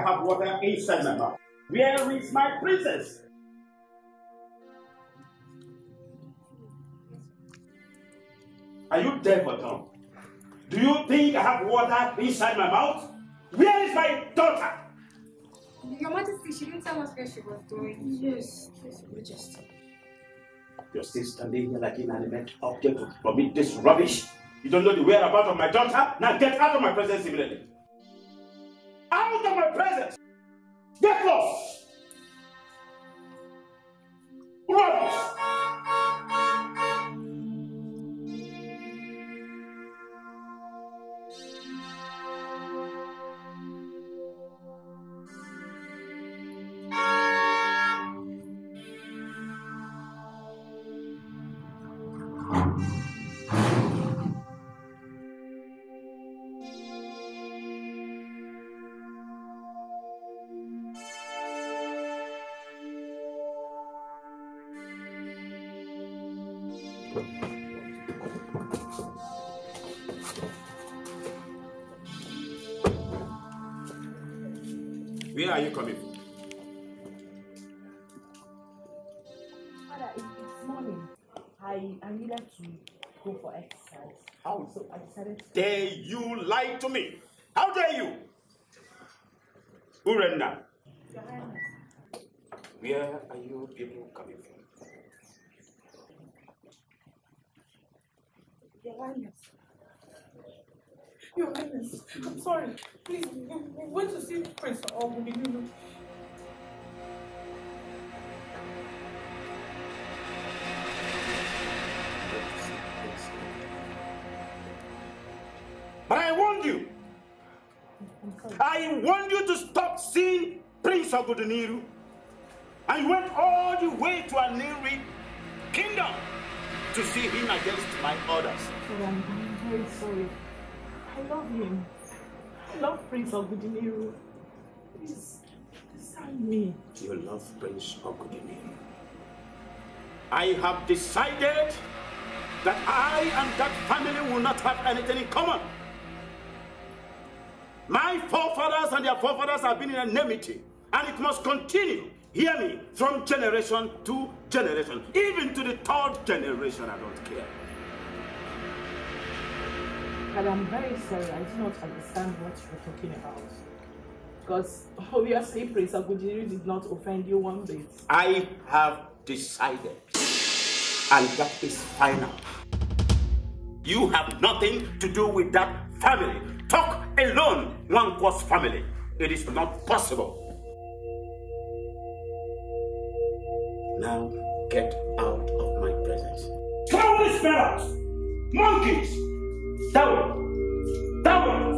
have water inside my mouth. Where is my princess? Are you deaf or dumb? Do you think I have water inside my mouth? Where is my daughter? Your Majesty, she didn't tell us where she was going. Yes, Your Majesty. You're still standing here like an inanimate object to commit this rubbish? You don't know the whereabouts of my daughter? Now get out of my presence immediately. Out of my presence! Get lost! Rubbish! Where are you coming from? Father, it's morning. I needed to go for exercise. How So I decided to... dare you lie to me? How dare you? Urenda, Your Highness. where are you people coming from? Your Highness. Your Highness, I'm sorry. Please, we went to see Prince Ogudinuru. But I warned you. I warned you to stop seeing Prince Ogudiniru. And you went all the way to Aniri Kingdom to see him against my orders. Father, I'm very sorry. I love him. I love Prince Ogudiniru. Please, understand me. You love Prince Ogudiniru. I have decided that I and that family will not have anything in common. My forefathers and their forefathers have been in enmity, and it must continue. Hear me, from generation to generation, even to the third generation. I don't care. But I'm very sorry. I do not understand what you're talking about. Because obviously Prince Ogudiniru did not offend you one bit. I have decided, and that is final. You have nothing to do with that family. Talk alone, one was family. It is not possible. Now get out of my presence. Throw this man out! Monkeys! Down! Down!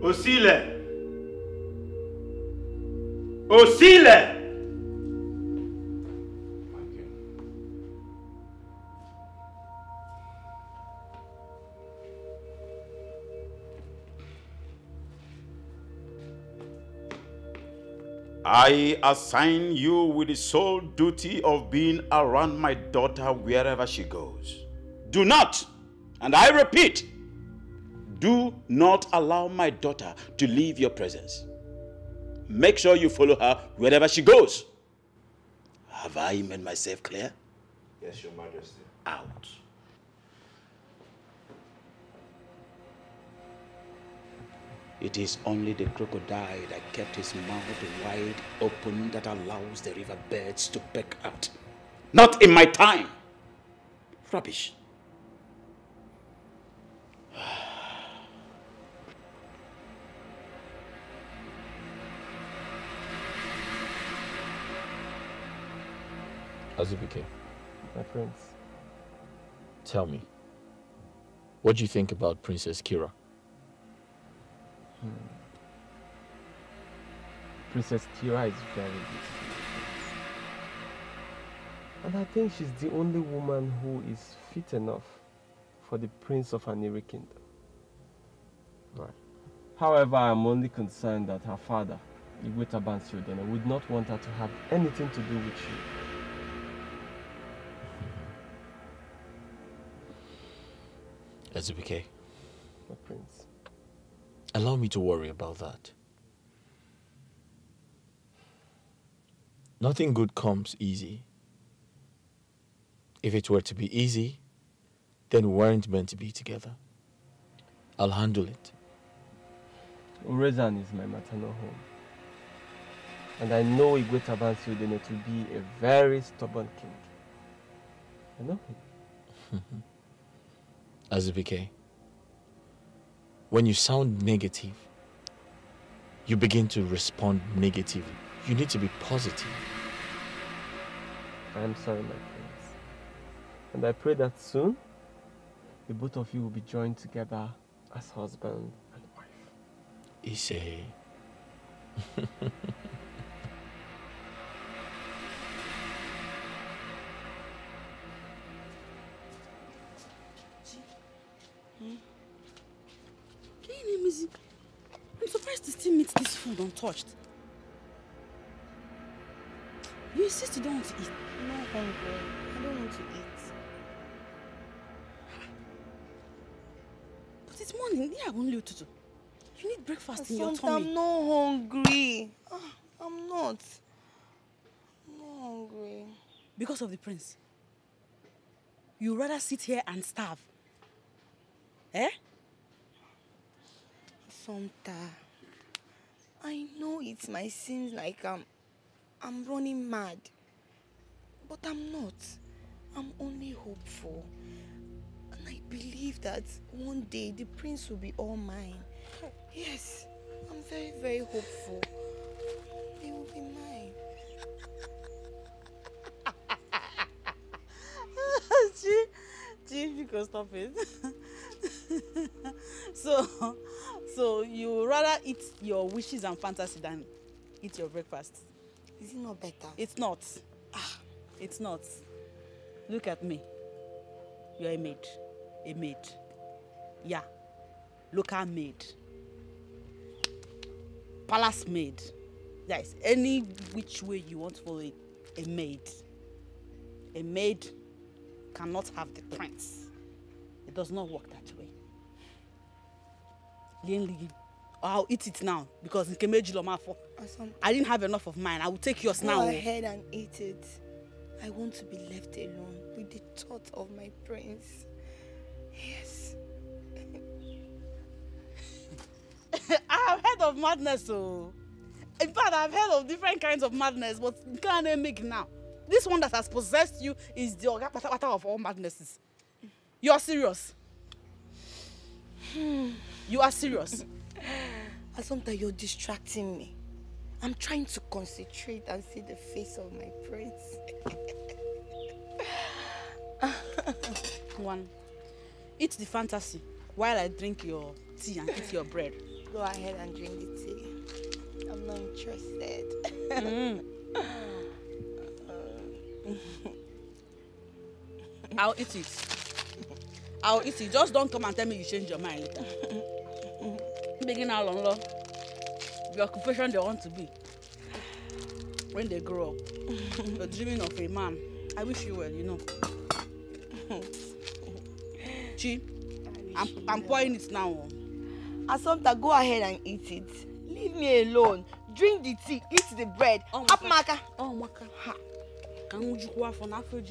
Osile! Osile! I assign you with the sole duty of being around my daughter wherever she goes. Do not, and I repeat, do not allow my daughter to leave your presence. Make sure you follow her wherever she goes. Have I made myself clear? Yes, Your Majesty. Out. It is only the crocodile that kept his mouth wide open that allows the river birds to peck out. Not in my time. Rubbish. Azubike, my prince, tell me, What do you think about Princess Kira? Princess Kira is very beautiful. And I think she's the only woman who is fit enough for the Prince of Aniri Kingdom. Right. However, I'm only concerned that her father, Igwe Tabansiodene, would not want her to have anything to do with you. Ezubike, My prince. allow me to worry about that. Nothing good comes easy. If it were to be easy, then we weren't meant to be together. I'll handle it. Urezan is my maternal home. And I know Igwe Tabansiodene to be a very stubborn king. I know him. Azubike, when you sound negative, you begin to respond negatively. You need to be positive. I am sorry, my prince. And I pray that soon, the both of you will be joined together as husband and wife. Ise. I'm surprised to still meet this food untouched. You insist you don't want to eat. I'm not hungry. I don't want to eat. But it's morning. Yeah, only you to do. You need breakfast in your Sometimes tummy. I'm not hungry. I'm not hungry. Because of the prince. You rather sit here and starve. Eh? Sometimes I know it might seem like I'm running mad, but I'm not. I'm only hopeful, and I believe that one day the prince will be all mine. Yes, I'm very, very hopeful. He will be mine. Chief, you can stop it. So you rather eat your wishes and fantasy than eat your breakfast? Is it not better? It's not. It's not. Look at me. You're a maid. A maid. Yeah. Local maid. Palace maid. Yes. Any which way you want to follow it. A maid. A maid cannot have the prince. It does not work that way. I'll eat it now because I didn't have enough of mine. I will take yours now. Go ahead and eat it. I want to be left alone with the thought of my prince. Yes. I've heard of madness, so. In fact, I've heard of different kinds of madness, but you can't make it now. This one that has possessed you is the orgapata of all madnesses. You're serious. You are serious. Sometimes you're distracting me. I'm trying to concentrate and see the face of my prince. One, eat the fantasy while I drink your tea and eat your bread. Go ahead and drink the tea. I'm not interested. I'll eat it. I'll eat it. Just don't come and tell me you change your mind later. Begin how long, Lord? The occupation they want to be when they grow up. You're dreaming of a man. I wish you well, you know. Chi, I'm pouring it now. Assumpta, go ahead and eat it. Leave me alone. Drink the tea, eat the bread. Up, Maka. Oh, Maka. Ha. Can you go for nothing?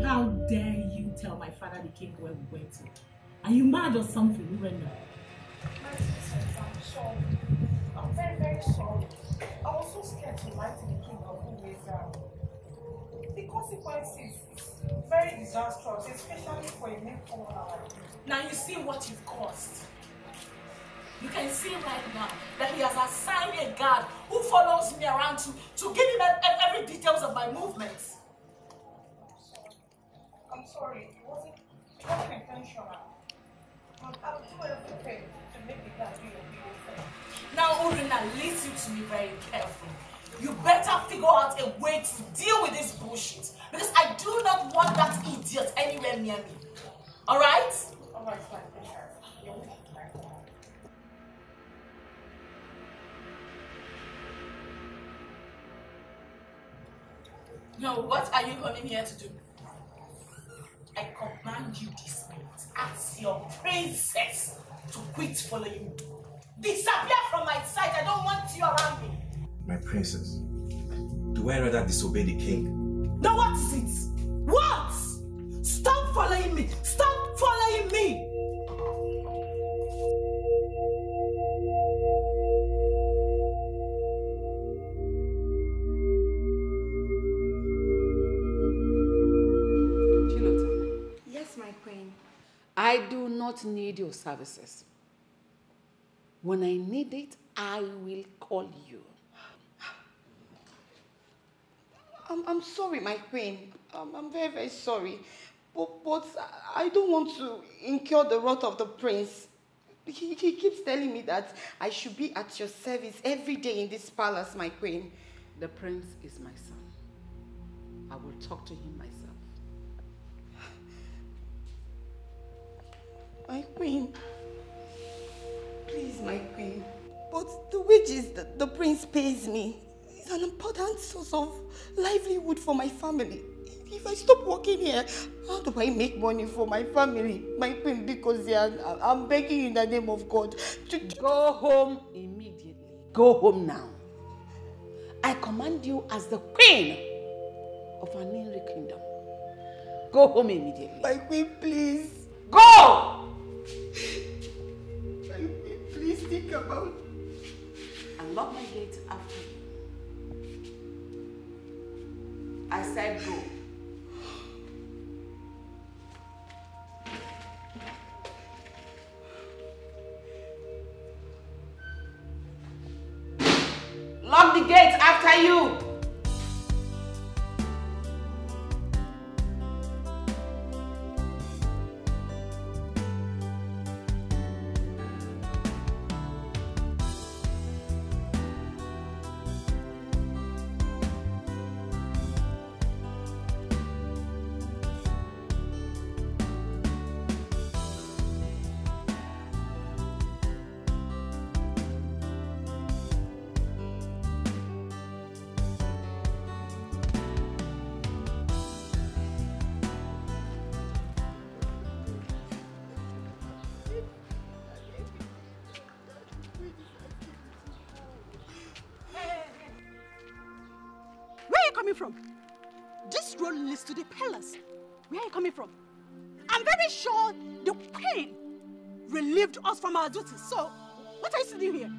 How dare you tell my father the king where we went to? Are you mad or something? We went there. I'm sorry. I'm very, very sorry. I was so scared to lie to the king of who is The consequences is very disastrous, especially for a male follower. Now you see what you've caused. You can see right now that he has assigned a guard who follows me around to give him every details of my movements. I'm sorry. It wasn't intentional. I'll do everything to make the guard do your thing. Now, Urina, listen to me very carefully. You better figure out a way to deal with this bullshit. Because I do not want that idiot anywhere near me. Alright? Alright, fine. Now, what are you coming here to do? I command you this minute, as your princess, to quit following me. Disappear from my sight. I don't want you around me. My princess, do I rather disobey the king? Now what is it? What? Stop following me. Stop following me. Yes, my queen. I do not need your services. When I need it, I will call you. I'm sorry, my queen. I'm very, very sorry. But I don't want to incur the wrath of the prince. He keeps telling me that I should be at your service every day in this palace, my queen. The prince is my son. I will talk to him myself. My queen. Please, my queen. But the wages that the prince pays me is an important source of livelihood for my family. If I stop working here, how do I make money for my family? My queen, because I'm begging you in the name of God to go home immediately. Go home now. I command you as the queen of an Nollywood kingdom. Go home immediately. My queen, please. Go! My queen, please think about it. And lock my gate after you. I said go. Lock the gate after you. From? This road leads to the palace. Where are you coming from? I'm very sure the queen relieved us from our duties. So, what are you doing here?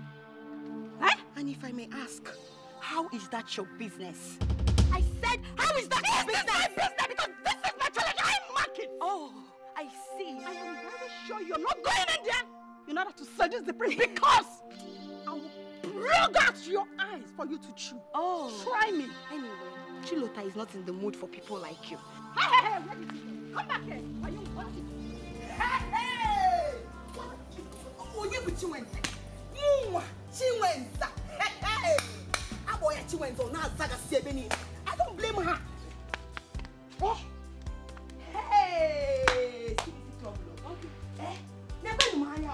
Huh? And if I may ask, how is that your business? I said, how is that your business? My business, because this is my treasure market. Oh, I see. I am very sure you're not going in there in order to seduce the prince, because I will plug out your eyes for you to chew. Oh. Try me. Anyway, Chilota is not in the mood for people like you. Hey, where did you go? Come back here. Are you wanting? Hey! Oh, you with Chiwenza. Chiwenza. Hey! Aboya Chiwenza na zaga sebeni. I don't blame her. Oh. Hey! Okay. Never mind.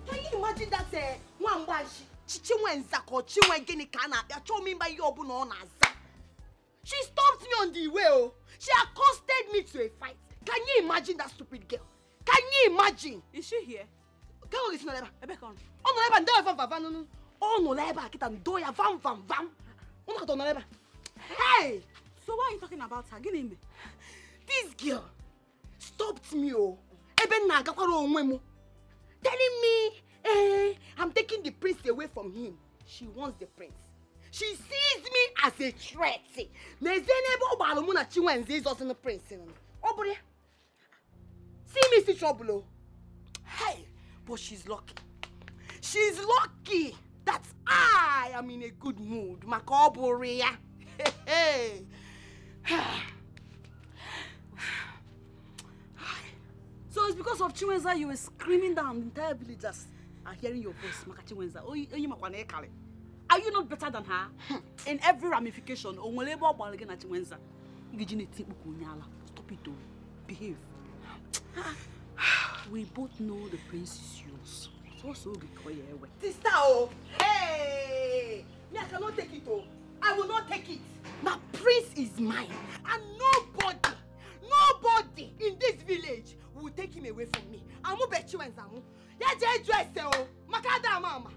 Can you imagine that one bash Chiwenza ko Chiwengeni kana ya told me by your no na za. She stopped me on the way. Oh. She accosted me to a fight. Can you imagine that stupid girl? Can you imagine? Is she here? Girl is not ever. Ebekon. Oh no ever. No ever. No. Oh no ever. Kita ndoya vam. Oh no ever. Hey. So why are you talking about her? Give me. This girl stopped me. Oh. Eben na gakwaro onwe mu. Telling me, I'm taking the prince away from him. She wants the prince. She sees me as a threat. Nezenebo balumuna Chinwenze is also the prince. Obure. See me see trouble. Hey, but she's lucky. She's lucky that I am in a good mood. Makoborea. Hey. So it's because of Chinwenza you were screaming down the entire villagers are hearing your voice, Maka Chinwenza. Are you not better than her? In every ramification, stop it, though. Behave. We both know the prince is yours. So be quiet. Sister, oh, hey! Me, I cannot take it, oh. I will not take it. My prince is mine, and nobody in this village will take him away from me. I'm a bet you and Zamu. Yaje dress, oh, Makada mama.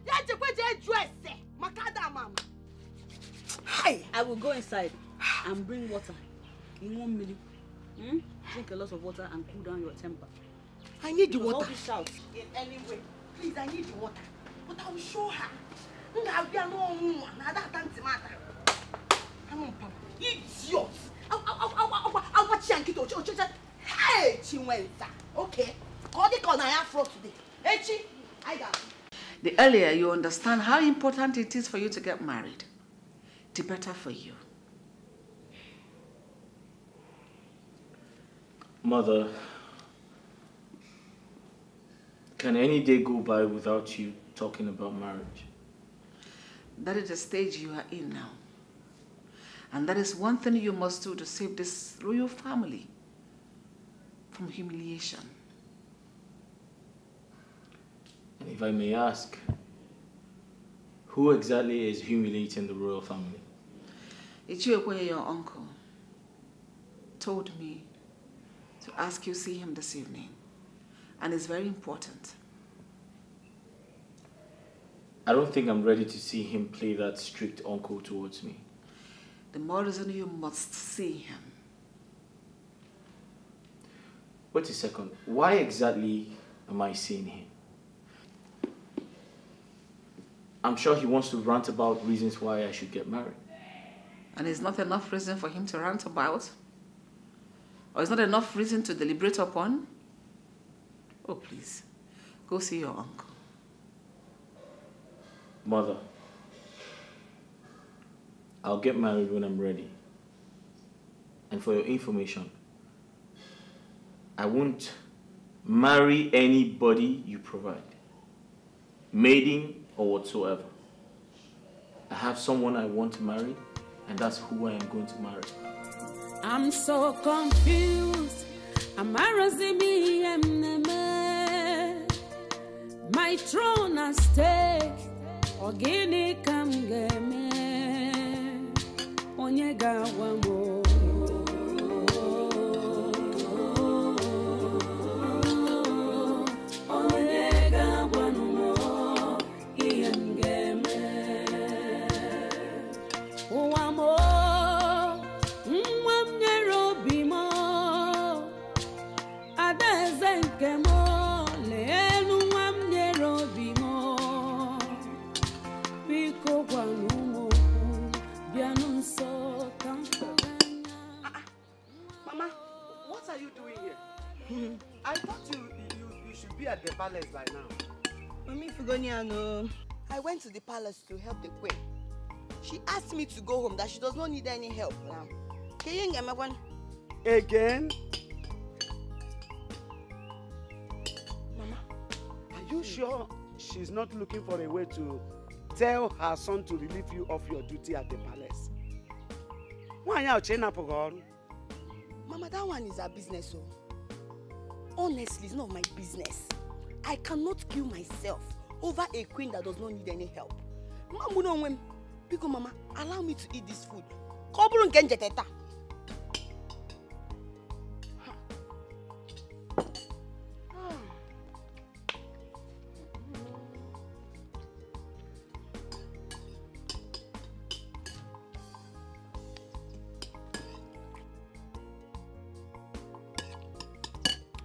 Yaje dress, Makada mama. Hi. I will go inside and bring water in 1 minute. Drink a lot of water and cool down your temper. I need the water. Don't shout in any way. Please, I need the water. But I will show her. Idiot! I'll watch you. Hey, Chinwenza. Okay. Call the corner afro today. Hey, Chi. I got it. The earlier you understand how important it is for you to get married, the better for you. Mother, can any day go by without you talking about marriage? That is the stage you are in now. And that is one thing you must do to save this royal family from humiliation. And if I may ask, who exactly is humiliating the royal family? Ichiekwe, your uncle, told me to ask you to see him this evening. And it's very important. I don't think I'm ready to see him play that strict uncle towards me. The more reason you must see him. Wait a second. Why exactly am I seeing him? I'm sure he wants to rant about reasons why I should get married. And it's not enough reason for him to rant about? Or it's not enough reason to deliberate upon? Oh, please. Go see your uncle. Mother, I'll get married when I'm ready. And for your information, I won't marry anybody you provide. Maiding or whatsoever. I have someone I want to marry, and that's who I am going to marry. I'm so confused. My throne at stake. Ogini kam game. Onyega wamo. I thought you should be at the palace by now. Mami Fugoniano, I went to the palace to help the queen. She asked me to go home, that she does not need any help now. Can you get me one? Again? Mama, are you sure she's not looking for a way to tell her son to relieve you of your duty at the palace? Why are you Mama, that one is her business. Oh. Honestly, it's not my business. I cannot kill myself over a queen that does not need any help. Mama, because Mama, allow me to eat this food.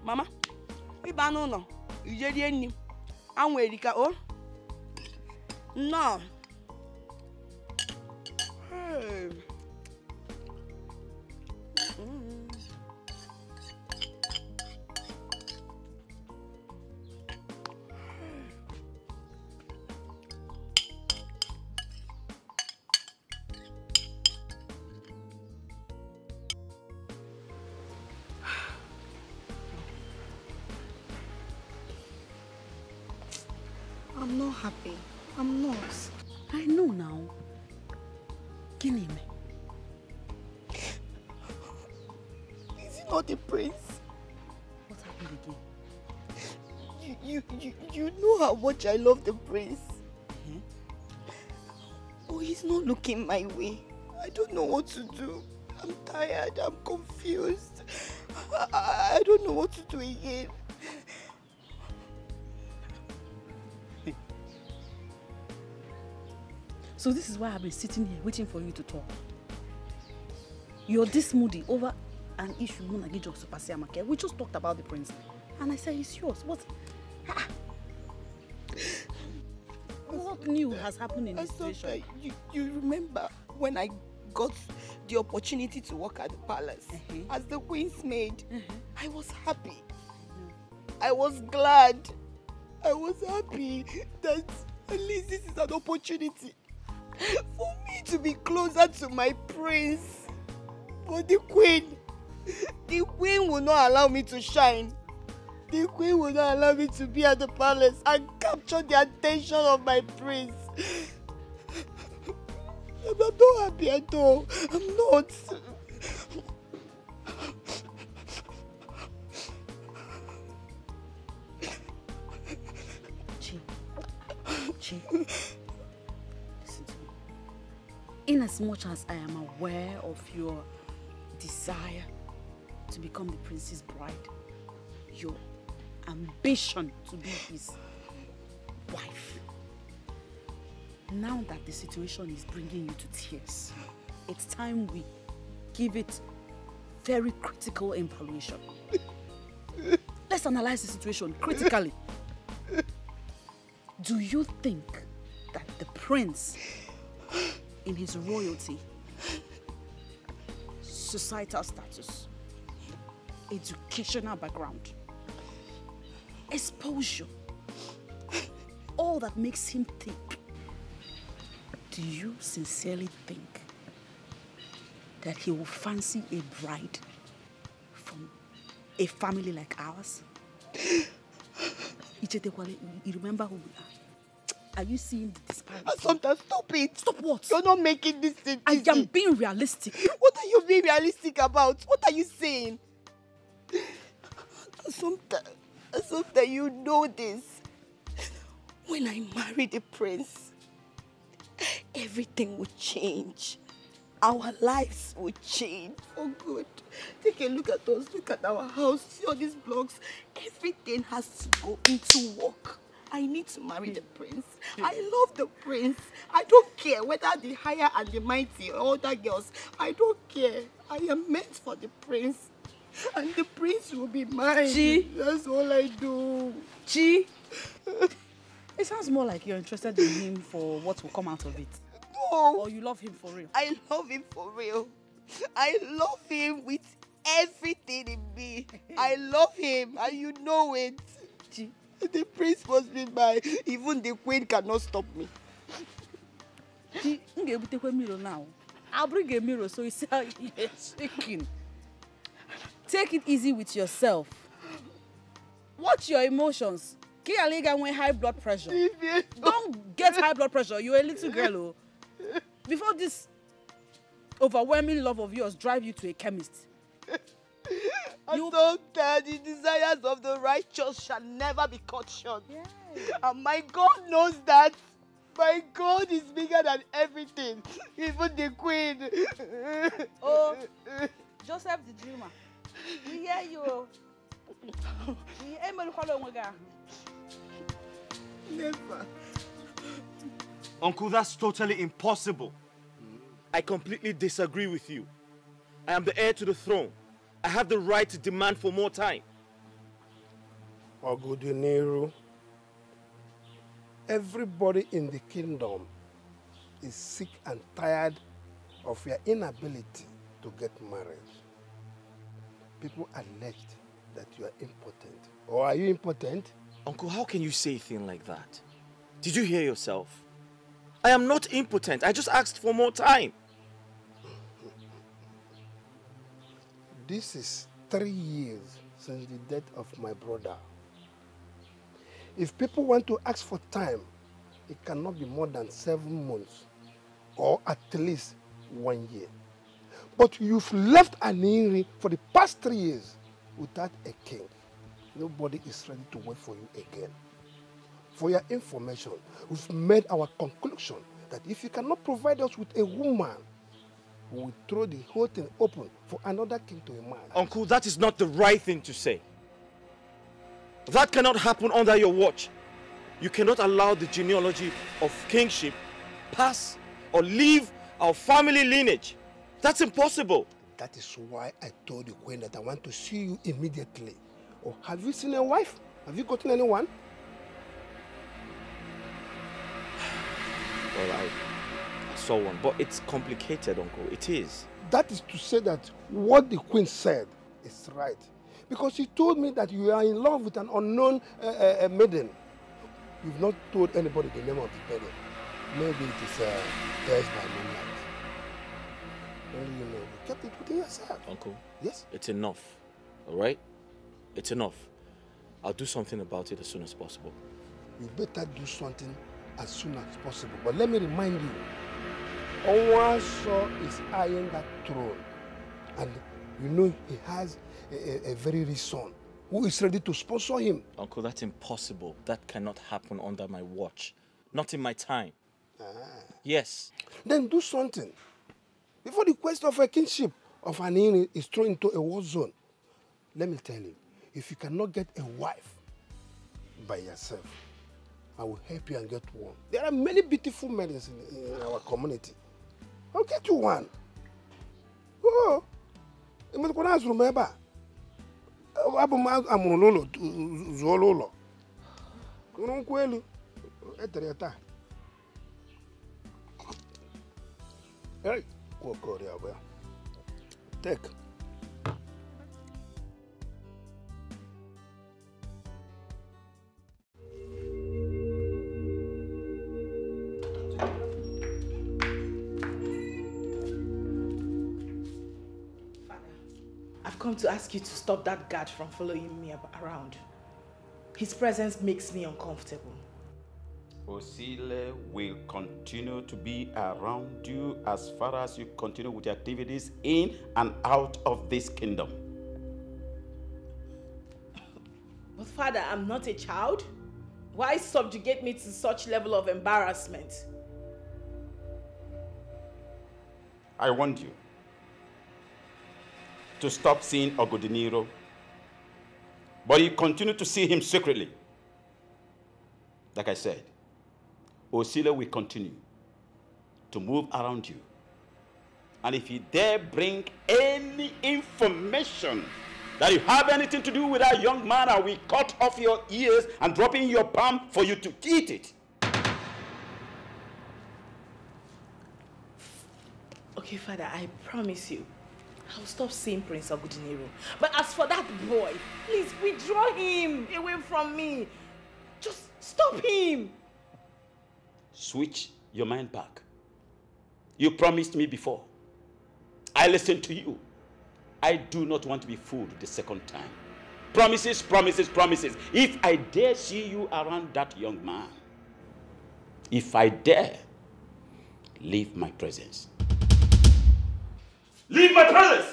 Mama, ibano no. Ijedi eni. Anwe erika o. No. I'm not happy. I'm not. I know now. Kineme. Is he not the prince? What happened again? You know how much I love the prince. Oh, he's not looking my way. I don't know what to do. I'm tired. I'm confused. I don't know what to do again. So this is why I've been sitting here waiting for you to talk. You're this moody over an issue we just talked about the prince. And I said, it's yours. What? What new has happened in this situation? You remember when I got the opportunity to work at the palace as the queen's maid? I was happy. I was glad. I was happy that at least this is an opportunity for me to be closer to my prince. But the queen will not allow me to shine. The queen will not allow me to be at the palace and capture the attention of my prince. I'm not happy at all. I'm not. Chi, listen to me. In as much as I am aware of your desire to become the prince's bride, your ambition to be his wife, now that the situation is bringing you to tears, it's time we give it very critical evaluation. Let's analyze the situation critically. Do you think that the prince, in his royalty, societal status, educational background, exposure, all that makes him think, do you sincerely think that he will fancy a bride from a family like ours? You remember who we are? Are you seeing the disparity? Sometimes stop it. Stop what? You're not making this thing easy. I am being realistic. What are you being realistic about? What are you saying? Sometimes you know this. When I marry the prince, everything will change. Our lives will change for good. Take a look at us. Look at our house. See all these blocks. Everything has to go into work. I need to marry the prince. I love the prince. I don't care whether the higher and the mighty or other girls. I don't care. I am meant for the prince. And the prince will be mine. Chi. That's all I do. Chi. It sounds more like you're interested in him for what will come out of it. No. Or you love him for real. I love him for real. I love him with everything in me. I love him and you know it. Chi. The prince must be mine. Even the queen cannot stop me. Chi, take a mirror now. I'll bring a mirror so you see how you're shaking. Take it easy with yourself. Watch your emotions. When high blood pressure. Don't get high blood pressure. You're a little girl. Oh. Before this overwhelming love of yours drive you to a chemist. Sometimes the desires of the righteous shall never be cut short. Yes. And my God knows that. My God is bigger than everything. Even the queen. Oh, Joseph the dreamer. We hear you. Never. Uncle, that's totally impossible. I completely disagree with you. I am the heir to the throne. I have the right to demand for more time. Oguduniru, everybody in the kingdom is sick and tired of your inability to get married. People alleged that you are impotent. Or are you impotent? Uncle, how can you say a thing like that? Did you hear yourself? I am not impotent. I just asked for more time. This is 3 years since the death of my brother. If people want to ask for time it cannot be more than 7 months or at least 1 year. But you've left Aniri for the past 3 years without a king. Nobody is ready to wait for you again. For your information, we've made our conclusion that if you cannot provide us with a woman, we will throw the whole thing open for another king to emerge. Uncle, that is not the right thing to say. That cannot happen under your watch. You cannot allow the genealogy of kingship pass or leave our family lineage. That's impossible. That is why I told the queen that I want to see you immediately. Oh, have you seen a wife? Have you gotten anyone? Well, I saw one, but it's complicated, Uncle. It is. That is to say that what the queen said is right. Because she told me that you are in love with an unknown maiden. You've not told anybody the name of the maiden. Maybe it is Theirs by Moonlight. Only you know. You kept it within yourself. Uncle? Yes? It's enough. All right? It's enough. I'll do something about it as soon as possible. You better do something as soon as possible. But let me remind you, Onwaso is eyeing that throne. And you know he has a very rich son who is ready to sponsor him. Uncle, that's impossible. That cannot happen under my watch. Not in my time. Yes. Then do something. Before the quest of a kingship of Anini is thrown into a war zone. Let me tell you, if you cannot get a wife by yourself, I will help you and get one. There are many beautiful maidens in our community. I'll get you one. Oh, you must go and remember. I'm Zololo. Hey, go there. Take. I've come to ask you to stop that guard from following me around. His presence makes me uncomfortable. Osile will continue to be around you as far as you continue with your activities in and out of this kingdom. But Father, I'm not a child. Why subjugate me to such level of embarrassment? I want you to stop seeing Ogodiniro, but you continue to see him secretly. Like I said, Osile will continue to move around you. And if you dare bring any information that you have anything to do with that young man, I will cut off your ears and drop in your palm for you to eat it. Okay, Father, I promise you, I'll stop seeing Prince Ogudiniro. But as for that boy, please withdraw him away from me. Just stop him. Switch your mind back. You promised me before. I listened to you. I do not want to be fooled the second time. Promises, promises, promises. If I dare see you around that young man, if I dare, leave my presence. Leave my presence!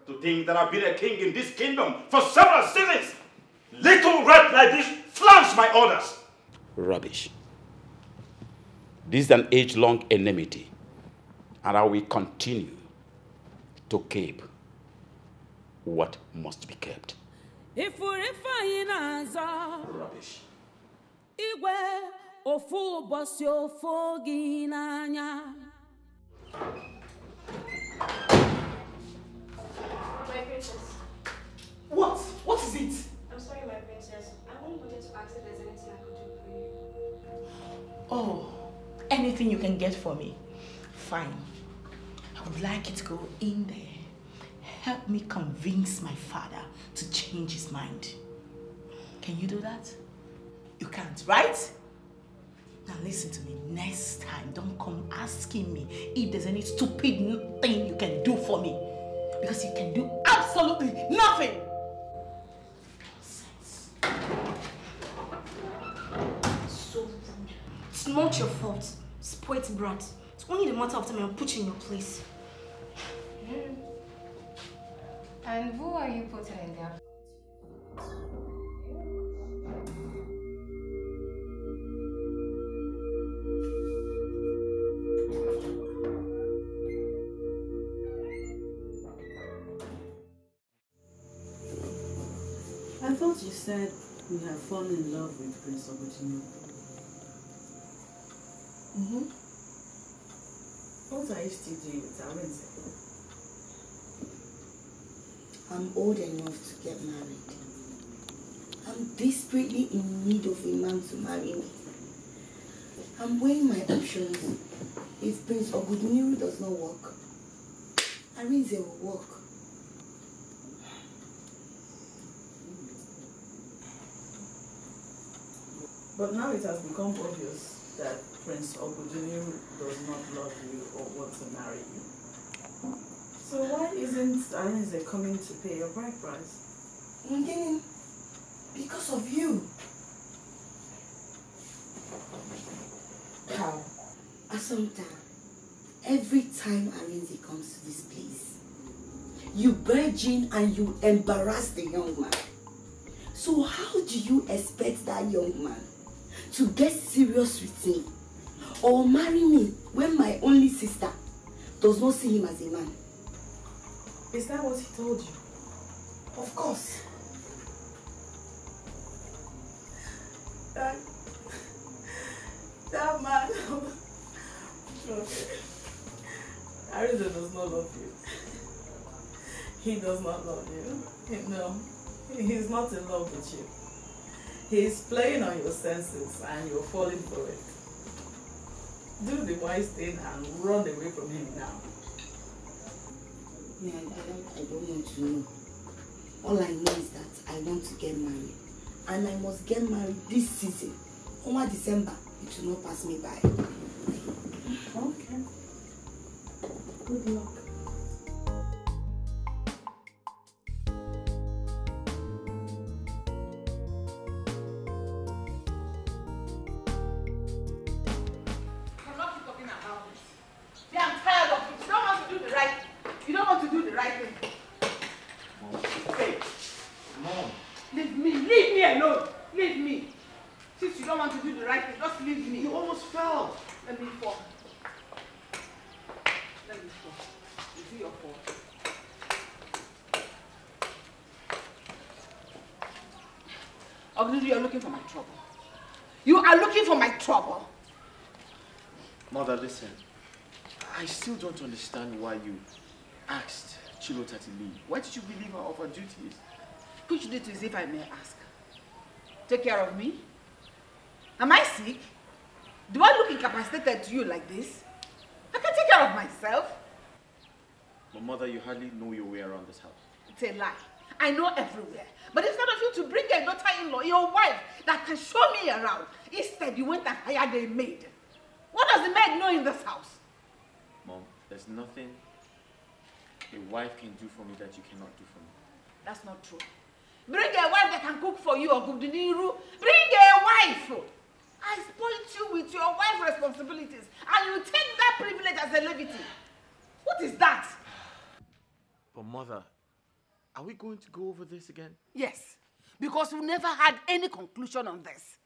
To think that I've been a king in this kingdom for several seasons, little rat like this flaunts my orders. Rubbish. This is an age-long enmity, and I will continue to keep what must be kept. Rubbish. Ofu bosi ofu ginanya. My princess. What? What is it? I'm sorry, my princess. I only wanted to ask if there's anything I could do for you. Oh, anything you can get for me. Fine. I would like you to go in there. Help me convince my father to change his mind. Can you do that? You can't, right? Now listen to me, next time don't come asking me if there's any stupid thing you can do for me. Because you can do absolutely nothing. Nonsense. not your fault. Spoilt brat. It's only the matter of time I'll put you in your place. And who are you putting in there? I thought you said you had fallen in love with Prince Obotinu. What are you still doing with Arinze? I'm old enough to get married. I'm desperately in need of a man to marry me. I'm weighing my options. If Prince Obotinu does not work, Arinze will work. But now it has become obvious that Prince Obotinu does not love you or want to marry you. So why isn't Arinze coming to pay your bride price? Because of you. How? Assumpta, every time Arinze comes to this place, you barge in and you embarrass the young man. So how do you expect that young man to get serious with me or marry me when my only sister does not see him as a man? Is that what he told you? Of course. That man. Okay. Arinze does not love you. He does not love you. No. He's not in love with you. He's playing on your senses and you're falling for it. Do the wise thing and run away from him now. Yeah, I don't want to know. All I know is that I want to get married. And I must get married this season. Over December, it will not pass me by. Okay. Good luck. You are looking for my trouble. You are looking for my trouble. Mother, listen. I still don't understand why you asked Chilota to leave. Why did you relieve her of her duties? Which duties, if I may ask? Take care of me? Am I sick? Do I look incapacitated to you like this? I can take care of myself. But Mother, you hardly know your way around this house. It's a lie. I know everywhere. But instead of you to bring a daughter-in-law, your wife, that can show me around, instead you went and hired a maid. What does the maid know in this house? Mom, there's nothing a wife can do for me that you cannot do for me. That's not true. Bring a wife that can cook for you or cook the niru. Bring a wife. I spoiled you with your wife responsibilities and you take that privilege as a levity. What is that? But Mother, are we going to go over this again? Yes, because we never had any conclusion on this.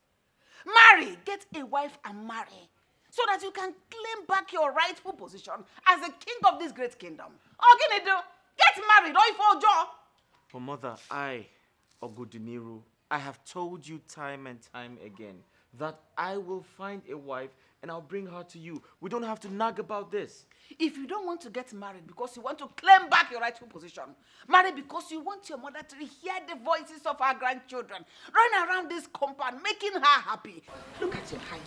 Marry, get a wife and marry, so that you can claim back your rightful position as a king of this great kingdom. Oginido, get married, or job. But Mother, Ogudiniru, I have told you time and time again that I will find a wife and I'll bring her to you. We don't have to nag about this. If you don't want to get married because you want to claim back your rightful position, marry because you want your mother to hear the voices of our grandchildren, run around this compound, making her happy. Look at your height.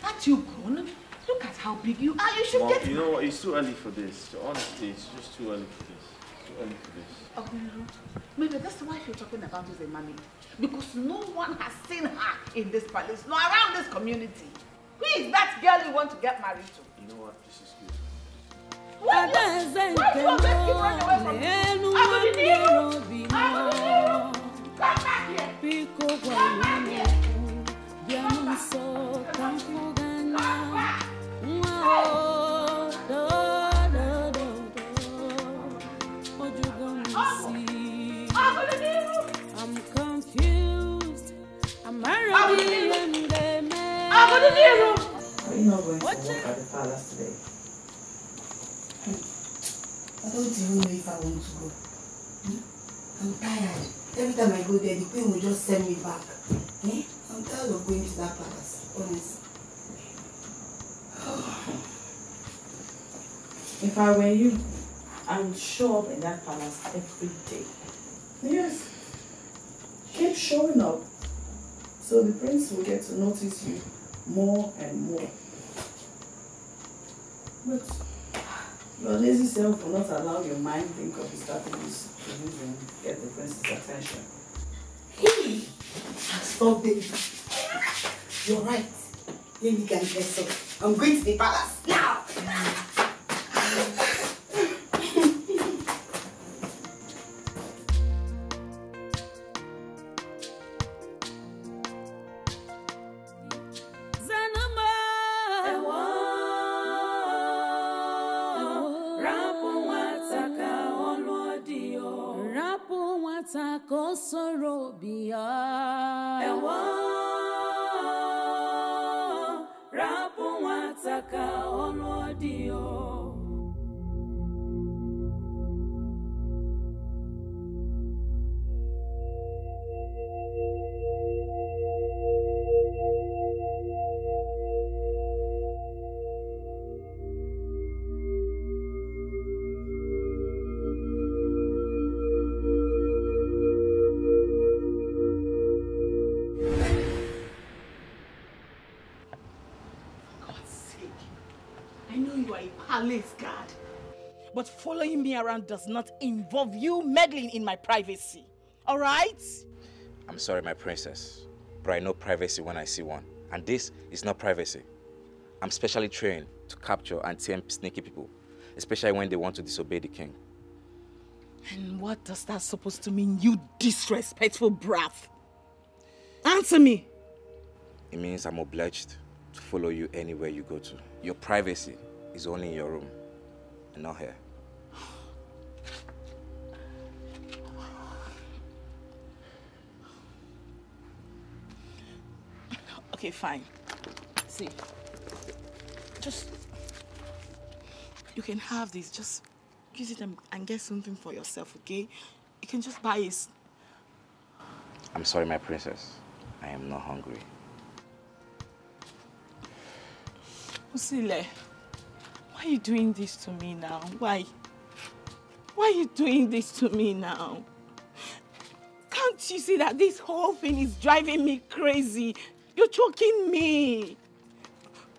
Aren't you grown? Look at how big you are. You should Mom, get... you know what? It's too early for this. Honestly, it's just too early for this. Too early for this. Maybe that's why you're talking about is a mommy. Because no one has seen her in this palace, nor around this community. Who is that girl you want to get married to? You know what? This is good. Why do you always keep running away from me? Come back here! Come back here! Come back! Are you not going to work at the palace today? I don't even know if I want to go. I'm tired. Every time I go there, the queen will just send me back. I'm tired of going to that palace, honestly. If I were you, I would show up in that palace every day. Yes. Keep showing up so the prince will get to notice you more and more. But your lazy self will not allow your mind think of the strategies to use and get the prince's attention. Hey! Stop it. You're right. Let me get this up. I'm going to the palace now. Palace guard. But following me around does not involve you meddling in my privacy. All right? I'm sorry, my princess, but I know privacy when I see one. And this is not privacy. I'm specially trained to capture and tame sneaky people, especially when they want to disobey the king. And what does that supposed to mean, you disrespectful brat? Answer me. It means I'm obliged to follow you anywhere you go to. Your privacy is only in your room, and not here. Okay, fine. See, you can have this. Just use it and get something for yourself, okay? You can just buy it. I'm sorry, my princess. I am not hungry. Usile, why are you doing this to me now? Why? Why are you doing this to me now? Can't you see that this whole thing is driving me crazy? You're choking me.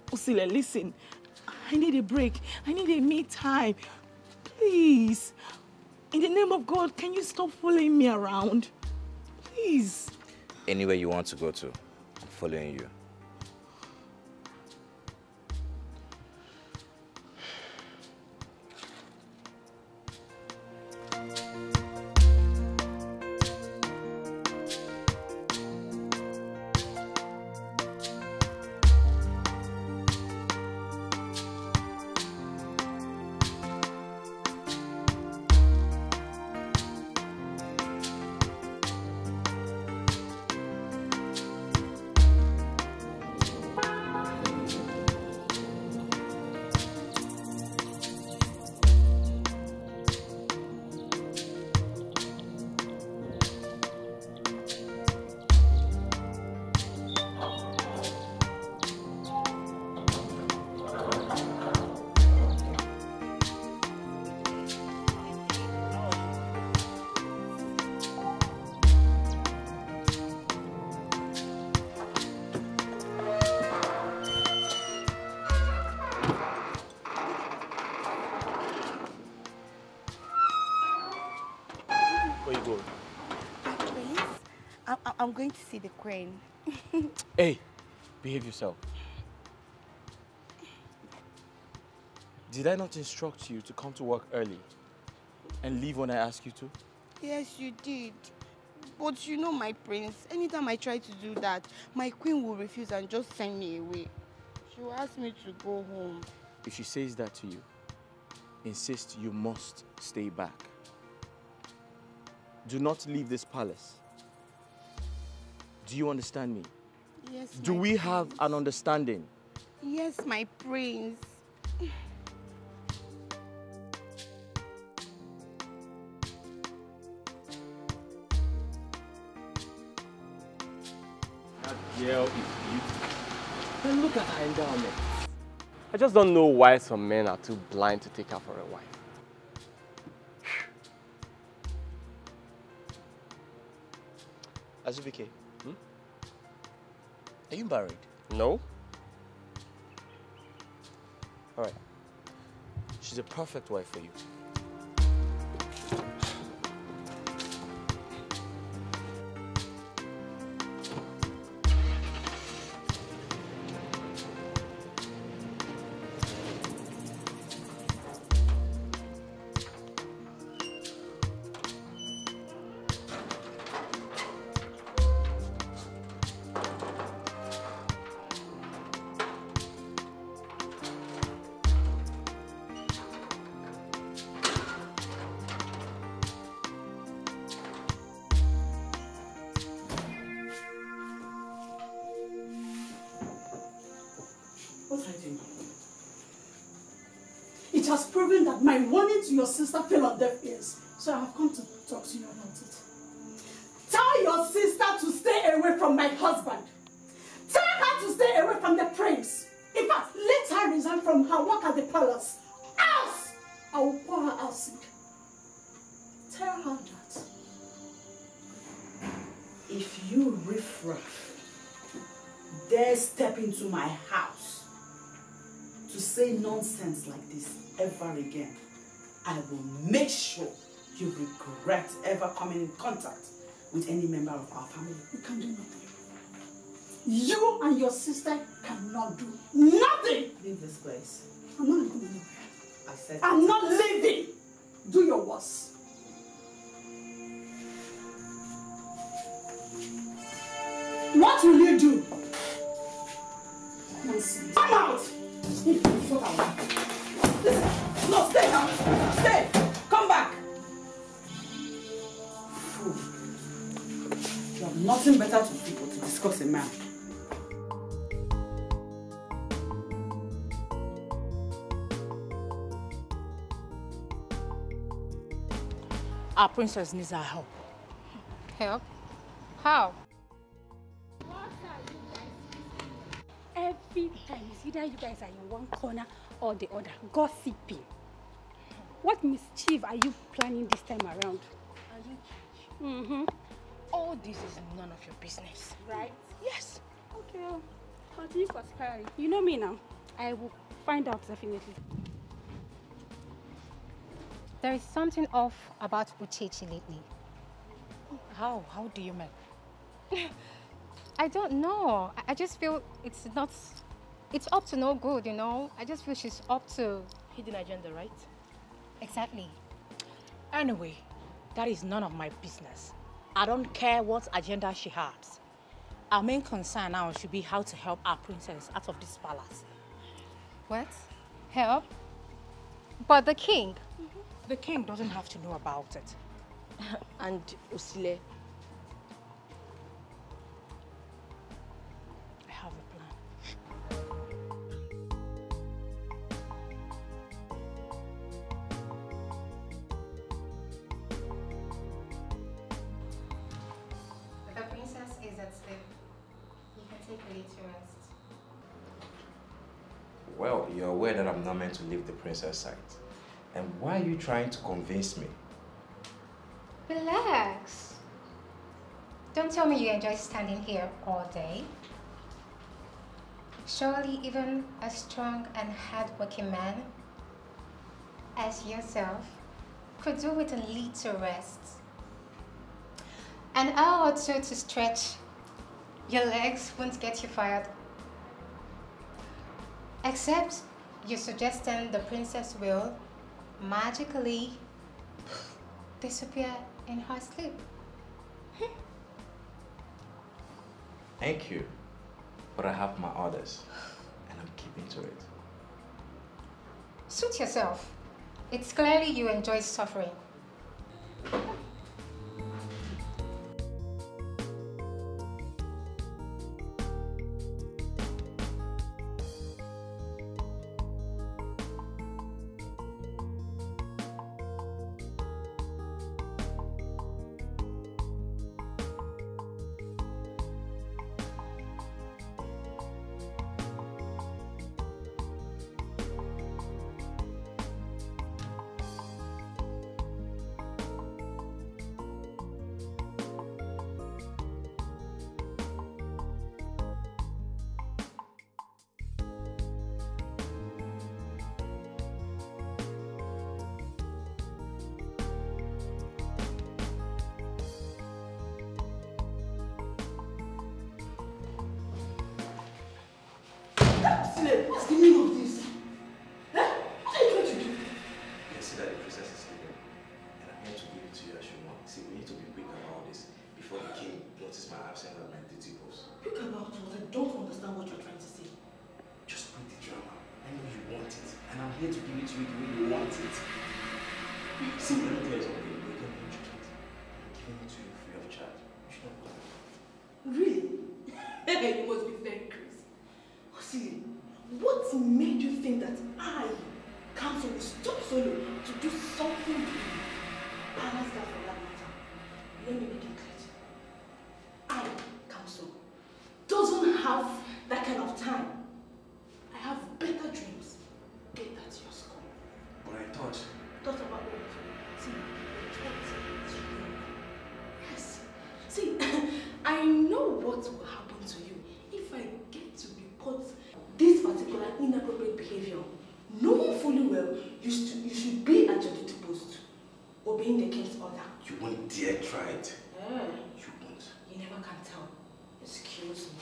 Usile, listen. I need a break. I need a me time. Please. In the name of God, can you stop following me around? Please. Anywhere you want to go to, I'm following you. I'm going to see the queen. Hey, behave yourself. Did I not instruct you to come to work early and leave when I ask you to? Yes, you did. But you know my prince, anytime I try to do that, my queen will refuse and just send me away. She will ask me to go home. If she says that to you, insist you must stay back. Do not leave this palace. Do you understand me? Yes, Do my we prince. have an understanding? Yes, my prince. That girl is beautiful. And look at her endowment. I just don't know why some men are too blind to take her for a wife. Azubike, are you married? No. Alright. She's a perfect wife for you. What are you doing? It has proven that my warning to your sister fell on deaf ears. So I have come to talk to you about it. Tell your sister to stay away from my husband. Tell her to stay away from the prince. In fact, let her resign from her work at the palace. Else, I will pour her acid. Tell her that. If you riffraff dare step into my house to say nonsense like this ever again, I will make sure you regret ever coming in contact with any member of our family. You can do nothing. You and your sister cannot do nothing. Leave this place. I'm not leaving anywhere. I said I'm not leaving. Do your worst. What will you do? Nonsense. Come out! Listen. No, stay now. Stay. Come back. Fool. You have nothing better to do but to discuss a man. Our princess needs our help. Help? How? Every time it's either you guys are in one corner or the other, gossiping. What mischief are you planning this time around? All this is none of your business. Right? Yes. Okay. Continue conspiring. You know me now. I will find out definitely. There is something off about Uchechi lately. How? How do you mean? I don't know. I just feel it's up to no good, you know. I just feel she's up to Hidden agenda, right? Exactly. Anyway, that is none of my business. I don't care what agenda she has. Our main concern now should be how to help our princess out of this palace. What? Help? But the king? The king doesn't have to know about it. And Usile, I have a plan. The princess is at sleep. You can take a little rest. Well, you're aware that I'm not meant to leave the princess side. And why are you trying to convince me? Relax. Don't tell me you enjoy standing here all day. Surely even a strong and hard-working man as yourself could do with a little rest. An hour or two to stretch. Your legs won't get you fired. Except you're suggesting the princess will magically disappear in her sleep. Thank you, but I have my orders, and I'm keeping to it. Suit yourself. It's clearly you enjoy suffering. And I'm here to give it to you the way you want it. See, let me tell you something. You don't need to it. I'm giving it to you free of charge. You should not go. Really? You must be very crazy. See, what made you think that I, Council, will stop Solo to do something to you? Balance that for that matter. Let me make it clear. I, Council, doesn't have that kind of time. I have better dreams. Get that to your school. But I thought. Thought about what? See, yes. See, I know what will happen to you if I get to report this particular inappropriate behavior. Knowing fully well, you should be at your duty post, obeying the king's order. You won't dare try it. You won't. You never can tell. Excuse me.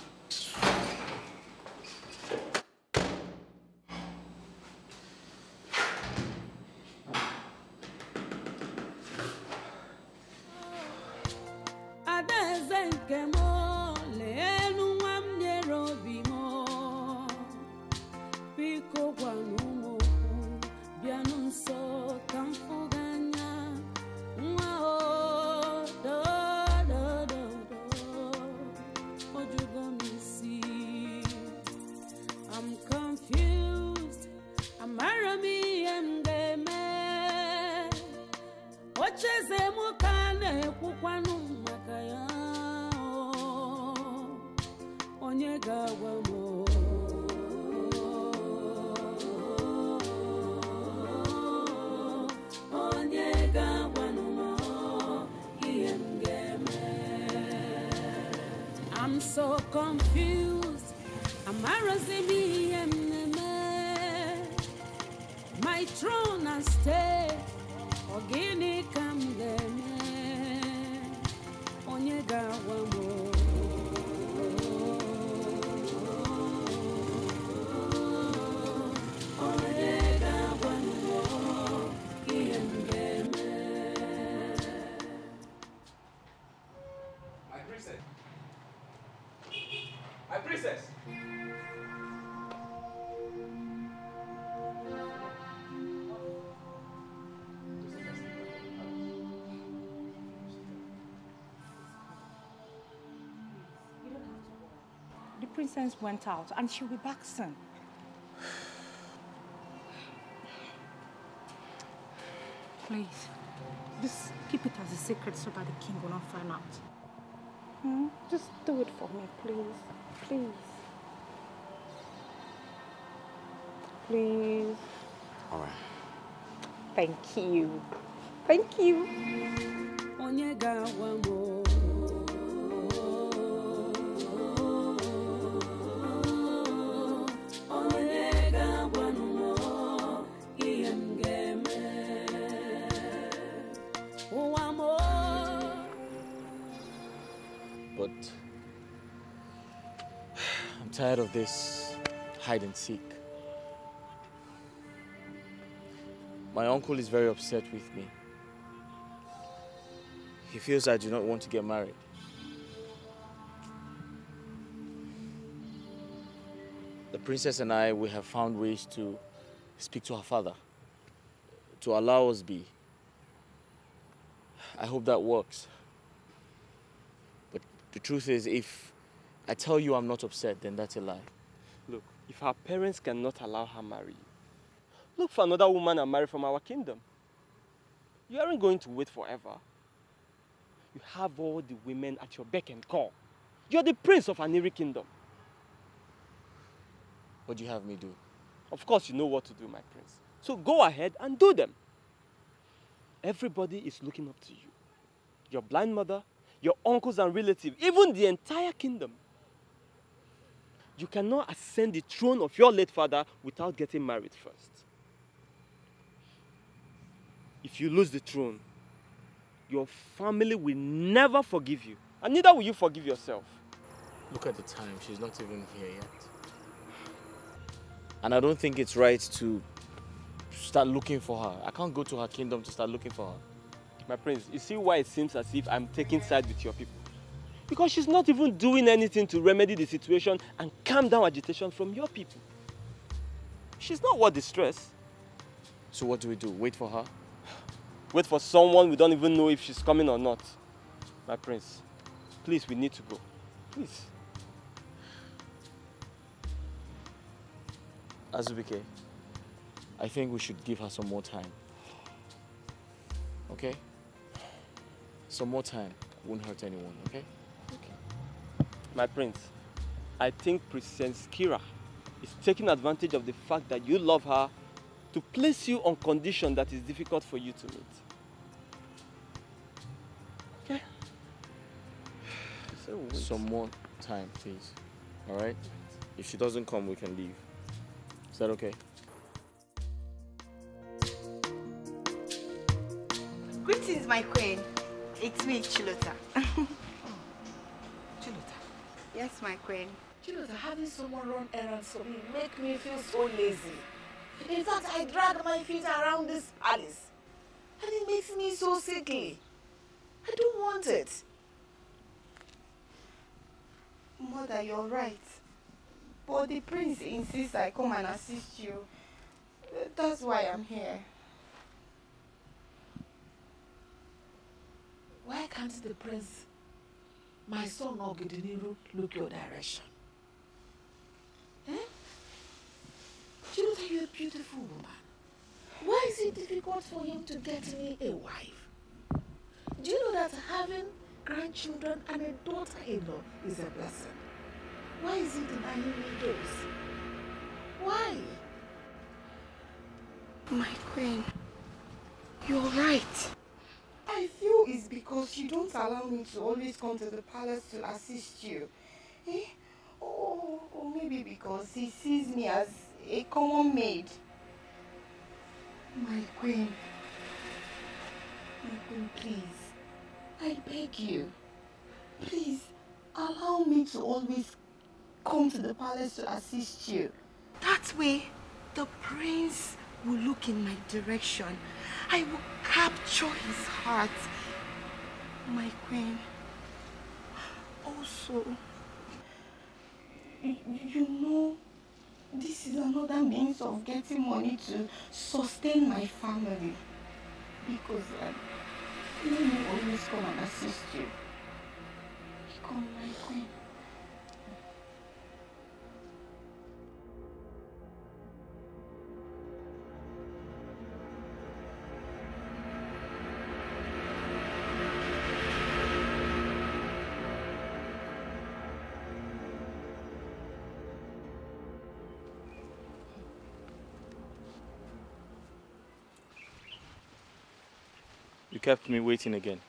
I'm so confused. My throne and stay. Ogini kamdeme. Onyega wamo. My princess! The princess went out and she'll be back soon. Please, just keep it as a secret so that the king will not find out. Just do it for me, please. Please. Please. All right. Thank you. Thank you. But I'm tired of this hide and seek. My uncle is very upset with me. He feels I do not want to get married. The princess and I, we have found ways to speak to her father, to allow us be. I hope that works. But the truth is, if I tell you I'm not upset, then that's a lie. Look, if her parents cannot allow her marry you, look for another woman and marry from our kingdom. You aren't going to wait forever. You have all the women at your beck and call. You're the prince of an eerie kingdom. What do you have me do? Of course you know what to do, my prince. So go ahead and do them. Everybody is looking up to you. Your blind mother, your uncles and relatives, even the entire kingdom. You cannot ascend the throne of your late father without getting married first. If you lose the throne, your family will never forgive you. And neither will you forgive yourself. Look at the time. She's not even here yet. And I don't think it's right to start looking for her. I can't go to her kingdom to start looking for her. My prince, you see why it seems as if I'm taking side with your people? Because she's not even doing anything to remedy the situation and calm down agitation from your people. She's not worth the stress. So what do we do? Wait for her? Wait for someone we don't even know if she's coming or not. My prince, please, we need to go. Please. Azubike, I think we should give her some more time. Okay? Some more time won't hurt anyone, okay? My prince, I think Princess Kira is taking advantage of the fact that you love her to place you on condition that is difficult for you to meet. Okay? Some more time, please. All right? If she doesn't come, we can leave. Is that okay? Greetings, my queen. It's me, Chilota. Chilota. Yes, my queen. Chilota, having someone run errands for me make me feel so lazy. In fact, I drag my feet around this palace. And it makes me so sickly. I don't want it. Mother, you're right. But the prince insists I come and assist you. That's why I'm here. Why can't the prince, my son Ogidiniru, look your direction? Eh? Chilota, you're a beautiful woman. Why is it difficult for him to get me a wife? Do you know that having grandchildren and a daughter-in-law is a blessing? Why is he denying me those? Why? My queen, you're right. I feel it's because you don't allow me to always come to the palace to assist you. Eh? Or maybe because he sees me as a common maid. My queen, please, I beg you, please allow me to always come to the palace to assist you. That way, the prince will look in my direction. I will capture his heart. My queen. Also, you know, this is another means of getting money to sustain my family. Because let me always come and assist you. Come, my queen. You kept me waiting again.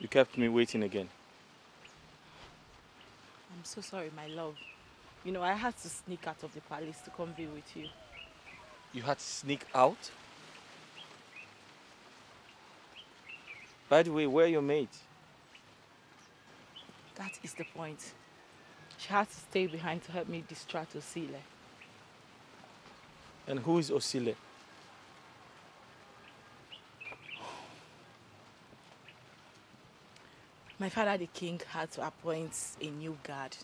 You kept me waiting again. I'm so sorry, my love. You know, I had to sneak out of the palace to come be with you. You had to sneak out? By the way, where are your mates? That is the point. She had to stay behind to help me distract Osile. And who is Osile? My father, the king, had to appoint a new guard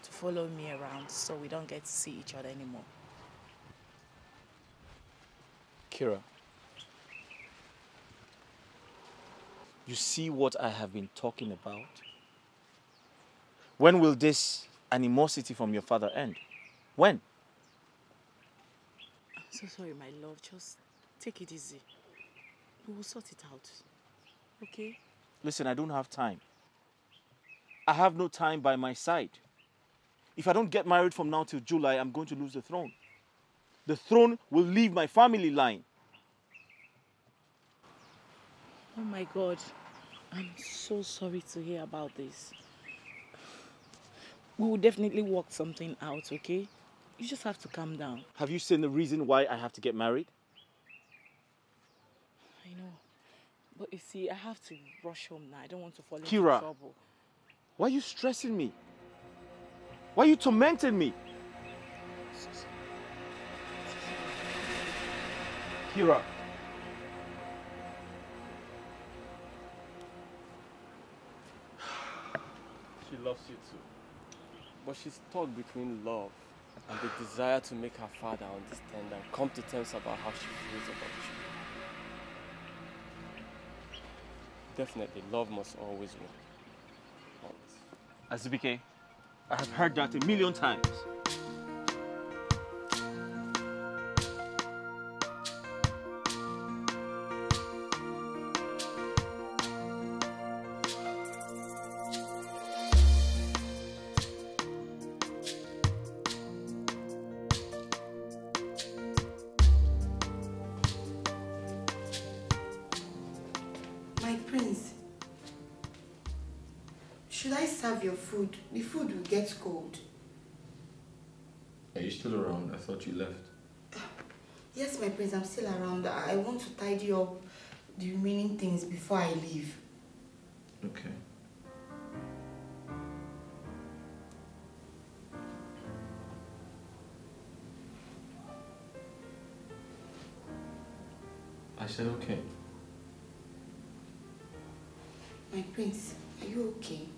to follow me around so we don't get to see each other anymore. Kira, you see what I have been talking about? When will this animosity from your father end? When? I'm so sorry, my love. Just take it easy. We will sort it out. Okay? Listen, I don't have time. I have no time by my side. If I don't get married from now till July, I'm going to lose the throne. The throne will leave my family line. Oh my God. I'm so sorry to hear about this. We will definitely work something out, okay? You just have to calm down. Have you seen the reason why I have to get married? I know. But you see, I have to rush home now. I don't want to fall into Kira, trouble. why are you stressing me? Why are you tormenting me? Kira. She loves you too. but she's stuck between love and the desire to make her father understand and come to terms about how she feels about you. Definitely, love must always win. Always. Azubike, I have heard that a million times. Your food. The food will get cold. Are you still around? I thought you left. Yes, my prince, I'm still around. I want to tidy up the remaining things before I leave. Okay. I said okay. My prince, are you okay?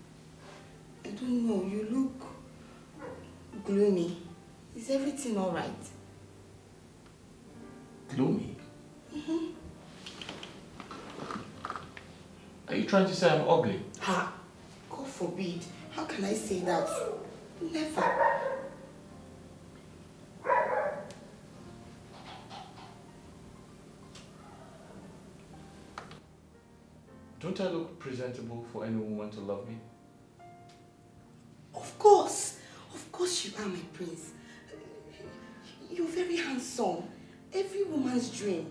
I don't know, you look gloomy. Is everything all right? Gloomy? Mm-hmm. Are you trying to say I'm ugly? Ha! God forbid. How can I say that? Never. Don't I look presentable for any woman to love me? Of course you are, my prince. You're very handsome. Every woman's dream.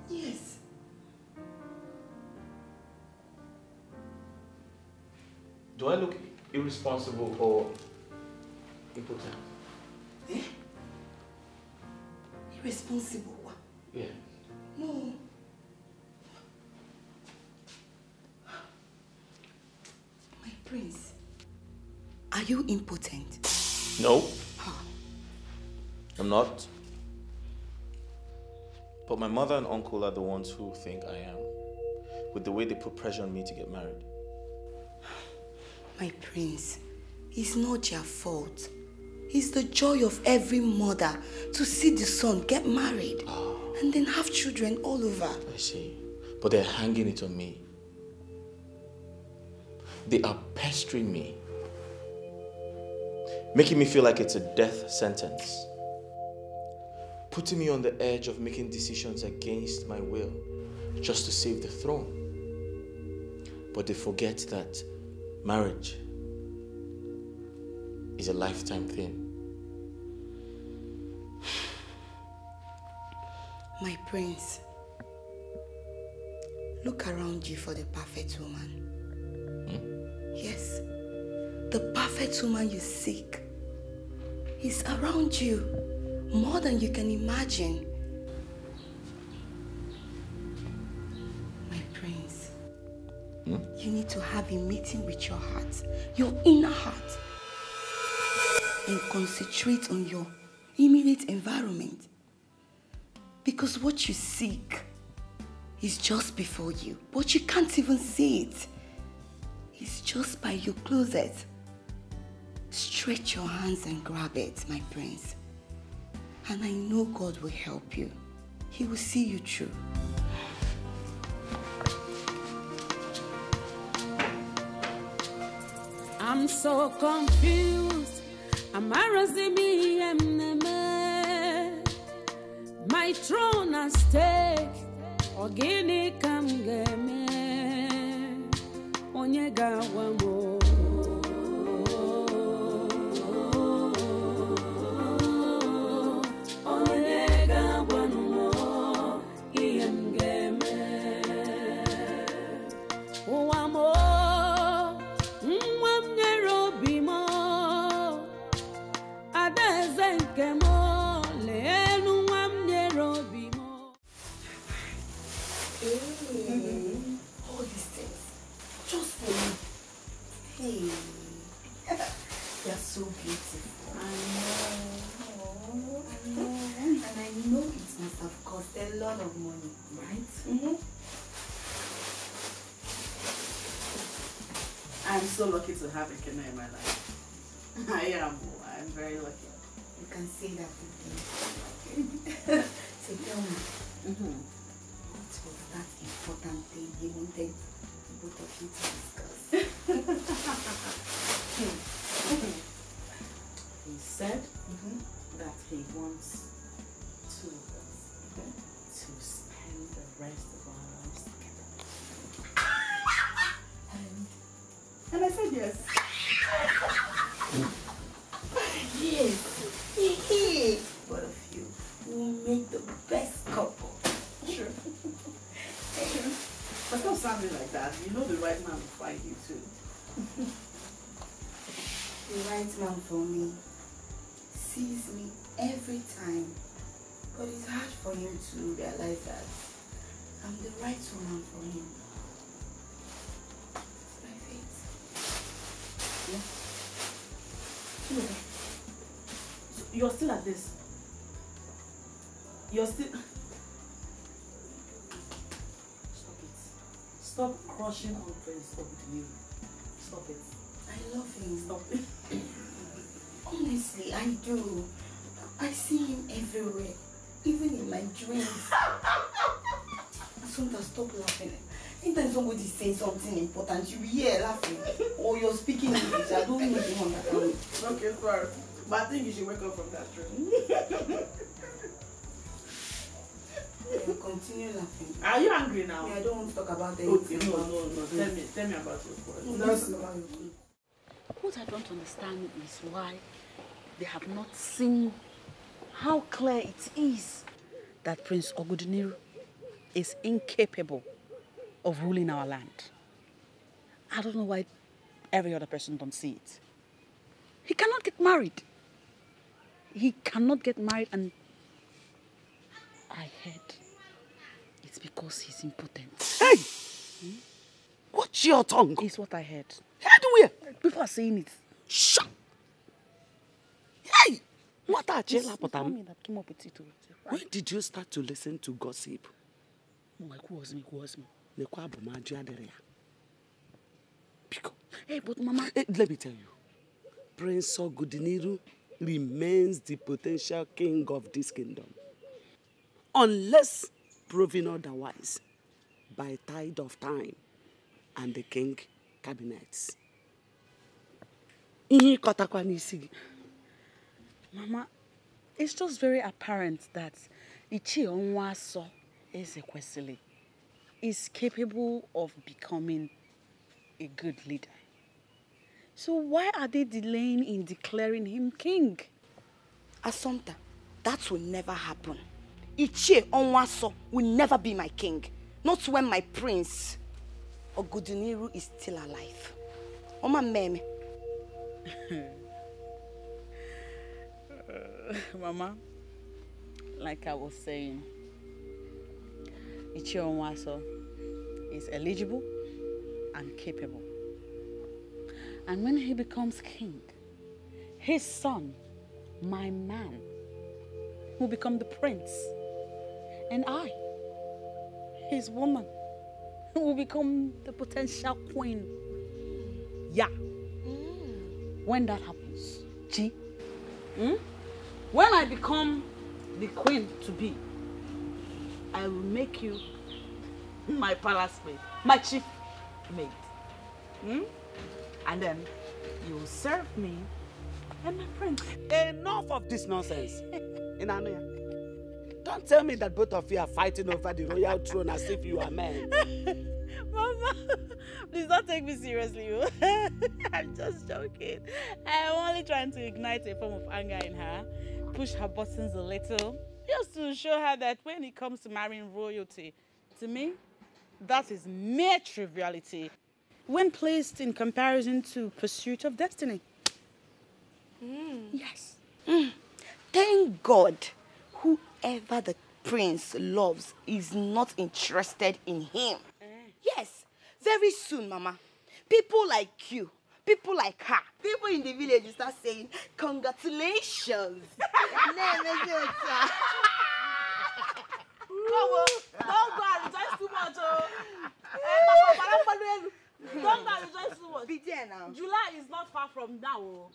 Yes. Do I look irresponsible or impotent? Eh? Irresponsible? Yeah. No. My prince, are you impotent? No. I'm not. But my mother and uncle are the ones who think I am, with the way they put pressure on me to get married. My prince, it's not your fault. It's the joy of every mother to see the son get married and then have children all over. I see. But they're hanging it on me. They are pestering me, making me feel like it's a death sentence, putting me on the edge of making decisions against my will just to save the throne. But they forget that marriage is a lifetime thing. My prince, look around you for the perfect woman. Yes, the perfect woman you seek is around you more than you can imagine. My prince, you need to have a meeting with your heart, your inner heart, and concentrate on your immediate environment. Because what you seek is just before you, but you can't even see it. It's just by your closet. Stretch your hands and grab it, my prince. And I know God will help you. He will see you through. I'm so confused. My throne at stake. Ogini kam game. Onyega wamo. Onyega wamo. Iem game. Wamo. Mwamnyero bimo. Adezenkemo. Leenu mwamnyero bimo. All these things. Just for you. Hey. You're so beautiful. I know. And I know it must have cost a lot of money, right? I'm so lucky to have a Kena in my life. I'm very lucky. You can say that again. So tell me, what was that important thing you wanted both of you to discuss? He said that he wants two of us to spend the rest of our lives together. And I said yes. Yes. Both of you will make the best couple. Sure. But don't sound like that. You know the right man will find you too. The right man for me sees me every time. But it's hard for him to realize that I'm the right woman for him. It's my fate. Yeah. So you're still at this? You're still... Stop it. Stop crushing on Prince Obudiniru. Stop it. I love him. Stop it. Honestly, I do. I see him everywhere. Even in my dreams. Sometimes stop laughing. Anytime somebody says something important, you be here laughing. Or you're speaking English. I don't know if you understand me. Okay, sorry. But I think you should wake up from that dream. Continue laughing. Are you angry now? Yeah, I don't want to talk about it. Okay, no. Tell me about your boy. What I don't understand is why they have not seen how clear it is that Prince Obudiniru is incapable of ruling our land. I don't know why every other person don't see it. He cannot get married. He cannot get married, and I heard it's because he's impotent. Hey! Watch your tongue. It's what I heard. Heard where? People are saying it. Shut! Hey! What are you that came up with it. When did you start to listen to gossip? Who was me? Hey, but Mama... Hey, let me tell you. Prince Obudiniru remains the potential king of this kingdom. Unless proven otherwise by tide of time and the king cabinets. Mama, it's just very apparent that Ichie Onwaso Ezekwesili is capable of becoming a good leader. So why are they delaying in declaring him king? Assumpta, that will never happen. Ichie Onwaso will never be my king. Not when my prince Obudiniru is still alive. Oma meme. Mama, like I was saying, Ichie Onwaso is eligible and capable. And when he becomes king, his son, my man, will become the prince. And I, his woman, will become the potential queen. Yeah. When that happens, when I become the queen to be, I will make you my palace maid, my chief maid. And then you will serve me and my prince. Enough of this nonsense. Don't tell me that both of you are fighting over the royal throne as if you are men. Mama, please don't take me seriously. I'm just joking. I'm only trying to ignite a form of anger in her, push her buttons a little, just to show her that when it comes to marrying royalty, to me, that is mere triviality when placed in comparison to pursuit of destiny. Yes. Thank God, whoever the prince loves is not interested in him. Yes, very soon, Mama. People like you, people like her, people in the village will start saying, congratulations. Don't go and rejoice too much. Don't go and rejoice too much. Be there now. July is not far from now.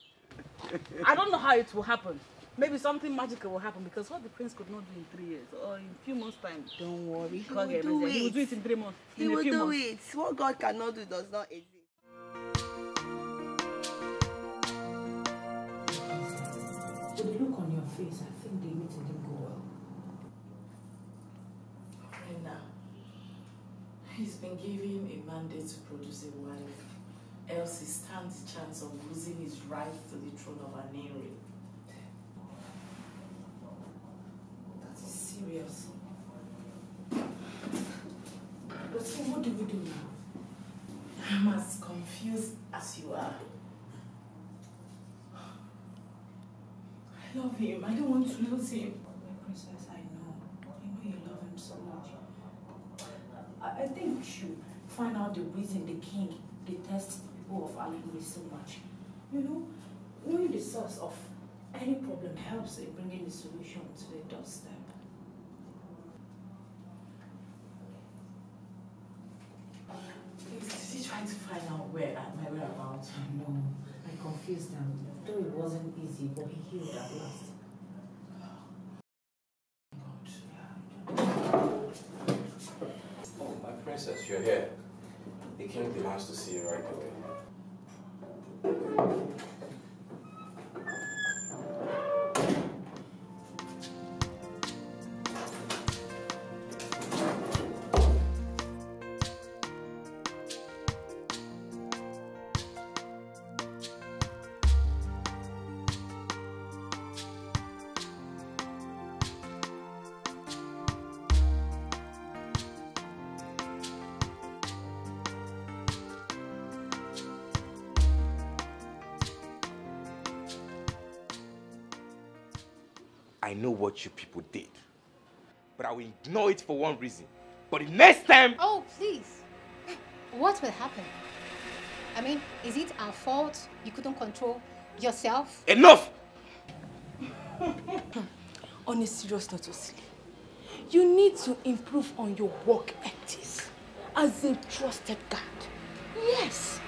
I don't know how it will happen. Maybe something magical will happen because what the prince could not do in 3 years or in a few months' time. Don't worry, he will do it. He will do it in 3 months. He will do it. What God cannot do does not exist. With the look on your face, I think the meeting didn't go well. Right now, he's been given a mandate to produce a wife, else he stands a chance of losing his right to the throne of Aniri. That is serious. But so what do we do now? I'm as confused as you are. I love him. I don't want to lose him. My princess, I know you love him so much. I think we should find out the reason the king detests the people of Nollywood so much. You know, knowing the source of any problem helps in bringing the solution to the doorstep. Please, did he try to find out where my whereabouts? I know. I confused him. Though it wasn't easy, but he healed at last. Oh, my princess, you're here. The king demands to see you right away. I know what you people did, but I will ignore it for one reason. But the next time... Oh, please. What will happen? I mean, is it our fault you couldn't control yourself? Enough! On a serious note, Osili, you need to improve on your work ethics as a trusted guard. Yes,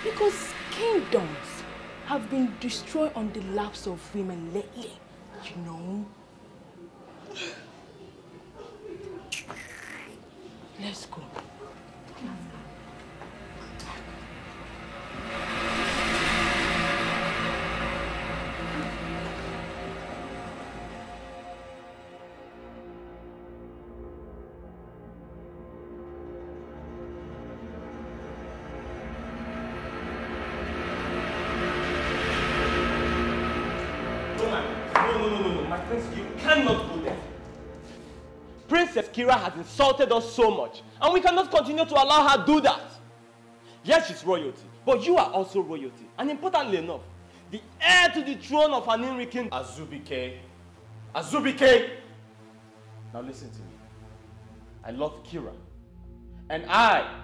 because kingdoms have been destroyed on the laps of women lately. You know? Let's go. No, my friends, you cannot go there. Princess Kira has insulted us so much, and we cannot continue to allow her do that. Yes, she's royalty, but you are also royalty, and importantly enough, the heir to the throne of Aniri King Azubike. Azubike! Now listen to me. I love Kira, and I,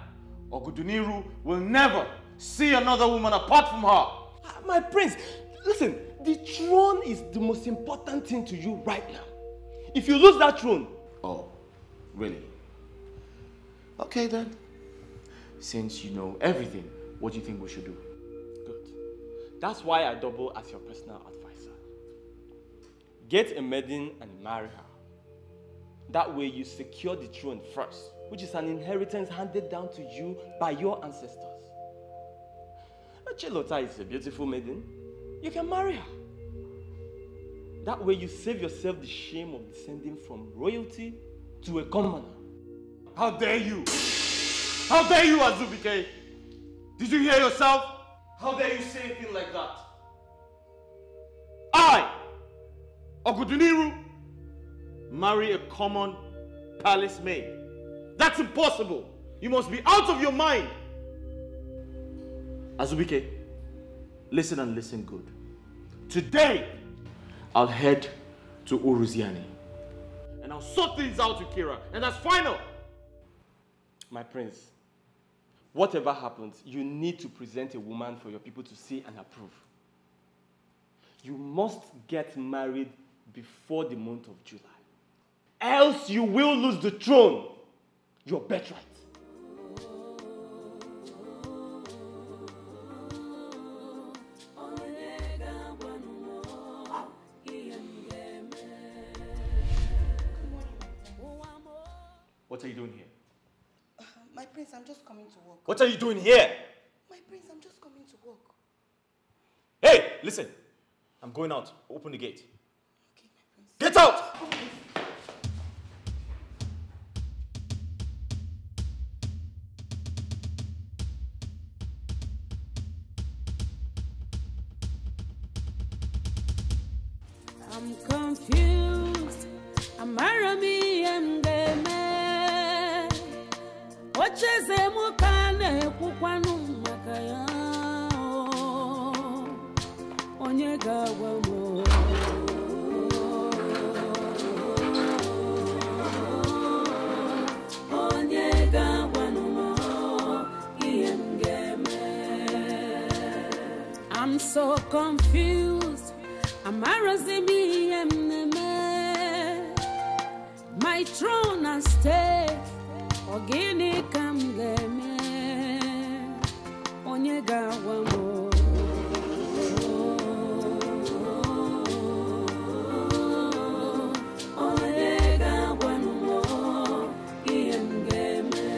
Oguduniru, will never see another woman apart from her. My prince, listen, the throne is the most important thing to you right now. If you lose that throne... Oh, really? Okay then. Since you know everything, what do you think we should do? Good. That's why I double as your personal advisor. Get a maiden and marry her. That way you secure the throne first, which is an inheritance handed down to you by your ancestors. Chilota is a beautiful maiden. You can marry her. That way you save yourself the shame of descending from royalty to a commoner. How dare you? How dare you, Azubike? Did you hear yourself? How dare you say a thing like that? I, Oguduniru, marry a common palace maid. That's impossible. You must be out of your mind. Azubike, listen and listen good. Today, I'll head to Uruziani. And I'll sort things out with Kira. And that's final. My prince, whatever happens, you need to present a woman for your people to see and approve. You must get married before the month of July. Else you will lose the throne, your birthright. What are you doing here? My prince, I'm just coming to work. What are you doing here? My prince, I'm just coming to work. Hey, listen. I'm going out. Open the gate. Okay, my prince. Get out! I'm confused. Amarami mgeme. Ocheze mukane kukwanu makaya. Onye gawa mo. Onye gawa no mgeme. I'm so confused. Amarazimi emneme. My throne and stay. Ogini kamgeme. Onye gawa mo. Onye gawa mo. Iemgeme.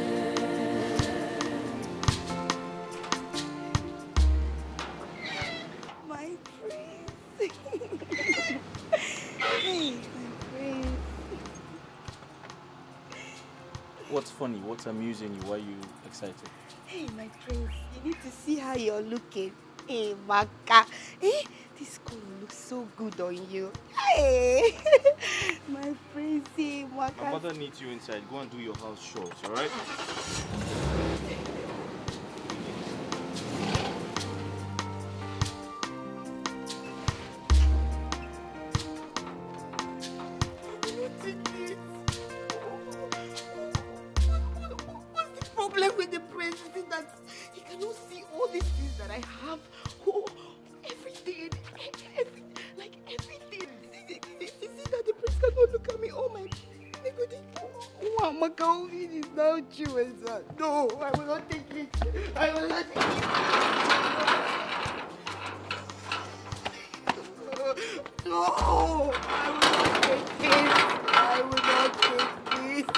My prince. Hey, my prince. What's funny? What's amusing you? Why are you excited? Hey, my prince. You need to see how you're looking. Hey, Maka. Hey, this color looks so good on you. Hey, my prince. Hey, Maka. My mother needs you inside. Go and do your house chores, all right? Problem with the prince is that he cannot see all these things that I have. Oh, everything. Like everything. You see that the prince cannot look at me. Oh my God. Oh, my God, it is now true, sir. No, I will not take it. I will not take it. No, I will not take this. I will not take this.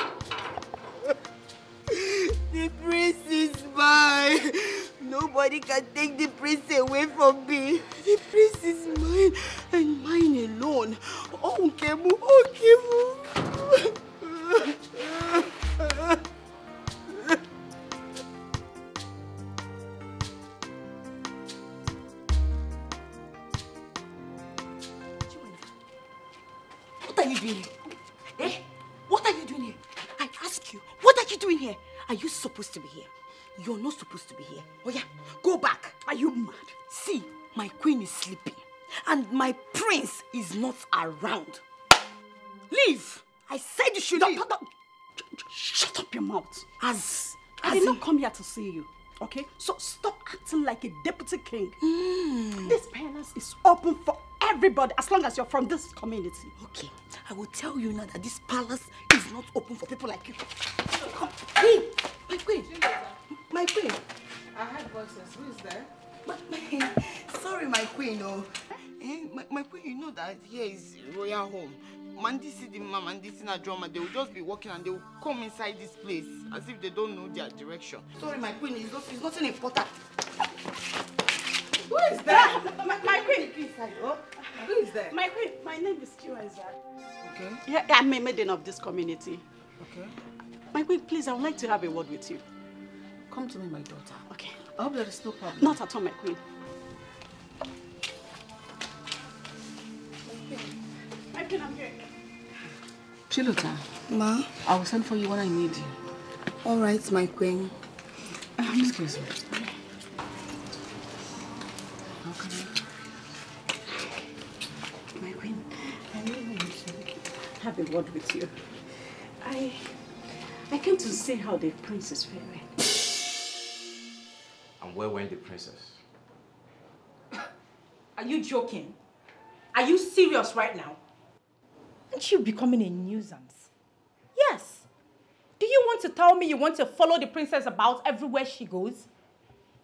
The prince is mine. Nobody can take the prince away from me. The prince is mine and mine alone. Oh, Kemu, oh, Kemu. What are you doing here? Eh? What are you doing here? I ask you, what are you doing here? Are you supposed to be here? You're not supposed to be here. Oh yeah, go back. Are you mad? See, my queen is sleeping and my prince is not around. Leave. I said you should leave. Shut up your mouth. I did not come here to see you, okay? So stop acting like a deputy king. This palace is open for everybody as long as you're from this community. Okay, I will tell you now that this palace is not open for people like you. Hey, my queen. My queen. I heard voices. Who is there? Sorry, my queen. Oh. My queen, you know that here is royal home. Mandi see the mom and this in a drama, they will just be walking and they will come inside this place as if they don't know their direction. Sorry, my queen, it's nothing important. Who is there? My queen. Oh. Who is there? My queen, my name is Chiweza. Okay. Yeah, I'm a maiden of this community. Okay. My queen, please, I would like to have a word with you. Come to me, my daughter. Okay. I hope there is no problem. Not at all, my queen. My queen, I'm here. Chilota. Ma? I will send for you when I need you. All right, my queen. Excuse me. How can I? My queen, I really want to have a word with you. I came to see how the prince is faring. And where went the princess? Are you joking? Are you serious right now? Aren't you becoming a nuisance? Yes. Do you want to tell me you want to follow the princess about everywhere she goes?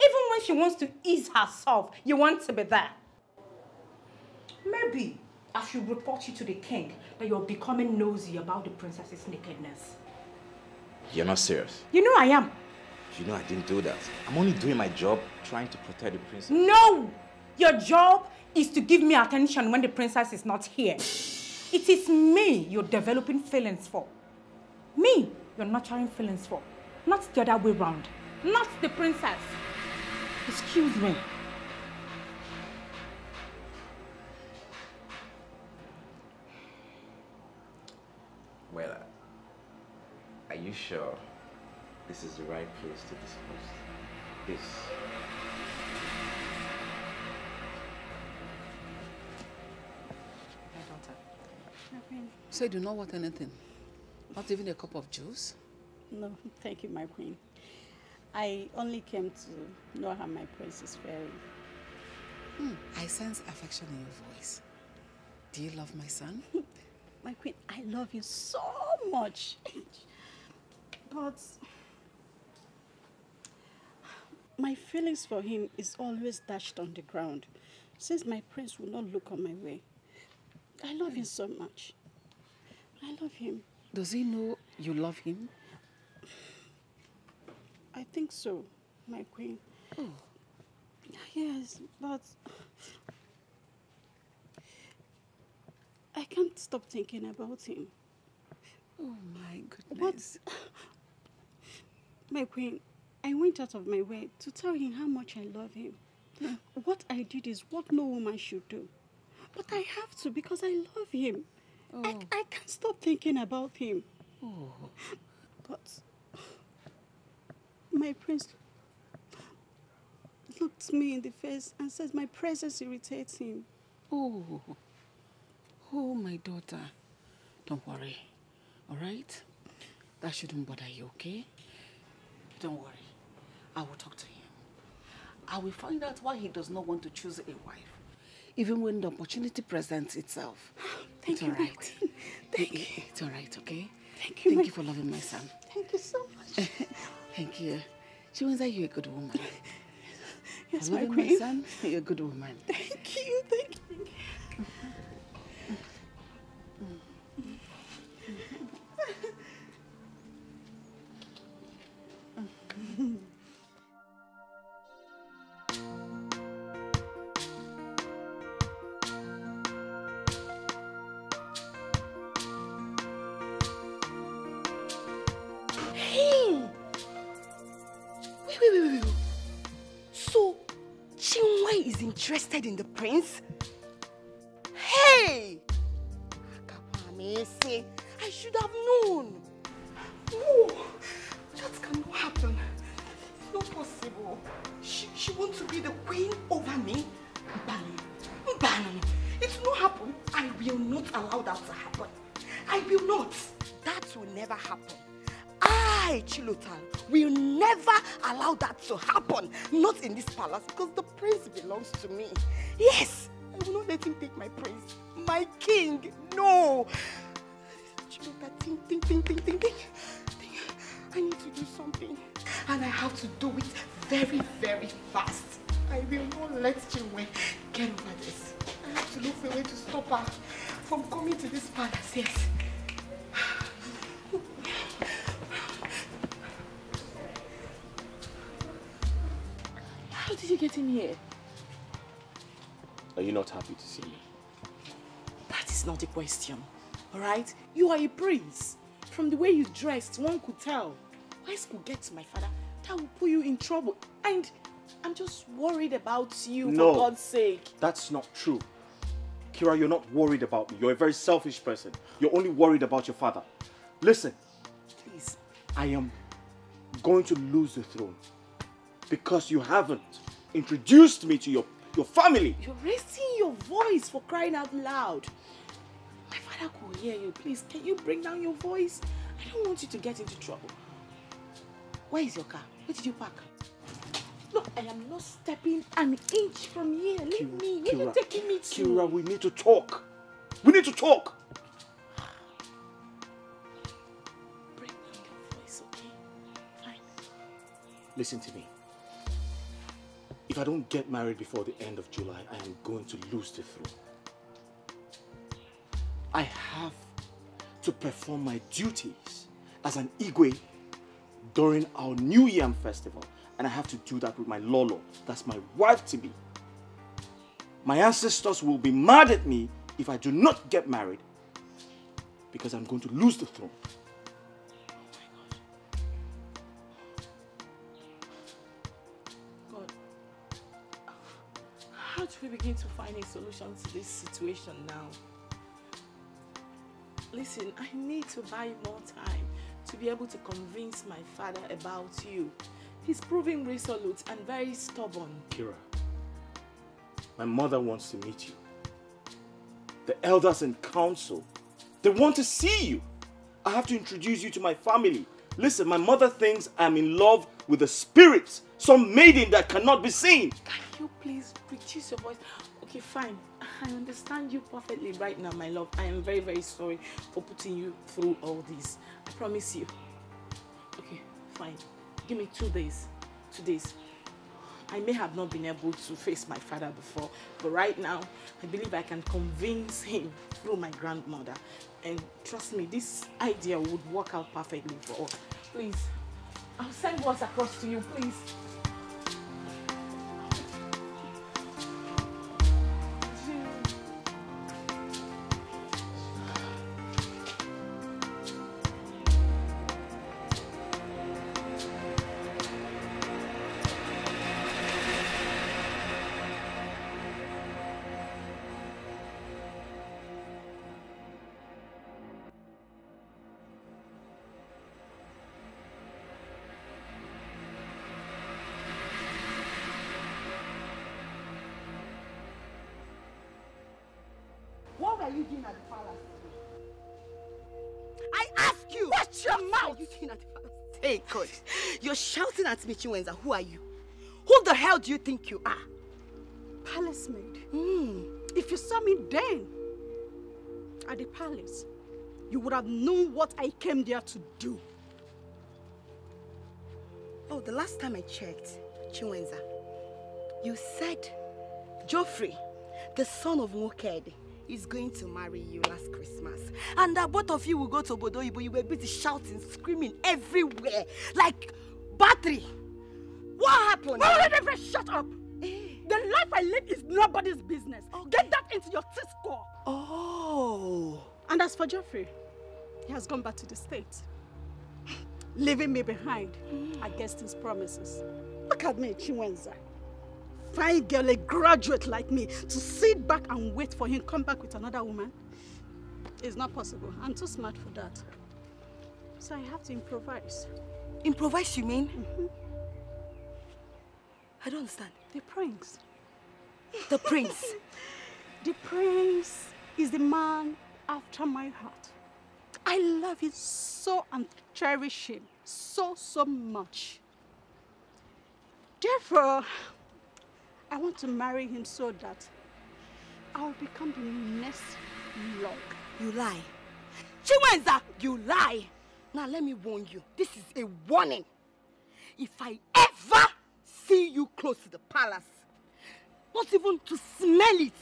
Even when she wants to ease herself, you want to be there. Maybe I should report you to the king that you're becoming nosy about the princess's nakedness. You're not serious? You know I am. You know I didn't do that. I'm only doing my job trying to protect the princess. No! Your job is to give me attention when the princess is not here. It is me you're developing feelings for. Me you're nurturing feelings for. Not the other way round. Not the princess. Excuse me. Well, are you sure this is the right place to discuss this? My daughter. So you do not want anything? Not even a cup of juice? No, thank you, my queen. I only came to know how my prince is faring. I sense affection in your voice. Do you love my son? My queen, I love you so much. But my feelings for him is always dashed on the ground, since my prince will not look on my way. I love him so much. I love him. Does he know you love him? I think so, my queen. Oh. Yes, but I can't stop thinking about him. Oh my goodness. But, my queen, I went out of my way to tell him how much I love him. What I did is what no woman should do. But I have to because I love him. Oh. I can't stop thinking about him. Oh. But my prince looked me in the face and says my presence irritates him. Oh. Oh, my daughter. Don't worry. All right? That shouldn't bother you, okay? Don't worry. I will talk to him. I will find out why he does not want to choose a wife, even when the opportunity presents itself. Thank you, right. Thank you. It's all right, okay? Thank you. Thank you for loving my son. Thank you so much. Thank you. She means that you're a good woman. Yes, for my loving queen. my son, you're a good woman. Thank you. Thank you. Hey! Wait. So, Chinwe is interested in the prince? Hey! Akapamese, I should have known. No, that cannot happen. It's not possible. She wants to be the queen over me? Ban. It will not happen. I will not allow that to happen. I will not. That will never happen. I, Chilotal, will never allow that to happen. Not in this palace, because the prince belongs to me. Yes, I will not let him take my prince. My king, no. Chilotal, think. I need to do something. And I have to do it very, very fast. I will not let Chinwe get over this. I have to look for a way to stop her from coming to this palace, yes. How did you get in here? Are you not happy to see me? That is not the question, all right? You are a prince. From the way you dressed, one could tell. Wise could get to my father, that will put you in trouble. And I'm just worried about you, for God's sake. That's not true. Kira, you're not worried about me. You're a very selfish person. You're only worried about your father. Listen, please. I am going to lose the throne because you haven't introduced me to your family. You're raising your voice, for crying out loud. My father could hear you. Please, can you bring down your voice? I don't want you to get into trouble. Where is your car? Where did you park? Look, I am not stepping an inch from here. Leave me. Where are you taking me to? Kira, we need to talk. We need to talk. Bring down your voice, okay? Fine. Listen to me. If I don't get married before the end of July, I am going to lose the throne. I have to perform my duties as an Igwe during our New Yam festival. And I have to do that with my Lolo. That's my wife-to-be. My ancestors will be mad at me if I do not get married because I'm going to lose the throne. God, how do we begin to find a solution to this situation now? Listen, I need to buy more time to be able to convince my father about you. He's proving resolute and very stubborn. Kira, my mother wants to meet you. The elders in council, they want to see you. I have to introduce you to my family. Listen, my mother thinks I'm in love with a spirit, some maiden that cannot be seen. Can you please reduce your voice? Okay, fine. I understand you perfectly right now, my love. I am very, very sorry for putting you through all this. I promise you. Okay, fine. Give me 2 days. 2 days. I may have not been able to face my father before, but right now, I believe I can convince him through my grandmother. And trust me, this idea would work out perfectly for us. Please, I'll send words across to you, please. What were you doing at the palace today? I ask you! Watch your mouth! What are you doing at the palace? Hey, God. You're shouting at me, Chinwenza. Who are you? Who the hell do you think you are? Palace maid. If you saw me then at the palace, you would have known what I came there to do. Oh, the last time I checked, Chinwenza, you said Geoffrey, the son of Moked, is going to marry you last Christmas. And that both of you will go to Obodo Ibo. You were busy shouting, screaming everywhere, like battery. What happened? Oh, shut up! The life I live is nobody's business. Okay. Get that into your T-score. Oh. And as for Geoffrey, he has gone back to the States, leaving me behind against his promises. Look at me, Chinwenza. Fine girl, a graduate like me, to sit back and wait for him to come back with another woman. It's not possible. I'm too smart for that. So I have to improvise. Improvise, you mean? I don't understand. The prince. The prince? The prince is the man after my heart. I love him so and cherish him so much. Therefore, I want to marry him so that I'll become the next lord. You lie. Chinwenza, you lie. Now let me warn you. This is a warning. If I ever see you close to the palace, not even to smell it,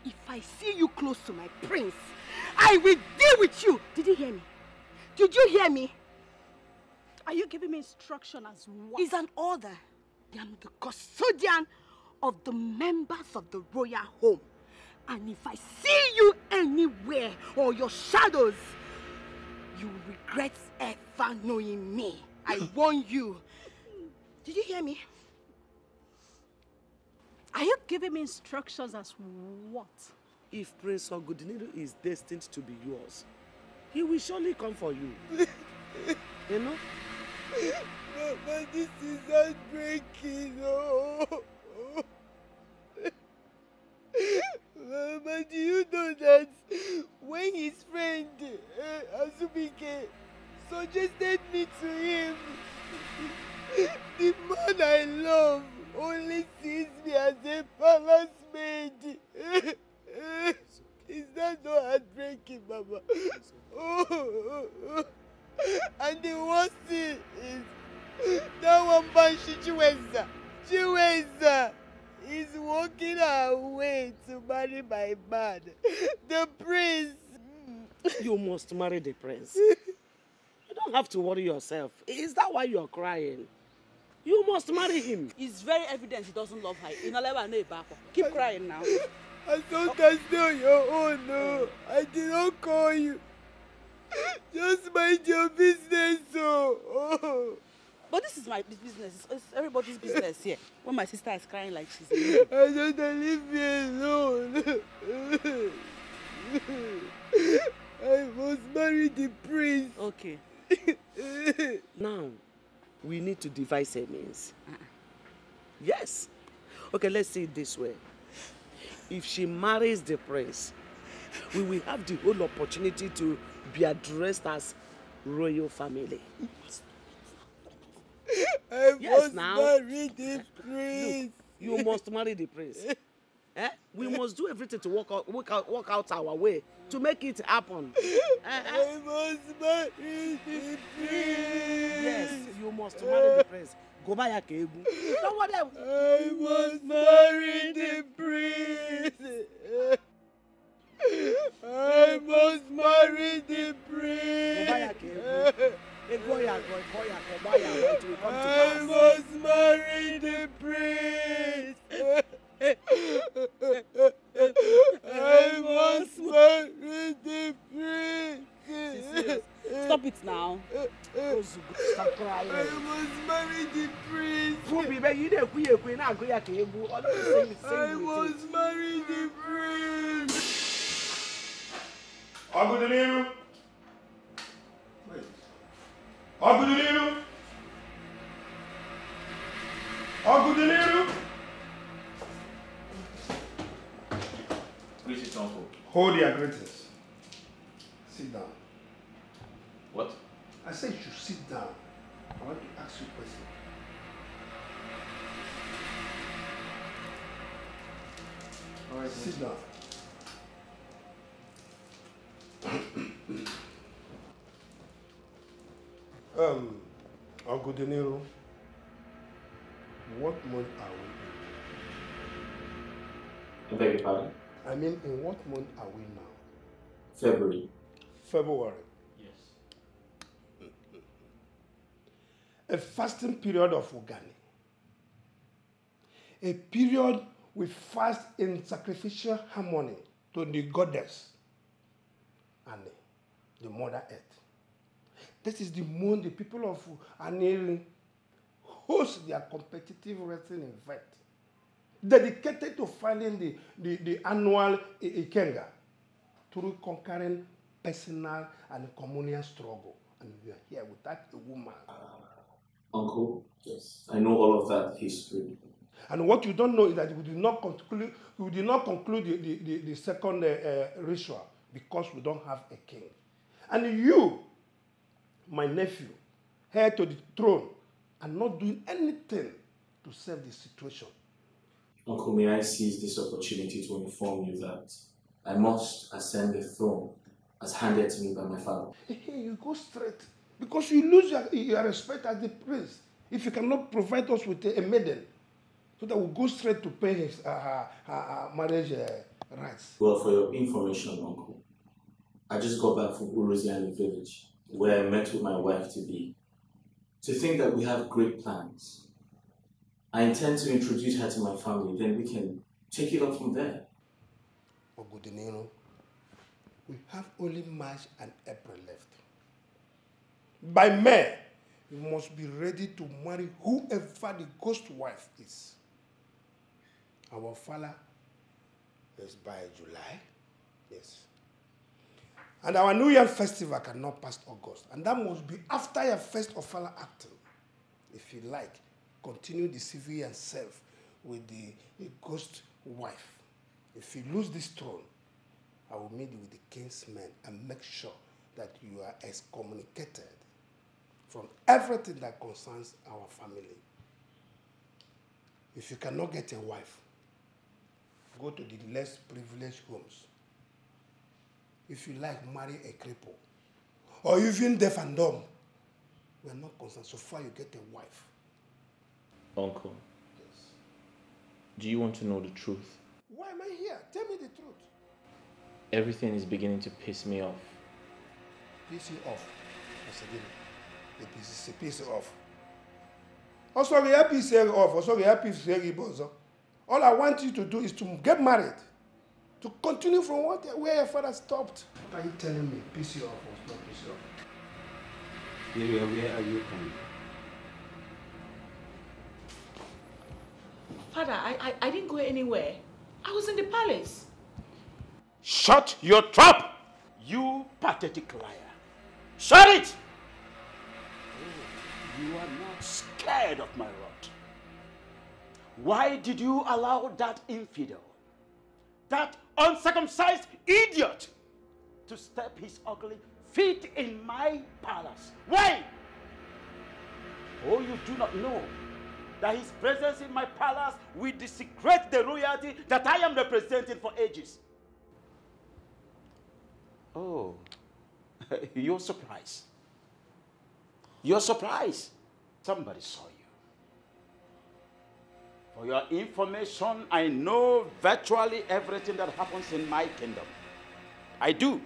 if I see you close to my prince, I will deal with you. Did you hear me? Did you hear me? Are you giving me instruction as what? It's an order. I am the custodian of the members of the royal home. And if I see you anywhere or your shadows, you will regret ever knowing me. I warn you. Did you hear me? Are you giving me instructions as what? If Prince Ogudiniru is destined to be yours, he will surely come for you. You know? But this is heartbreaking. Oh. But do you know that when his friend Azubike suggested me to him, the man I love only sees me as a palace maid. Is that not heartbreaking, Mama? Oh. And the worst thing is that one Banshee Chiwenza is walking her way to marry my man, the prince. You must marry the prince. You don't have to worry yourself. Is that why you're crying? You must marry him. It's very evident he doesn't love her. Keep crying now. I thought that's not your own, no. I did not call you. Just mind your business, oh. But this is my business. It's everybody's business here. When my sister is crying like she's I don't leave me alone. I must marry the prince. Okay. Now, we need to devise a means. Yes. Okay, let's see it this way. If she marries the prince, we will have the whole opportunity to be addressed as royal family. I must marry the prince. Look, you must marry the prince. We must do everything to work out our way to make it happen. I must marry the prince. Yes, you must marry the prince. Go buy a cable. Don't worry. I must marry the prince. I must marry the prince. Go buy a cable. I must marry the prince. I must marry the prince. Stop it now. Stop crying. I must marry the prince. I must marry the prince. Agudeliru. Agudeliru. Agudeliru. Greetings, uncle. Hold your greetings. Sit down. What? I said you should sit down. I want to ask you a question. All right, sit down. Uncle De Niro, what month are we I beg your pardon? in? I mean, in what month are we now? February. February. Yes. A fasting period of Ugani. A period we fast in sacrificial harmony to the goddess and the Mother Earth. This is the month the people of Aneri host their competitive wrestling event dedicated to finding the annual Ikenga through conquering personal and communal struggle. And we are here without a woman. Uncle, yes, I know all of that history. And what you don't know is that we did not conclude the second ritual because we don't have a king. And you, my nephew, heir to the throne, are not doing anything to save the situation. Uncle, may I seize this opportunity to inform you that I must ascend the throne as handed to me by my father. Hey, you go straight. Because you lose your respect as the prince if you cannot provide us with a maiden. So that we'll go straight to pay his marriage rights. Well, for your information, Uncle, I just got back from Uruziani village, where I met with my wife-to-be. To think that we have great plans. I intend to introduce her to my family, then we can take it up from there. Ogudinero, we have only March and April left. By May, we must be ready to marry whoever the ghost wife is. Our father is by July, yes. And our New Year festival cannot pass August. And that must be after your first official acting. If you like, continue deceiving yourself with the ghost wife. If you lose this throne, I will meet with the king's men and make sure that you are excommunicated from everything that concerns our family. If you cannot get a wife, go to the less privileged homes. If you like, marry a cripple. Or even deaf and dumb. We are not concerned so far you get a wife. Uncle, yes. Do you want to know the truth? Why am I here? Tell me the truth. Everything is beginning to piss me off. Piss you off? It's a piece off. Also, we happy say off. Also, we happy say bozo. All I want you to do is to get married. To continue from where your father stopped. What are you telling me? Piece you off or not piece you off? Where are you coming? Father, I didn't go anywhere. I was in the palace. Shut your trap! You pathetic liar. Shut it! Oh, you are not scared of my wrath. Why did you allow that infidel, that uncircumcised idiot, to step his ugly feet in my palace? Why? Oh, you do not know that his presence in my palace will desecrate the royalty that I am representing for ages. Oh, you're surprised. You're surprised. Somebody saw you. For your information, I know virtually everything that happens in my kingdom. I do.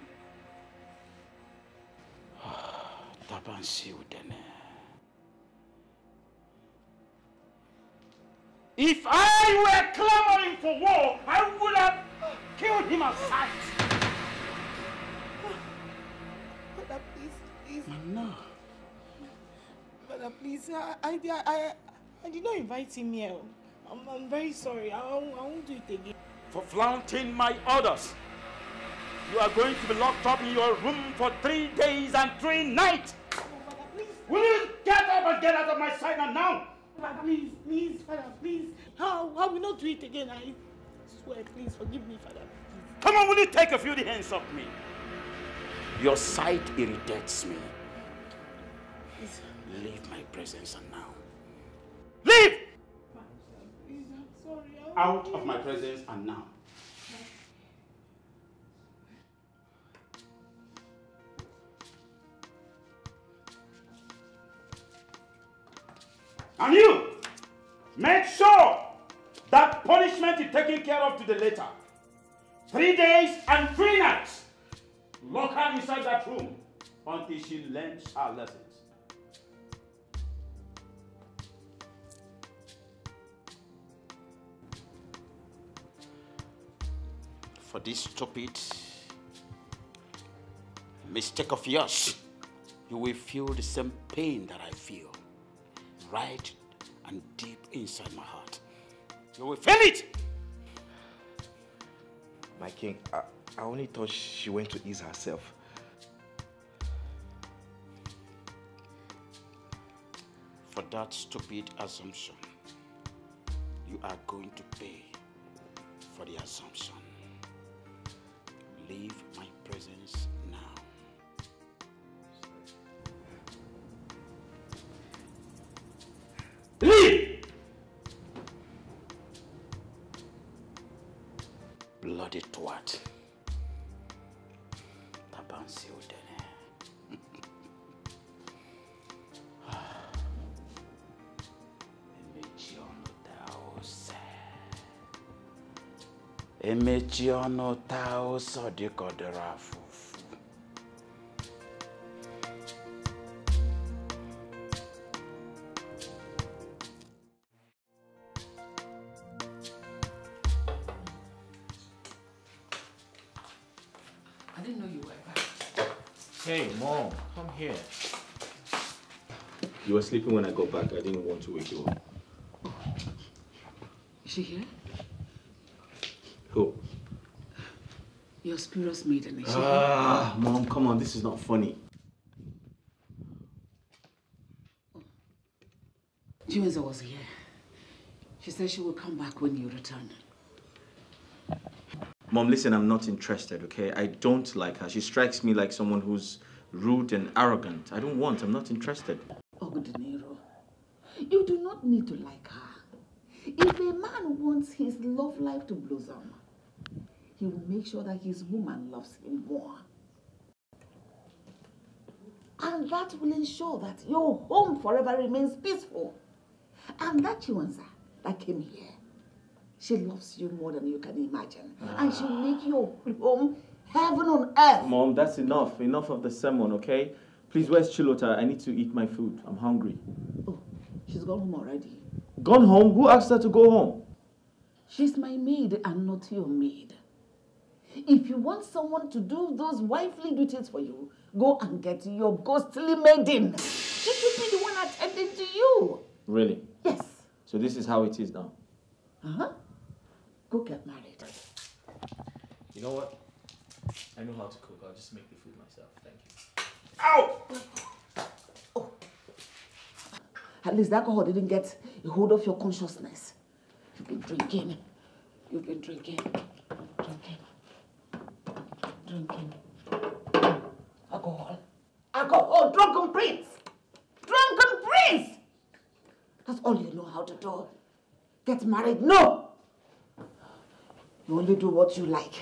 If I were clamoring for war, I would have killed him at sight. Father, please. No. Father, please. I did not invite him here. I'm very sorry. I won't do it again. For flaunting my orders, you are going to be locked up in your room for 3 days and 3 nights. Oh, Father, please. Will you get up and get out of my sight now? Father, please, Father, please. I will not do it again. I swear, please, forgive me, Father. Please. Come on, will you take a few hands off me? Your sight irritates me. Please. Leave my presence now. Leave! Please, I'm sorry. Out of my presence and now. And you, make sure that punishment is taken care of to the later. 3 days and 3 nights. Lock her inside that room until she learns her lessons. For this stupid mistake of yours, you will feel the same pain that I feel. Right and deep inside my heart. You will feel it! My king, I only thought she went to ease herself. For that stupid assumption, you are going to pay for the assumption. Leave my presence now. Leave! Bloody twat. Tabansi udene. Emechi ono tao sodiko derafu. I didn't know you were back. Hey, Mom, come here. You were sleeping when I got back. I didn't want to wake you up. Is she here? Who? Your spurious maiden, is she Ah, Mom, come on. This is not funny. Chiwenza was here. She said she will come back when you return. Mom, listen, I'm not interested, okay? I don't like her. She strikes me like someone who's rude and arrogant. I'm not interested. Ogudinero, you do not need to like her. If a man wants his love life to blossom, he will make sure that his woman loves him more. And that will ensure that your home forever remains peaceful. And that Chiwenza that came here, she loves you more than you can imagine. And she'll make your home heaven on earth. Mom, that's enough. Enough of the sermon, okay? Please, where's Chilota? I need to eat my food. I'm hungry. Oh, she's gone home already. Gone home? Who asked her to go home? She's my maid and not your maid. If you want someone to do those wifely duties for you, go and get your ghostly maiden. She should be the one attending to you. Really? Yes. So this is how it is now? Uh-huh. Go get married. You know what? I know how to cook. I'll just make the food myself. Thank you. Ow! Oh. At least the alcohol didn't get a hold of your consciousness. You've been drinking. You've been drinking. Drinking. Alcohol. Alcohol! Drunken prince! Drunken prince! That's all you know how to do. Get married? No! You only do what you like.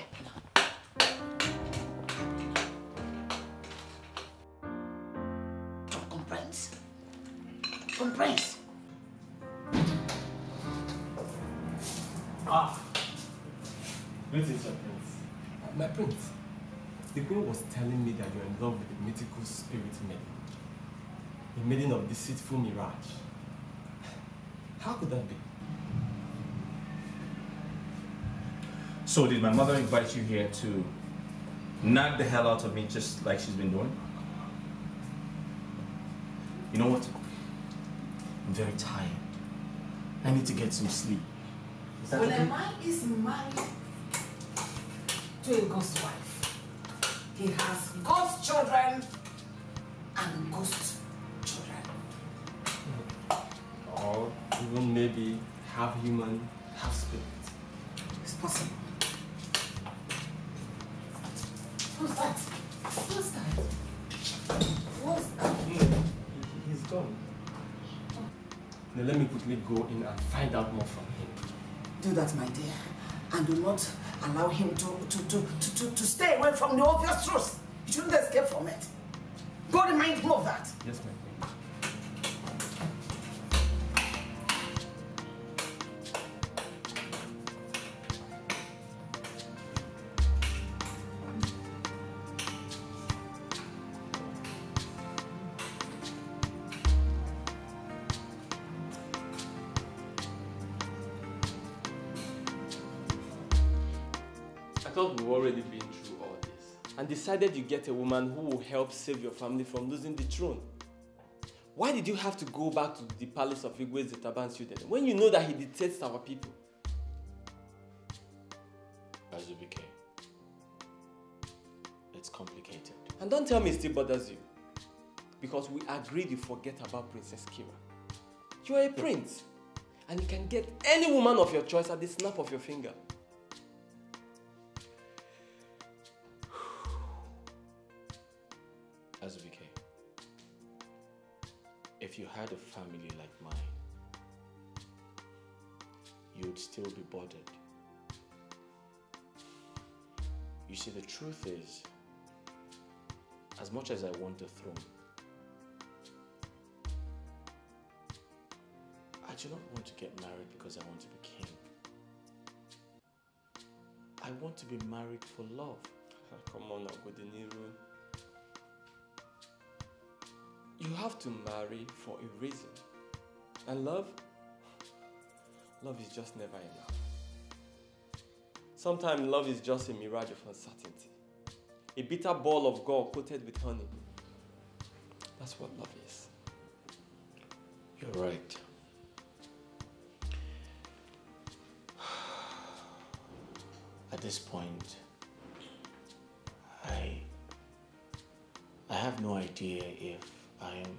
Drunken prince. Drunken prince. Ah. Greetings, Sir Prince. My prince, the queen was telling me that you're in love with the mythical spirit maiden. A maiden of deceitful mirage. How could that be? So did my mother invite you here to knock the hell out of me just like she's been doing? You know what? I'm very tired. I need to get some sleep. Is that When okay? a man is married to a ghost wife, he has ghost children and ghost children. Or even maybe half human, half spirit. It's possible. Who's that? Who's that? Who's that? He's gone. Now let me quickly go in and find out more from him. Do that, my dear, and do not allow him to stay away from the obvious truth. You shouldn't escape from it. Go remind him of that. Yes, ma'am. I thought we've already been through all this and decided you get a woman who will help save your family from losing the throne. Why did you have to go back to the palace of Igwe's Zetabansu then, when you know that he detests our people? Azubike, it's complicated. And don't tell me it still bothers you. Because we agreed you forget about Princess Kira. You are a prince. And you can get any woman of your choice at the snap of your finger. Azubike, if you had a family like mine, you would still be bothered. You see, the truth is, as much as I want the throne, I do not want to get married because I want to be king. I want to be married for love. Come on now, Godiniru. You have to marry for a reason. And love? Love is just never enough. Sometimes love is just a mirage of uncertainty. A bitter ball of gall coated with honey. That's what love is. You're right. At this point, I have no idea if I am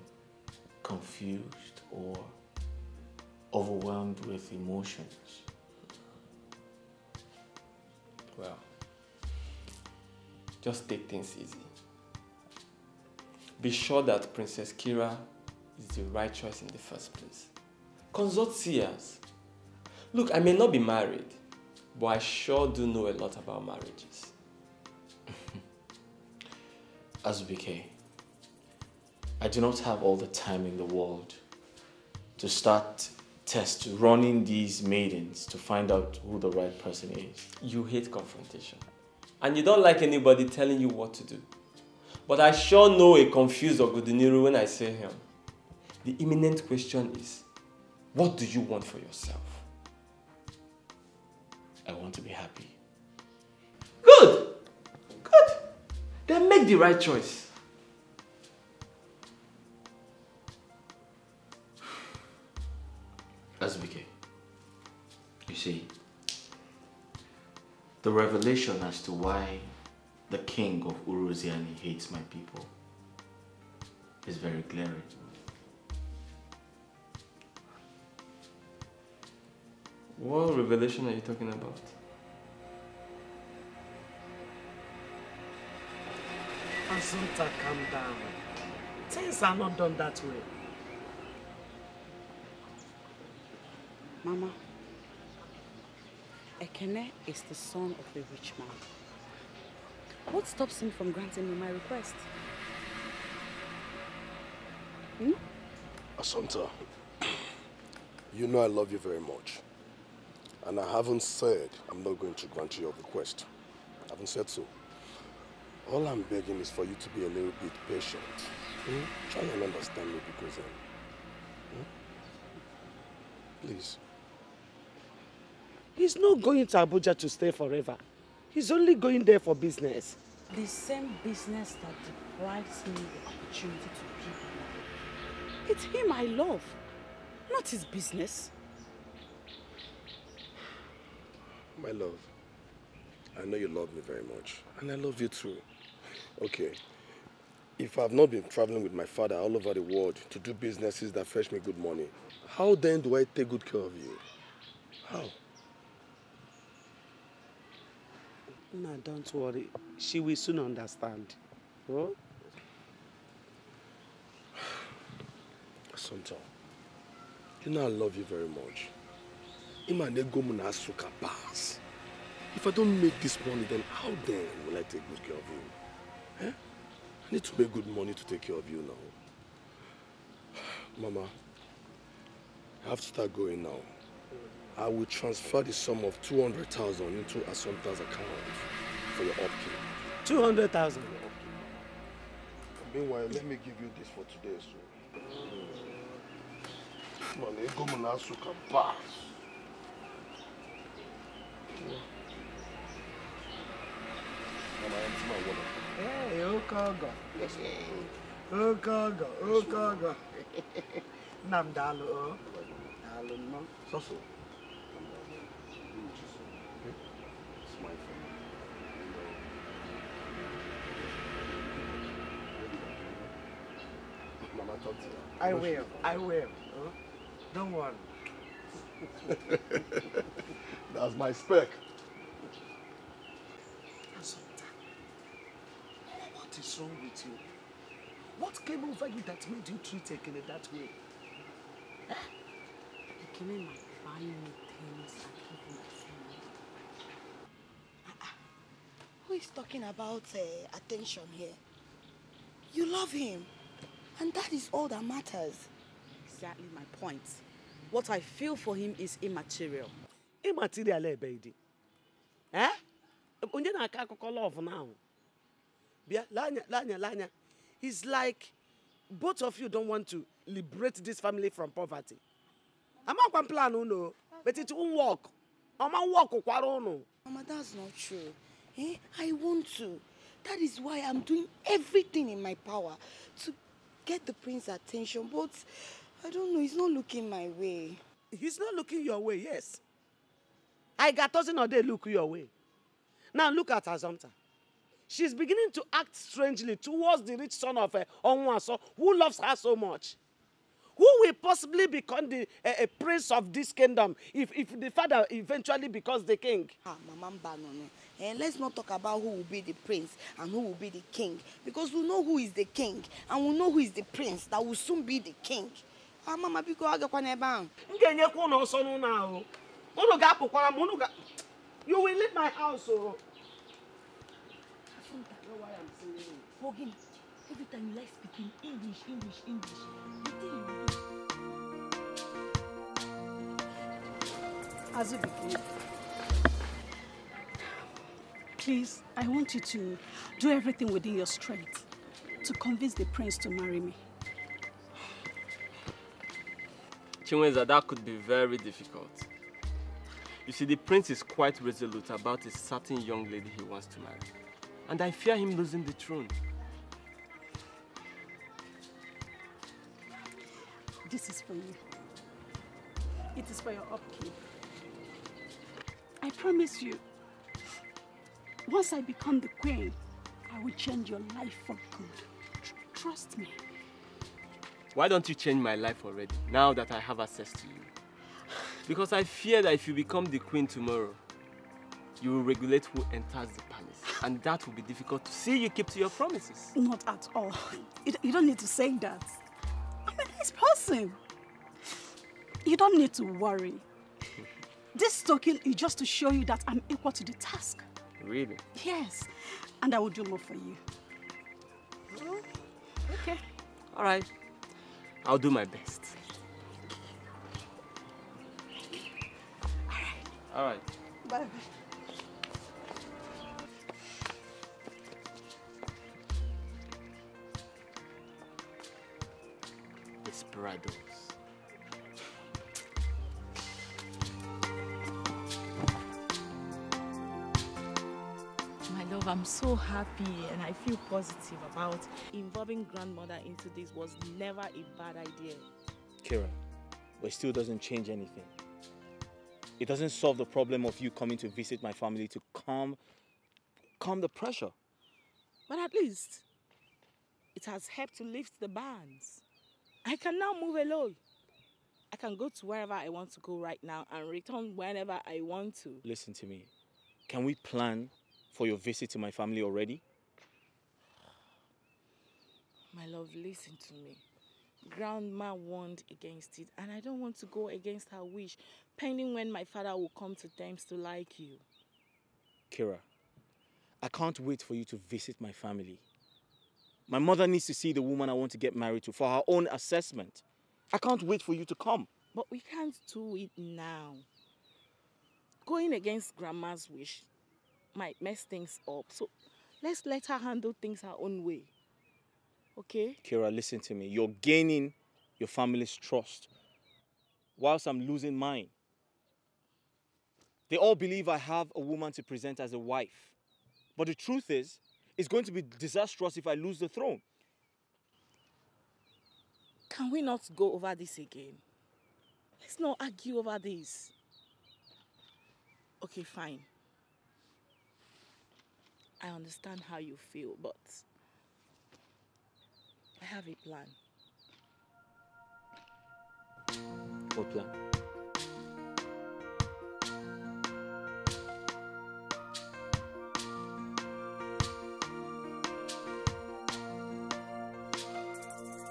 confused or overwhelmed with emotions. Well, just take things easy. Be sure that Princess Kira is the right choice in the first place. Consult seers. Look, I may not be married, but I sure do know a lot about marriages. Azubike, I do not have all the time in the world to start running these maidens to find out who the right person is. You hate confrontation. And you don't like anybody telling you what to do. But I sure know a confused Ogudiniru when I see him. The imminent question is, what do you want for yourself? I want to be happy. Good! Good! Then make the right choice. Azubike, you see, the revelation as to why the king of Uruziani hates my people is very glaring. What revelation are you talking about? Assunta, calm down. Things are not done that way. Mama, Ekene is the son of a rich man. What stops him from granting me my request? Assunta, you know I love you very much. And I haven't said I'm not going to grant you your request. I haven't said so. All I'm begging is for you to be a little bit patient. Try and understand me because please. He's not going to Abuja to stay forever. He's only going there for business. The same business that deprives me the opportunity to be alive. It's him I love, not his business. My love, I know you love me very much, and I love you too. Okay, if I've not been traveling with my father all over the world to do businesses that fetch me good money, how then do I take good care of you? How? No, don't worry. She will soon understand. Oh? Assunta, you know I love you very much. If I don't make this money, then how then will I take good care of you? Eh? I need to make good money to take care of you now. Mama, I have to start going now. I will transfer the sum of 200,000 into Assunta's account for your upkeep. 200,000? Meanwhile, let me give you this for today, so. Hey, Okogo. Okogo. Namdalo, oh. Dalo, no. So. I will. Oh? Don't worry. That's my spec. Assunta, what is wrong with you? What came over you that made you treat Ekene that way? Ekene might buy me things and give me food. Who is talking about attention here? You love him. And that is all that matters. Exactly my point. What I feel for him is immaterial. Immaterial, baby. Eh? Unje na aka akụkọ love now. Bia, lanya. It's like both of you don't want to liberate this family from poverty. I'm not plan uno, but it won't work. I'm not work uno. Mama, that's not true. I want to. That is why I'm doing everything in my power to get the prince's attention, but I don't know, he's not looking my way. He's not looking your way, yes. I got doesn't or they look your way. Now look at Assunta. She's beginning to act strangely towards the rich son of Onwaso, who loves her so much. Who will possibly become the prince of this kingdom if the father eventually becomes the king? Mama Mbano, let's not talk about who will be the prince and who will be the king. Because we know who is the king and we know who is the prince that will soon be the king. Mama, you will leave my house. Oh. Forgive. Every time you like speaking English. Azubike, please, I want you to do everything within your strength to convince the prince to marry me. Chinwenza, that could be very difficult. You see, the prince is quite resolute about a certain young lady he wants to marry. And I fear him losing the throne. This is for you. It is for your upkeep. I promise you, once I become the queen, I will change your life for good. Trust me. Why don't you change my life already, now that I have access to you? Because I fear that if you become the queen tomorrow, you will regulate who enters the palace. And that will be difficult to see you keep to your promises. Not at all. You don't need to say that. I'm a nice person. You don't need to worry. This token is just to show you that I'm equal to the task. Really? Yes. And I will do more for you. Okay. All right. I'll do my best. All right. Bye. Desperados. My love, I'm so happy and I feel positive about involving grandmother into this was never a bad idea. Kira, but it still doesn't change anything. It doesn't solve the problem of you coming to visit my family to calm the pressure. But at least it has helped to lift the bans. I can now move alone. I can go to wherever I want to go right now and return whenever I want to. Listen to me. Can we plan for your visit to my family already? My love, listen to me. Grandma warned against it, and I don't want to go against her wish, pending when my father will come to terms to like you. Kira, I can't wait for you to visit my family. My mother needs to see the woman I want to get married to for her own assessment. I can't wait for you to come. But we can't do it now. Going against Grandma's wish might mess things up, so let's let her handle things her own way. Okay? Kira, listen to me. You're gaining your family's trust whilst I'm losing mine. They all believe I have a woman to present as a wife. But the truth is, it's going to be disastrous if I lose the throne. Can we not go over this again? Let's not argue over this. Okay, fine. I understand how you feel, but I have a plan. What plan?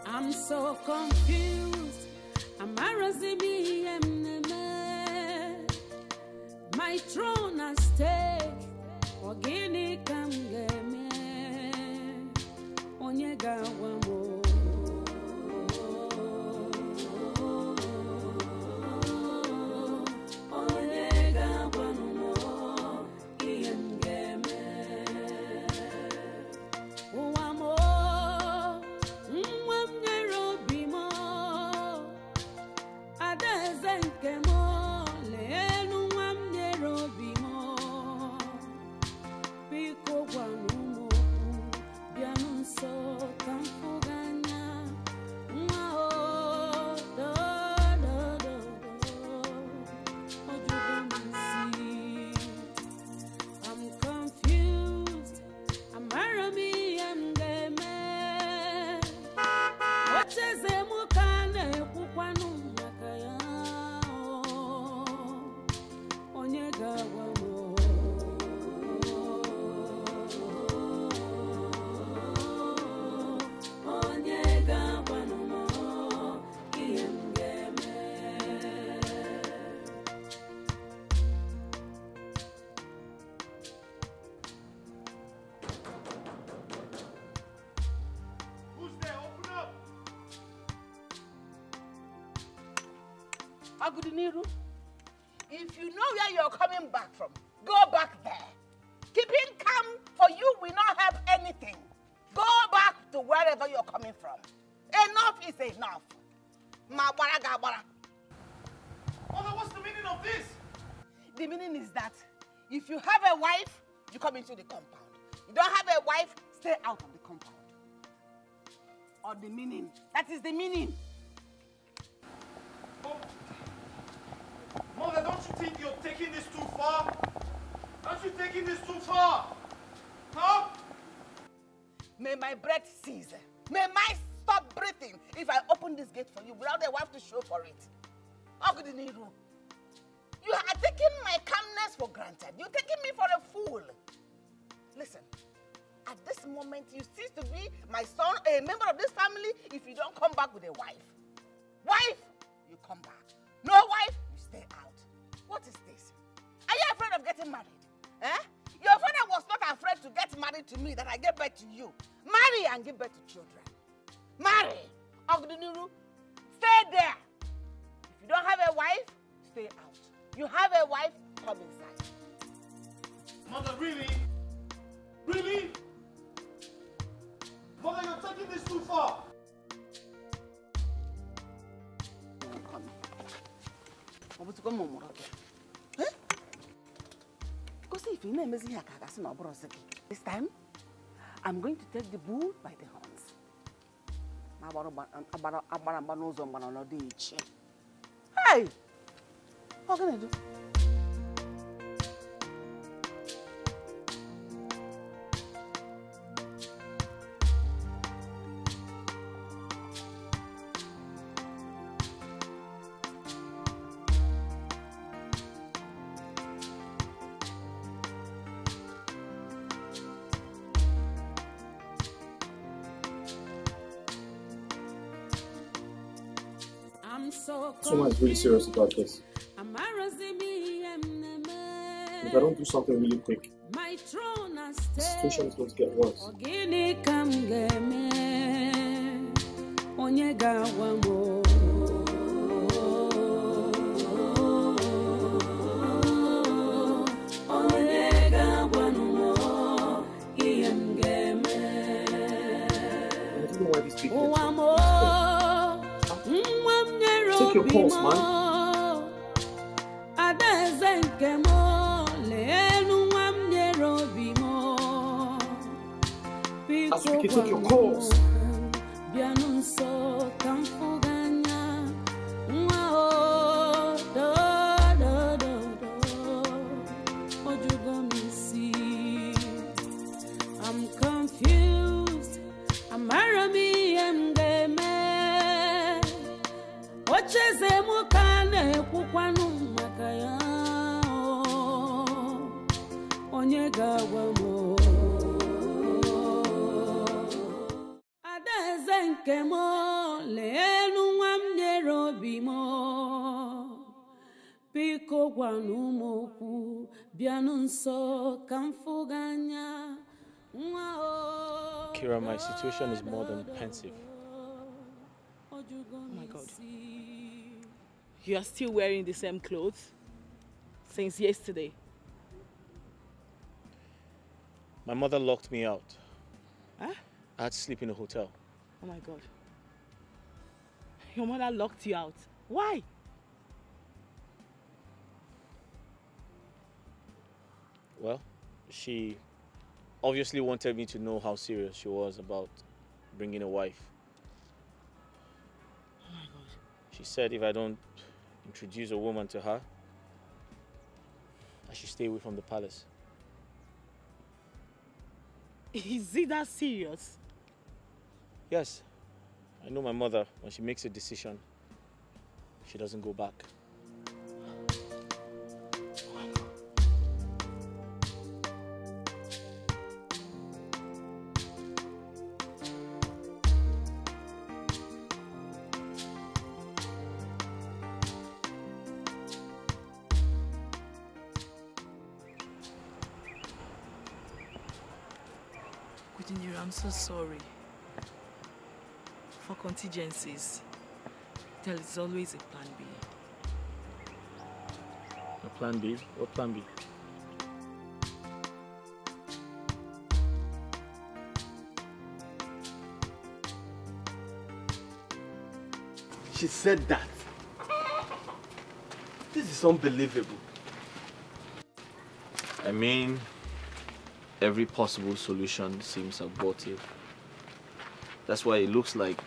I'm so confused. My throne at stake. Ogini kam game. Onyega wamo. Onyega wamo. Iem game. Wamo. If you know where you're coming back from, go back there. Keeping calm for you will not help anything. Go back to wherever coming from? Enough is enough. Mother, what's the meaning of this? The meaning is that if you have a wife, you come into the compound. You don't have a wife, stay out of the compound. Or the meaning. That is the meaning. Mother, don't you think you're taking this too far? Aren't you taking this too far? Huh? May my breath cease. May my stop breathing if I open this gate for you without a wife to show for it. Ogudiniru, you are taking my calmness for granted. You're taking me for a fool. Listen, at this moment, you cease to be my son, a member of this family, if you don't come back with a wife. Wife, you come back. No wife, you stay out. What is this? Are you afraid of getting married? Eh? Your father was not afraid to get married to me that I gave birth to you. Marry and give birth to children. Marry. Ogudiniru, stay there. If you don't have a wife, stay out. You have a wife, come inside. Mother, really? Really? Mother, you're taking this too far. This time, I'm going to take the bull by the horns. Hey! What can I do? Someone is really serious about this. If I don't do something really quick, the situation is going to get worse. I don't know why these people take your pulse, man. Asuki, take your pulse. I'm confused. I'm Kira, my situation is more than pensive. Oh my God. You are still wearing the same clothes since yesterday. My mother locked me out. Huh? I had to sleep in a hotel. Oh my God. Your mother locked you out. Why? Well, she obviously wanted me to know how serious she was about bringing a wife. Oh my God. She said if I don't introduce a woman to her, I should stay away from the palace. Is it that serious? Yes. I know my mother, when she makes a decision, she doesn't go back. I'm so sorry. For contingencies, there is always a plan B. A plan B? What plan B? She said that. This is unbelievable. I mean, every possible solution seems abortive. That's why it looks like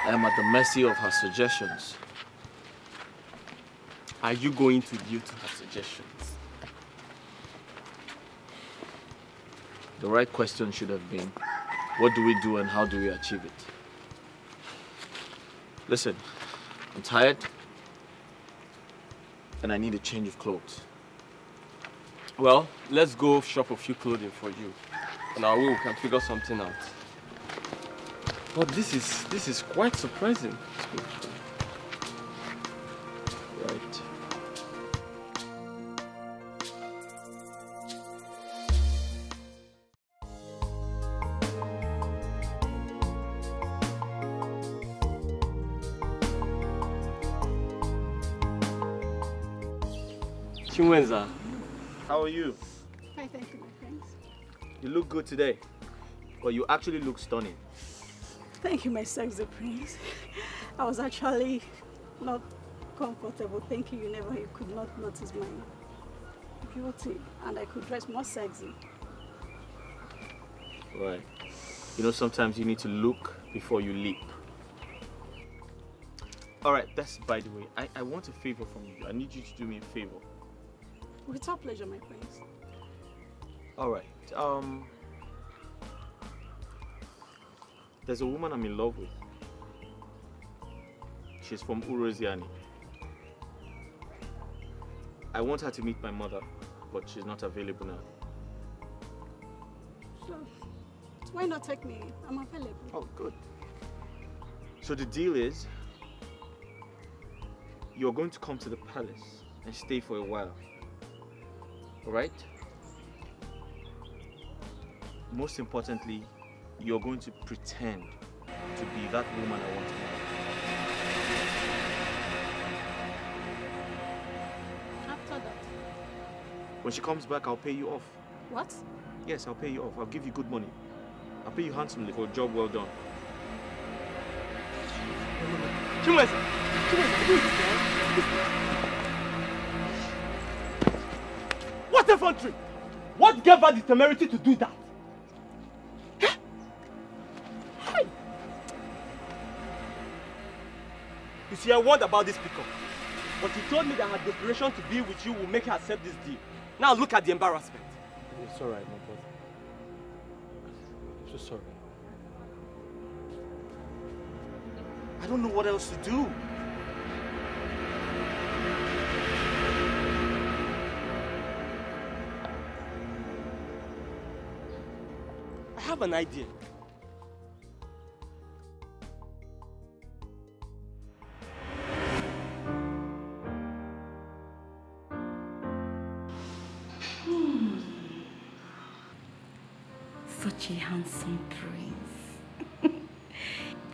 I am at the mercy of her suggestions. Are you going to yield to her suggestions? The right question should have been, what do we do and how do we achieve it? Listen, I'm tired and I need a change of clothes. Well, let's go shop a few clothing for you. On our way, we can figure something out. But this is quite surprising. Right. Chinwenza, How are you? Hi, thank you, my friends. You look good today. Well, you actually look stunning. Thank you, my sexy prince. I was actually not comfortable thinking you could not notice my beauty and I could dress more sexy. Right. You know, sometimes you need to look before you leap. All right, that's by the way. I want a favor from you. I need you to do me a favor. With our pleasure, my friends. All right. There's a woman I'm in love with. She's from Uroziani. I want her to meet my mother, but she's not available now. So, why not take me? I'm available. Oh, good. So the deal is, you're going to come to the palace and stay for a while. All right? Most importantly, you're going to pretend to be that woman I want to marry. After that. When she comes back, I'll pay you off. What? Yes, I'll pay you off. I'll give you good money. I'll pay you handsomely for a job well done. Chinwenza! What effrontery! What gave her the temerity to do that? Hey. You see, I warned about this pickup. But you told me that her desperation to be with you will make her accept this deal. Now look at the embarrassment. It's alright, my brother. I'm so sorry. I don't know what else to do. I have an idea. Such a handsome prince.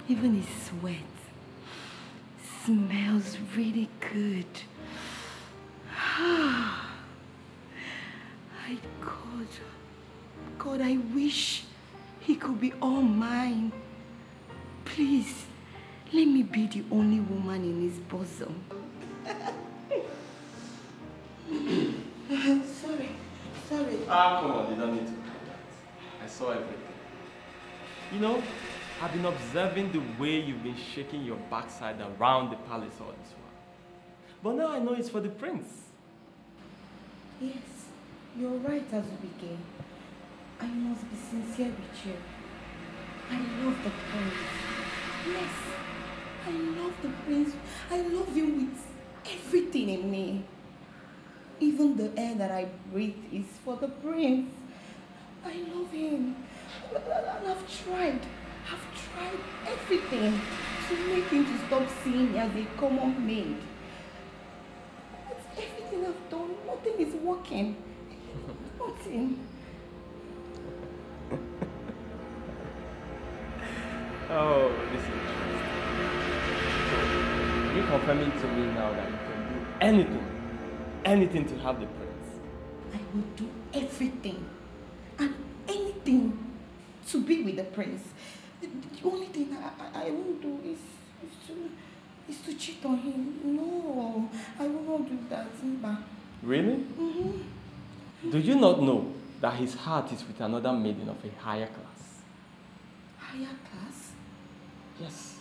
Even his sweat smells really good. God, I wish he could be all mine. Please, let me be the only woman in his bosom. Sorry. Come on, you don't need to do that. I saw everything. You know, I've been observing the way you've been shaking your backside around the palace all this while. But now I know it's for the prince. Yes, you're right, Azubike. I must be sincere with you. I love the prince. Yes, I love the prince. I love him with everything in me. Even the air that I breathe is for the prince. I love him. And I've tried everything to make him to stop seeing me as a common maid. But everything I've done, nothing is working. Nothing. Oh, this is interesting. You're confirming to me now that you can do anything to have the prince. I will do everything and anything to be with the prince. The only thing I won't do is is to cheat on him. No, I will not do that, Mba. Really? Do you not know that his heart is with another maiden of a higher class? Higher class? Yes.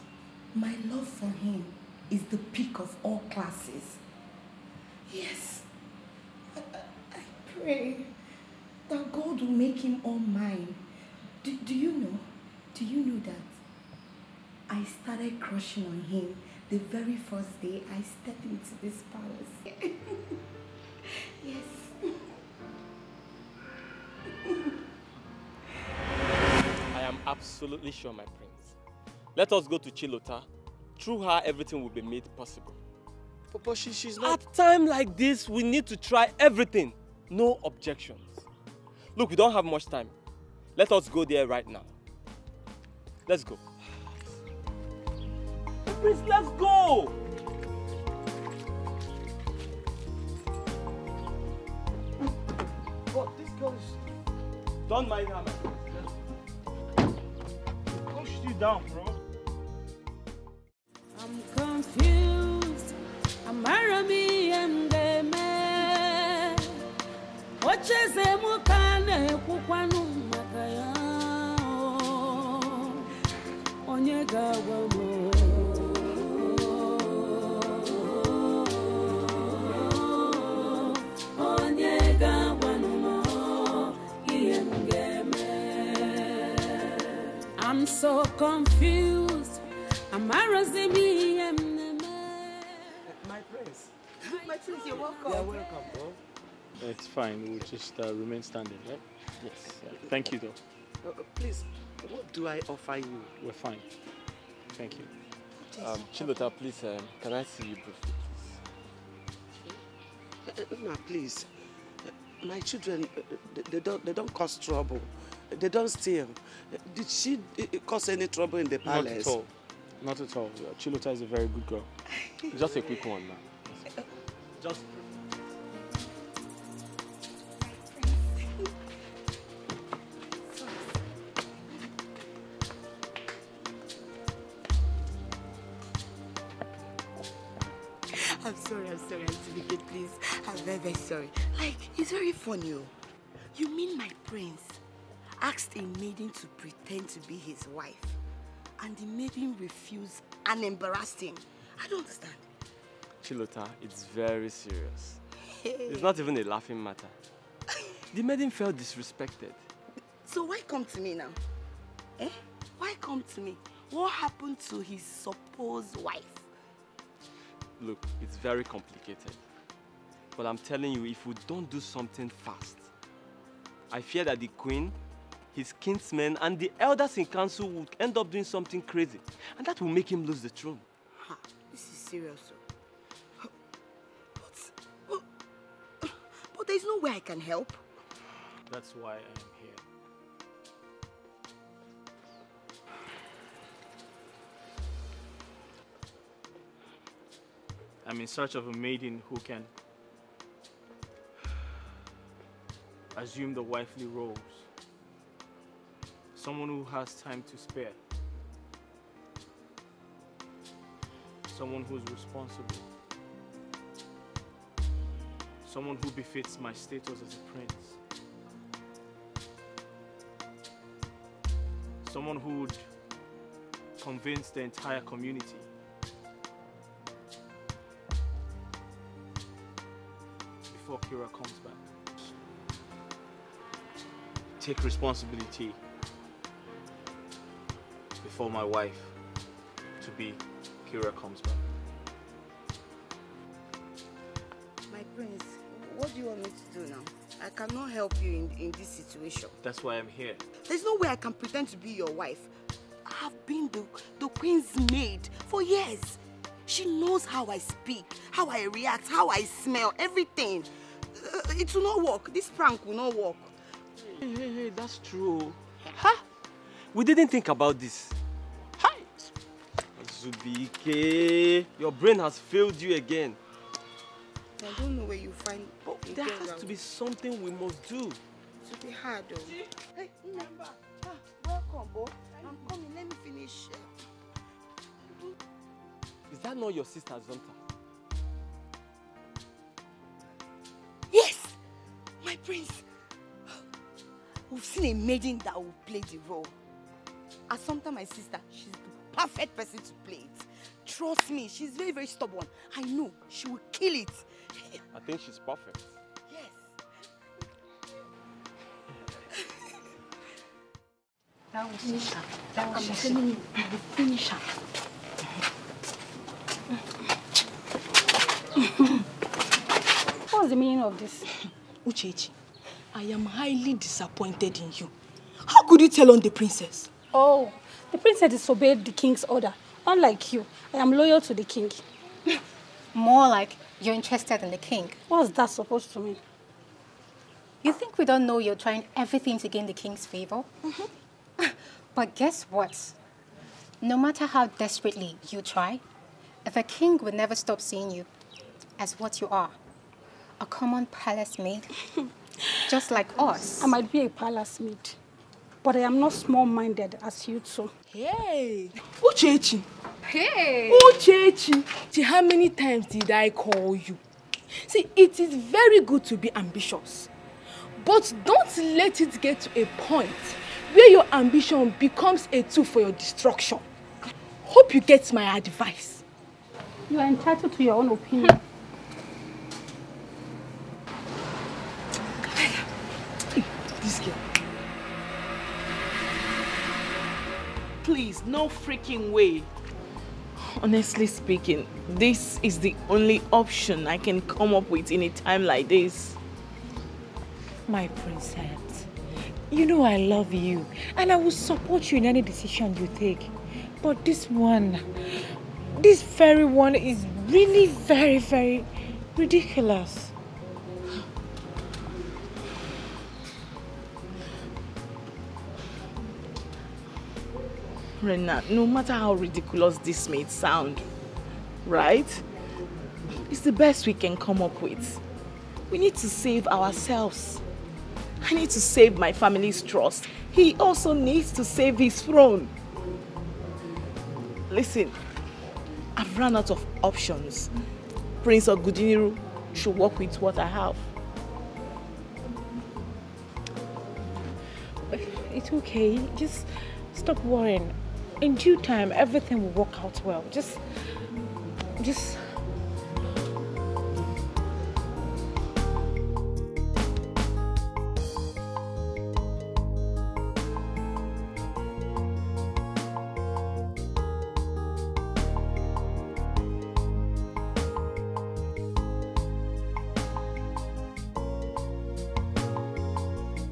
My love for him is the peak of all classes. Yes. I pray that God will make him all mine. Do you know that I started crushing on him the very first day I stepped into this palace? Yes. I am absolutely sure, my prince. Let us go to Chilota. Through her, everything will be made possible. But she's not... At a time like this, we need to try everything. No objections. Look, we don't have much time. Let us go there right now. Let's go. Prince, let's go! But this girl is... Don't mind her, my prince. Push you down, bro. I'm confused. I'm Arami and the man. What is the Mukane Kukwanu Makaya? Onyega Wamo. Onyega Wano. I'm so confused. I'm Arazimi and My prince. My prince, you're welcome. You're welcome, bro. It's fine. We'll just remain standing, right? Yes. Yeah. Thank you, though. Please, what do I offer you? We're fine. Thank you. Chilota, please, can I see you briefly, Ma, please. My children, they don't cause trouble. They don't steal. Did she cause any trouble in the palace? Not at all. Not at all. Chilota is a very good girl. Just a quick one now. Just. I'm sorry, Auntie, please. I'm very, very sorry. Like, it's very funny. You mean my prince asked a maiden to pretend to be his wife, and the maiden refused and embarrassed him? I don't understand. Chilota, it's very serious. It's not even a laughing matter. The maiden felt disrespected. So why come to me now? Eh? Why come to me? What happened to his supposed wife? Look, it's very complicated. But I'm telling you, if we don't do something fast, I fear that the queen, his kinsmen, and the elders in council will end up doing something crazy. And that will make him lose the throne. Ha, this is serious. But there's no way I can help. That's why I am here. I'm in search of a maiden who can assume the wifely roles. Someone who has time to spare. Someone who's responsible. Someone who befits my status as a prince. Someone who would convince the entire community before Kira comes back. Take responsibility before my wife to be Kira comes back. My prince, what do you want me to do now? I cannot help you in this situation. That's why I'm here. There's no way I can pretend to be your wife. I have been the queen's maid for years. She knows how I speak, how I react, how I smell, everything. It will not work. This prank will not work. Hey, that's true. Huh? We didn't think about this. Hi! Zubike, your brain has failed you again. I don't know where you find... But there has to be something we must do. It will be hard though. Hey, remember. Welcome, Bo. I'm coming. Let me finish. that not your sister, Zonta? Yes! My prince! We've seen a maiden that will play the role. Assumpta, my sister, she's the perfect person to play it. Trust me, she's very, very stubborn. I know, she will kill it. I think she's perfect. Yes. That was finish her. I'm telling you, I will finish her. What's the meaning of this? Uchechi, I am highly disappointed in you. How could you tell on the princess? Oh, the princess disobeyed the king's order. Unlike you, I am loyal to the king. More like you're interested in the king. What's that supposed to mean? You think we don't know you're trying everything to gain the king's favor? But guess what? No matter how desperately you try, the king will never stop seeing you as what you are. A common palace maid. Just like us. I might be a palace maid, but I am not small-minded as you two. Hey! Uchechi! Hey! Uchechi! See, how many times did I call you? See, it is very good to be ambitious, but don't let it get to a point where your ambition becomes a tool for your destruction. Hope you get my advice. You are entitled to your own opinion. This girl. Please, no freaking way. Honestly speaking, this is the only option I can come up with in a time like this. My princess, you know I love you and I will support you in any decision you take. But this very one is really very, very ridiculous. Rena, no matter how ridiculous this may sound, right? It's the best we can come up with. We need to save ourselves. I need to save my family's trust. He also needs to save his throne. Listen, I've run out of options. Prince Ogudiniru should work with what I have. It's okay. Just stop worrying. In due time, everything will work out well. Just...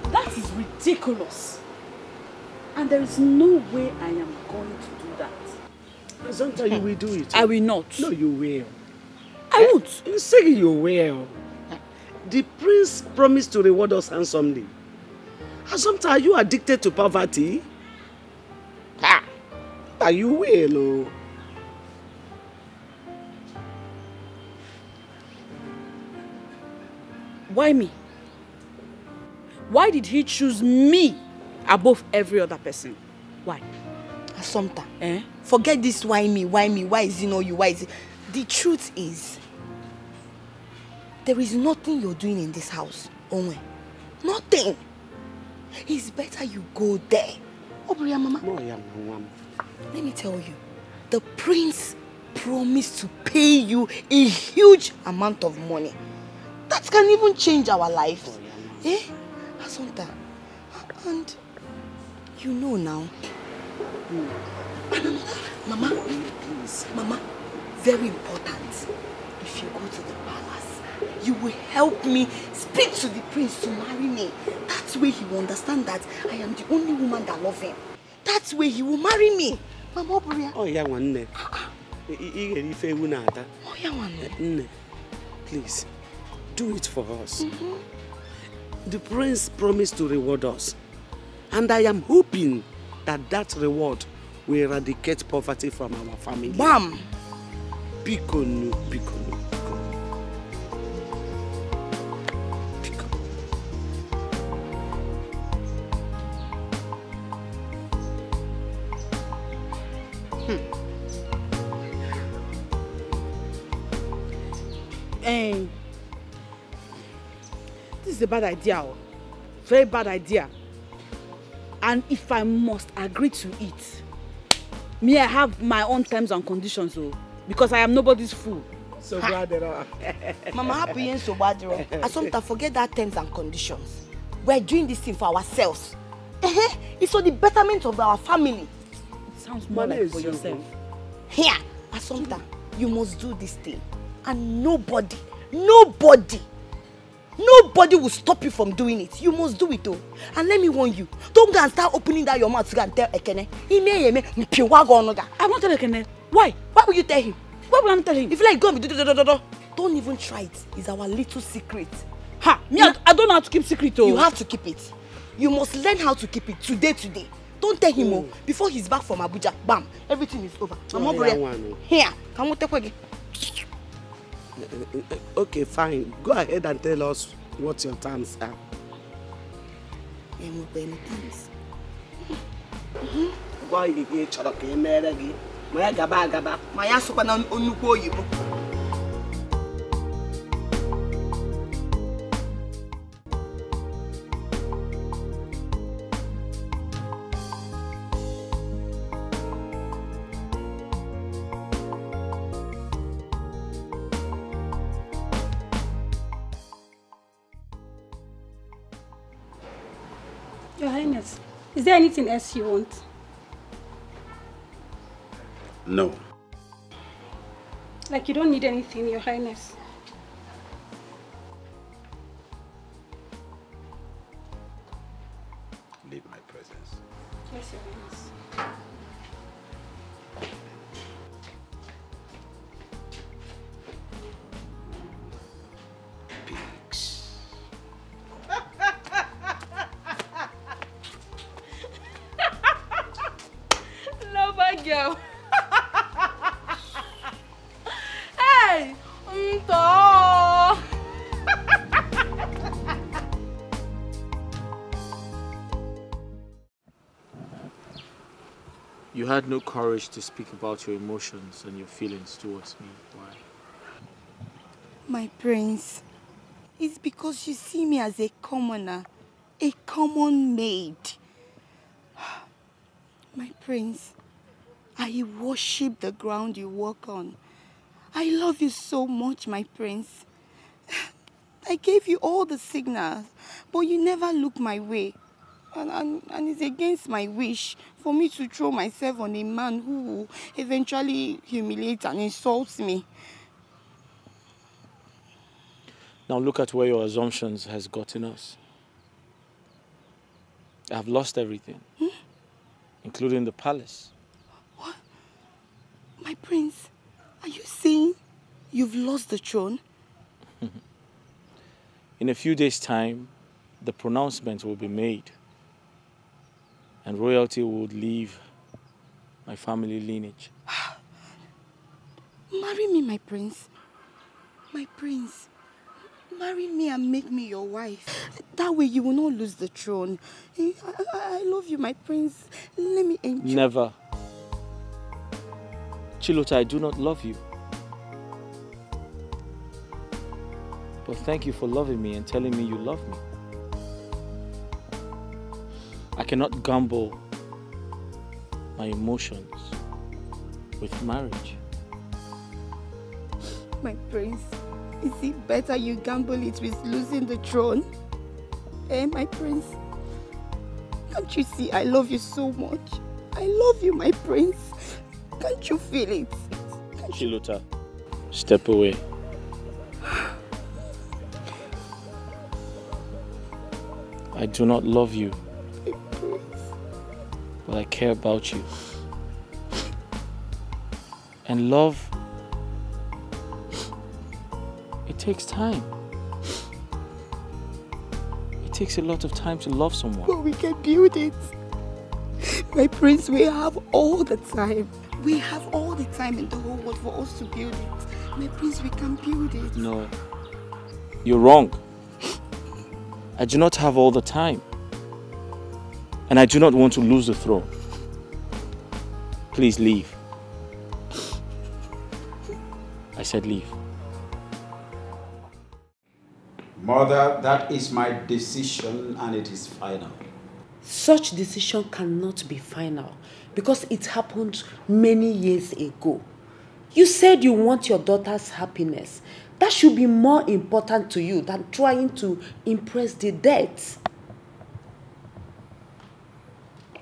That is ridiculous. And there is no way I am going to do that. Zonta, you will do it. I will not. No, you will. I won't. You say you will. The prince promised to reward us handsomely. Zonta, are you addicted to poverty? Ah, you will. Oh. Why me? Why did he choose me above every other person? Why? Assumpta, forget this why me, why is it not you, why is it? The truth is, there is nothing you're doing in this house, Onwe. Nothing. It's better you go there. Obriya mama. Let me tell you, the prince promised to pay you a huge amount of money. That can even change our lives. Assumpta, and you know now. Mama, please. Mama, very important. If you go to the palace, you will help me speak to the prince to marry me. That way he will understand that I am the only woman that loves him. That way he will marry me. Mama, oh, yeah, one day. Please, do it for us. The prince promised to reward us. And I am hoping that that reward will eradicate poverty from our family. Bam! Bikonu. This is a bad idea. Oh. Very bad idea. And if I must agree to it, me, I have my own terms and conditions, oh, because I am nobody's fool. So brother. Mama, happy and so bad. Assumpta, forget that terms and conditions. We're doing this thing for ourselves. It's for the betterment of our family. It sounds more like for yourself. Here, Assumpta, you must do this thing. And nobody will stop you from doing it. You must do it, though. And let me warn you, don't go and start opening that your mouth to go and tell Ekene. I won't tell Ekene. Why? Why will you tell him? Why will I not tell him? If you like, go and don't even try it. It's our little secret. Ha! Me, I don't know how to keep secret, though. You have to keep it. You must learn how to keep it today. Don't tell him, before he's back from Abuja, bam, everything is over. Here, come on, take again. Okay, fine. Go ahead and tell us what your terms are. Why you get chocolate? Maya gaba. Maya sopa na onukwu oyibo. Your Highness, is there anything else you want? No. Like you don't need anything, Your Highness? Leave my presence. Yes, Your Highness. Girl. Hey, You had no courage to speak about your emotions and your feelings towards me. Why? My prince, it's because you see me as a commoner, a common maid. My prince, I worship the ground you walk on. I love you so much, my prince. I gave you all the signals, but you never look my way. And it's against my wish for me to throw myself on a man who will eventually humiliate and insult me. Now look at where your assumptions has gotten us. I've lost everything, including the palace. What? My prince, are you saying you've lost the throne? In a few days' time, the pronouncement will be made, and royalty would leave my family lineage. Marry me, my prince. My prince. Marry me and make me your wife. That way you will not lose the throne. I love you, my prince. Let me enjoy. Never. Chilota, I do not love you. But thank you for loving me and telling me you love me. I cannot gamble my emotions with marriage. My prince, is it better you gamble it with losing the throne? Eh, my prince? Can't you see I love you so much? I love you, my prince. Can't you feel it? Chilota, step away. I do not love you, but I care about you. And love, it takes time. It takes a lot of time to love someone. But we can build it. My prince, we have all the time. We have all the time in the whole world for us to build it. My prince, we can build it. No, you're wrong. I do not have all the time. And I do not want to lose the throne. Please leave. I said leave. Mother, that is my decision and it is final. Such decision cannot be final because it happened many years ago. You said you want your daughter's happiness. That should be more important to you than trying to impress the dead.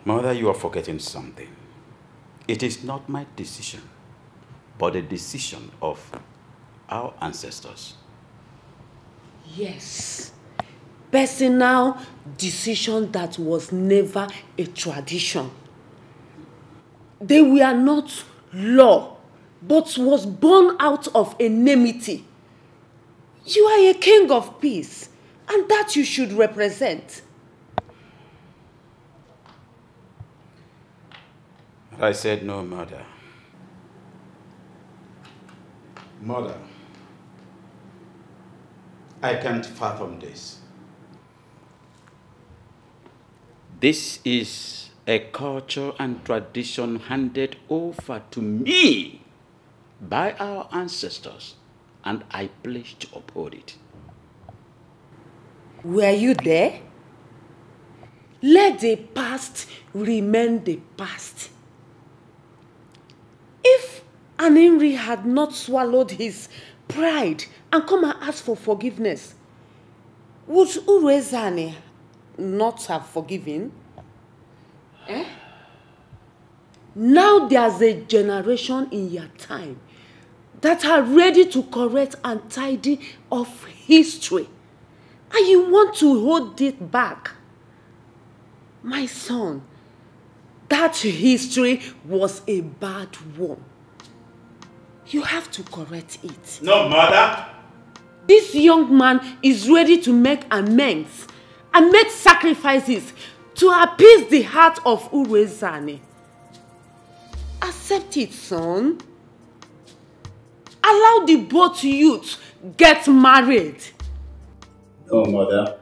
Mother, you are forgetting something. It is not my decision, but the decision of our ancestors. Yes. Personal decision that was never a tradition. They were not law, but was born out of enmity. You are a king of peace, and that you should represent. I said no, Mother. Mother, I can't fathom this. This is a culture and tradition handed over to me by our ancestors, and I pledge to uphold it. Were you there? Let the past remain the past. If Aninri had not swallowed his pride and come and ask for forgiveness, would Urezane not have forgiven? Eh? Now there's a generation in your time that are ready to correct and tidy off history, and you want to hold it back. My son, that history was a bad one. You have to correct it. No, Mother. This young man is ready to make amends and make sacrifices to appease the heart of Urezane. Accept it, son. Allow the both youths get married. No, Mother.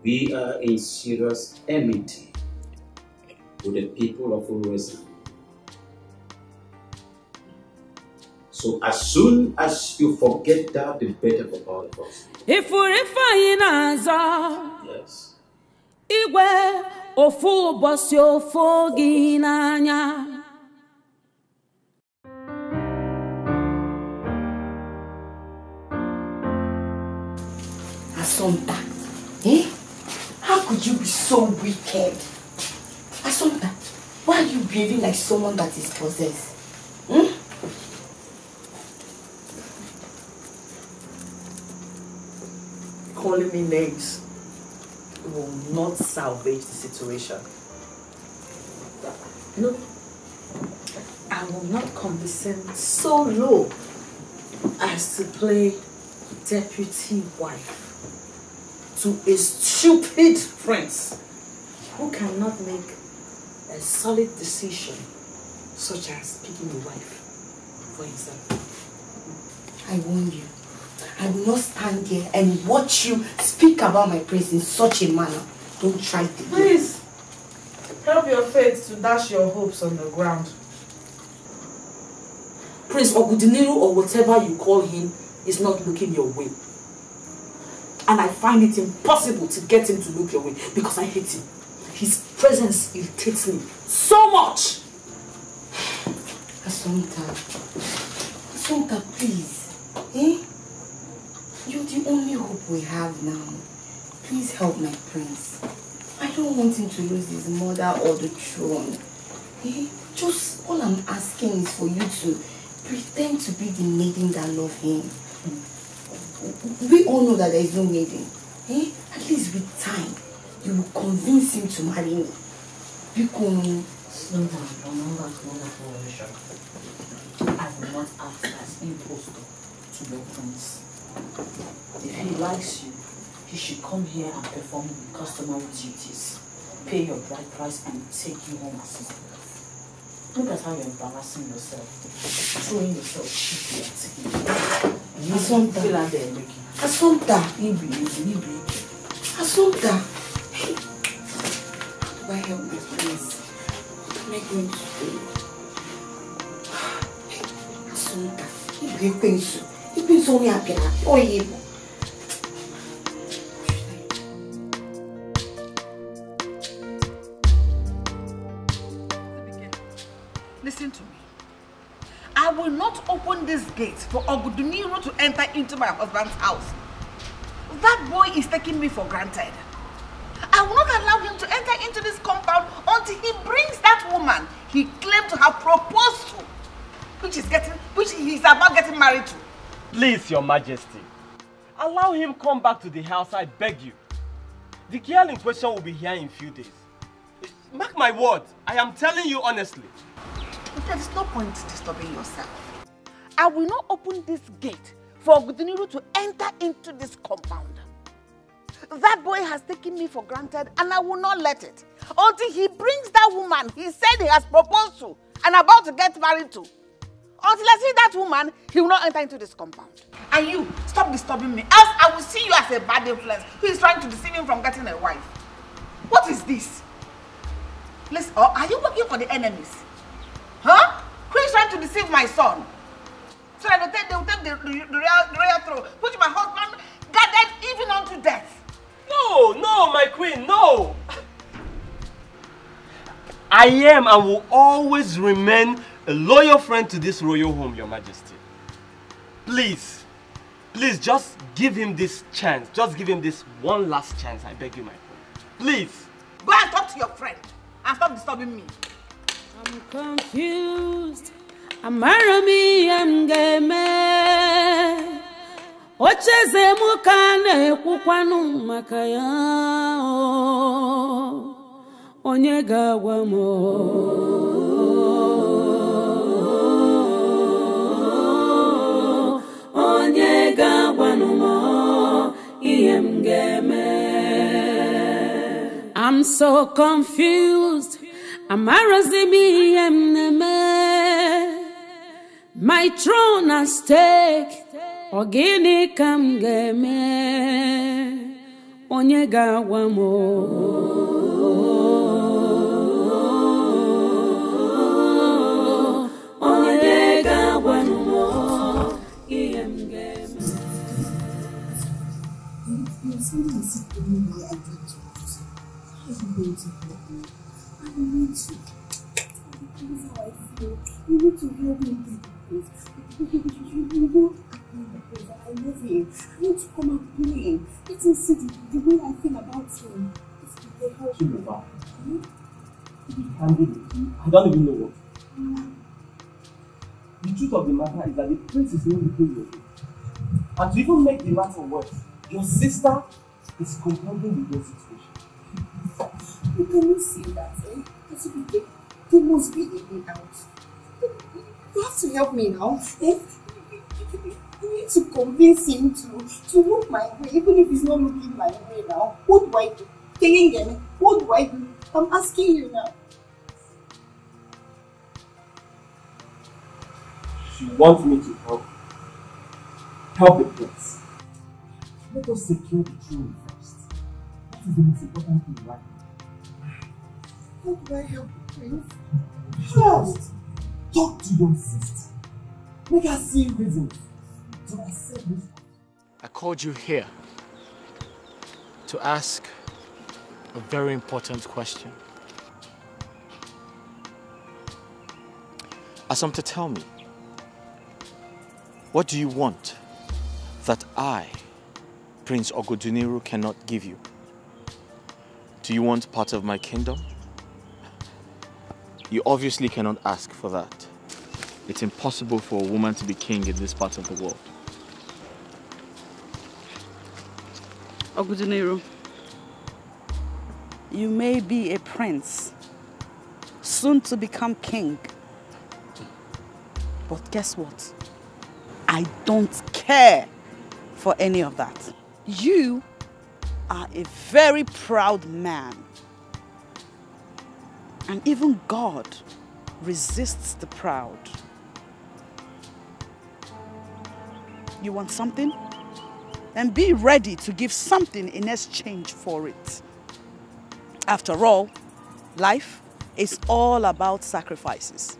We are in serious enmity with the people of Urezane. So as soon as you forget that, the better for all of us. If we're fine, yes. Igwe ofu bosi ofu ginanya. Asonta, eh? How could you be so wicked? Asonta, why are you behaving like someone that is possessed? Hmm? Calling me names will not salvage the situation. No, I will not condescend so low as to play deputy wife to a stupid prince who cannot make a solid decision such as picking a wife for himself. I warn you. I will not stand here and watch you speak about my prince in such a manner. Don't try to. Please, help your faith to dash your hopes on the ground. Prince Ogudiniru, or whatever you call him, is not looking your way. And I find it impossible to get him to look your way because I hate him. His presence irritates me so much. Asonta, please. Eh? You're the only hope we have now. Please help my prince. I don't want him to lose his mother or the throne. Eh? Just all I'm asking is for you to pretend to be the maiden that love him. We all know that there is no maiden. Eh? At least with time, you will convince him to marry me. Slow down, remember to wonderful relation. I will not act as impostor to your prince. If he likes you, he should come here and perform the customary duties, pay your bride price, and take you home as his wife. Look at how you're embarrassing yourself, throwing yourself cheaply at him. Asonta. Feel like they're making. Asonta. Ibi. Asonta. Hey. How do I help my prince? What am I going to do? Asonta. Ibi pensu. It's only happy. Oh, yeah. Listen to me. I will not open this gate for Oguduniru to enter into my husband's house. That boy is taking me for granted. I will not allow him to enter into this compound until he brings that woman he claimed to have proposed to, which he is about getting married to. Please, Your Majesty, allow him come back to the house, I beg you. The girl in question will be here in a few days. Mark my words, I am telling you honestly. There is no point disturbing yourself. I will not open this gate for Oguduniru to enter into this compound. That boy has taken me for granted and I will not let it until he brings that woman he said he has proposed to and about to get married to. Until I see that woman, he will not enter into this compound. And you, stop disturbing me, else I will see you as a bad influence who is trying to deceive him from getting a wife. What is this? Listen, are you working for the enemies? Huh? Who is trying to deceive my son? So that they will take the royal throne, which my husband gathered even unto death. No, my queen, no! I am and will always remain a loyal friend to this royal home, Your Majesty. Please, just give him this chance. Just give him this one last chance, I beg you, my friend. Please. Go and talk to your friend and stop disturbing me. I'm confused. Amarami amgeme. Ocheze mukane kukwanu makaya. Onye gawa mo. Onye gawa no mo. I'm so confused. Amarazimi emneme. My throne at stake. Ogini kam geme. Onye gawa mo. Onye gawa no mo. Iem geme. Something is going on. I need to. How are you going to help me? I need to. This is how I feel. You need to help me get the place. You won't agree the place. I love him. I need to come and play. Let him see the way I feel about him. How should we go? To be candid with you, I don't even know what. The truth of the matter is that the prince is not looking your way. And to even make the matter worse, your sister is compounding the whole situation. You cannot see that, eh? There must be a way out. You have to help me now, eh? You need to convince him to look my way, even if he's not looking my way now. What do I do? What do I do? I'm asking you now. You want me to help the prince. Let us secure the throne first. That is the most important thing right now. How do I help the prince? First, talk to your sister. Make her see reasons to accept this. I called you here to ask a very important question. Assumpta, tell me, what do you want that I, Prince Oguduniru, cannot give you? Do you want part of my kingdom? You obviously cannot ask for that. It's impossible for a woman to be king in this part of the world. Oguduniru, you may be a prince, soon to become king. But guess what? I don't care for any of that. You are a very proud man. And even God resists the proud. You want something? Then be ready to give something in exchange for it. After all, life is all about sacrifices.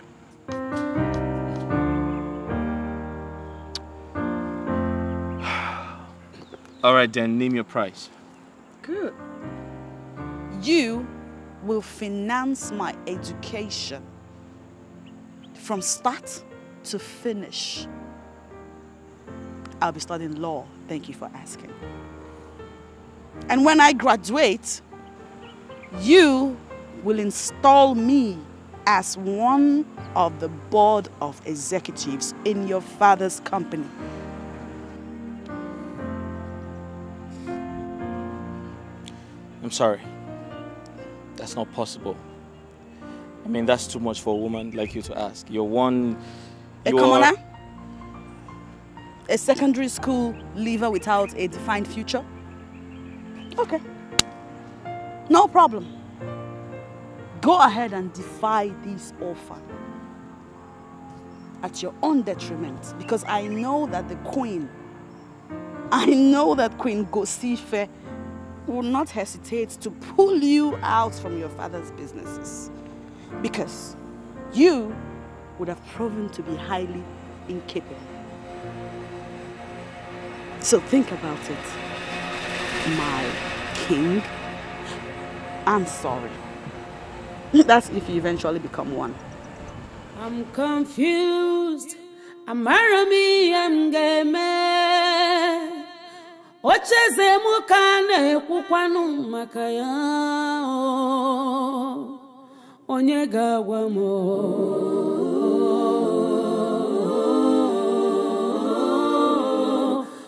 Alright then, name your price. Good. You will finance my education from start to finish. I'll be studying law. Thank you for asking. And when I graduate, you will install me as one of the board of executives in your father's company. I'm sorry. That's not possible. I mean, that's too much for a woman like you to ask. You're one... A commoner? A secondary school leaver without a defined future? Okay. No problem. Go ahead and defy this offer at your own detriment, because I know that Queen Gosife will not hesitate to pull you out from your father's businesses, because you would have proven to be highly incapable. So think about it, my king. I'm sorry. That's if you eventually become one. I'm confused. I'm game. Ocheze mukane kukwanu makaya. Onye gawa mo.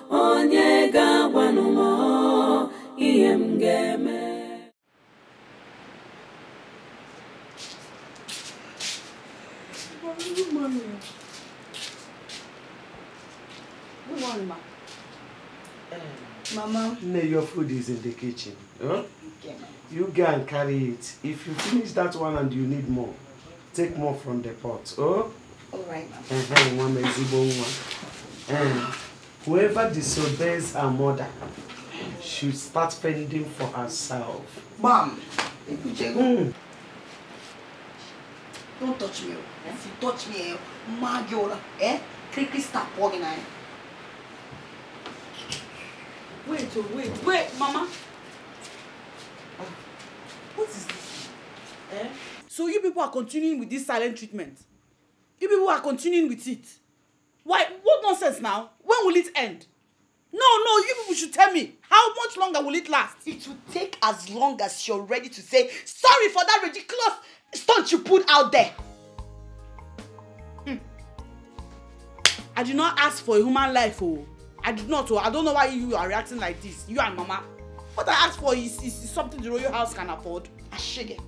Onye gawa no mo. Game. Good morning. Good morning, ma. Mama. No, your food is in the kitchen. Huh? Okay, ma. You go and carry it. If you finish that one and you need more, take more from the pot. Oh? Alright, ma. Whoever disobeys her mother should start fending for herself. Mom. Don't touch me. If you touch me, Magiola, Cricky stop walking. Wait, Mama. What is this? So you people are continuing with this silent treatment? You people are continuing with it? Why? What nonsense now? When will it end? No, you people should tell me. How much longer will it last? It will take as long as you're ready to say sorry for that ridiculous stunt you put out there. I did not ask for a human life, oh. I did not, oh. I don't know why you are reacting like this, you and Mama. What I asked for is something the royal house can afford. Ashige,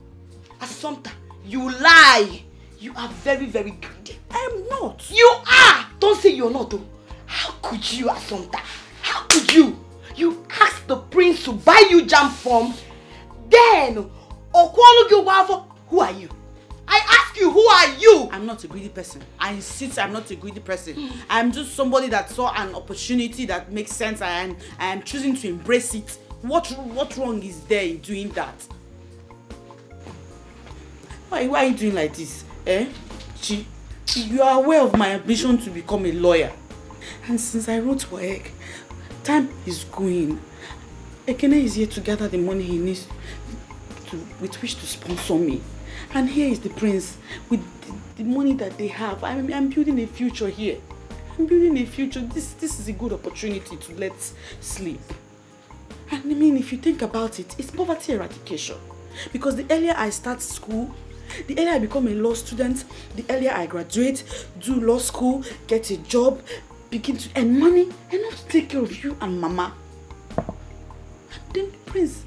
Assumpta, you lie. You are very, very greedy. I am not. You are. Don't say you're not, though. How could you, Assumpta? How could you? You asked the prince to buy you jam form. Then, who are you? I ask you, who are you? I'm not a greedy person. I insist I'm not a greedy person. I'm just somebody that saw an opportunity that makes sense and I am choosing to embrace it. What wrong is there in doing that? Why are you doing like this? You are aware of my ambition to become a lawyer. And since I wrote for Egg, time is going. Ekene is here to gather the money he needs with which to sponsor me. And here is the prince with the money that they have. I'm building a future here. I'm building a future. This is a good opportunity to let sleep. And I mean, if you think about it, it's poverty eradication. Because the earlier I start school, the earlier I become a law student, the earlier I graduate, do law school, get a job, begin to earn money, and not take care of you and Mama. And then the prince,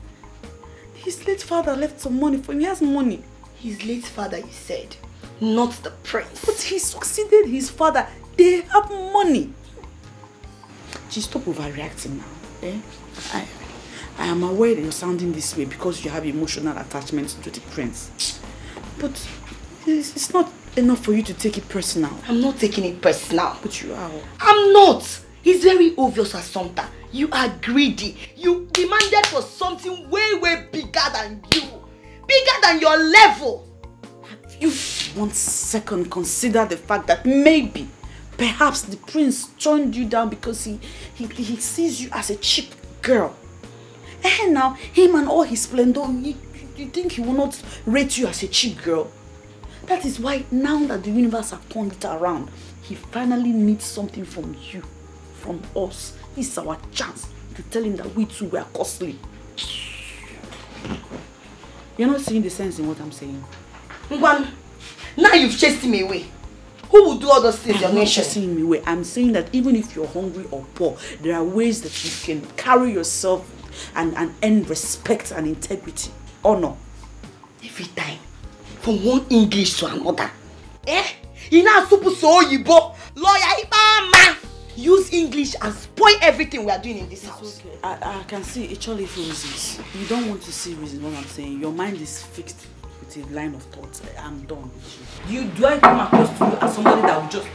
his late father left some money for him. He has money. His late father, you said, not the prince. But he succeeded his father. They have money. Just stop overreacting now. I am aware that you're sounding this way because you have emotional attachment to the prince. But it's not enough for you to take it personal. I'm not taking it personal. But you are. I'm not. It's very obvious, Assumpta. You are greedy. You demanded for something way, way bigger than you. Bigger than your level. Have you 1 second considered the fact that maybe, perhaps the prince turned you down because he sees you as a cheap girl. And now, him and all his splendor, you think he will not rate you as a cheap girl? That is why now that the universe has turned it around, he finally needs something from you, from us. This is our chance to tell him that we too were costly. You're not seeing the sense in what I'm saying. Ngwan, now you've chased him away. Who will do all those things? I'm not chasing him away. I'm saying that even if you're hungry or poor, there are ways that you can carry yourself and earn respect and integrity. Honor. Every time. From one English to another. You know super so yibo. Lawyer Ibama. Use English and spoil everything we are doing in this house. Okay. I can see actually for reasons. You don't want to see reasons what I'm saying. Your mind is fixed with a line of thoughts. I'm done with you. Do I come across to you as somebody that will just...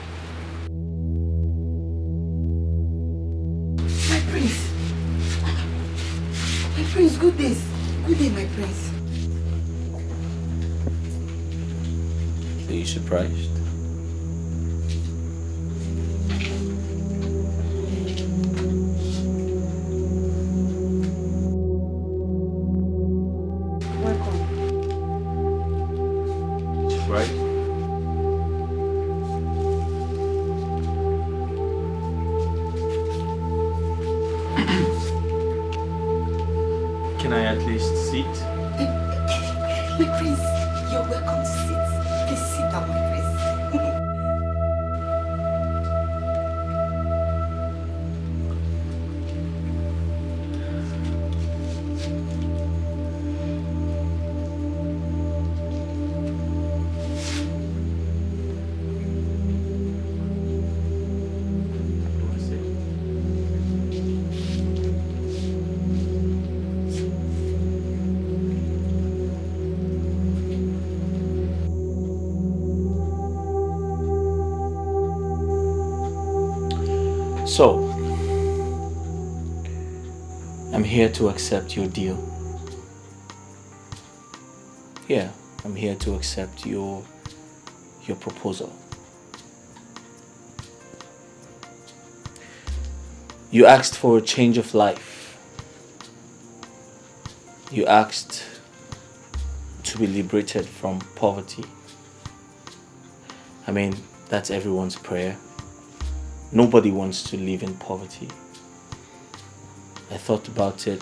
My prince. My prince, good days. Good day, my prince. Are you surprised? Can I at least sit? My prince, you're welcome to sit. Please sit down, my prince. So, I'm here to accept your deal. Yeah, I'm here to accept your proposal. You asked for a change of life. You asked to be liberated from poverty. I mean, that's everyone's prayer. Nobody wants to live in poverty. I thought about it,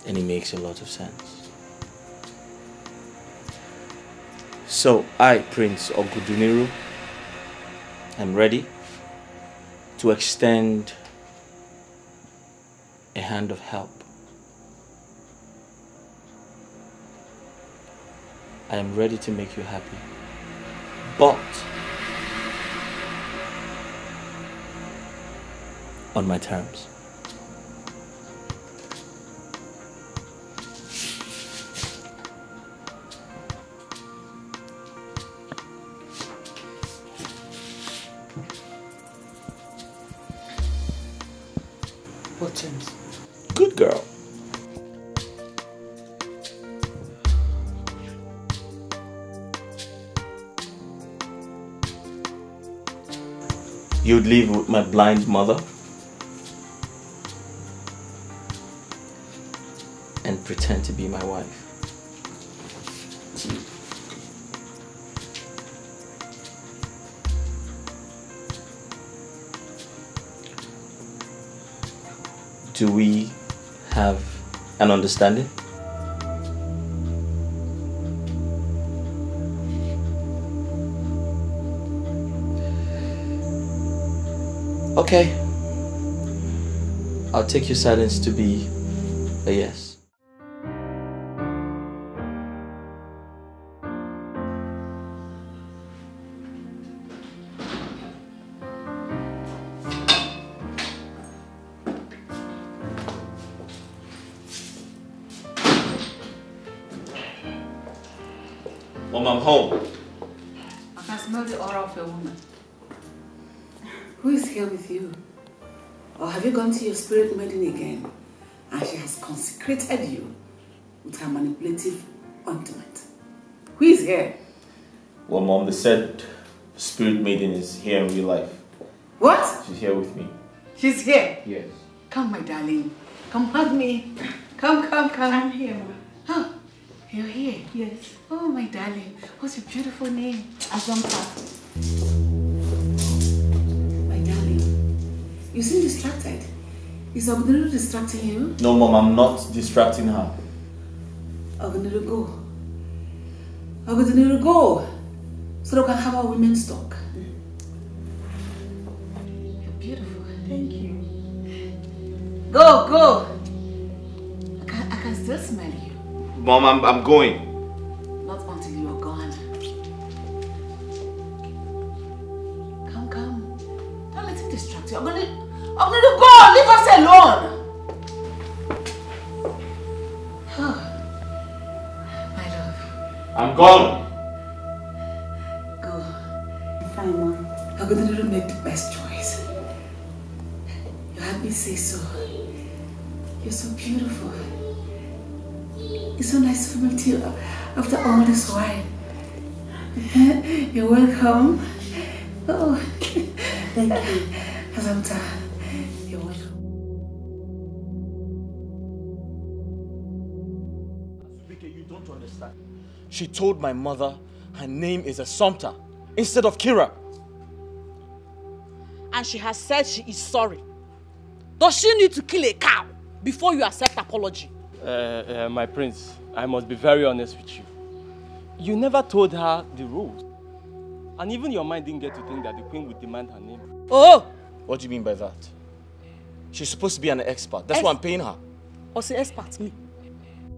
and it makes a lot of sense. So I, Prince Oguduniru, am ready to extend a hand of help. I am ready to make you happy, but on my terms. What terms? Good girl. You'd live with my blind mother and pretend to be my wife. Do we have an understanding? Okay. I'll take your silence to be a yes. Mom, I'm home. I can smell the aura of a woman. Who is here with you? Or have you gone to your spirit maiden again and she has consecrated you with her manipulative ointment? Who is here? Well, Mom, they said Spirit Maiden is here in real life. What? She's here with me. She's here. Yes. Come, my darling. Come hug me. Come. I'm here, Ma. Oh, you're here? Yes. Oh, my darling. What's your beautiful name? Azampa. My darling, you seem distracted. Is Ogunuru distracting you? No, Mom, I'm not distracting her. Ogunuru, go. Ogunuru, go. So we can have our women's talk. You're beautiful. Thank you. Go. I can still smell you. Mom, I'm going. Not until you are gone. Come. Don't let him distract you. I'm gonna go. Leave us alone. Oh, my love. I'm gone. Go. Fine, Mom. I'm gonna make the best choice. You had me say so. You're so beautiful. It's so nice to meet you after all this while. You're welcome. Oh, thank you. Azamta, you're welcome. You don't understand. She told my mother her name is Assumpta instead of Kira. And she has said she is sorry. Does she need to kill a cow before you accept apology? My prince, I must be very honest with you. You never told her the rules. And even your mind didn't get to think that the queen would demand her name. Oh! What do you mean by that? She's supposed to be an expert. That's why I'm paying her. What's the expert me?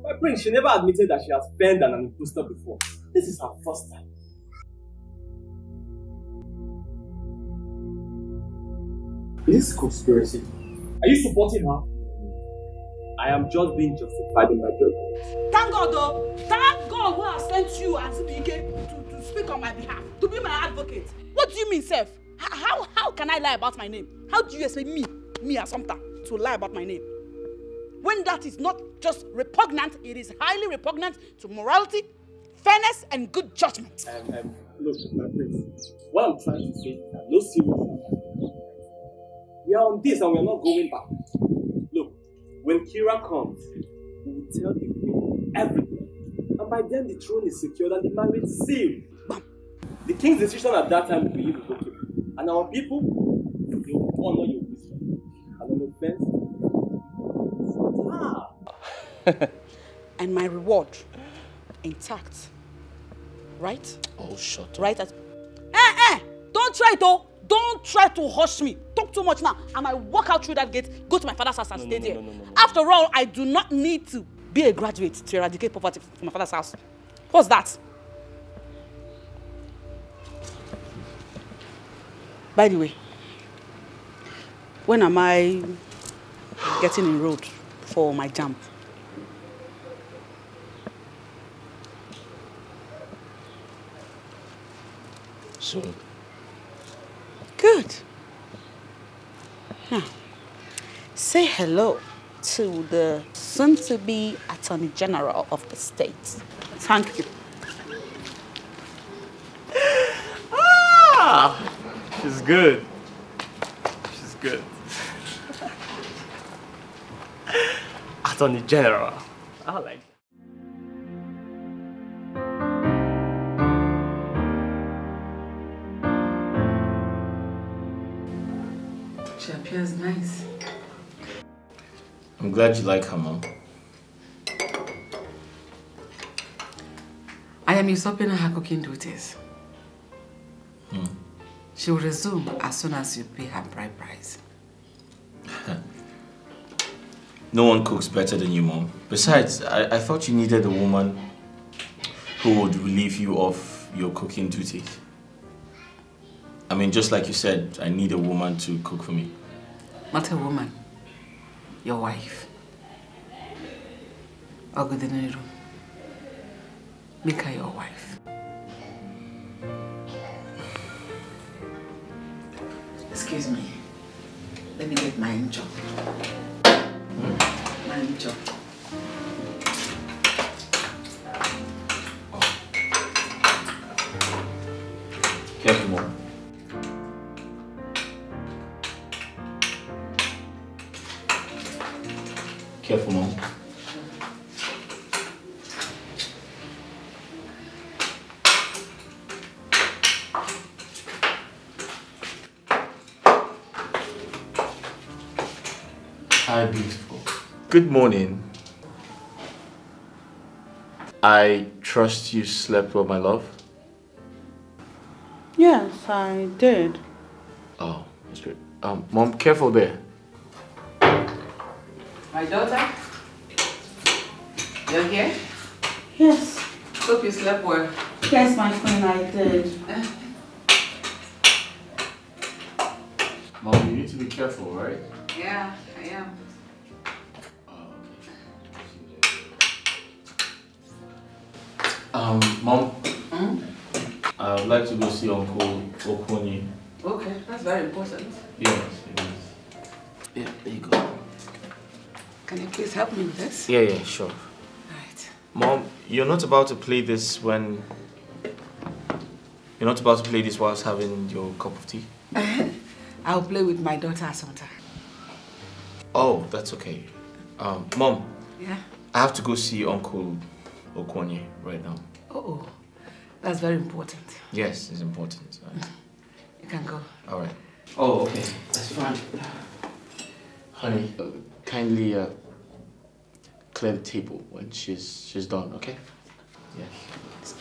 My prince, she never admitted that she has burned an imposter before. This is her first time. This conspiracy. Are you supporting her? I am just being justified in my judgment. Thank God though. Thank God who has sent you as Bike to speak on my behalf, to be my advocate. What do you mean, Seth? How can I lie about my name? How do you expect me Assumpta, to lie about my name? When that is not just repugnant, it is highly repugnant to morality, fairness, and good judgment. Look, my prince, what I'm trying to say is that no serious. We are on this and we are not going back. Look, when Kira comes, we will tell the queen everything. And by then the throne is secured and the marriage sealed. Bam. The king's decision at that time will be irrevocable. And our people, they will honor your wisdom. And on offense, And my reward intact. Right? Oh, shut up. Right? Don't try to. Don't try to hush me. Talk too much now. I might walk out through that gate, go to my father's house and stay there. No. After all, I do not need to be a graduate to eradicate poverty from my father's house. What's that? By the way, when am I getting enrolled for my jump? Soon. Good. Now, say hello to the soon-to-be Attorney General of the state. Thank you. she's good. She's good. Attorney General. I like it. She appears nice. I'm glad you like her, Mom. I am usurping her cooking duties. She will resume as soon as you pay her bride price. No one cooks better than you, Mom. Besides, I thought you needed a woman who would relieve you of your cooking duties. I mean, just like you said, I need a woman to cook for me. Not a woman. Your wife. Ogudineru. Make her your wife. Excuse me. Let me get my job. My job. Careful, Mom. Hi, beautiful. Good morning. I trust you slept well, my love. Yes, I did. Oh, that's good. Mom, careful there. My daughter? You're here? Yes. Hope you slept well. Yes, my queen, I did. Mom, you need to be careful, right? Yeah, I am. Mom, I would like to go see Uncle Okonye. Okay, that's very important. Yes, it is. Yeah, there you go. Can you please help me with this? Yeah, sure. Right. Mom, you're not about to play this when... You're not about to play this whilst having your cup of tea? I'll play with my daughter Asanta. Oh, that's okay. Mom. Yeah? I have to go see Uncle Okonye right now. Oh, that's very important. Yes, it's important. You can go. All right. Oh, okay. That's fine. Honey, kindly clear the table when she's done, okay? Yes.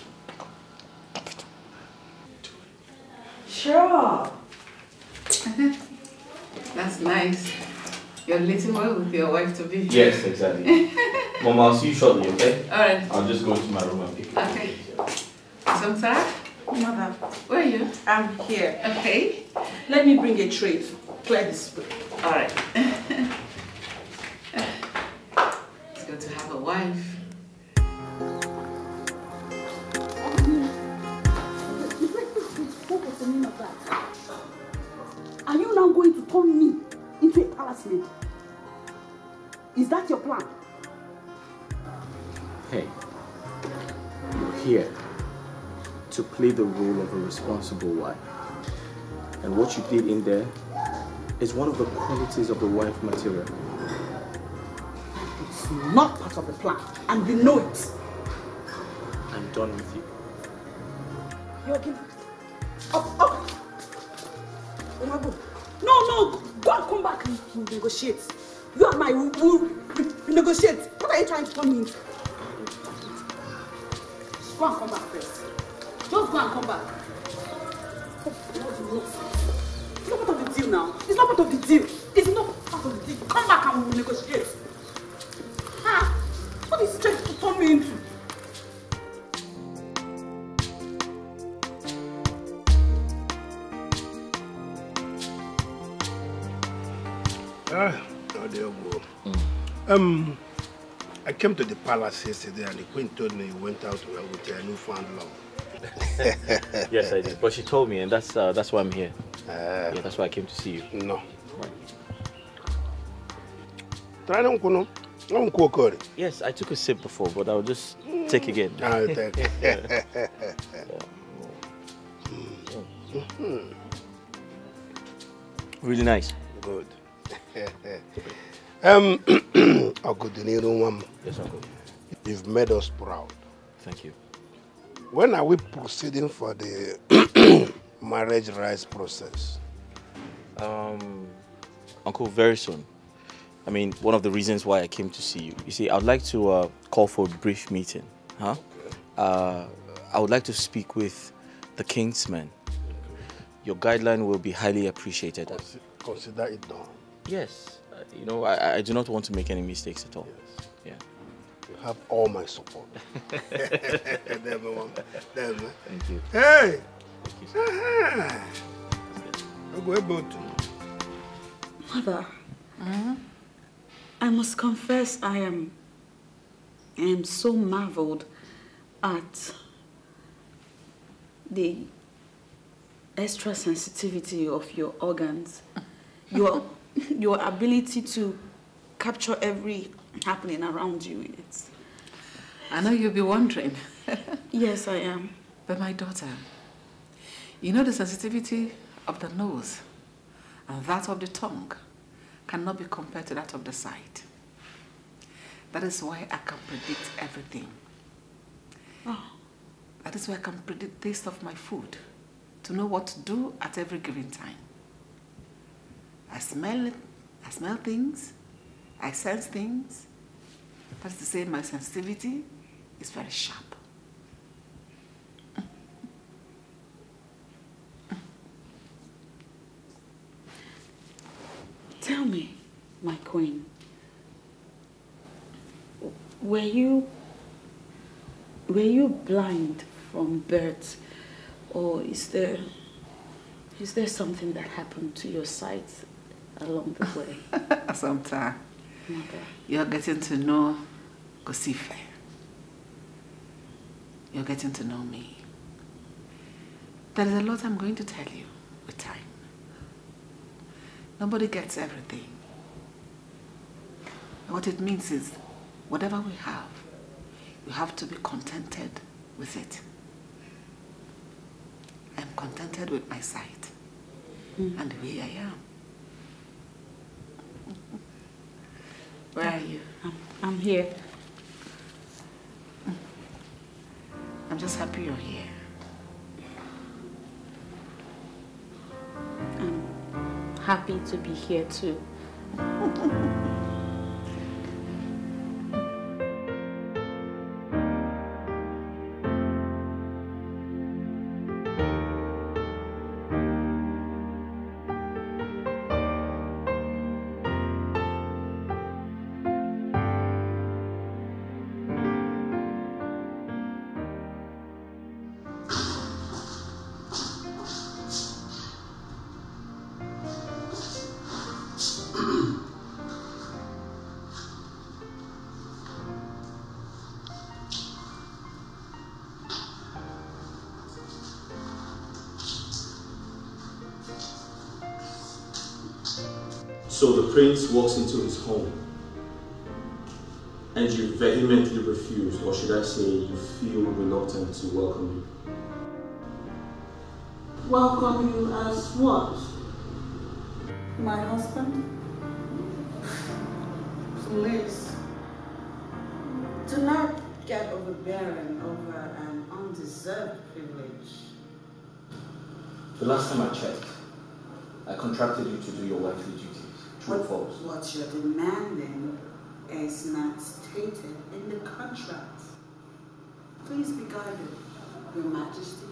Sure. That's nice. You're little well with your wife to be. Yes, exactly. Mom, I'll see you shortly, okay? All right. I'll just go into my room and pick it up. Okay. Samsara? Mother. Where are you? I'm here. Okay. Let me bring a tray to clear this way. All right. It's good to have a wife. What was the meaning of that? Are you now going to turn me into a palace maid? Is that your plan? Hey, you're here to play the role of a responsible wife. And what you did in there is one of the qualities of the wife material. It's not part of the plan, and you know it. I'm done with you. You're giving... Up. No, go and come back and negotiate. You and I will negotiate. What are you trying to tell me? Go and come back first. Just go and come back. It's not part of the deal now. It's not part of the deal. It's not part of the deal. Come back and we'll negotiate. What is trying to turn me into? I came to the palace yesterday and the queen told me you went out with your newfound love. Yes, I did. But she told me, and that's why I'm here. Yeah, that's why I came to see you. No. Right. Yes, I took a sip before, but I'll just take again. I'll take it. Really nice. Good. Yes, Uncle. You've made us proud. Thank you. When are we proceeding for the marriage rights process? Uncle, very soon. I mean, one of the reasons why I came to see you. You see, I would like to call for a brief meeting. I would like to speak with the king's men. Your guideline will be highly appreciated. Consider it done. Yes. You know, I do not want to make any mistakes at all. Yes. Yeah. You have all my support. Thank you. Hey! Thank you. Mother, I must confess I am so marveled at the extra sensitivity of your organs. Your ability to capture every happening around you. I know you'll be wondering. Yes, I am. But my daughter, you know the sensitivity of the nose and that of the tongue cannot be compared to that of the sight. That is why I can predict everything. Oh. That is why I can predict the taste of my food, to know what to do at every given time. I smell things, I sense things. That's to say my sensitivity is very sharp. Tell me, my queen, were you blind from birth, or is there something that happened to your sight along the way? Sometime. Okay. You're getting to know Kosife. You're getting to know me. There is a lot I'm going to tell you with time. Nobody gets everything. What it means is, whatever we have, you have to be contented with it. I'm contented with my sight and the way I am. Where are you? I'm here. I'm just happy you're here. I'm happy to be here too. So the prince walks into his home and you vehemently refuse, or should I say you feel reluctant to welcome him? Welcome you as what? My husband? Please, do not get overbearing over an undeserved privilege. The last time I checked, I contracted you to do your wifely duties. True or false? What you're demanding is not stated in the contract. Please be guided, Your Majesty.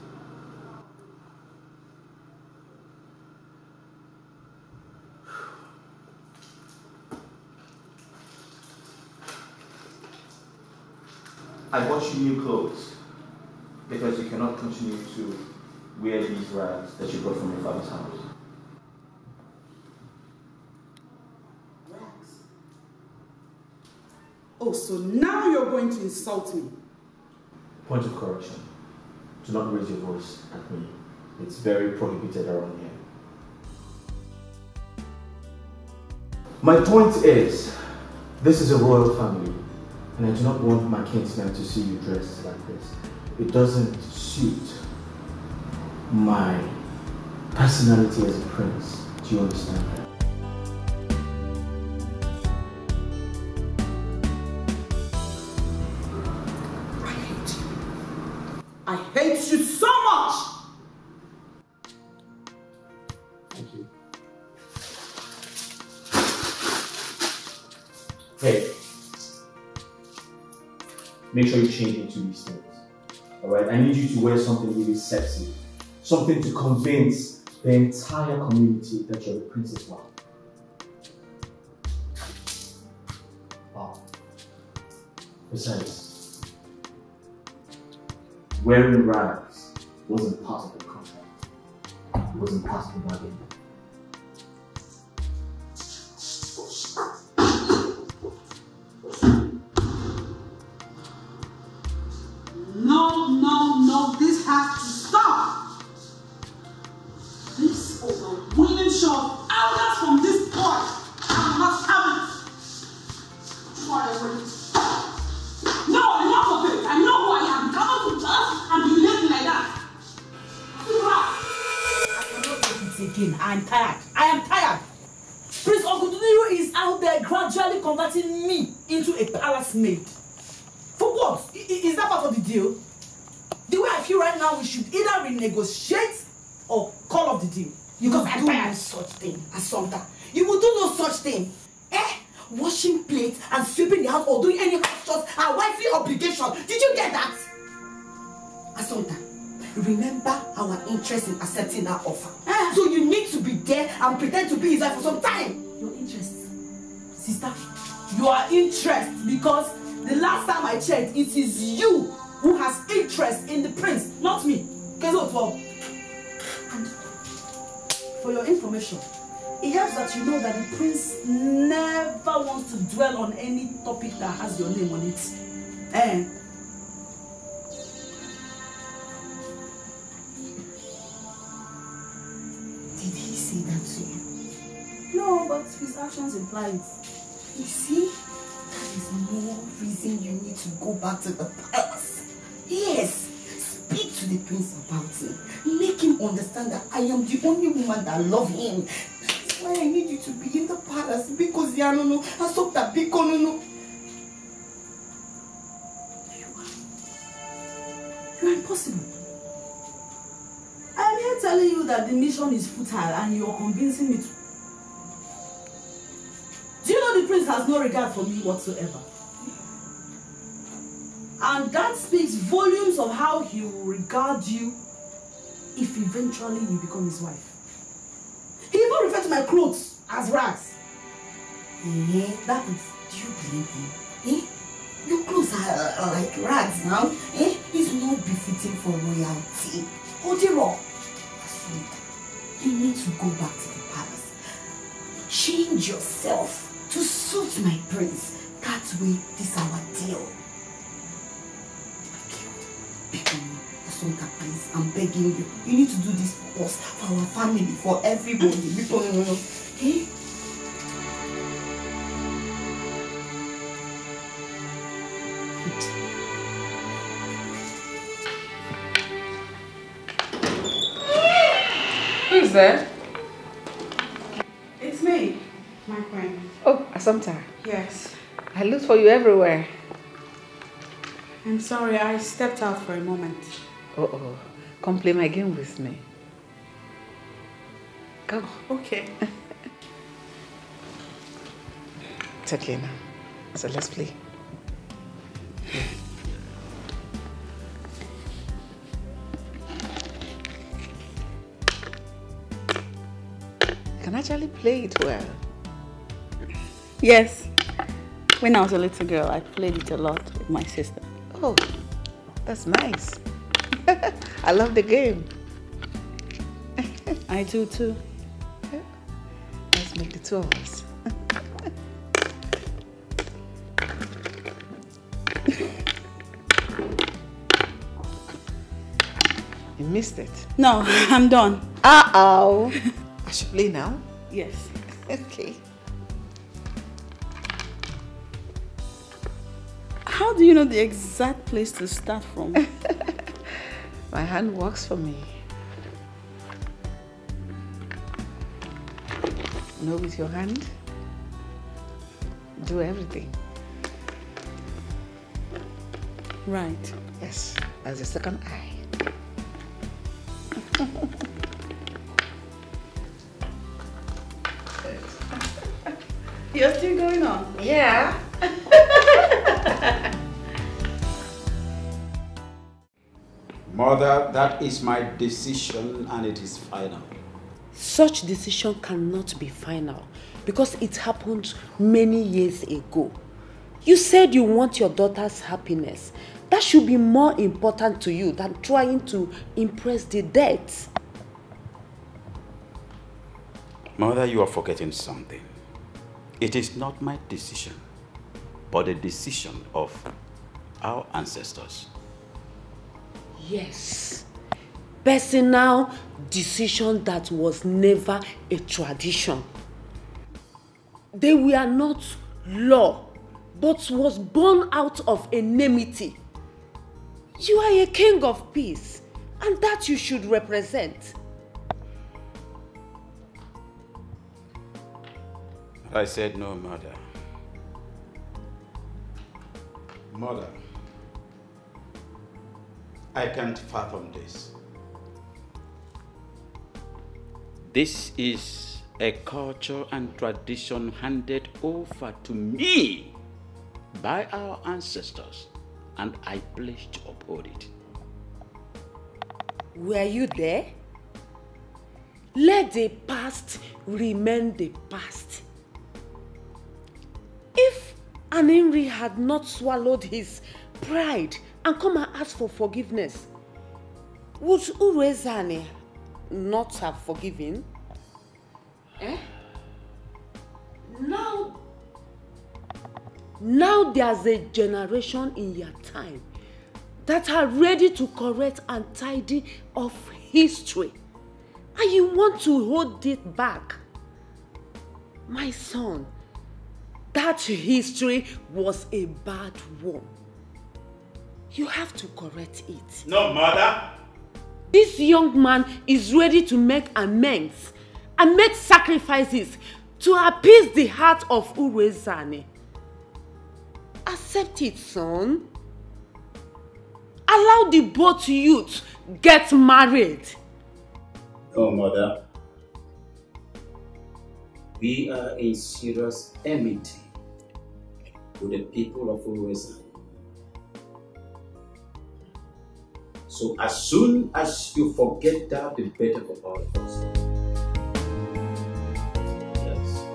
I bought you new clothes because you cannot continue to wear these rags that you brought from your father's house. Oh, so now you're going to insult me? Point of correction. Do not raise your voice at me. It's very prohibited around here. My point is, this is a royal family, and I do not want my kinsmen to see you dressed like this. It doesn't suit my personality as a prince. Do you understand that? I hate you so much! Thank you. Hey. Make sure you change into these things. Alright? I need you to wear something really sexy. Something to convince the entire community that you're the princess wife. Wow. Besides, wearing rags wasn't part of the contract. It wasn't part of the bargain. No, this has to stop. This overweening show of arrogance from this boy, I must have it. Whatever. No, enough of it. I know who I am. Come to us and behave like that. I cannot do it again. I am tired. I am tired. Prince Oguduniru is out there gradually converting me into a palace maid. For what? Is that part of the deal? The way I feel right now, we should either renegotiate or call off the deal. Because I'm tired. No such thing, Assumpta. You will do no such thing. washing plates and sweeping the house or doing any house chores are wifely obligation. Did you get that? Asonta, remember our interest in accepting that offer. So you need to be there and pretend to be his wife for some time. Your interest? Sister, your interest, because the last time I checked, it is you who has interest in the prince, not me. And for your information, it helps that you know that the prince never wants to dwell on any topic that has your name on it. Did he say that to you? No, but his actions imply it. You see, that is more reason you need to go back to the palace. Yes, speak to the prince about him. Make him understand that I am the only woman that love him. That's why I need you to be in the palace. Because you are impossible. I am here telling you that the mission is futile and you are convincing me to. Do you know the prince has no regard for me whatsoever? And that speaks volumes of how he will regard you if eventually you become his wife. He even referred to my clothes as rags. That is, do you blame him? Your clothes are like rags now. It's not befitting for royalty. Odiro, you need to go back to the palace. Change yourself to suit my prince. That way, this is our deal. Please, I'm begging you. You need to do this for us, for our family, for everybody. Hey? Who is there? It's me, my queen. Oh, Assumpta. Yes. I looked for you everywhere. I'm sorry, I stepped out for a moment. Oh, come play my game with me. Come. Okay. It's okay now. So let's play. You can actually play it well. Yes. When I was a little girl, I played it a lot with my sister. Oh, that's nice. I love the game. I do too. Let's make the two of us. You missed it. No, I'm done. Uh-oh. I should play now? Yes. Okay. How do you know the exact place to start from? My hand works for me. You know, with your hand, do everything. Right. Yes, as a second eye. You're still going on? Yeah. Mother, that is my decision and it is final. Such decision cannot be final because it happened many years ago. You said you want your daughter's happiness. That should be more important to you than trying to impress the dead. Mother, you are forgetting something. It is not my decision, but the decision of our ancestors. Yes. Personal decision that was never a tradition. They were not law, but was born out of enmity. You are a king of peace, and that you should represent. I said no, Mother. Mother, I can't fathom this. This is a culture and tradition handed over to me by our ancestors, and I pledge to uphold it. Were you there? Let the past remain the past. If Aninri had not swallowed his pride and come and ask for forgiveness, would Urezane not have forgiven? Eh? Now there's a generation in your time that are ready to correct and tidy of history. And you want to hold it back. My son, that history was a bad one. You have to correct it. No, mother. This young man is ready to make amends and make sacrifices to appease the heart of Urezane. Accept it, son. Allow the both youths get married. Oh, mother. We are in serious enmity with the people of Urezane. So as soon as you forget that, the better for all of us. Yes.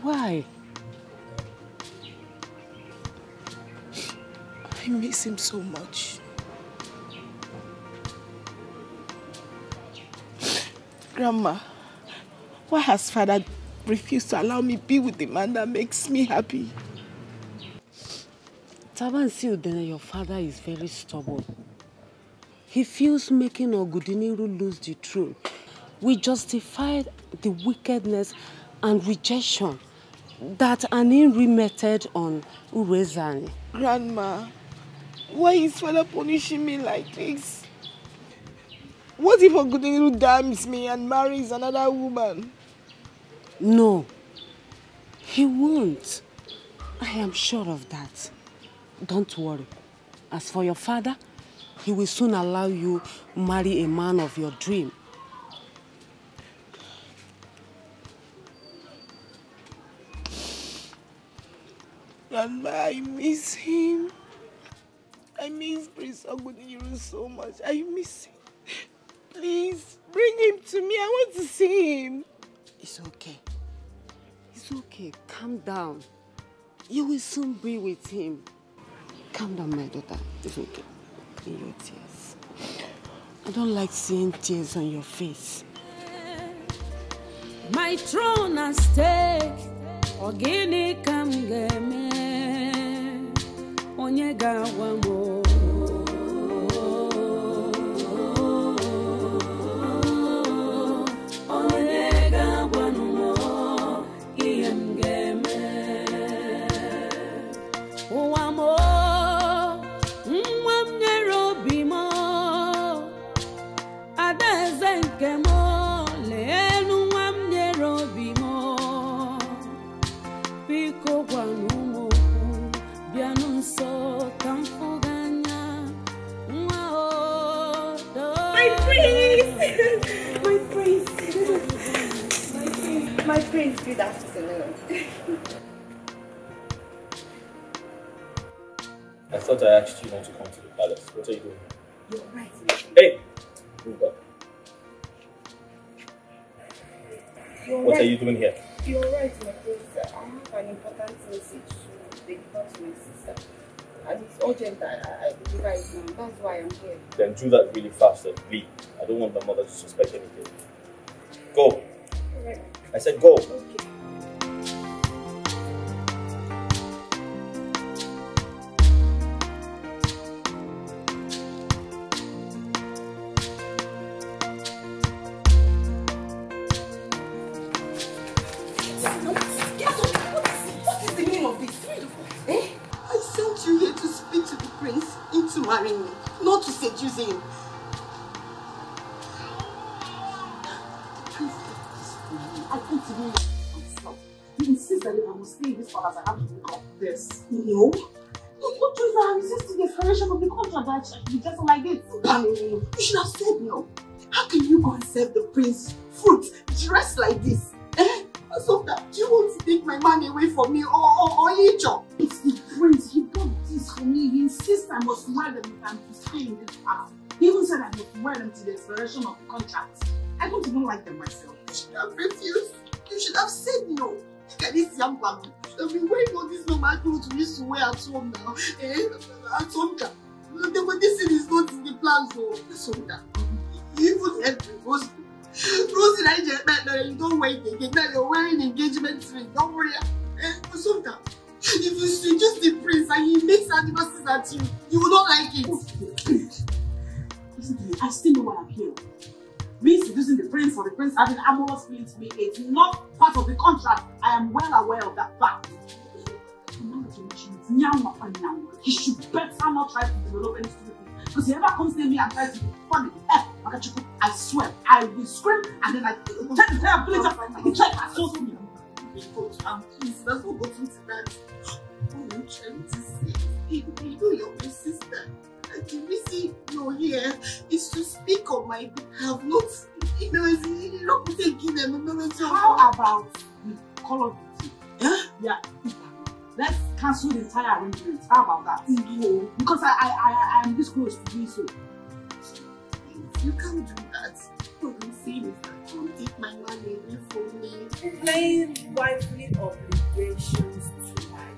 Why? I miss him so much. Grandma, why has father refused to allow me be with the man that makes me happy? Tabansi, your father is very stubborn. He feels making Ogudiniru lose the throne will justify the wickedness and rejection that Aninri meted on Urezane. Grandma, why is father punishing me like this? What if Ogudiniru damns me and marries another woman? No, he won't. I am sure of that. Don't worry. As for your father, he will soon allow you marry a man of your dream. Grandma, I miss him. I miss Prince Ogudiniru so much. I miss him. Please, bring him to me. I want to see him. It's okay. It's okay. Calm down. You will soon be with him. Calm down, my daughter. It's okay. Clean your tears. I don't like seeing tears on your face. My throne at stake. Ogini kam geme. Onyega wamo. My prince, good afternoon. I thought I asked you not to come to the palace. What are you doing? You're right. Hey! Move back. What are you doing here? You're right, my prince. I have an important message to deliver to my sister. And it's urgent that I deliver it now. That's why I'm here. Then do that really fast and leave. I don't want my mother to suspect anything. Go. Right. I said go. Okay. Marrying me, not to seduce him. I can't believe myself. He insists that if I must stay in this palace, I have to look up this. No. What choice I resist to the expiration of the contract that I should be just like this? You should have said no. How can you go and serve the prince fruit dressed like this? So that do you want to take my money away from me or Icho? It's the prince. He bought this for me. He insists I must wear them if I'm to stay in this house. He even said I must wear them to the expiration of the contract. I don't even like them myself. You should have refused. You should have said no. Look at this young man. I've been wearing all these normal clothes we used to wear at home now. At Sonda. But this thing is not in the plan for Sonda. You even help me, Rosie. Rosie, you don't wear it again. Now you're wearing engagement ring. Don't worry. Sonda. If you seduce the prince and he makes advances at you, you will not like it. Listen to me. I still know why I'm here. Me seducing the prince or the prince having amorous feelings to me, it's not part of the contract. I am well aware of that fact. He should better not try to develop any stupid thing. Because he ever comes near me and tries to be funny, I swear, I will scream and then I take the entire village up and he tries to assault me. Please, let's not go through to that. What are you trying to say? You know you're my sister. The reason you're here is to speak on my behalf, not, taking them. How about the Call of Duty? Huh? Yeah. Let's cancel the entire arrangement. How about that? No. Because I am this close to doing so. You can't do that. What I'm saying is that don't take my money away from me. Playing wifely obligations to my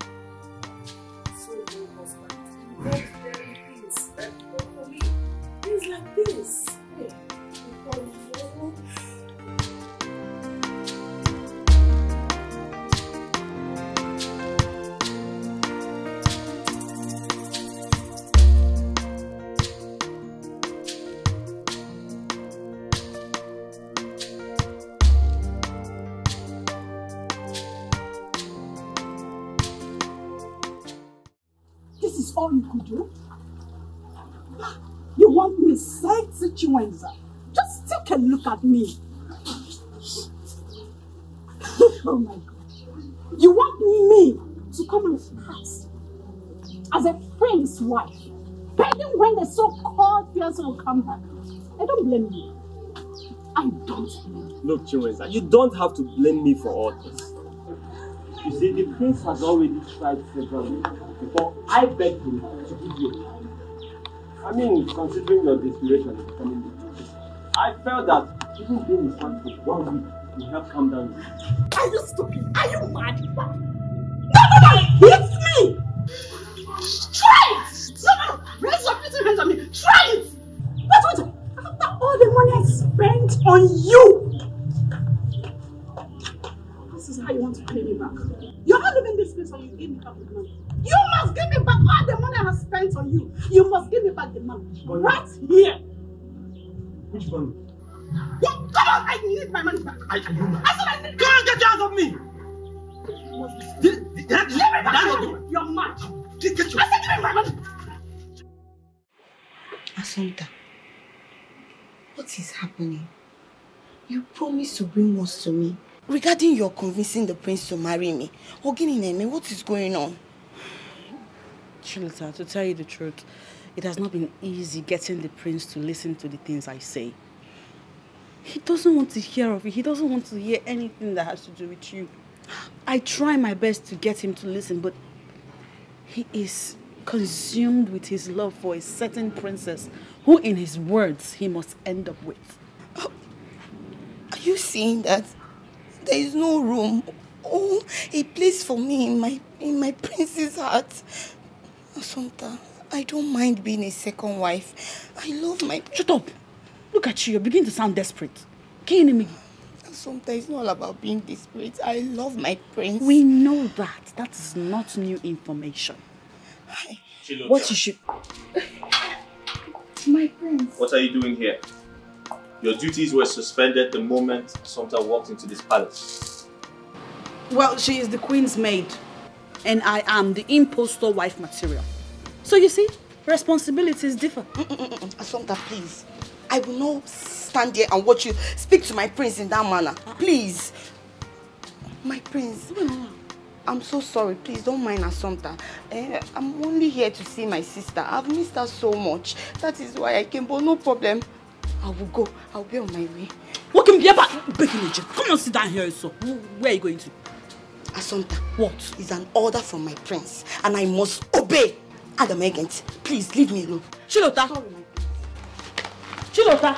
so-called husband. Not very things that work for me. Things like this. Hey, This is all you could do? You want me to say Chiwenza? Just take a look at me. Oh my God. You want me to come and pass as a friend's wife, begging when the so-called fiancé will come back? I don't blame you. I don't blame you. Look, Chiwenza, you don't have to blame me for all this. You see, the prince has already tried several times before I begged him to give you a hand. I mean, considering your desperation in becoming the prince, I felt that even being his hand for 1 week will help calm down your heart. Are you stupid? Are you mad? No! Hit me! Try it! No! Raise your little hands on me! Try it! Wait! After all the money I spent on you! This is how you want to pay me back. You're not leaving this place until you give me back the money. You must give me back all the money I have spent on you. You must give me back the money. Right here. Which money? Come on, I need my money back. I said I need. Come on, get out of me! Give me back my money. You're mad. I said give me my money. Assunta, what is happening? You promised to bring words to me regarding your convincing the prince to marry me. Oginine, what is going on? Chilita, to tell you the truth, it has not been easy getting the prince to listen to the things I say. He doesn't want to hear of it. He doesn't want to hear anything that has to do with you. I try my best to get him to listen, but he is consumed with his love for a certain princess who, in his words, he must end up with. Are you saying that there is no room or a place for me in my prince's heart? Assunta, I don't mind being a second wife. I love my... Shut up! Look at you, you're beginning to sound desperate. Can you Assunta, it's not about being desperate. I love my prince. We know that. That is not new information. What you should... My prince. What are you doing here? Your duties were suspended the moment Assunta walked into this palace. Well, she is the queen's maid. And I am the impostor wife material. So you see, responsibilities differ. Assunta, please. I will not stand here and watch you speak to my prince in that manner. Please. My prince, I'm so sorry. Please don't mind Assumpta. I'm only here to see my sister. I've missed her so much. That is why I came, but no problem. I will go. I'll be on my way. What can be about breaking the Come on, sit down here, so. Where are you going to? Assumpta, what is an order from my prince, and I must obey. Adam Agent, please leave me alone. Chilota. Sorry, my prince. Chilota.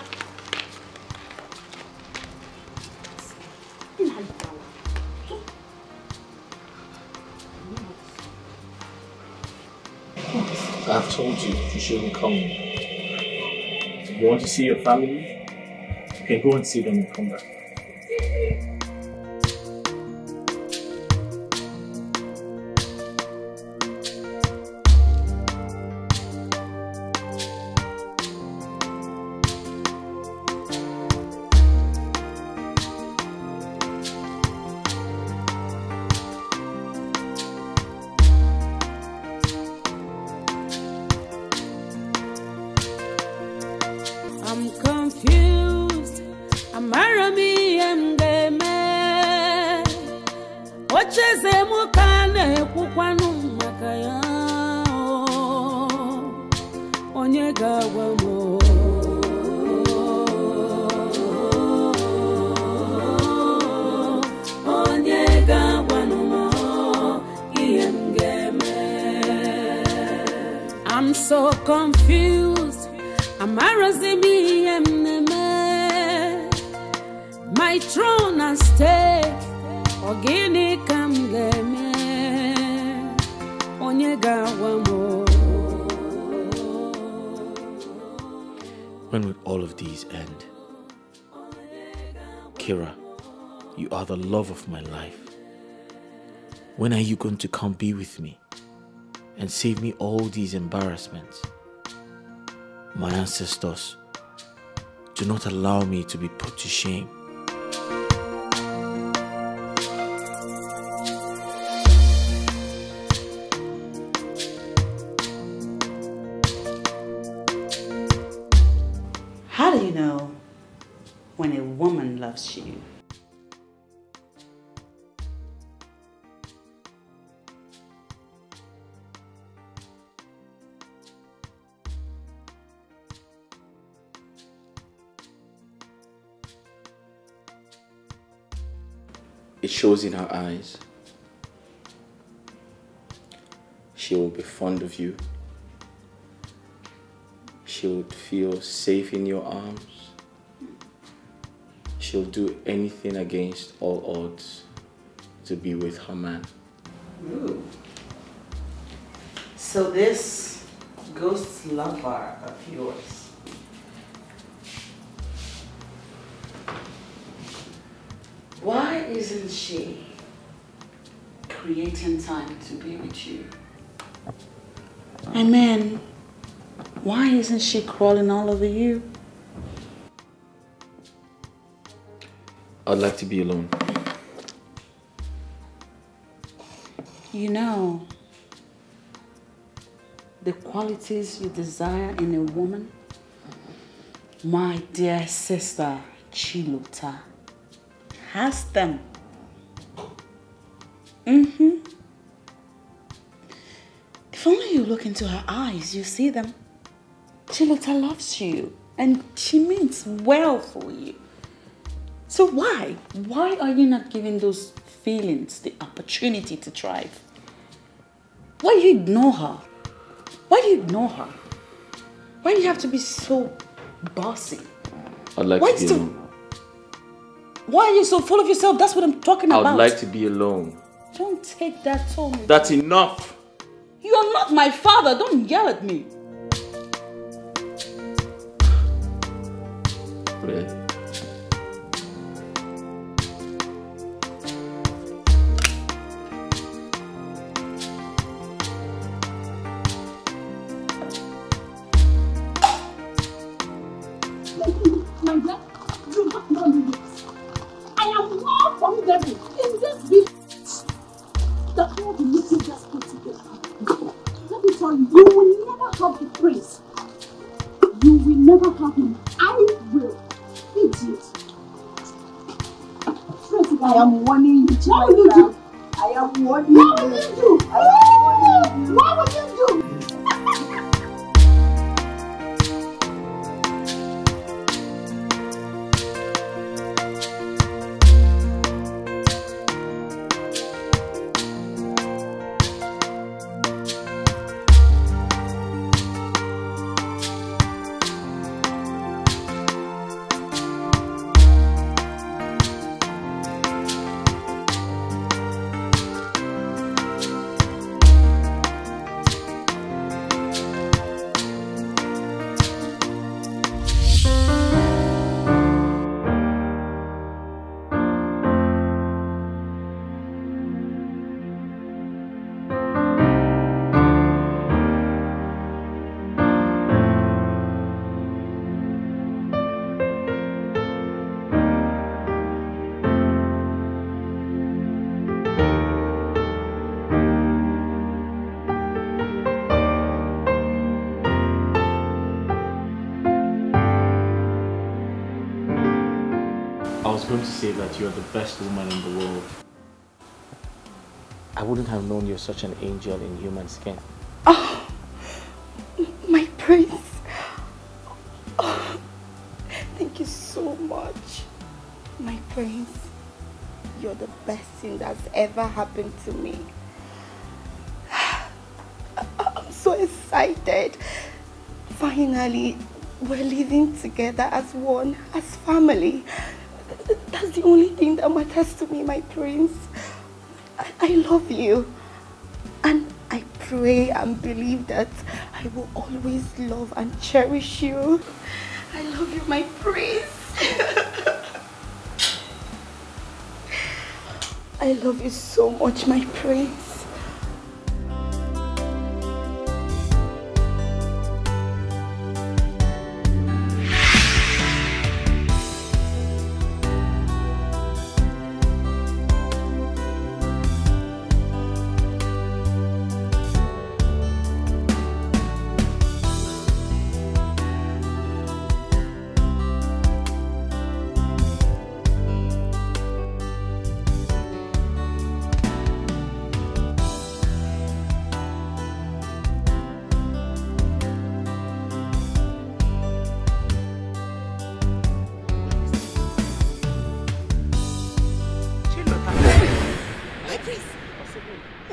I've told you shouldn't come. If you want to see your family, you can go and see them and come back. I'm confused. Amarami mgeme. Ocheze mukane kukwanu makaya. Onye gawa mo. Onye gawa no mo. Mgeme. I'm so confused. Amarazimi emneme. My throne and stake. Ogini kamgeme. Onyega wamo. When will all of these end? Kira, you are the love of my life. When are you going to come be with me and save me all these embarrassments? My ancestors, do not allow me to be put to shame. How do you know when a woman loves you? It shows in her eyes. She will be fond of you. She would feel safe in your arms. She'll do anything against all odds to be with her man. Ooh. So this ghost lover of yours, why isn't she creating time to be with you? I mean, why isn't she crawling all over you? I'd like to be alone. You know, the qualities you desire in a woman, my dear sister Chilota has them. If only you look into her eyes, you see them. Chilota loves you and she means well for you. So why are you not giving those feelings the opportunity to thrive? Why do you ignore her? Why do you ignore her? Why do you have to be so bossy? I'd like to be alone. Why are you so full of yourself? That's what I'm talking about. I'd like to be alone. Don't take that tone. That's enough. You're not my father. Don't yell at me. Really? My dear, you have no limits. I am more formidable in this village than all the messengers put together. Let me tell you, you will never have the prince. You will never have him. I will. If I am warning you, Chimaita. I am warning you. What would you do? I am warning you. What would you do? I was going to say that you're the best woman in the world. I wouldn't have known you're such an angel in human skin. Oh, my prince. Oh, thank you so much. My prince, you're the best thing that's ever happened to me. I'm so excited. Finally, we're living together as one, as family. That's the only thing that matters to me, my prince. I love you. And I pray and believe that I will always love and cherish you. I love you, my prince. I love you so much, my prince.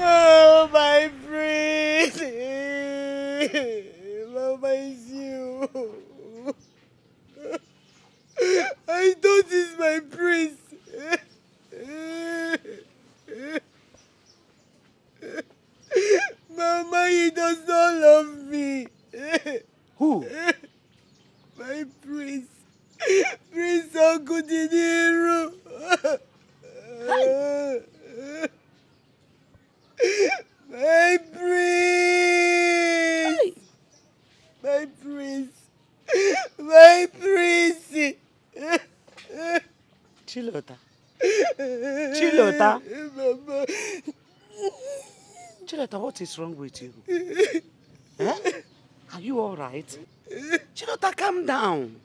Oh, my prince! Mama, it's you. I thought it's my prince. Mama, he does not love me. Who? My prince. Prince Ogudiniru. My prince! My prince! My prince! Chilota. Chilota. Mama. Chilota, what is wrong with you? Huh? Are you alright? Chilota, calm down.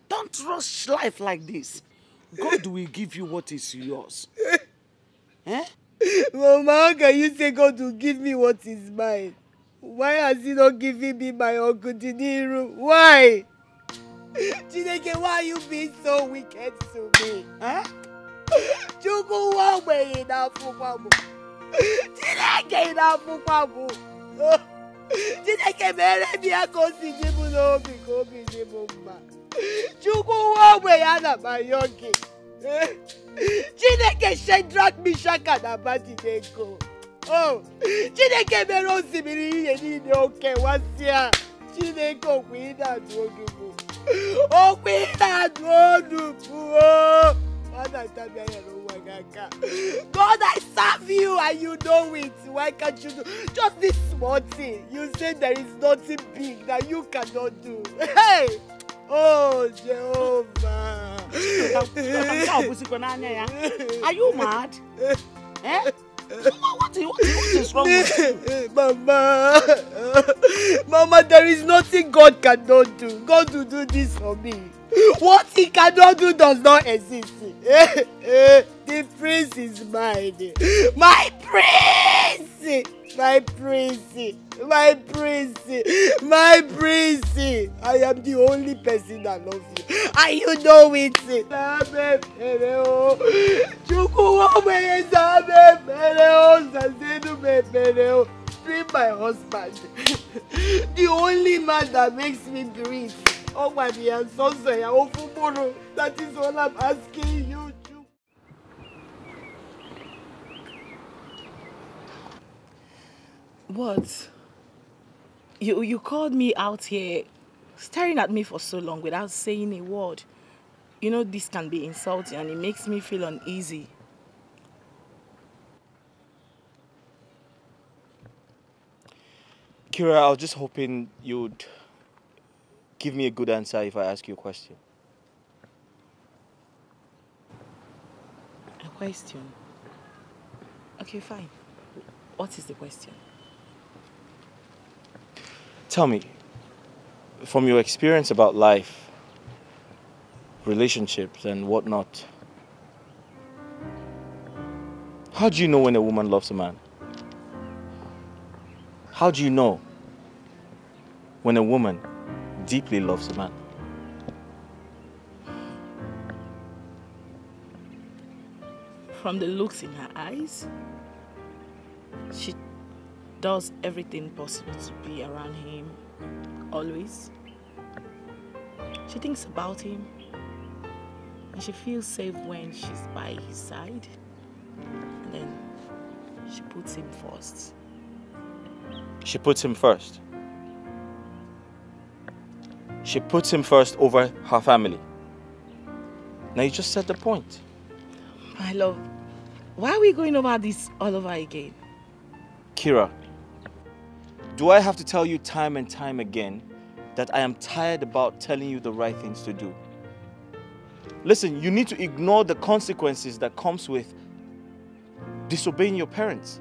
Don't rush life like this. God will give you what is yours. Eh? Mama, how can you say God will give me what is mine? Why has he not given me my Uncle Diniru? Why? Chineke, why are you being so wicked to me? Huh? Chuku wagbe na fukwamu. Chineke na fukwamu. Chineke mere mi akosi jibu no obi ko obi jibu mma. Chuku wagbe ya na mayoki. Chineke Shadrach, Meshach and Abednego. Oh, Chineke mere osimiri ihe niile oke wasia. Chineke okwina duodubu. Okwina duodubu. God, I serve you and you know it. Why can't you do just this small thing? You say there is nothing big that you cannot do. Hey! Oh, Jehovah. Are you mad? Eh? What is wrong with you? Mama, there is nothing God cannot do. God will do this for me. What he cannot do does not exist. The prince is mine. My prince! My prince! My prince! My prince! I am the only person that loves you. And you know it. Be my husband. The only man that makes me breathe. Oh my dear, that is all I'm asking you to. What? You called me out here, staring at me for so long without saying a word. You know this can be insulting and it makes me feel uneasy. Kira, I was just hoping you'd give me a good answer if I ask you a question. A question? Okay, fine. What is the question? Tell me, from your experience about life, relationships and whatnot, how do you know when a woman loves a man? How do you know when a woman deeply loves a man? From the looks in her eyes, she does everything possible to be around him, always. She thinks about him, and she feels safe when she's by his side. And then she puts him first. She puts him first. She puts him first over her family. Now you just said the point. My love, why are we going over this all over again? Kira, do I have to tell you time and time again that I am tired about telling you the right things to do? Listen, you need to ignore the consequences that comes with disobeying your parents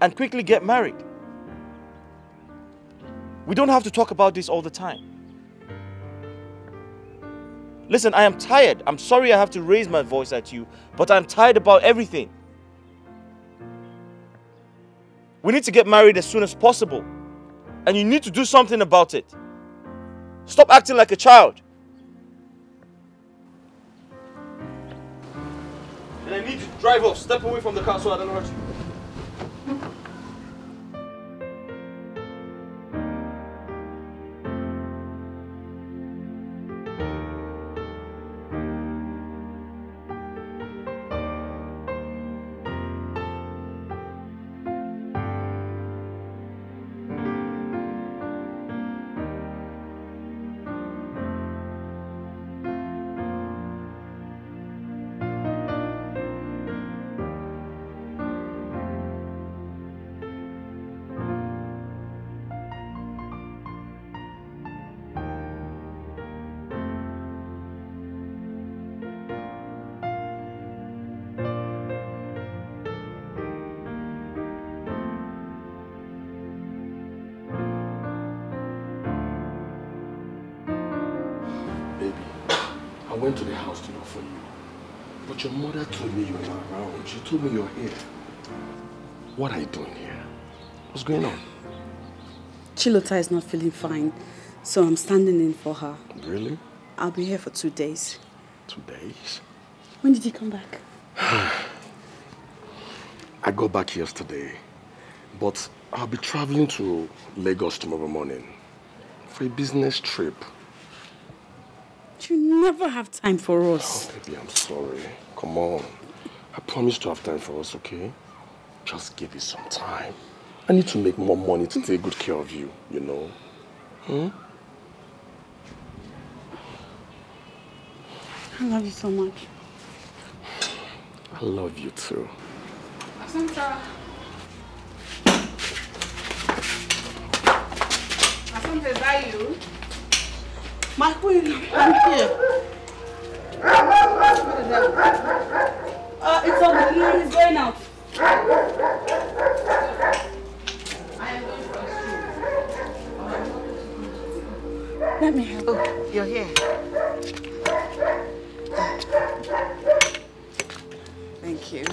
and quickly get married. We don't have to talk about this all the time. Listen, I am tired. I'm sorry I have to raise my voice at you, but I'm tired about everything. We need to get married as soon as possible, and you need to do something about it. Stop acting like a child. And I need you to drive off. Step away from the car so I don't hurt you. I went to the house to look for you, but your mother told me you were around. She told me you're here. What are you doing here? What's going on? Chilota is not feeling fine, so I'm standing in for her. Really? I'll be here for 2 days. 2 days? When did you come back? I got back yesterday, but I'll be traveling to Lagos tomorrow morning for a business trip. You never have time for us. Oh, baby, I'm sorry. Come on. I promise to have time for us, okay? Just give it some time. I need to make more money to take good care of you, you know? Hmm? I love you so much. I love you too. Asante. Asante, is that you? My queen, I'm here. It's on the he's going out. you.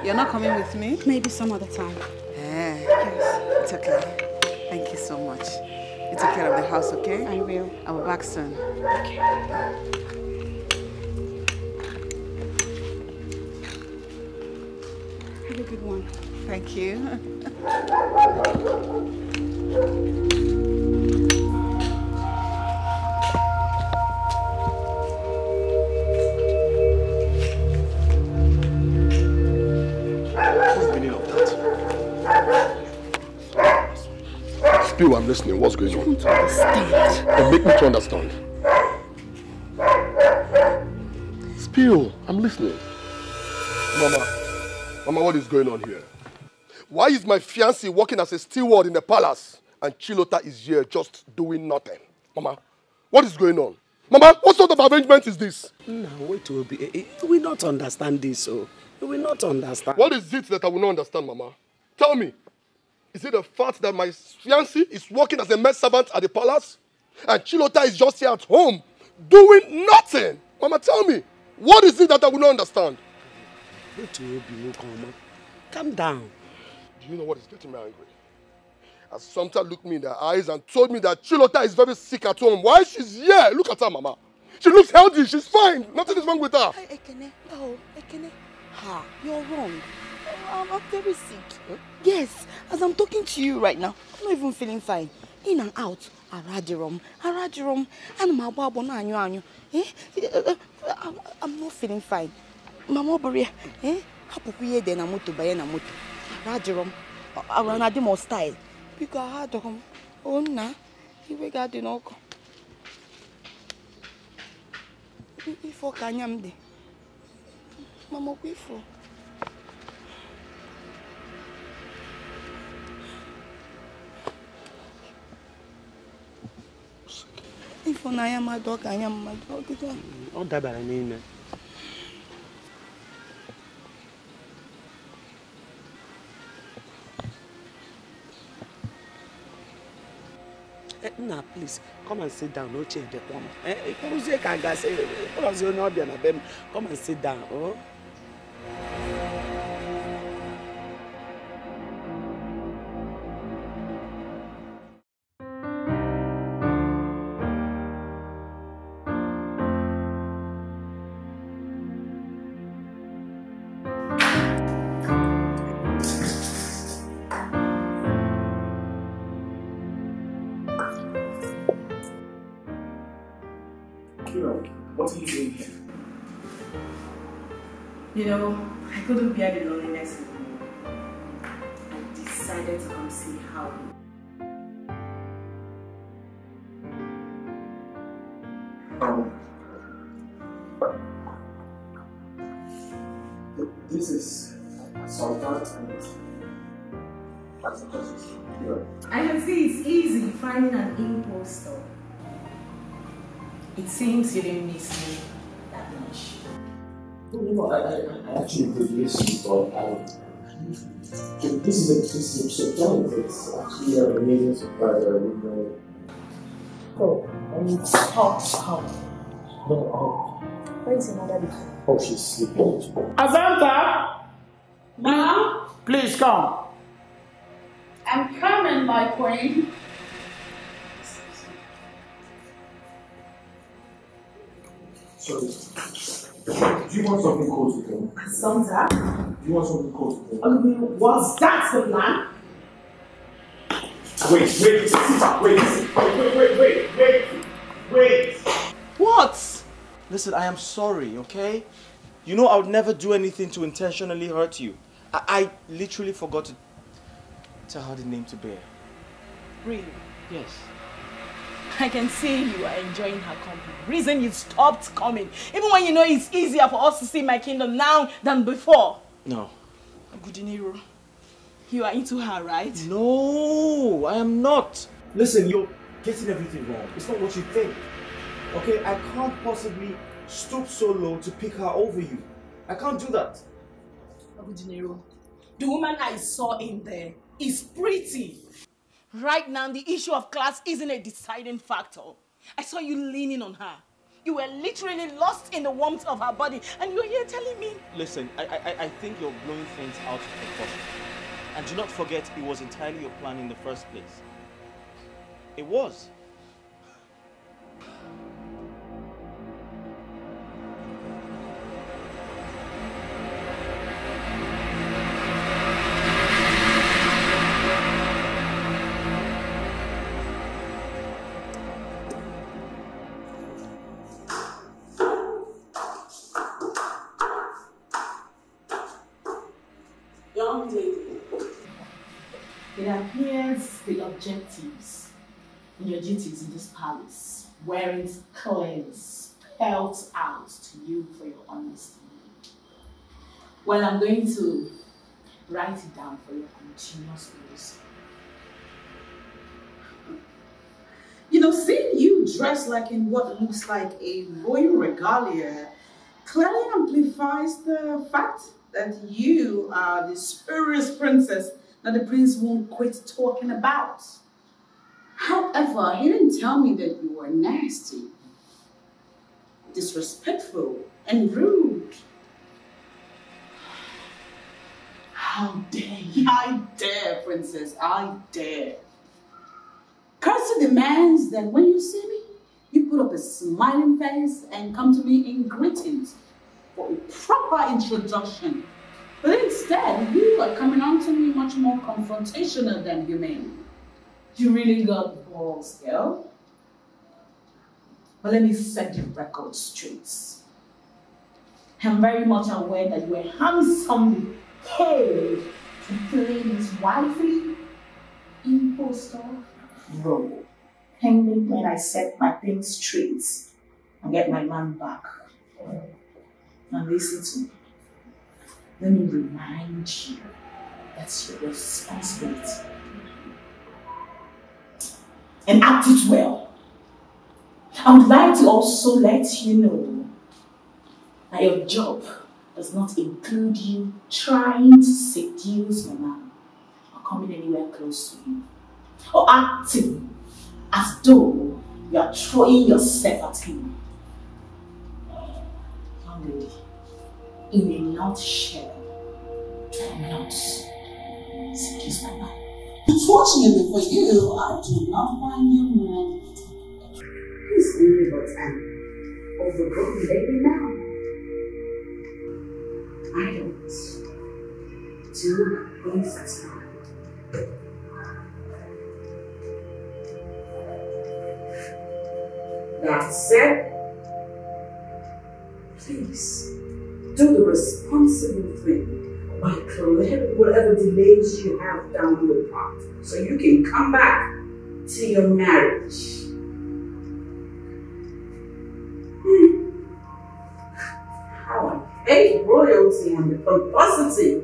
You're not coming with me? Maybe some other time. Yes, it's okay. Thank you so much. You take care of the house, okay? I will. I'll be back soon. Okay. Have a good one. Thank you. Spill, I'm listening. What's going on? I want to understand. And make me to understand. Spill, I'm listening. Mama, what is going on here? Why is my fiancé working as a steward in the palace and Chilota is here just doing nothing? Mama, what is going on? Mama, what sort of arrangement is this? No, wait, you will not understand this, so you will not understand. What is it that I will not understand, Mama? Tell me. Is it the fact that my fiancé is working as a maid servant at the palace and Chilota is just here at home doing nothing? Mama, tell me. What is it that I will not understand? Wait, calm down. Do you know what is getting me angry? As Sumta looked me in the eyes and told me that Chilota is very sick at home. Why she's here? Look at her, Mama. She looks healthy. She's fine. Nothing is wrong with her. Ekene, ha, you're wrong. I'm very sick. Huh? Yes, as I'm talking to you right now, I'm not even feeling fine. In and out, Aradirom, and my babo na anyo. I'm not feeling fine. Mama Boria, hapukuye de na moto baye na moto. Aradirom, aranadi mo style. Because I had to oh na, iwe ga di noko. Ifo kanyam de. Mama kwifo. If I am my dog, I am my dog. Oh, that I mean. Nah, please come and sit down. No change the corner. Come and sit down. Oh. What are you doing here? You know, I couldn't bear the loneliness anymore. I decided to come see how. This is Sultan and I can see it's easy finding an impostor. It seems you didn't miss me that much. No, I actually did miss you, but this is a surprise. It's actually an amazing surprise. I didn't know. Oh, stop. No, where's your mother? Oh, she's sleeping. Azanta! Ma'am? Please come. I'm coming, my queen. Sorry. Do you want something cold to drink? Azanta? Do you want something cold to drink? Was that the plan? Wait. What? Listen, I am sorry, okay? You know I would never do anything to intentionally hurt you. I literally forgot to tell her the name to bear. Really? Yes. I can see you are enjoying her company. Reason you stopped coming. Even when you know it's easier for us to see my kingdom now than before. No. Agudinero, you are into her, right? No, I am not. Listen, you're getting everything wrong. It's not what you think. Okay, I can't possibly stoop so low to pick her over you. I can't do that. Agudinero, the woman I saw in there is pretty. Right now, the issue of class isn't a deciding factor. I saw you leaning on her. You were literally lost in the warmth of her body, and you're here telling me... Listen, I think you're blowing things out of proportion. And do not forget, it was entirely your plan in the first place. It was. Young lady, it appears the objectives in your duties in this palace weren't clearly spelled out to you for your honesty. Well, I'm going to write it down for your continuous use. You know, seeing you dressed like in what looks like a royal regalia clearly amplifies the fact that you are the spurious princess that the prince won't quit talking about. However, he didn't tell me that you were nasty, disrespectful, and rude. How dare you? I dare, princess, I dare. Courtesy demands that when you see me, you put up a smiling face and come to me in greetings for a proper introduction. But instead, you are coming on to me much more confrontational than humane. You really got balls, girl. But let me set the record straight. I'm very much aware that you were handsomely paid to play this wifey impostor role. Pending when I set my things straight and get my man back. Now listen to me. Let me remind you that's your responsibility. And act it well. I would like to also let you know that your job does not include you trying to seduce your man or coming anywhere close to you, or acting as though you are throwing yourself at him. Young lady, in a nutshell, I'm not seduce my man. Unfortunately for you, I do not find you man. He's only but an overgrown baby now. I don't do things that's wrong. That said, please do the responsible thing by clearing whatever delays you have down your path so you can come back to your marriage. How I hate royalty and the pomposity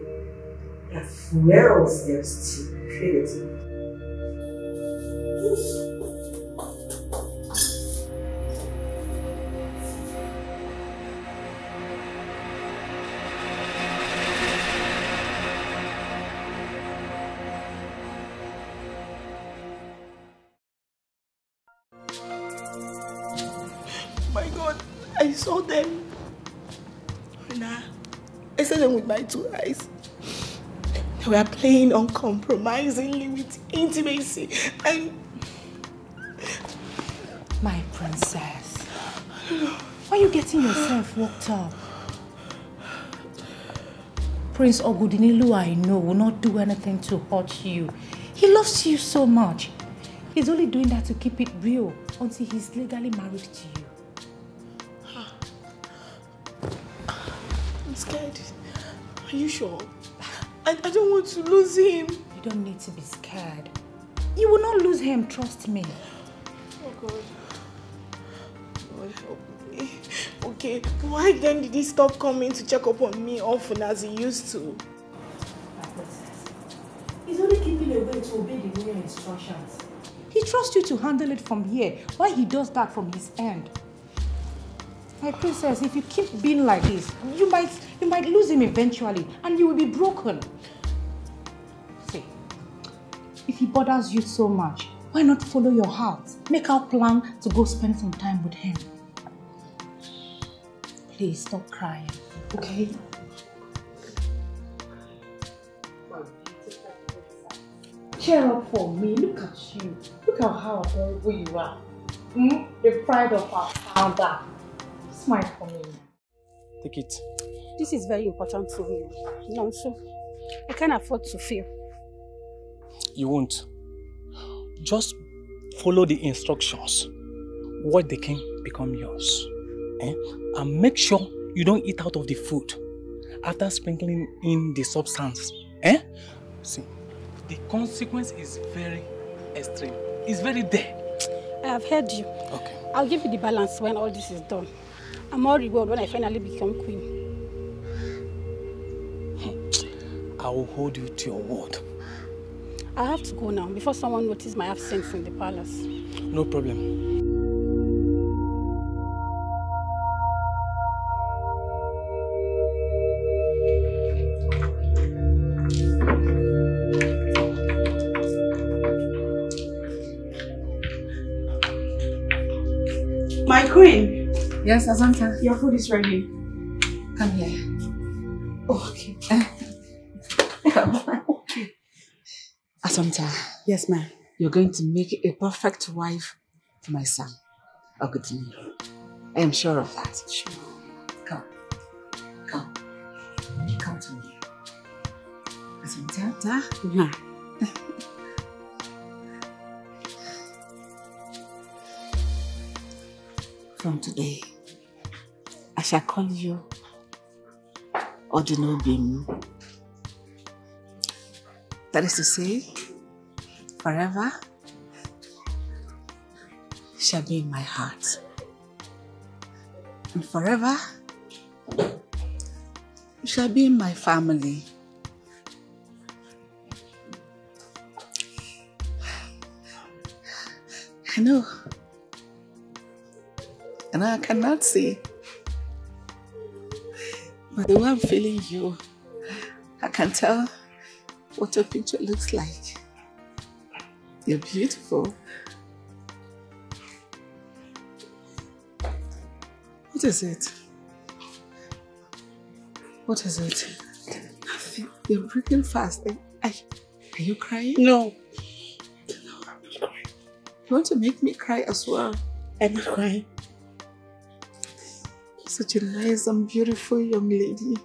that fuels their stupidity. My God, I saw them. Nah, I saw them with my 2 eyes. They were playing uncompromisingly with intimacy and... My princess, why are you getting yourself worked up? Prince Ogudinilu, I know, will not do anything to hurt you. He loves you so much. He's only doing that to keep it real until he's legally married to you. I'm scared. Are you sure? I don't want to lose him. You don't need to be scared. You will not lose him, trust me. Oh God. God help me. Okay, why then did he stop coming to check up on me often as he used to? My princess, he's only keeping away to obey the royal instructions. He trusts you to handle it from here, while he does that from his end. My princess, if you keep being like this, you might lose him eventually, and you will be broken. See, if he bothers you so much, why not follow your heart? Make our plan to go spend some time with him. Please stop crying, okay? Cheer up for me. Look at you. Look at how adorable you are. The pride of our father. Smile for me. Take it. This is very important to me. No, so I can't afford to fail. You won't. Just follow the instructions. What they can become yours. And make sure you don't eat out of the food after sprinkling in the substance. See, the consequence is very extreme. It's very there. I have heard you. Okay. I'll give you the balance when all this is done. I'm all reward when I finally become queen. I will hold you to your word. I have to go now before someone notices my absence in the palace. No problem. My queen. Yes, Asanta. Your food is ready. Come here. Oh, okay. Okay. Asanta. Yes, ma'am. You're going to make a perfect wife for my son, Ogudiniru. I am sure of that. Sure. Come. Come. Come to me. Asanta. Ma. From today, I shall call you Odinobim. That is to say, forever shall be in my heart. And forever you shall be in my family. I know. And I cannot see. But the way I'm feeling you, I can tell what your picture looks like. You're beautiful. What is it? What is it? Nothing. You're breathing fast. Are you crying? No. You want to make me cry as well? I'm not crying. Such a nice and beautiful young lady.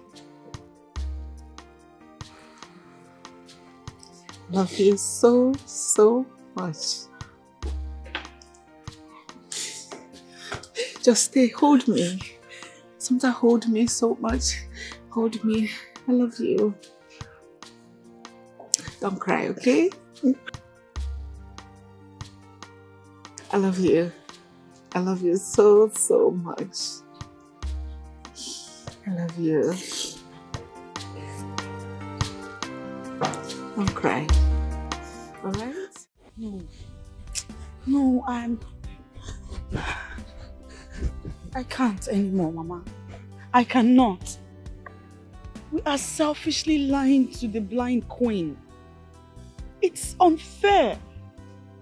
Love you so, so much. Just stay, hold me. Sometimes hold me so much. Hold me. I love you. Don't cry, okay? I love you. I love you so, so much. I love you. Don't cry. Alright? No. No, I can't anymore, Mama. I cannot. We are selfishly lying to the blind queen. It's unfair.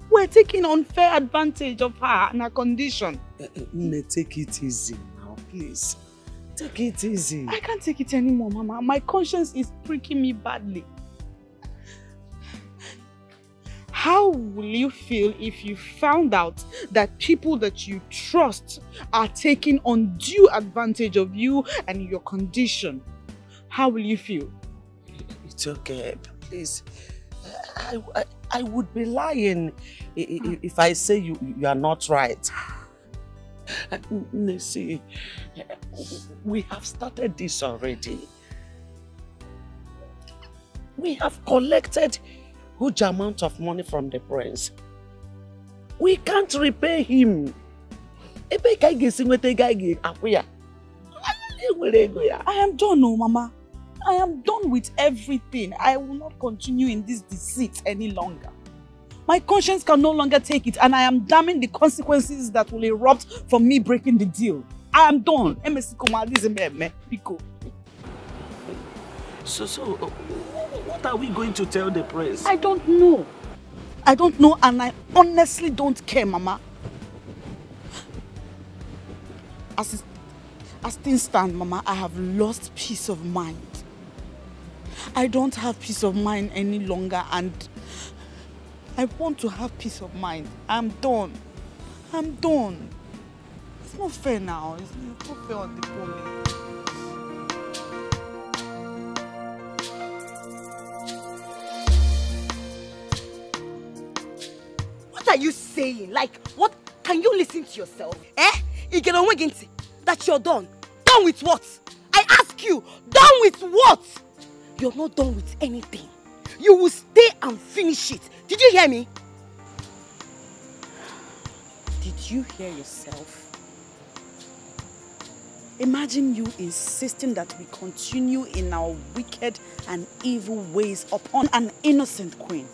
We're taking unfair advantage of her and her condition. Take it easy now, please. Take it easy. I can't take it anymore, Mama. My conscience is pricking me badly. How will you feel if you found out that people that you trust are taking undue advantage of you and your condition? How will you feel? It's okay, please. I would be lying if I say you are not right. See, we have started this already. We have collected huge amount of money from the prince. We can't repay him. I am done, no, Mama. I am done with everything. I will not continue in this deceit any longer. My conscience can no longer take it, and I am damning the consequences that will erupt from me breaking the deal. I am done. So, what are we going to tell the prince? I don't know. I don't know, and I honestly don't care, Mama. As things stand, Mama, I have lost peace of mind. I don't have peace of mind any longer, and I want to have peace of mind. I'm done. I'm done. It's not fair now. It's not fair on the pony. What are you saying? Like, what? Can you listen to yourself? You get on that you're done. Done with what? I ask you, done with what? You're not done with anything. You will stay and finish it. Did you hear me? Did you hear yourself? Imagine you insisting that we continue in our wicked and evil ways upon an innocent queen.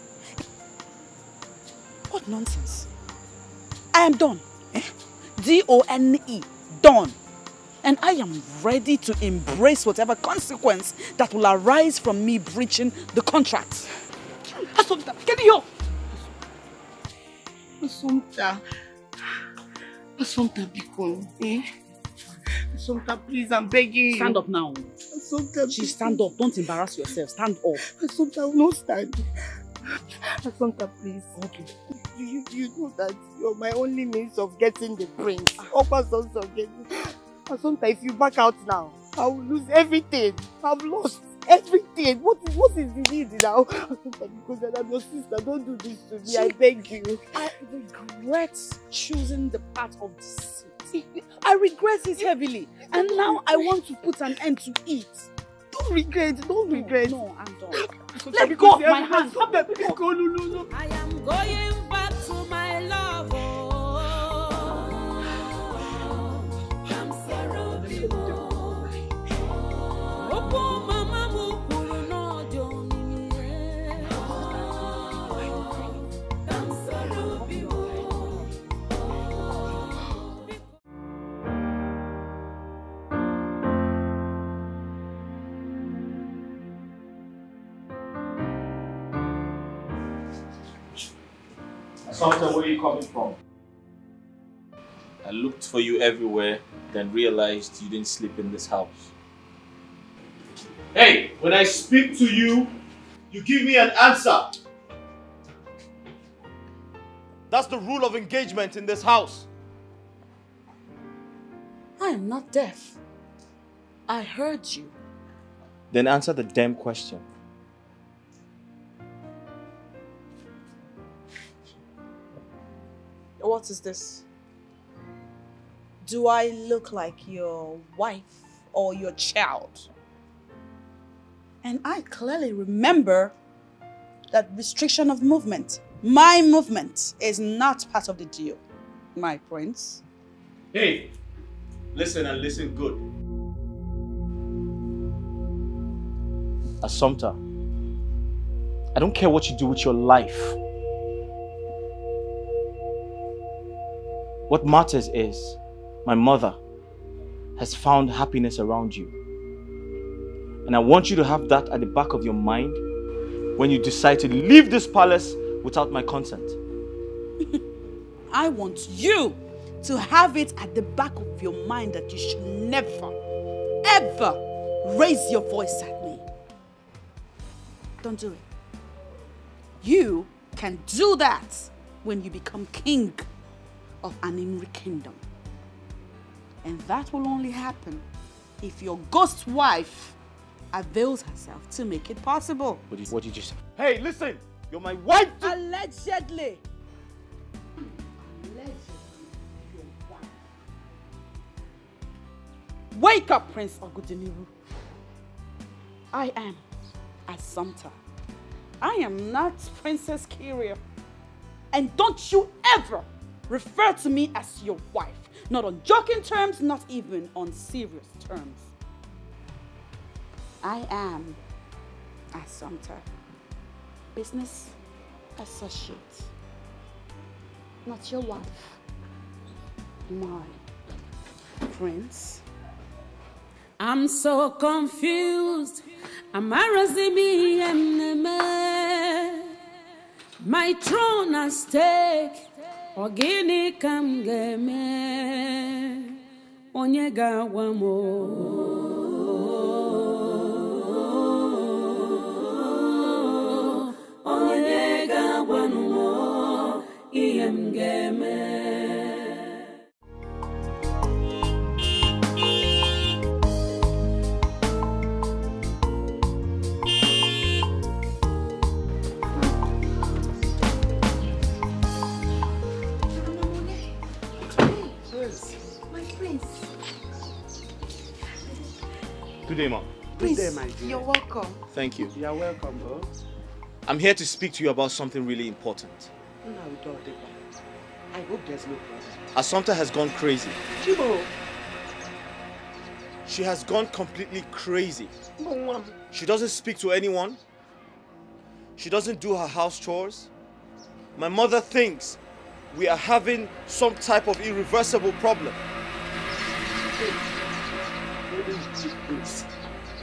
What nonsense. I am done. D-O-N-E. Done. And I am ready to embrace whatever consequence that will arise from me breaching the contract. Assumpta, get me here. Assumpta, Bikon. Assumpta, please, I'm begging you. Stand up now. Assumpta, please stand up. Don't embarrass yourself. Stand up. Assumpta, no stand. Assumpta, please. Okay. You know that you're my only means of getting the prince. Assumpta, if you back out now, I will lose everything. I've lost everything. What is the need now? Assumpta, because I'm your sister, don't do this to me. I beg you. I regret choosing the path of deceit. I regret it heavily. And now I want to put an end to it. Don't regret. No, I'm done. Let go of my hand. Stop that. Go, no. I am going back to my love. I'm sorry, people. Mama mukuru no joni. I'm sorry, people. Sometimes where are you coming from? I looked for you everywhere, then realized you didn't sleep in this house. Hey, when I speak to you, you give me an answer. That's the rule of engagement in this house. I am not deaf. I heard you. Then answer the damn question. What is this? Do I look like your wife or your child? And I clearly remember that restriction of movement. My movement is not part of the deal, my prince. Hey, listen and listen good. Assumpta, I don't care what you do with your life. What matters is my mother has found happiness around you. And I want you to have that at the back of your mind when you decide to leave this palace without my consent. I want you to have it at the back of your mind that you should never, ever raise your voice at me. Don't do it. You can do that when you become king of an Imri kingdom. And that will only happen if your ghost wife avails herself to make it possible. What did you say? Hey, listen! You're my wife! Allegedly. Wake up, Prince Ogudiniru. I am Assumpta. I am not Princess Kyria. And don't you ever refer to me as your wife. Not on joking terms, not even on serious terms. I am Assumpta, business associate, not your wife, my prince. I'm so confused. My throne at stake. Ogini kam game. onye ga-agwa m onye ga-agwa m ihe m ga-eme. Good day, Mom. Good day, my dear. You're welcome. Thank you. You're welcome, bro. I'm here to speak to you about something really important. No, don't take that. I hope there's no problem. Assumpta has gone crazy. Chibo. She has gone completely crazy. No, She doesn't speak to anyone. She doesn't do her house chores. My mother thinks we are having some type of irreversible problem.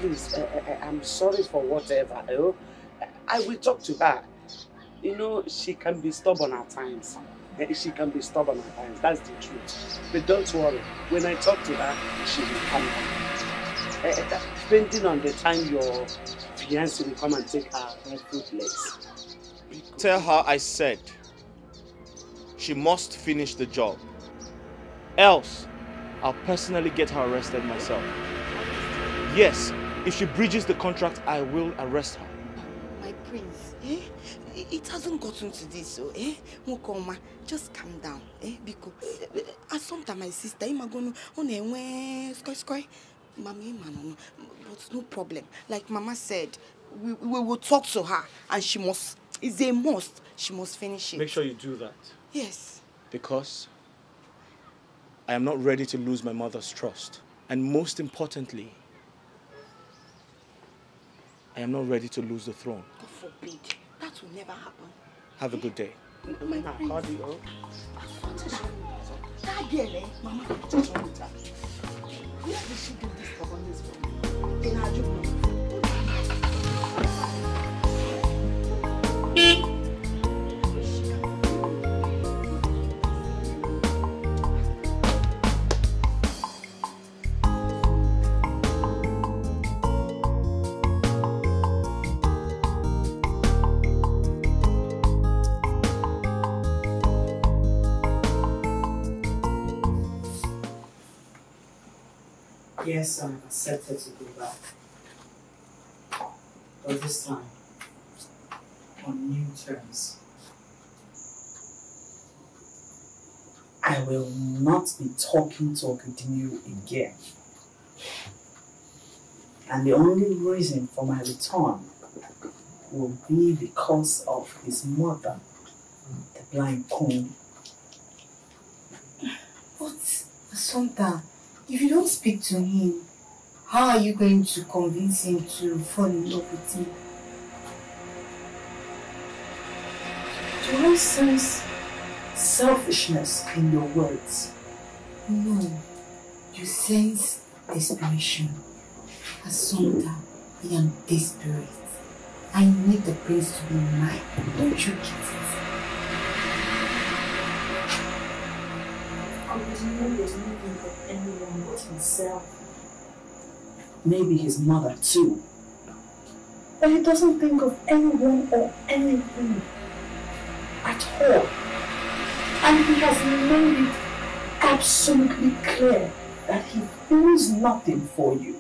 Please, I'm sorry for whatever. I will talk to her. You know, she can be stubborn at times. That's the truth. But don't worry. When I talk to her, she will come back. Depending on the time your fiancé will come and take her food place. Tell her I said she must finish the job. Else, I'll personally get her arrested myself. Yes, if she breaches the contract, I will arrest her. My prince, it hasn't gotten to this, so Mukoma, just calm down, because Assumpta, my sister, I'm going to Mommy, but no problem. Like Mama said, we will talk to her, and she must. It's a must. She must finish it. Make sure you do that. Yes. Because I am not ready to lose my mother's trust. And most importantly, I am not ready to lose the throne. God forbid. That will never happen. Have a good day. My prince. That girl, Mama, just want her. Where did she get this stubbornness from? In her job. Yes, I'm accepted to go back. But this time, on new terms. I will not be talking to Okudiniru again. And the only reason for my return will be because of his mother, the blind queen. But, Assumpta, if you don't speak to him, how are you going to convince him to fall in love with you? Do I sense selfishness in your words? No, you sense desperation. Assumpta, I am desperate. I need the prince to be mine. Don't you get it? Okudiniru does not think of anyone but himself. Maybe his mother too. But he doesn't think of anyone or anything at all. And he has made it absolutely clear that he feels nothing for you.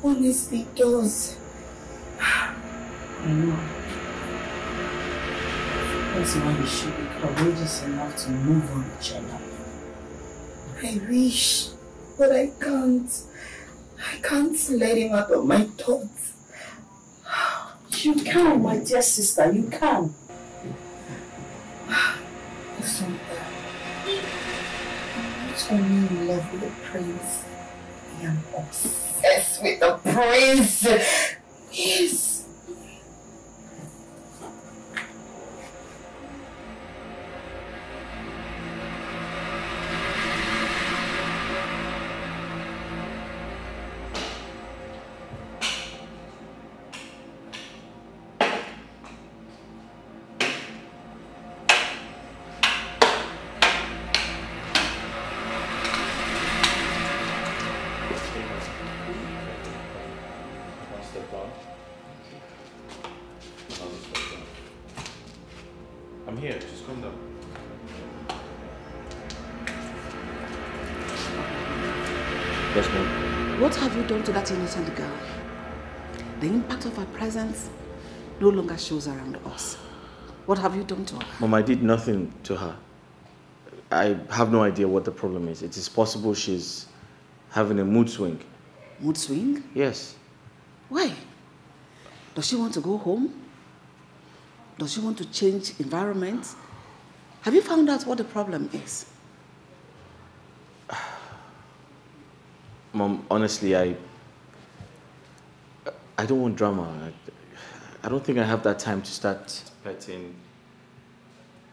Honestly does. I know. That's why you should be courageous enough to move on each other. I wish, but I can't. I can't let him out of my thoughts. You can, my dear sister, you can. Assumpta, I'm not only in love with the prince, I am obsessed with the prince. Yes. Yes, ma'am. What have you done to that innocent girl? The impact of her presence no longer shows around us. What have you done to her? Mom, I did nothing to her. I have no idea what the problem is. It is possible she's having a mood swing. Mood swing? Yes. Why? Does she want to go home? Does she want to change environment? Have you found out what the problem is? Mom, honestly, I don't want drama. I don't think I have that time to start petting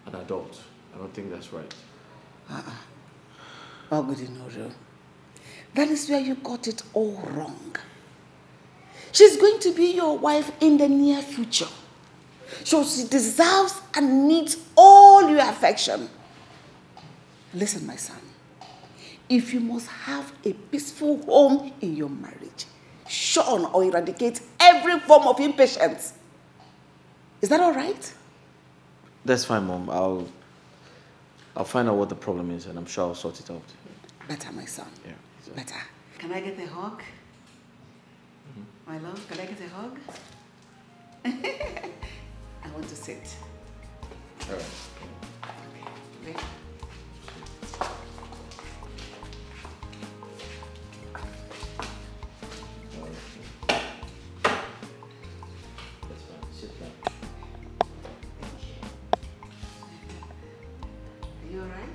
an adult. I don't think that's right. Oh, good enough. That is where you got it all wrong. She's going to be your wife in the near future. So she deserves and needs all your affection. Listen, my son. If you must have a peaceful home in your marriage, shun or eradicate every form of impatience. Is that all right? That's fine, Mom. I'll find out what the problem is, and I'm sure I'll sort it out. Better, my son. Yeah. Better. Can I get a hug? My love, can I get a hug? I want to sit. All right. Okay. Are you all right?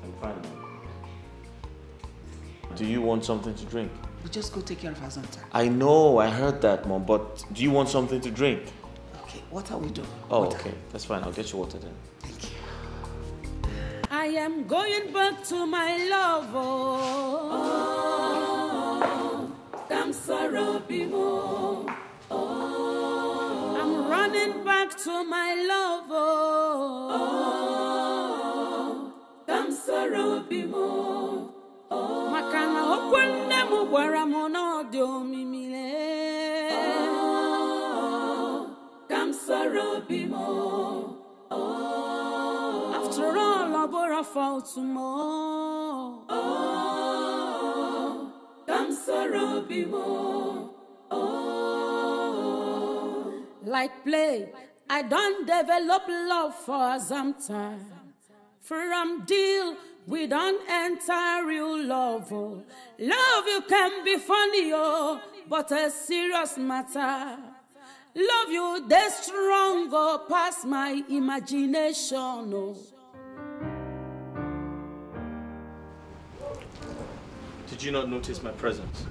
I'm fine, Mom. Do you want something to drink? We just go take care of Azanta. I know, I heard that, Mom, but do you want something to drink? Okay, what are we doing? Oh, Water. okay. That's fine. I'll get you water then. I am going back to my love. Oh, come sorrow bimo. Oh, I'm running back to my love. Oh, come sorrow bimo. Oh, makana okwende mu gwara mo no di omimile. Oh, come sorrow bimo. Oh, after all, I bore a fault tomorrow. Oh, come sorrow bimo. Oh, like play, I don't develop love for Azamta. From deal, we don't enter real love. Oh. Love you can be funny, oh, but a serious matter. Love you, they stronger past my imagination. Oh. Did you not notice my presence?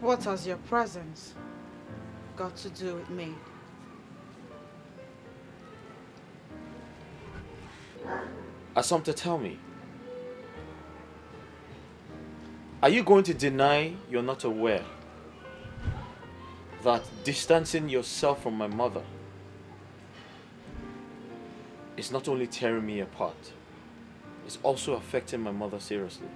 What has your presence got to do with me? Assumpta, tell me. Are you going to deny you're not aware that distancing yourself from my mother is not only tearing me apart, it's also affecting my mother seriously?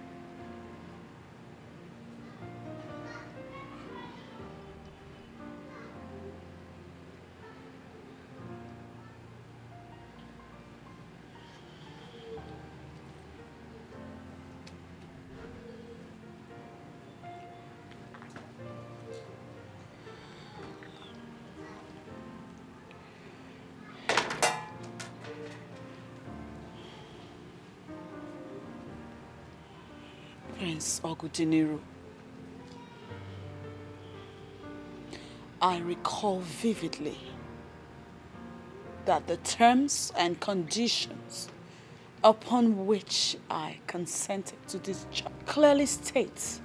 Prince Ogudiniru, I recall vividly that the terms and conditions upon which I consented to this job clearly states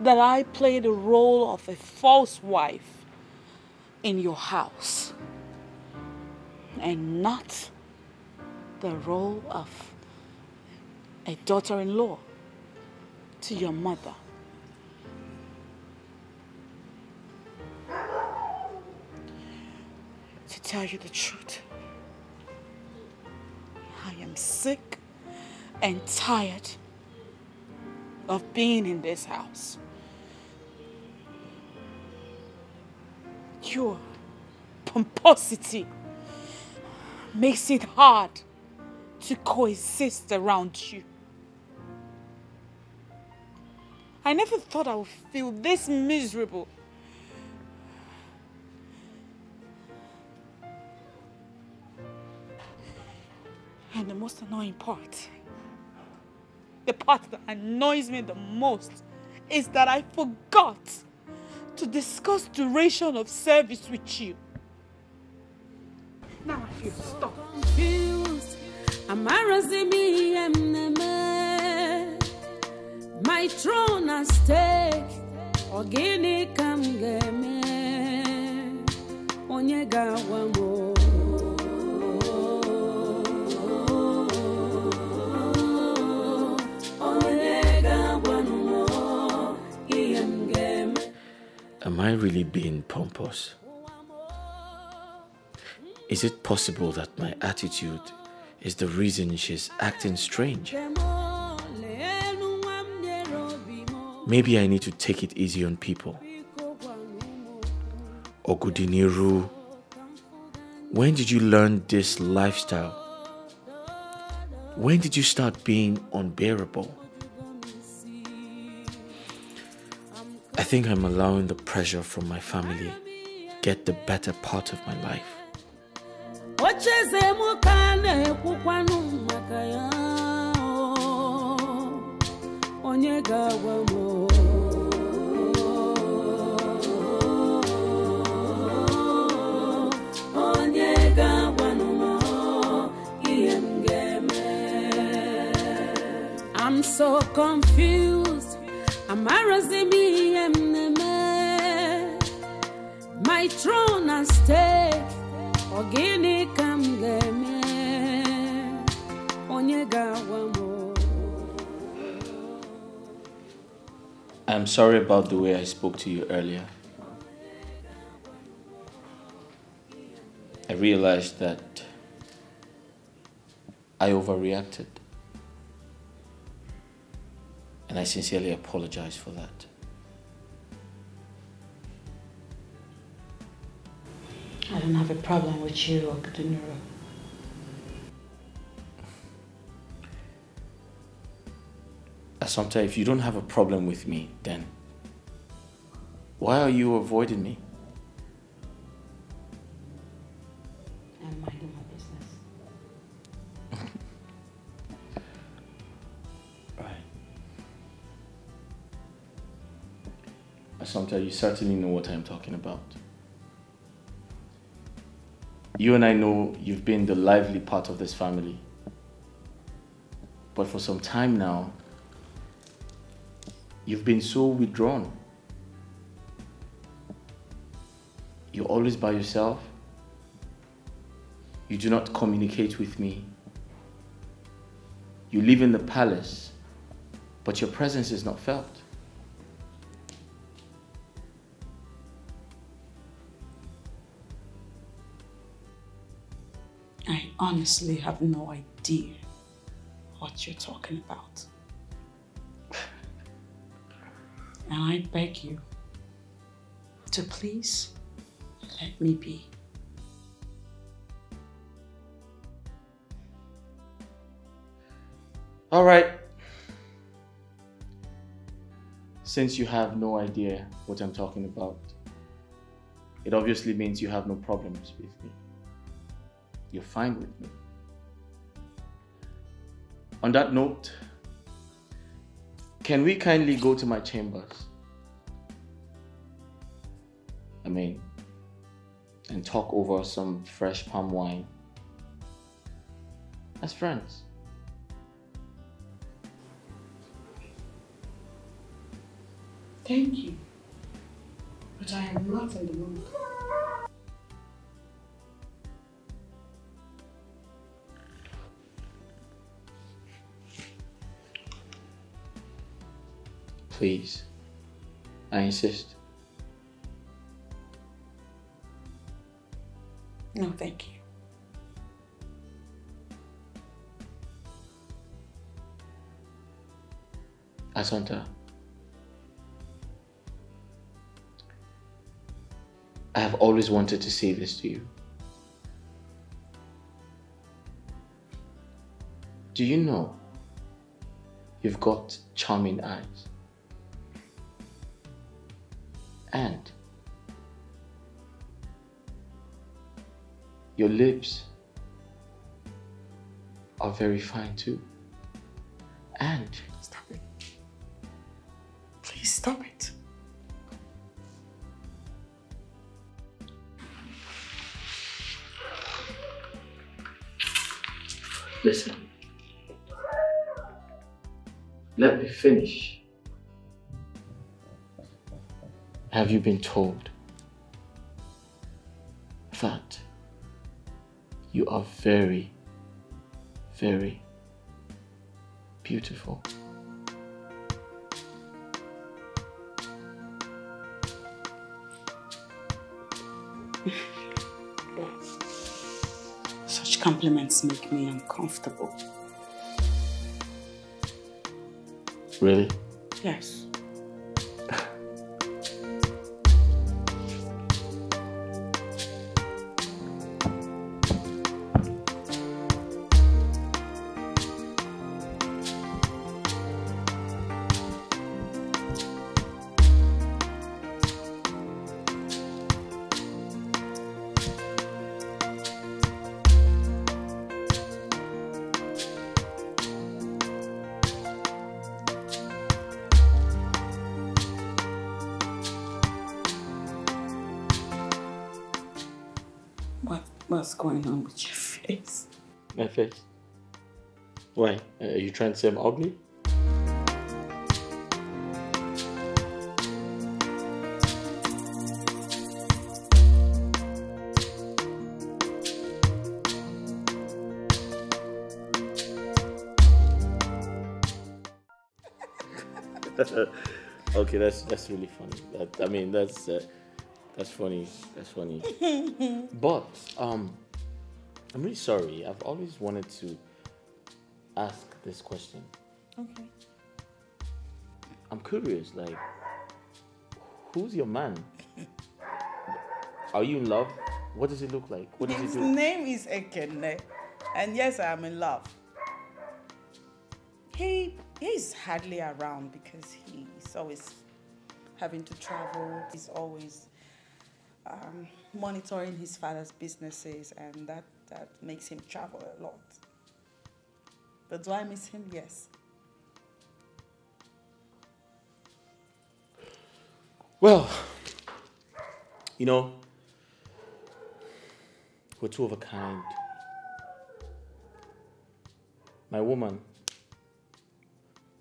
that I played the role of a false wife in your house and not the role of a daughter-in-law to your mother. To tell you the truth, I am sick and tired of being in this house. Your pomposity makes it hard to coexist around you. I never thought I would feel this miserable. And the most annoying part, the part that annoys me the most, is that I forgot to discuss duration of service with you. Now I feel stuck. Confused. My throne at stake. Ogini kam game. Onyega wamo. Am I really being pompous? Is it possible that my attitude is the reason she's acting strange? Maybe I need to take it easy on people. Ogudiniru, when did you learn this lifestyle? When did you start being unbearable? I think I'm allowing the pressure from my family get the better part of my life. I'm so confused. My throne at stake. Ogini kam game. Onyega wamo. I'm sorry about the way I spoke to you earlier. I realized that I overreacted. And I sincerely apologize for that. I don't have a problem with you, Ogudiniro. Assumpta, if you don't have a problem with me, then why are you avoiding me? I'm minding my business. Right. Assumpta, you certainly know what I'm talking about. You and I know you've been the lively part of this family. But for some time now, you've been so withdrawn. You're always by yourself. You do not communicate with me. You live in the palace, but your presence is not felt. I honestly have no idea what you're talking about. And I beg you to please let me be. All right. Since you have no idea what I'm talking about, it obviously means you have no problems with me. You're fine with me. On that note, can we kindly go to my chambers? And talk over some fresh palm wine as friends. Thank you, but I am not in the mood. Please, I insist. No, thank you. Assunta, I have always wanted to say this to you. Do you know you've got charming eyes? And your lips are very fine too. And stop it. Please stop it. listen, let me finish. Have you been told that you are very, very beautiful? Such compliments make me uncomfortable. Really? Yes. What's going on with your face? My face? Why? Are you trying to say I'm ugly? Okay, that's really funny. That's funny. That's funny. But I'm really sorry. I've always wanted to ask this question. Okay. I'm curious, like, who's your man? Are you in love? What does he look like? What does he do? His name is Ekene, and yes, I am in love. He's hardly around because he's always having to travel. He's always monitoring his father's businesses, and that makes him travel a lot. But do I miss him? Yes. Well, you know, we're two of a kind. My woman,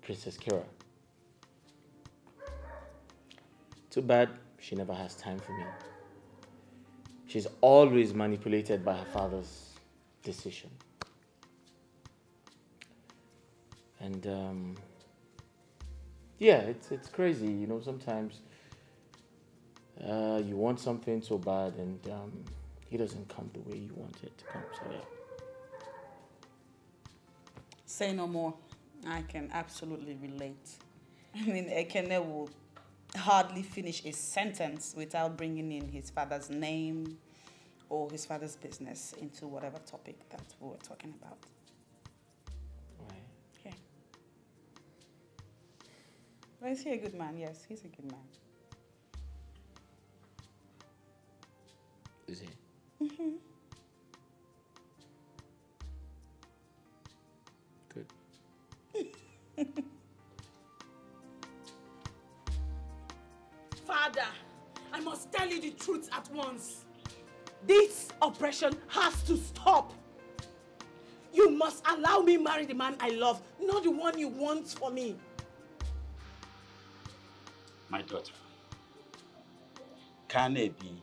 Princess Kira. Too bad she never has time for me. She's always manipulated by her father's decision. And yeah, it's crazy, you know, sometimes you want something so bad and it doesn't come the way you want it to come, so yeah. Say no more. I can absolutely relate. I mean, Ekene will hardly finish a sentence without bringing in his father's name or his father's business into whatever topic that we were talking about. Right. Okay. Well, is he a good man? Yes, he's a good man. Is he? Mm-hmm. Good. Father, I must tell you the truth at once. This oppression has to stop. You must allow me marry the man I love, not the one you want for me. My daughter, Kanebi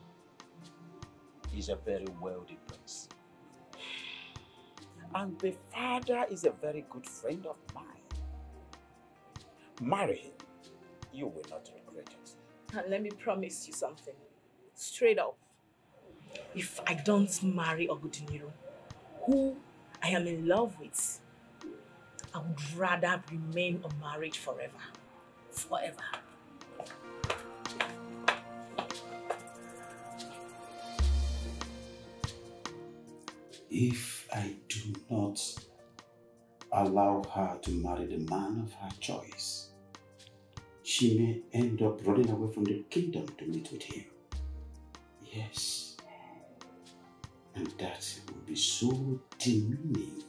is a very wealthy prince. And the father is a very good friend of mine. Marry him. You will not regret it. And let me promise you something. Straight up. If I don't marry Ogudiniru, who I am in love with, I would rather remain unmarried forever. Forever. If I do not allow her to marry the man of her choice, she may end up running away from the kingdom to meet with him. Yes. And that will be so demeaning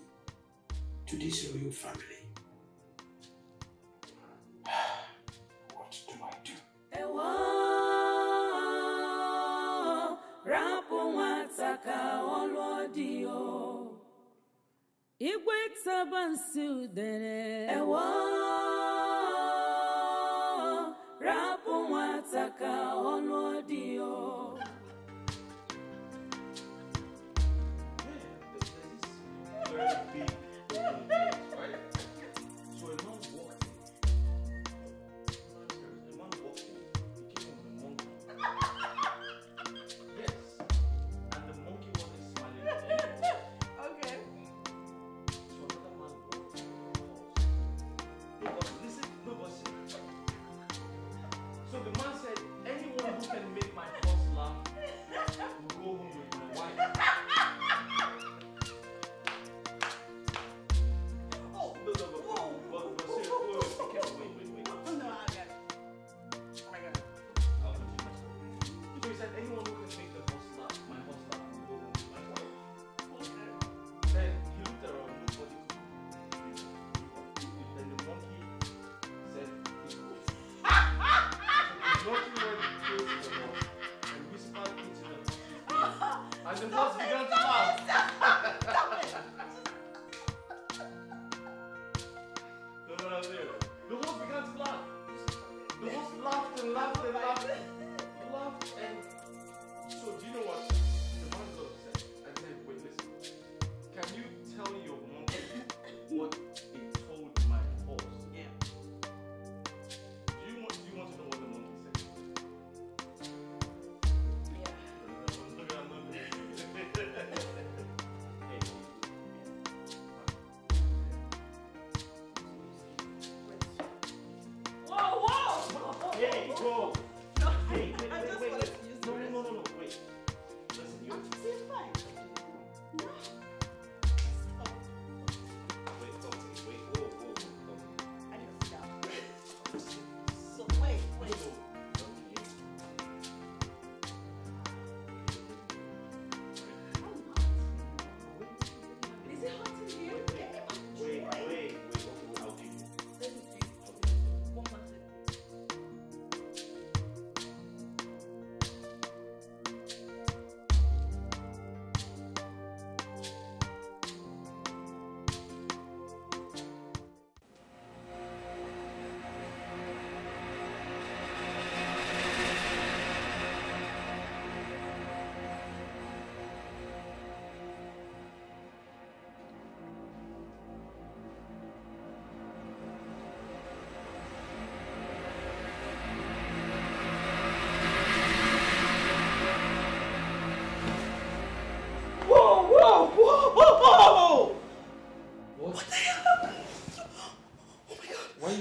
to this royal family. What do I do?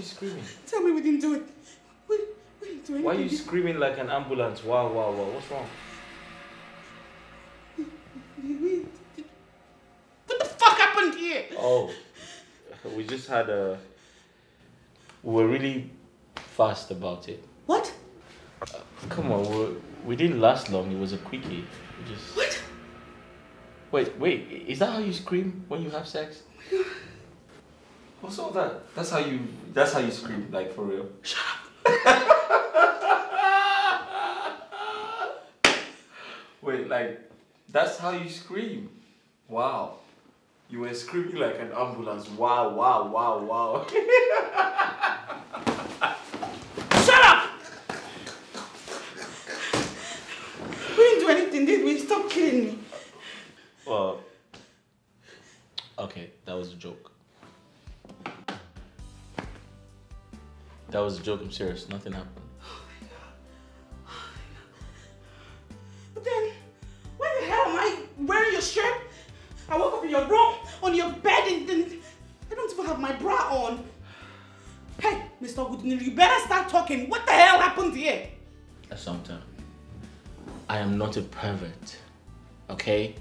Screaming? Tell me we didn't do it. We didn't do anything. Why are you screaming like an ambulance? Wow, wow, wow. What's wrong? What the fuck happened here? Oh, we just had a... We were really fast about it. What? Come on, we didn't last long. It was a quickie. We just... What? Wait. Is that how you scream when you have sex? What's all that? That's how you scream, like, for real. Shut up. Wait, like, that's how you scream. Wow. You were screaming like an ambulance. Wow, wow, wow, wow. Shut up! We didn't do anything, did we? Stop kidding me. Well, okay, that was a joke. That was a joke, I'm serious. Nothing happened. Oh my God. But then, why the hell am I wearing your shirt? I woke up in your room, on your bed, and I don't even have my bra on. Hey, Mr. Goodney, you better start talking. What the hell happened here? Assumpta, I am not a pervert, okay?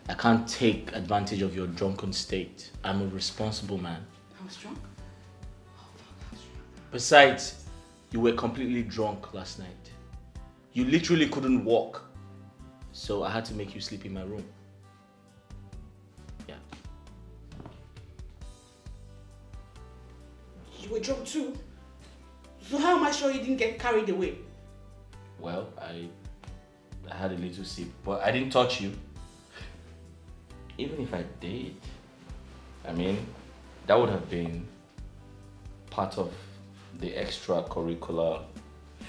I can't take advantage of your drunken state. I'm a responsible man. I was drunk? Besides, you were completely drunk last night. You literally couldn't walk. So I had to make you sleep in my room. Yeah. You were drunk too? So how am I sure you didn't get carried away? Well, I had a little sip, but I didn't touch you. Even if I did, I mean, that would have been part of the extracurricular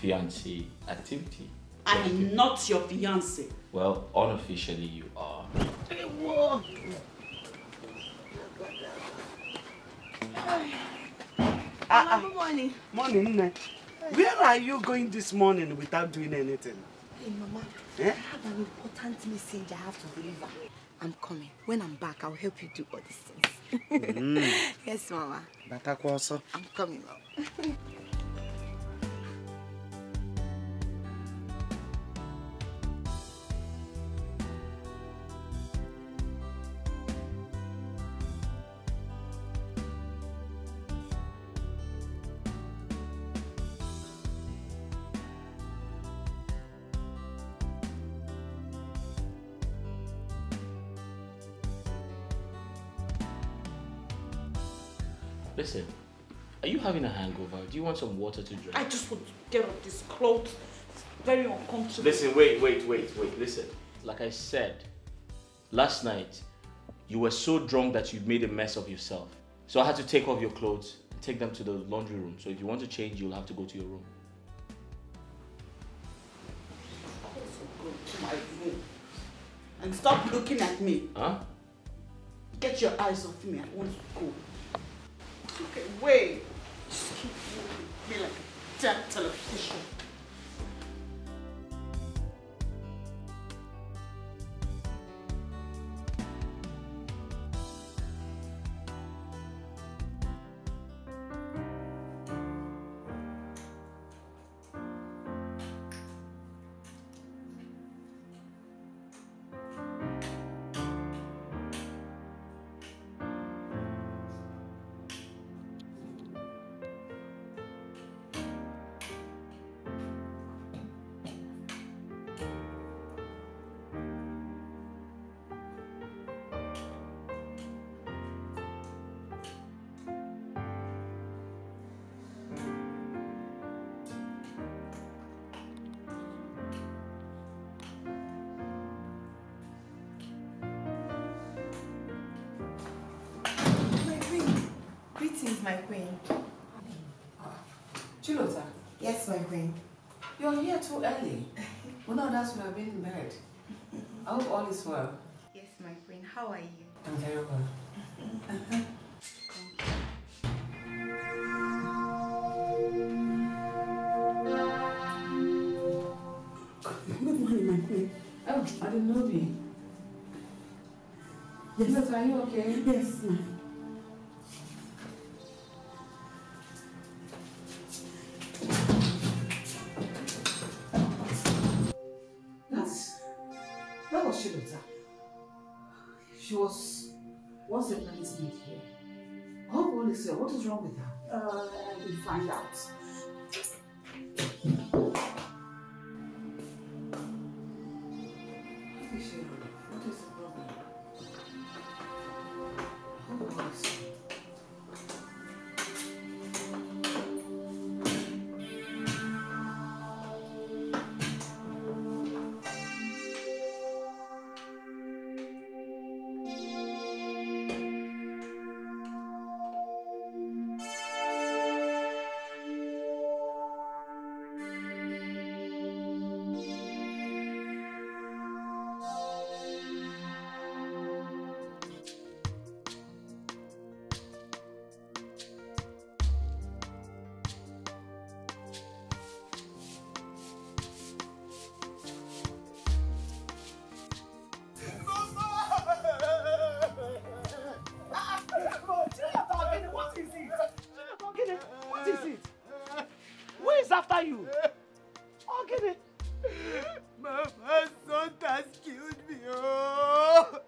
fiancé activity. I am not your fiancé. Well, unofficially you are. Good morning. Morning, Nne. Where are you going this morning without doing anything? Hey, Mama. Eh? I have an important message I have to deliver. I'm coming. When I'm back, I'll help you do all these things. Yes, Mama. I'm coming, Mama. Listen, are you having a hangover? Do you want some water to drink? I just want to get off this clothes. It's very uncomfortable. Listen, wait. Listen, like I said, last night, you were so drunk that you made a mess of yourself. So I had to take off your clothes and take them to the laundry room. So if you want to change, you'll have to go to your room. Go to my room. And stop looking at me. Huh? Get your eyes off me. I want to go. Okay, wait. Just keep moving me like a damn television. Greetings, my queen. Chilota? Yes, my queen. You're here too early. Well, no, that's when I've been in bed. I hope all is well. Yes, my queen. How are you? I'm very well. Good morning, my queen. Oh, I didn't know you. Yes. Chilota, are you okay? Yes, ma'am. That was Chilota. She was definitely maid here. I hope all is well. What is wrong with her? I will find out. What is the problem? I hope all is well. After you. Okay. Mama's son has killed me. Oh.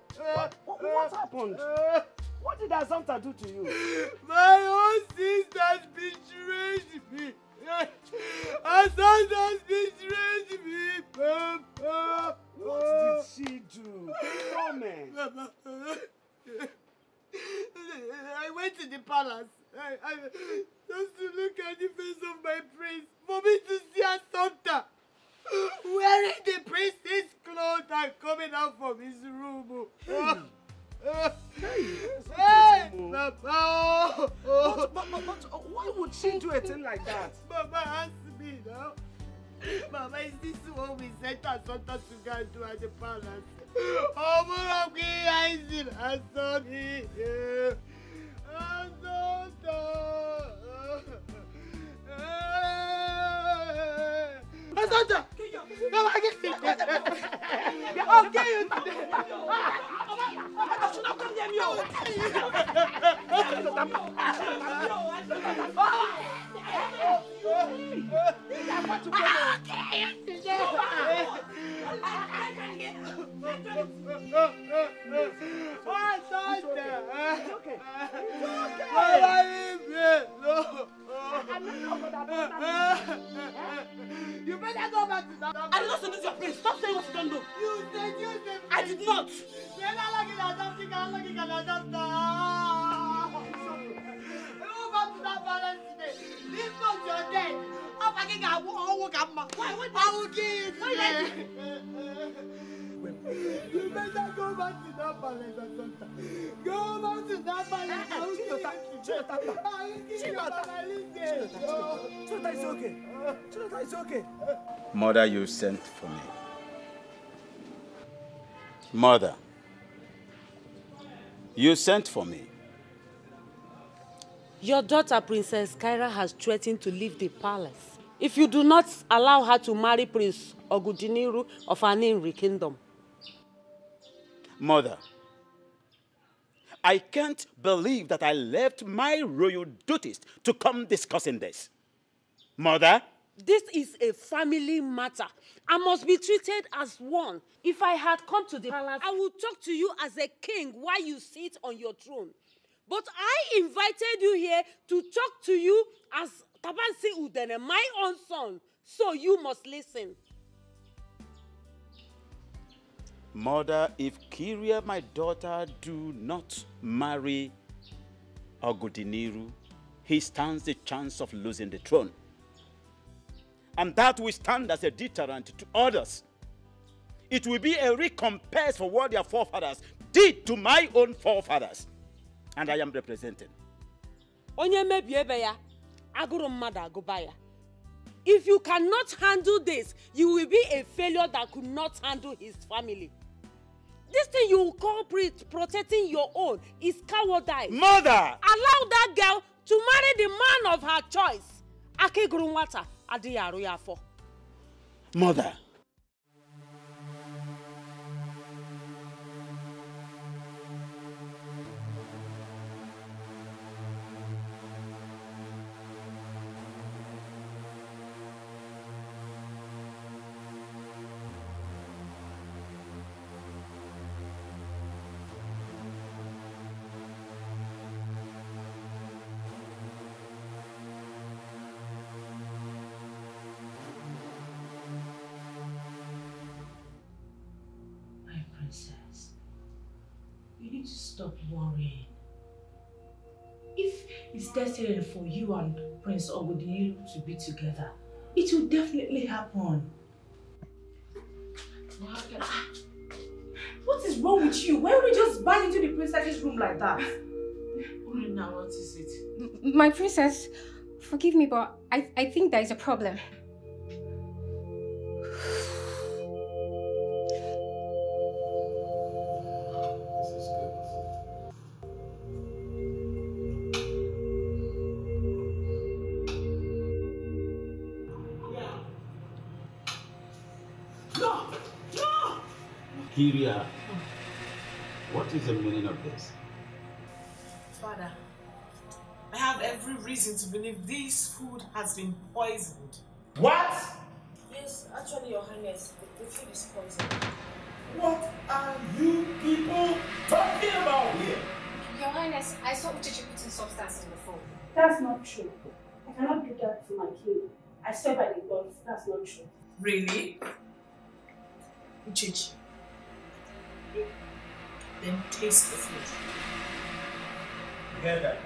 What happened? What did Assumpta do to you? My own sisters betrayed me. Assumpta betrayed me, Papa. What did she do? Comment. Papa. I went to the palace. I just to look at the face of my prince, for me to see Assumpta wearing the prince's clothes and coming out from his room. Hey, Papa! But why would she do a thing like that? Mama, ask me now. Mama, is this what we sent Assumpta to go and do at the palace? Oh, Mama, I see Assumpta. Assumpta! Come on, get it! I'll get you today! I should not come near me! You better go back to that. I did not seduce your prince. Stop saying what you don't know. You said. I did not. You're not looking at something. I'm looking at something. Go back to that palace today. This month you're dead. I'm fucking I will kill you today. You better go back to that palace, Assumpta. Go back to that palace. Chilota, it's okay. Chilota, it's okay. Mother, you sent for me. Mother, you sent for me. Your daughter, Princess Kyra, has threatened to leave the palace if you do not allow her to marry Prince Ogudiniru of Aninri Kingdom. Mother, I can't believe that I left my royal duties to come discussing this. Mother? This is a family matter. I must be treated as one. If I had come to the palace, I would talk to you as a king while you sit on your throne. But I invited you here to talk to you as Tabansi Udene, my own son. So you must listen. Mother, if Kyria, my daughter, do not marry Ogudiniru, he stands the chance of losing the throne. And that will stand as a deterrent to others. It will be a recompense for what their forefathers did to my own forefathers. And I am representing. If you cannot handle this, you will be a failure that could not handle his family. This thing you call protecting your own is cowardice. Mother! Allow that girl to marry the man of her choice. Mother. You need to stop worrying. If it's destined for you and Prince Ogudiniru to be together, it will definitely happen. What is wrong with you? Why would you just bang into the princess's room like that? Now, what is it? My princess, forgive me, but I think there is a problem. Kyria, what is the meaning of this? Father, I have every reason to believe this food has been poisoned. What? Yes, actually, Your Highness, the food is poisoned. What are you people talking about here? Your Highness, Yes, I saw Uchichi putting substance in the phone. That's not true. I cannot do that to my king. I swear by the gods, that's not true. Really? Uchichi. Then taste the food. Get that.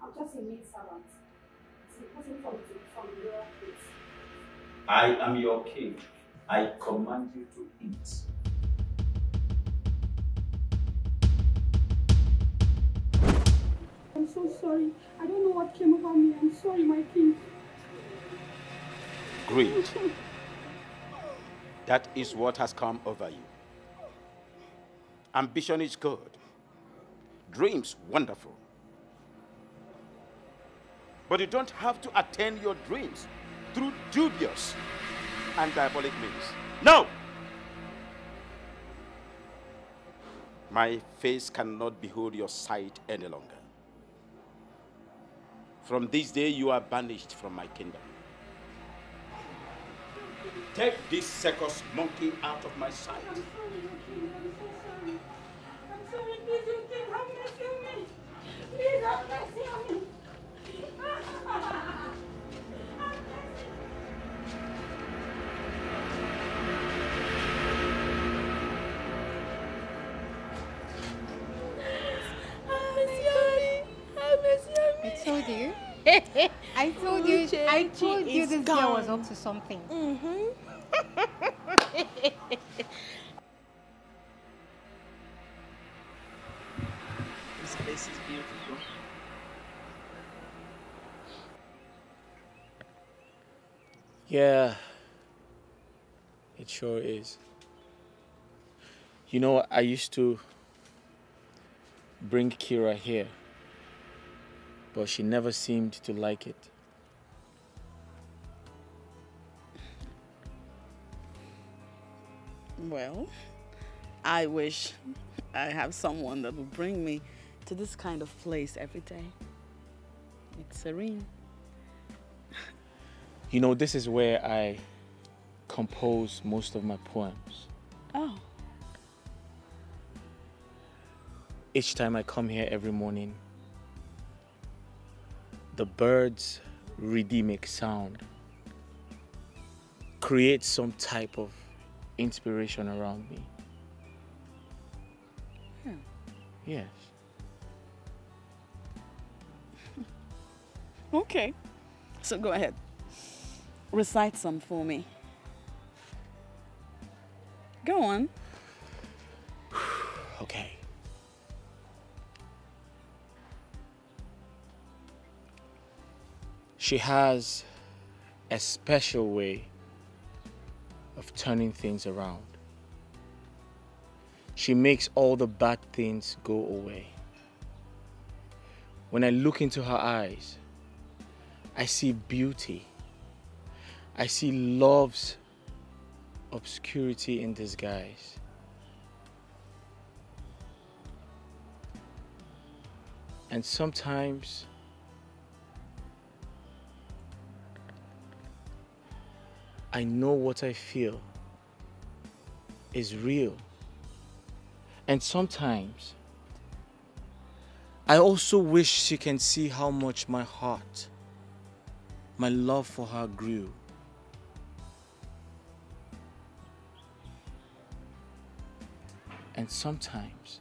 I'm just a maid servant. It's important for me to be from the royal place. I am your king. I command you to eat. I'm so sorry. I don't know what came over me. I'm sorry, my king. Greed. That is what has come over you. Ambition is good. Dreams, wonderful. But you don't have to attain your dreams through dubious and diabolic means. No! My face cannot behold your sight any longer. From this day, you are banished from my kingdom. Take this circus monkey out of my sight. I'm sorry, your king. I'm so sorry. I'm sorry, please, your king. Have mercy on me. Please have mercy on me. I told you. I told you this girl was up to something. This place is beautiful. Yeah, it sure is. You know, I used to bring Kira here, but she never seemed to like it. Well, I wish I have someone that will bring me to this kind of place every day. It's serene. You know, this is where I compose most of my poems. Oh. Each time I come here every morning, the birds' rhythmic sound creates some type of inspiration around me. Yeah. Yes. Okay. So go ahead. Recite some for me. Go on. Okay. She has a special way of turning things around. She makes all the bad things go away. When I look into her eyes, I see beauty. I see love's obscurity in disguise. And sometimes I know what I feel is real. And sometimes I also wish she can see how much my heart, my love for her grew. And sometimes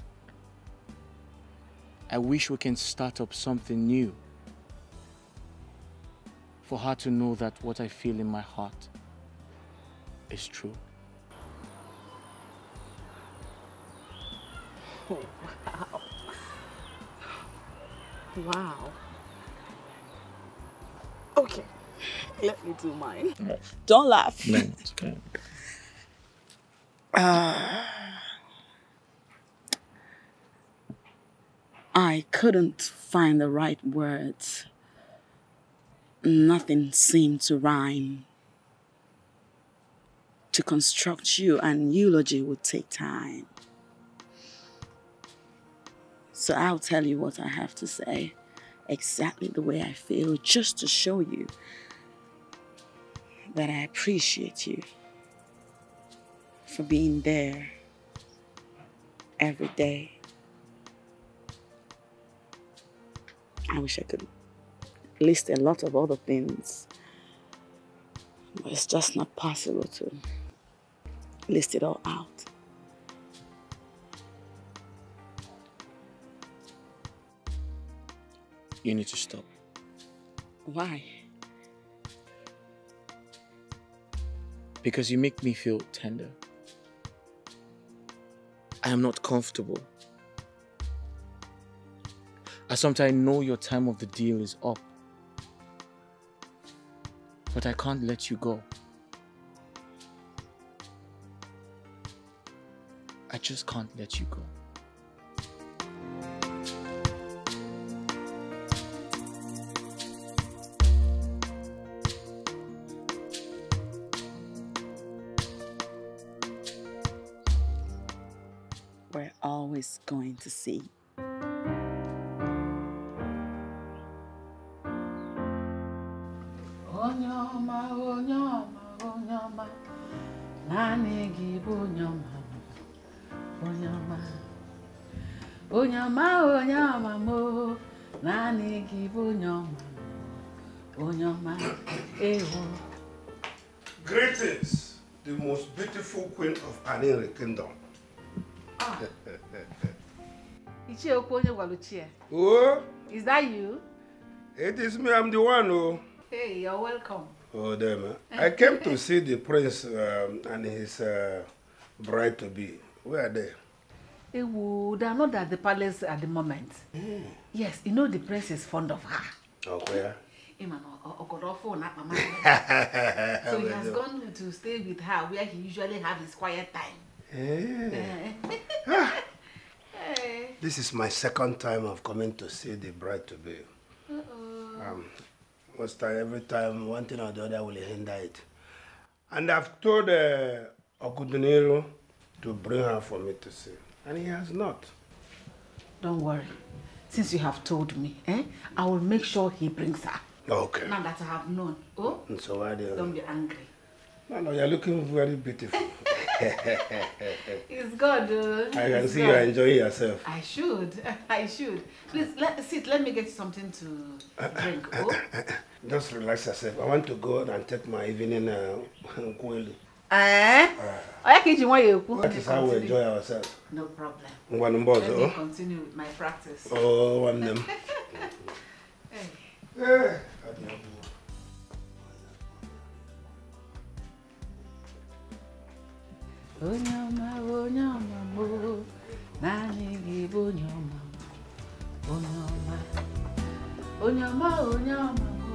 I wish we can start up something new for her to know that what I feel in my heart is true. Oh, wow. Wow. Okay, let me do mine. No. Don't laugh. No, it's okay. I couldn't find the right words. Nothing seemed to rhyme. To construct you an eulogy would take time. So I'll tell you what I have to say, exactly the way I feel, just to show you that I appreciate you for being there every day. I wish I could list a lot of other things, but it's just not possible to list it all out. You need to stop. Why? Because you make me feel tender. I am not comfortable. I sometimes know your time of the deal is up. But I can't let you go. I just can't let you go. We're always going to see. Onyoma, onyoma, onyoma, nani give onyoma, onyoma, onyoma, onyoma mo, nani give onyoma, onyoma, ewo. Greetings, the most beautiful queen of Aniri Kingdom. Oh, is that you? It is me, I'm the one who... Hey, you're welcome. Oh, damn. I came to see the prince and his bride-to-be. Where are they? They are not at the palace at the moment. Yes, you know the prince is fond of her. Oh, where? So he has gone to stay with her where he usually has his quiet time. This is my second time of coming to see the bride-to-be. Most time, every time, one thing or the other will hinder it. And I've told Okudunero to bring her for me to see. And he has not. Don't worry. Since you have told me, I will make sure he brings her. Okay. Now that I have known. Oh? And so why don't be angry. No, you're looking very beautiful. It's good. I can see you're enjoying yourself. I should. Please, sit. Let me get you something to drink. Oh? Just relax yourself. I want to go and take my evening kweli. That is how we enjoy ourselves. No problem. Let me continue with my practice. Oh, one them. Hey. Onyoma, onyoma, mo, nani give onyoma, onyoma, onyoma, onyoma, mo.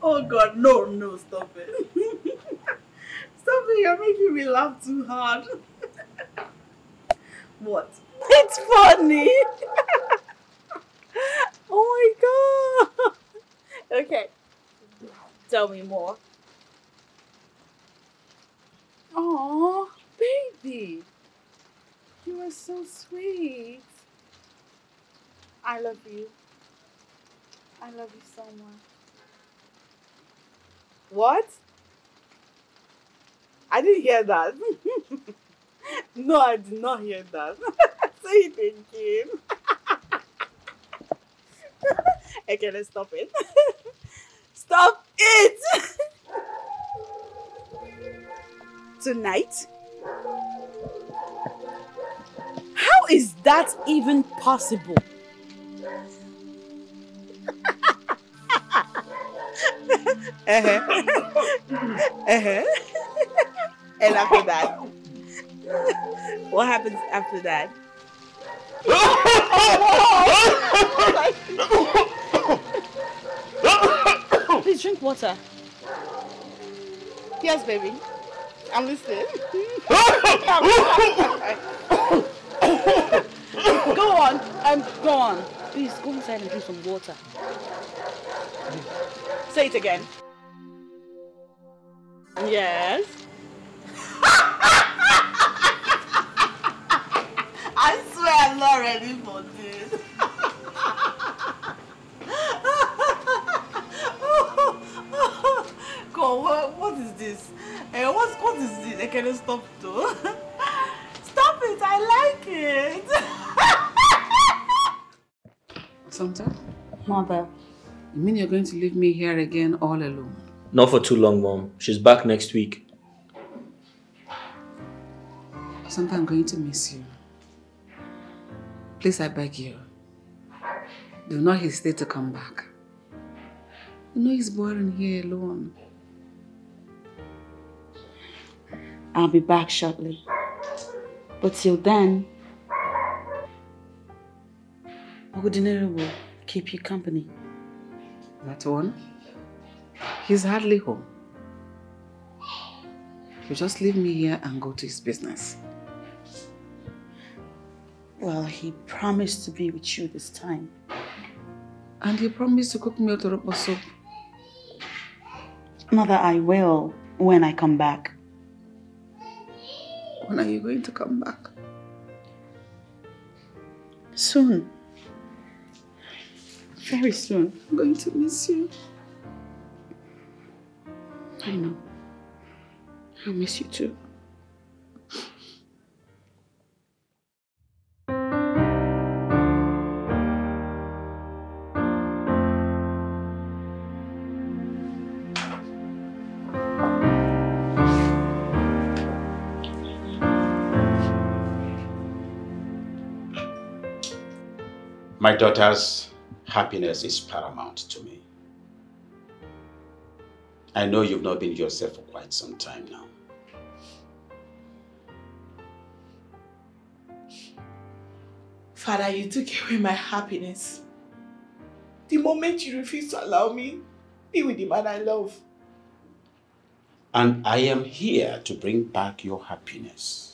Oh God, no, stop it. Stop it, you're making me laugh too hard. What? It's funny. Oh my God. Okay, tell me more. Oh, baby, you are so sweet. I love you. I love you so much. What? I didn't hear that. No, I did not hear that. Say it again. Okay, let's stop it. Stop it! Tonight? How is that even possible? And after that? What happens after that? Please drink water. Yes, baby. I'm listening. Go on. Go on. Please go inside and drink some water. Say it again. Yes. I swear I'm not ready for this. this? What is this? I can't stop though. Stop it, I like it. Santa? Mother. You mean you're going to leave me here again all alone? Not for too long, Mom. She's back next week. Santa, I'm going to miss you. Please, I beg you. Do not hesitate to come back. You know it's boring here alone. I'll be back shortly. But till then, Ogudinere will keep you company. That one? He's hardly home. He'll just leave me here and go to his business. Well, he promised to be with you this time. And he promised to cook me otoropo soup. Mother, I will when I come back. When are you going to come back? Soon. Very soon. I'm going to miss you. I know. I'll miss you too. My daughter's happiness is paramount to me. I know you've not been yourself for quite some time now. Father, you took away my happiness. The moment you refused to allow me be with the man I love. And I am here to bring back your happiness.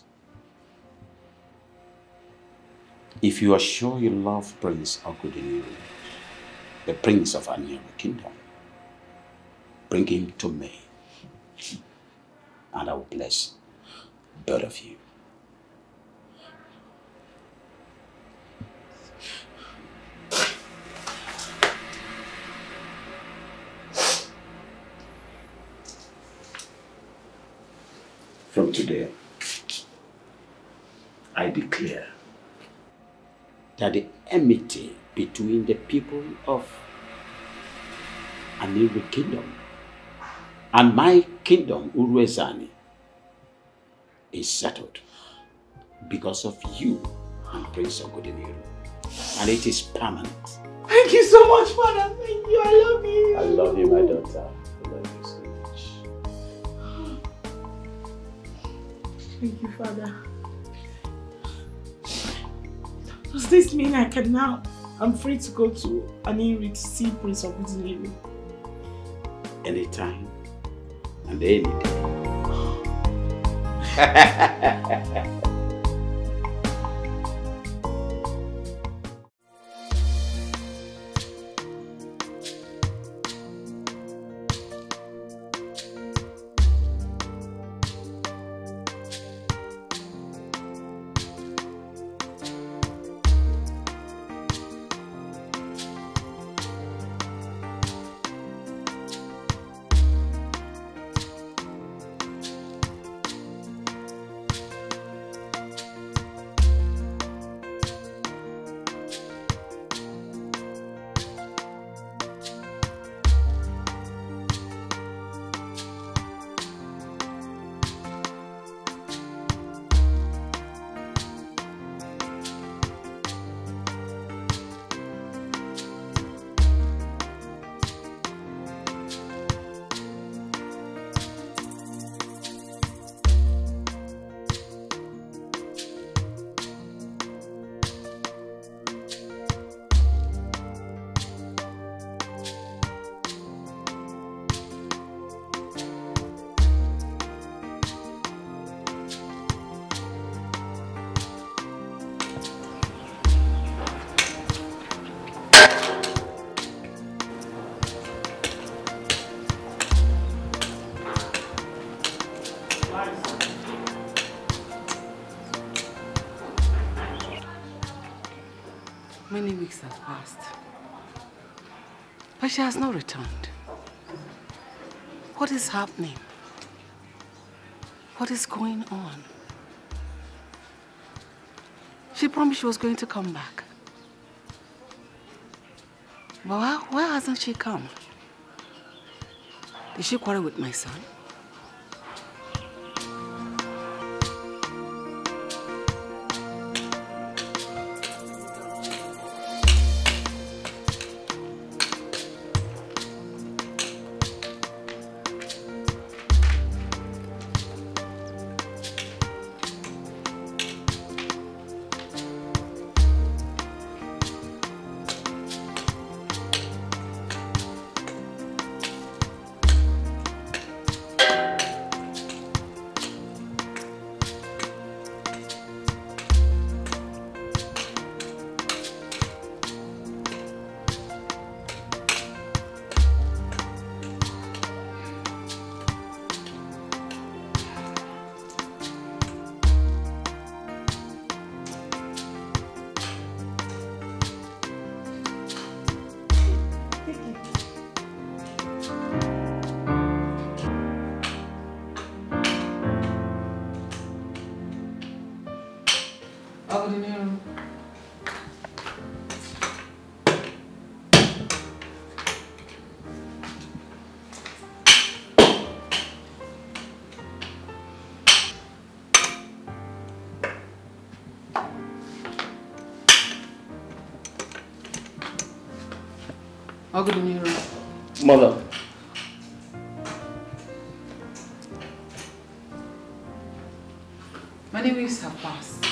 If you are sure you love Prince Ogudinere, the prince of our new kingdom, bring him to me, and I will bless both of you. From today, I declare that the enmity between the people of Aniru kingdom and my kingdom, Uruezani, is settled because of you and Prince Ogudinere, and it is permanent. Thank you so much, Father. Thank you. I love you. I love you, my daughter. I love you so much. Thank you, Father. Does this mean I'm free to go to Aniru to see Prince Ogudinere? Anytime and any day. Many weeks have passed, but she has not returned. What is happening? What is going on? She promised she was going to come back. Well, why hasn't she come? Did she quarrel with my son? Mother. Many weeks have passed,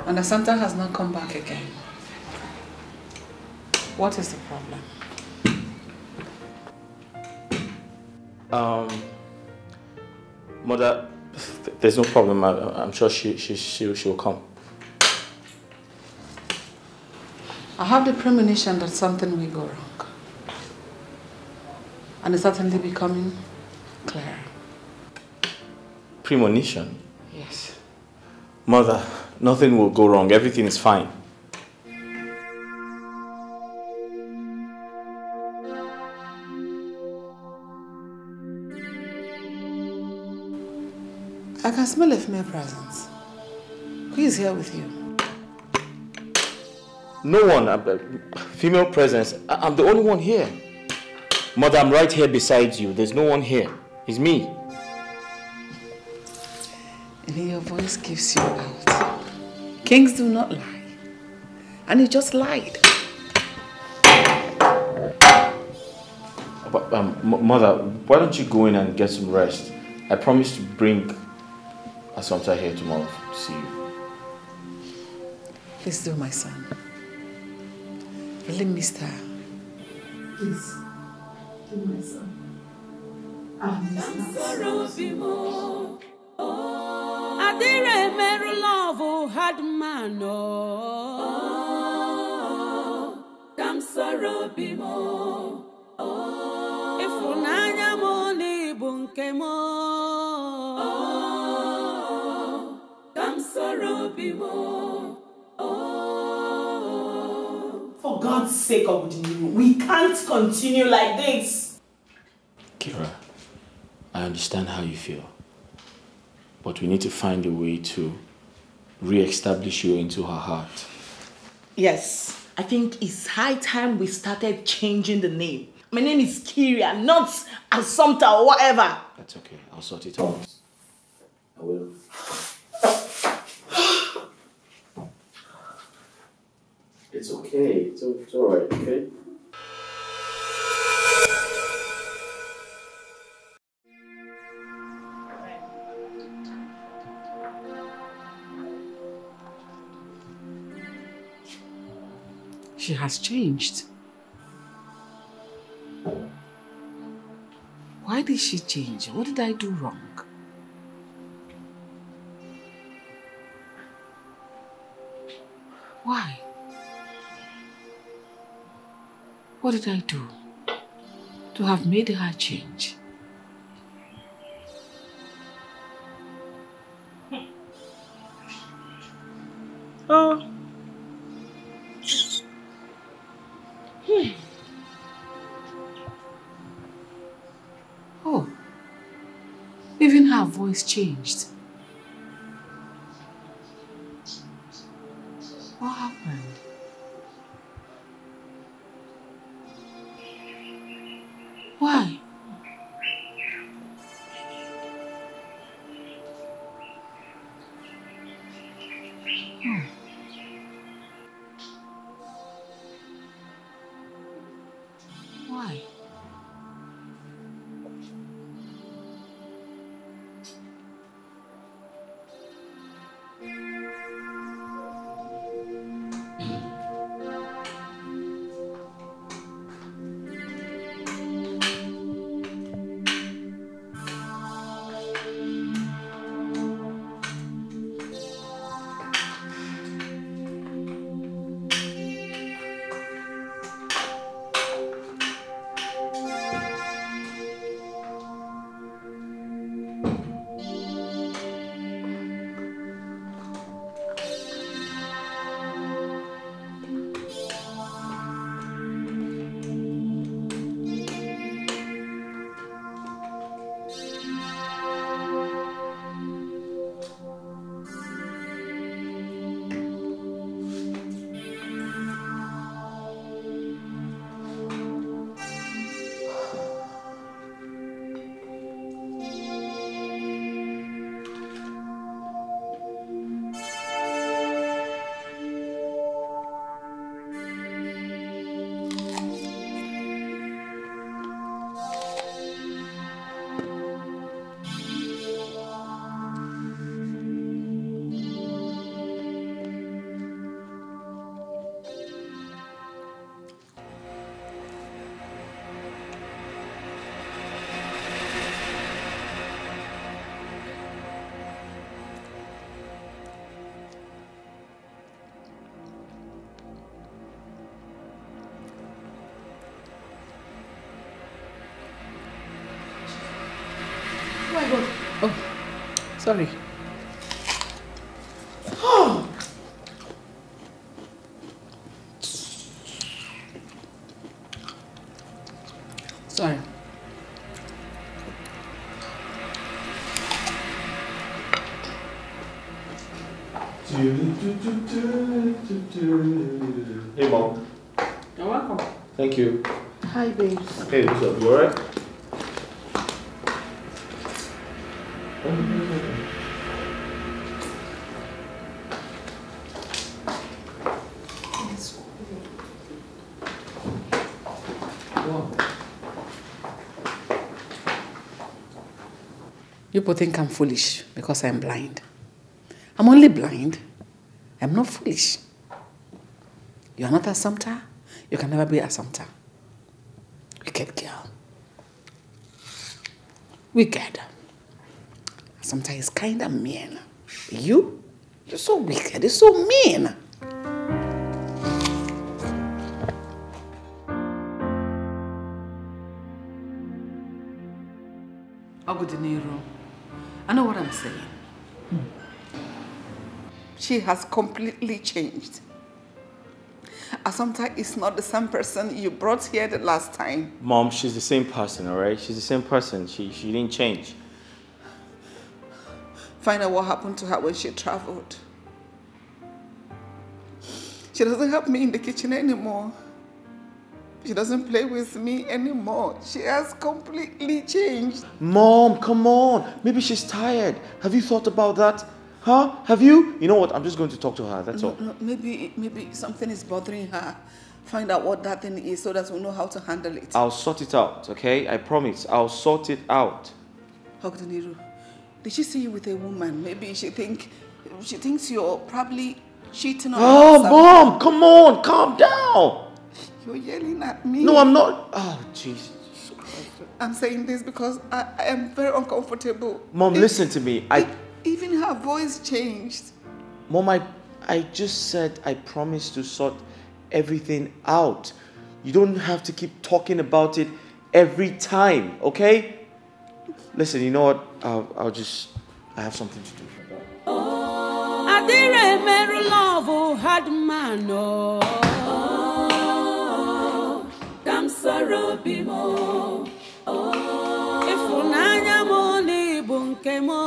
and Asanta has not come back again. What is the problem? Mother, there's no problem. I'm sure she'll come. I have the premonition that something will go wrong. And it's certainly becoming clear. Premonition? Yes. Mother, nothing will go wrong. Everything is fine. I can smell a female presence. Who is here with you? No one. Female presence. I'm the only one here. Mother, I'm right here beside you. There's no one here. It's me. And your voice gives you out. Kings do not lie. And you just lied. But, Mother, why don't you go in and get some rest? I promise to bring Assumpta here tomorrow to see you. Please do, my son. Really missed her. Please. Do my son. Adire meru love had man oh dam sorrow bimo oh ifunanya mo ni bunke mo oh dam sorrow bimo oh. For God's sake, Obudiniru, we can't continue like this. Kira, I understand how you feel. But we need to find a way to re-establish you into her heart. Yes, I think it's high time we started changing the name. My name is Kyria, not Assumpta or whatever. That's okay. I'll sort it out. I will. It's okay. It's all right, okay? She has changed. Why did she change? What did I do wrong? Why? What did I do to have made her change? Oh. Oh, even her voice voice changed. What happened? Why? Why? Oh, sorry. Sorry. Hey, Mom. You're welcome. Thank you. Hi, babes. Hey, what's up? You alright? People think I'm foolish because I'm blind. I'm only blind. I'm not foolish. You're not a Assumpta. You can never be a Assumpta. Wicked girl. Wicked. Assumpta is kind of mean. You're so wicked. You're so mean. Ogudiniro, I know what I'm saying. She has completely changed. Assumpta is not the same person you brought here the last time. Mom, she's the same person, alright? She's the same person. She didn't change. Find out what happened to her when she traveled. She doesn't help me in the kitchen anymore. She doesn't play with me anymore. She has completely changed. Mom, come on. Maybe she's tired. Have you thought about that? Huh? Have you? You know what? I'm just going to talk to her. That's all. No, maybe something is bothering her. Find out what that thing is so that we'll know how to handle it. I'll sort it out, okay? I promise. I'll sort it out. Ogudiniru, did she see you with a woman? Maybe she thinks you're probably cheating on her. Oh, Mom, come on. Calm down. You're yelling at me. No, I'm not. Oh, Jesus Christ. I'm saying this because I am very uncomfortable. Mom, listen to me. Even her voice changed. Mom, I just said I promised to sort everything out. You don't have to keep talking about it every time, okay? Listen, you know what? I have something to do. Adire meru love had man dam sorrow bimo ifunanya mo ni bunke kemo.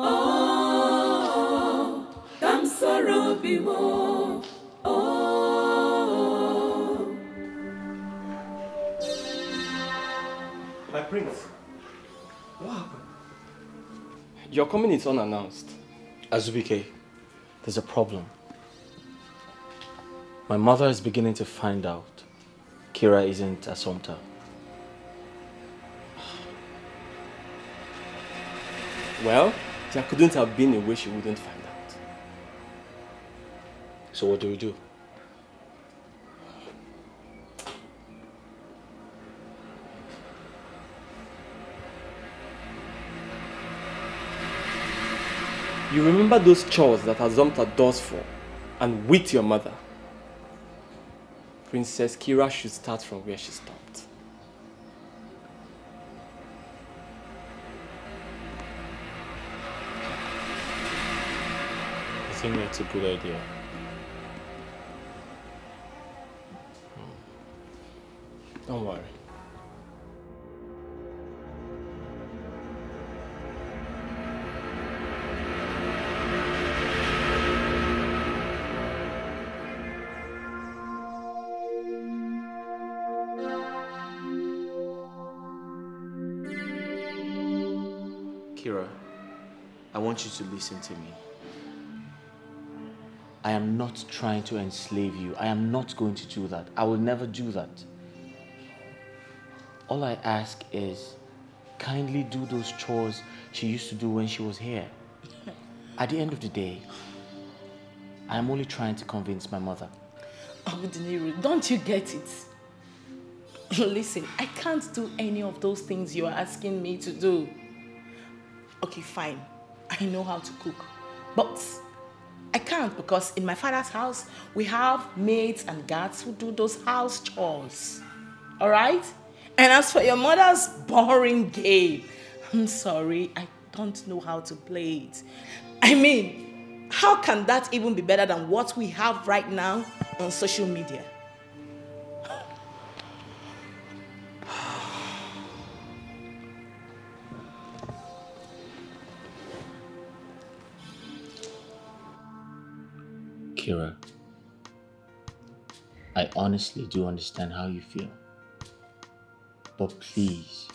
Oh, kam soro bimo. Oh. My prince, what happened? Your coming is unannounced. Azubike, there's a problem. My mother is beginning to find out Kira isn't Assumpta. Well, there couldn't have been a way she wouldn't find out. So what do we do? You remember those chores that Assumpta does for and with your mother? Princess Kira should start from where she stopped. I think that's a good idea. Don't worry. Kira, I want you to listen to me. I am not trying to enslave you. I am not going to do that. I will never do that. All I ask is, kindly do those chores she used to do when she was here. At the end of the day, I am only trying to convince my mother. Abudiniru, don't you get it? Listen, I can't do any of those things you're asking me to do. Okay, fine. I know how to cook. But I can't because in my father's house, we have maids and guards who do those house chores. All right? And as for your mother's boring game, I'm sorry, I don't know how to play it. I mean, how can that even be better than what we have right now on social media? Kira, I honestly do understand how you feel. But please,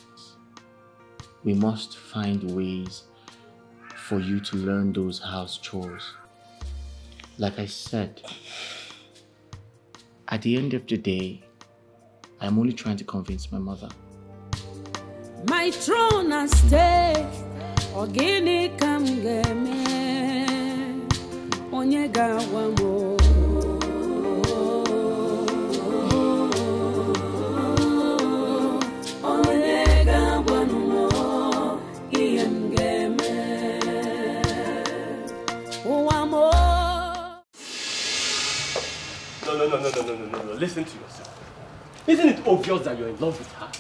we must find ways for you to learn those house chores. Like I said, at the end of the day, I'm only trying to convince my mother. My throne and stay, Ogini come get me. Onyega wamo. Onyega wamo. Iyem geme. Wamo. No. Listen to yourself. Isn't it obvious that you're in love with her?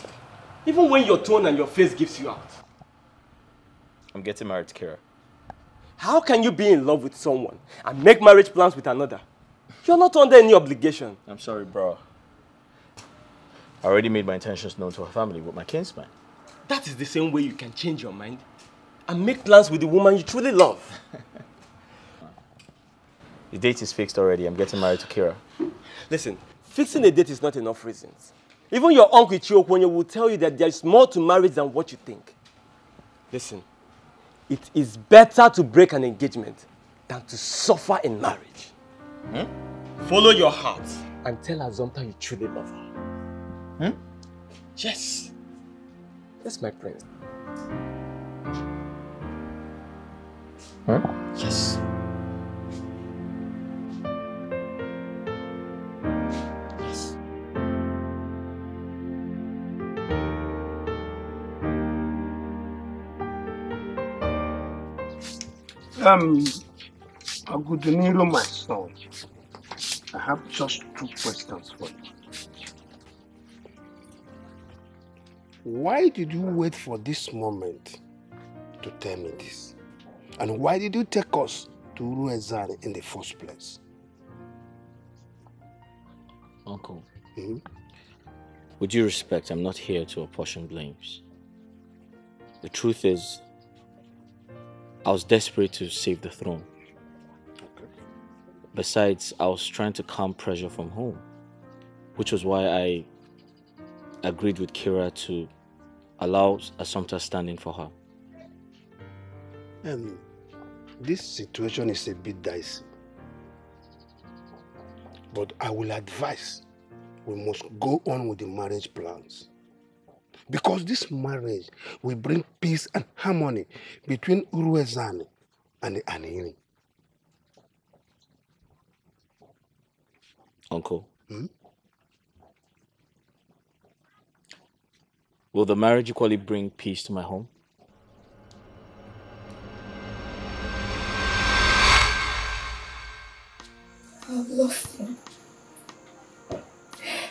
Even when your tone and your face gives you out. I'm getting married to Kira. How can you be in love with someone and make marriage plans with another? You're not under any obligation. I'm sorry, bro. I already made my intentions known to her family with my kinsman. That is the same way you can change your mind and make plans with the woman you truly love. The date is fixed already. I'm getting married to Kira. Listen, fixing a date is not enough reasons. Even your uncle Chiokwenye will tell you that there is more to marriage than what you think. Listen, it is better to break an engagement than to suffer in marriage. Follow your heart and tell Assumpta you truly love her. Yes. That's my prince. Yes. Agudiniro, my son, I have just 2 questions for you. Why did you wait for this moment to tell me this? And why did you take us to Uruezari in the first place? Uncle, with due respect, I'm not here to apportion blames. The truth is, I was desperate to save the throne. Besides, I was trying to calm pressure from home, which was why I agreed with Kira to allow Assumpta stand in for her. This situation is a bit dicey. But I will advise we must go on with the marriage plans. Because this marriage will bring peace and harmony between Uruezani and the Anini. Uncle, will the marriage equally bring peace to my home? I've lost him.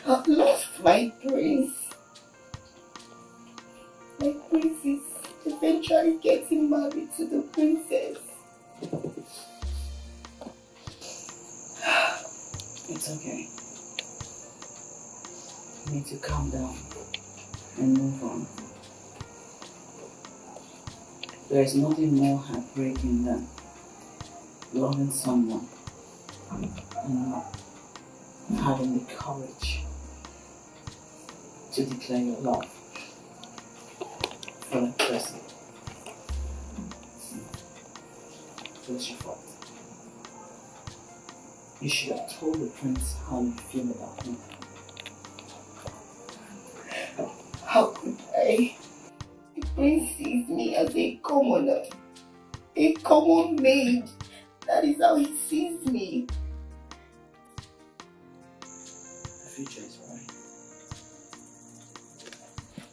I've lost my prince. My prince is eventually getting married to the princess. It's okay. You need to calm down and move on. There is nothing more heartbreaking than loving someone and not having the courage to declare your love for that person. What's your fault? You should have told the prince how you feel about him. How could I? The prince sees me as a commoner, a common maid. That is how he sees me. The future is bright.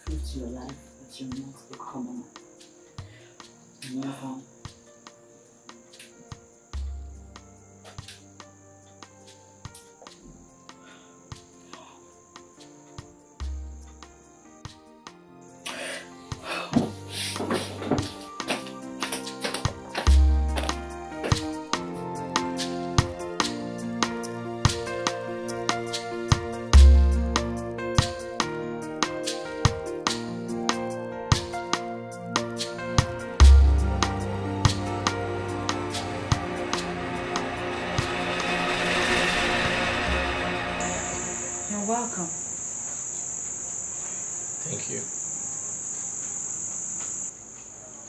Prove to your life that you're not a commoner. Move on. Welcome. Thank you.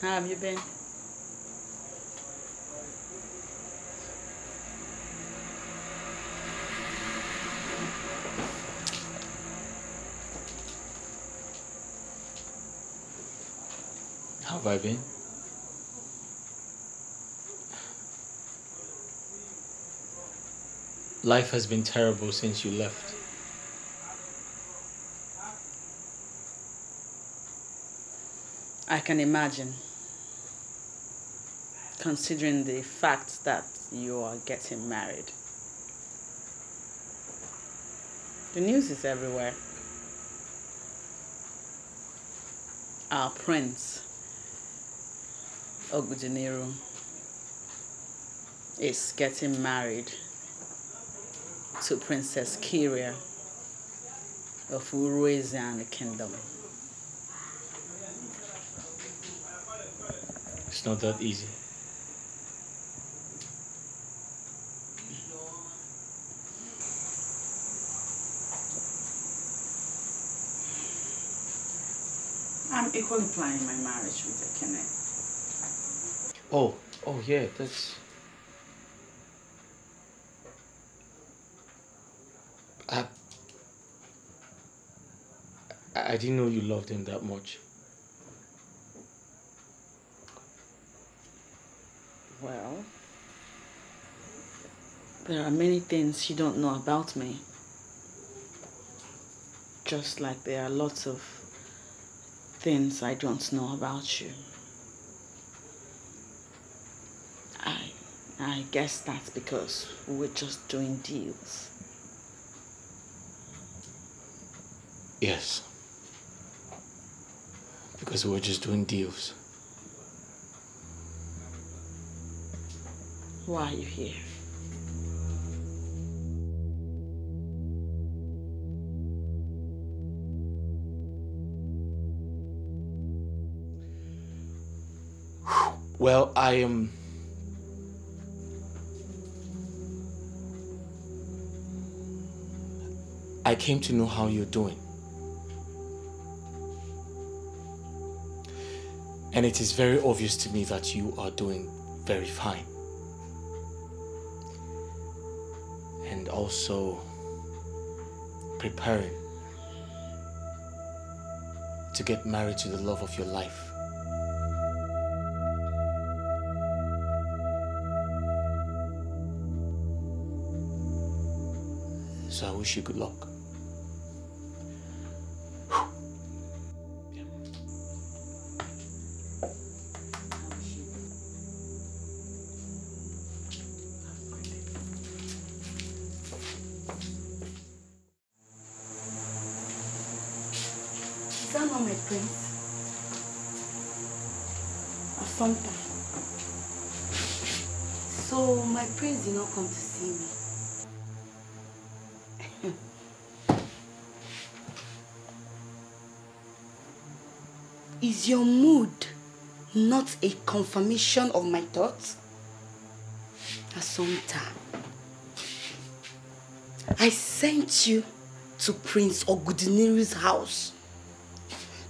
How have you been? How have I been? Life has been terrible since you left. I can imagine, considering the fact that you are getting married. The news is everywhere. Our prince, Ogudiniru, is getting married to Princess Kyria of Uruezani Kingdom. It's not that easy. I'm equally planning my marriage with Ekene. Oh yeah, that's... I didn't know you loved him that much. Well, there are many things you don't know about me. Just like there are lots of things I don't know about you. I guess that's because we're just doing deals. Yes. Because we were just doing deals. Why are you here? Well, I came to know how you're doing. And it is very obvious to me that you are doing very fine. And also preparing to get married to the love of your life. So I wish you good luck. Is that not my prince? Assumpta. So my prince did not come to see me. Is your mood not a confirmation of my thoughts? Assumpta, I sent you to Prince Ogudiniru's house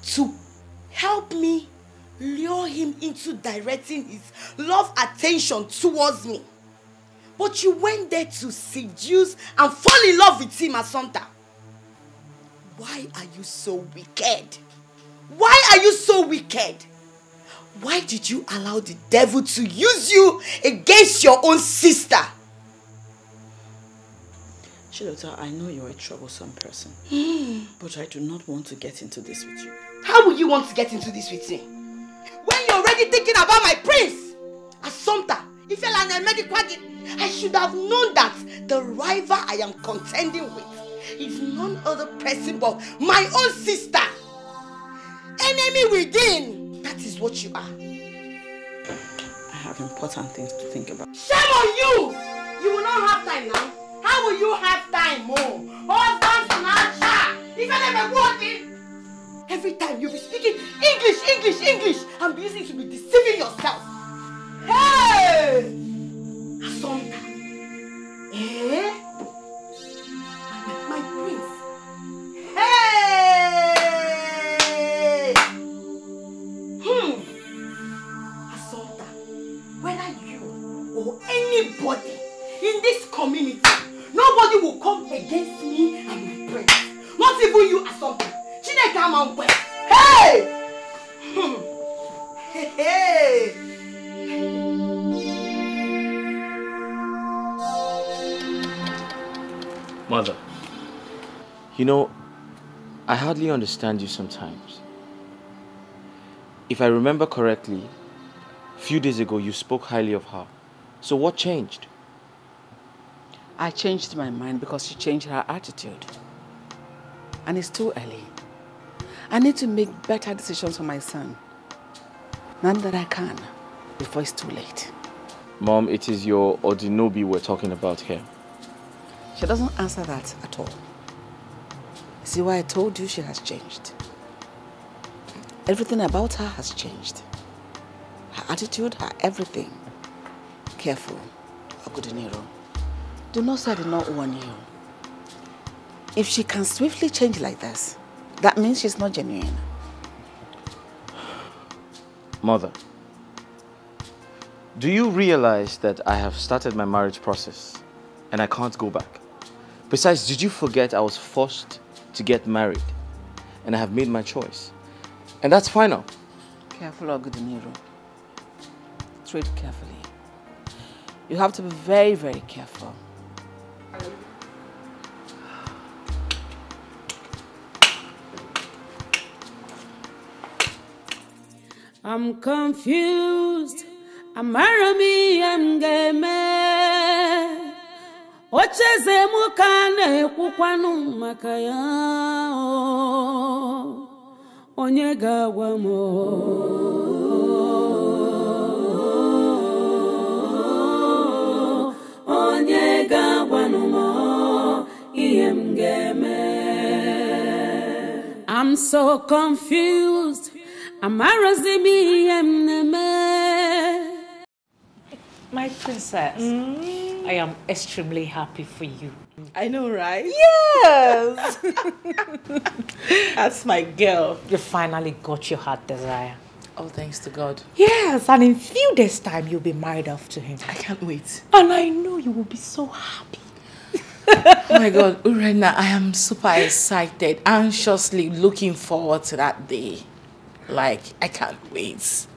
to help me lure him into directing his love attention towards me. But you went there to seduce and fall in love with him, Assumpta. Why are you so wicked? Why are you so wicked? Why did you allow the devil to use you against your own sister? Chidota, I know you're a troublesome person, but I do not want to get into this with you. How will you want to get into this with me? When you're already thinking about my prince? Assumpta, if you're an I should have known that the rival I am contending with is none other person but my own sister. Enemy within. That is what you are. I have important things to think about. Shame on you! You will not have time now. How will you have time, Mom? Husbands if I never want it. Every time you be speaking English, and be using to be deceiving yourself. Hey! Assumpta. Eh? My prince. Hey! Assumpta, whether you or anybody in this community, nobody will come against me and my prince. Not even you, Assumpta. Hey! Hey! Mother, you know, I hardly understand you sometimes. If I remember correctly, a few days ago you spoke highly of her. So what changed? I changed my mind because she changed her attitude. And it's too early. I need to make better decisions for my son. None that I can before it's too late. Mom, it is your Odinobi we're talking about here. She doesn't answer that at all. See why I told you she has changed. Everything about her has changed. Her attitude, her everything. Careful, Ogudiniro. Do not say I did not warn you. If she can swiftly change like this, that means she's not genuine. Mother, do you realize that I have started my marriage process and I can't go back? Besides, did you forget I was forced to get married and I have made my choice? And that's final. Careful, Ogudiniro. Tread carefully. You have to be very, very careful. I'm confused. Amarami amgeme. Ocheze mukane kukwanu makaya. Onyega wamo. Onyega wanumo. Iemgeme. I'm so confused. Amarazimi emneme. My princess, I am extremely happy for you. I know, right? Yes! That's my girl. You finally got your heart desire. Oh, thanks to God. Yes, and in few days' time, you'll be married off to him. I can't wait. And I know you will be so happy. Oh my God, Urena, I am super excited, anxiously looking forward to that day. Like, I can't wait.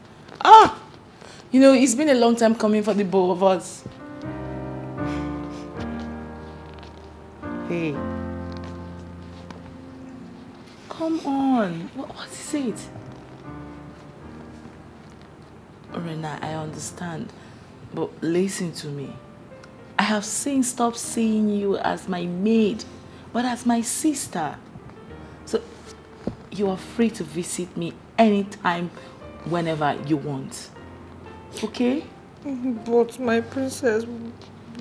You know, it's been a long time coming for the both of us. Hey. Come on. What is it? Urena, I understand. But listen to me. I have stopped seeing you as my maid, but as my sister. So you are free to visit me anytime, whenever you want. Okay? But my princess,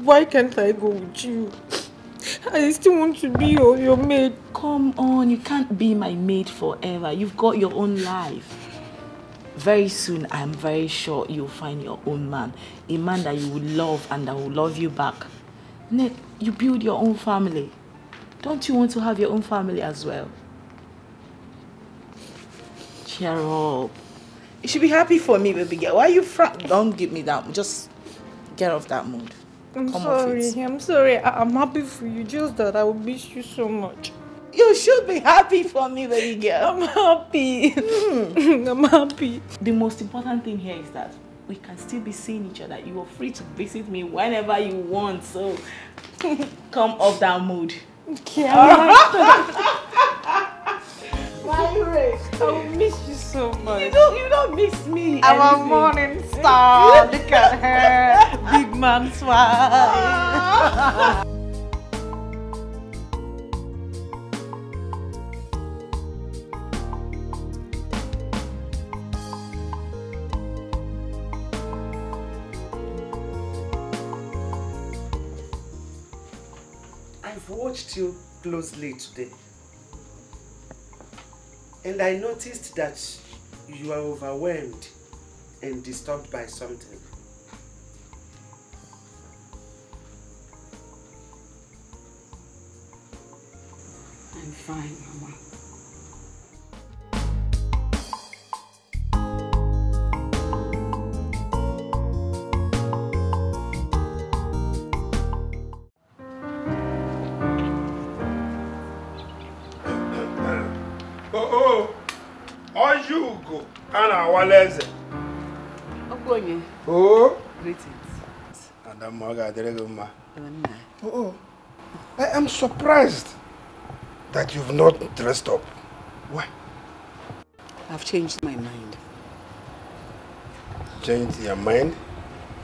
why can't I go with you? I still want to be your maid. Come on, you can't be my maid forever. You've got your own life. Very soon, I'm very sure you'll find your own man. A man that you will love and that will love you back. Ned, you build your own family. Don't you want to have your own family as well? Cheer up. You should be happy for me, baby girl. Why are you Don't give me that. Just get off that mood. I'm sorry. I'm happy for you. Just that I will miss you so much. You should be happy for me, baby girl. I'm happy. I'm happy. The most important thing here is that we can still be seeing each other. You are free to visit me whenever you want. So come off that mood. Okay. I will miss you so much. You don't miss me. I'm a morning star. Look at her. Big man swag. I've watched you closely today, and I noticed that you are overwhelmed and disturbed by something. I'm fine, Mama. Ojugo ana waleze. Ogonye. Oh. Greetings. Adamaga Dereguma. Oh. I am surprised that you've not dressed up. Why? I've changed my mind. Changed your mind?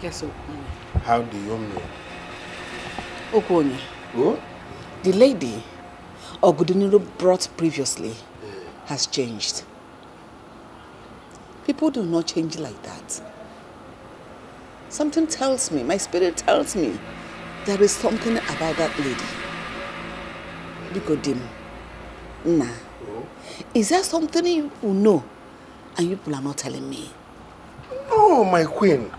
Yes, Ogonye. How do you mean? Ogonye. Oh? The lady Oguduniru brought previously has changed. People do not change like that. Something tells me, my spirit tells me, there is something about that lady. Bigodim. Nah. Is there something you know and you people are not telling me? No, my queen.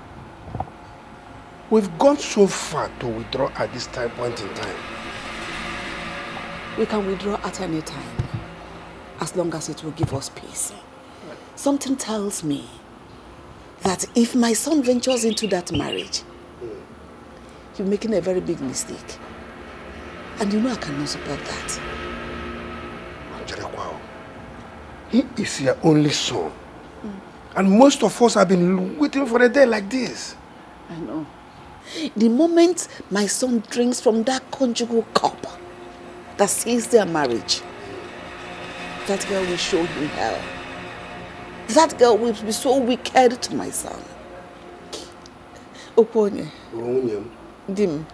We've gone so far to withdraw at this point in time. We can withdraw at any time, as long as it will give us peace. Something tells me that if my son ventures into that marriage, you're making a very big mistake. And you know I cannot support that. He is your only son. And most of us have been waiting for a day like this. I know. The moment my son drinks from that conjugal cup that seals their marriage, that girl will show him hell. That girl will be so wicked to my son. Oponye. Dim.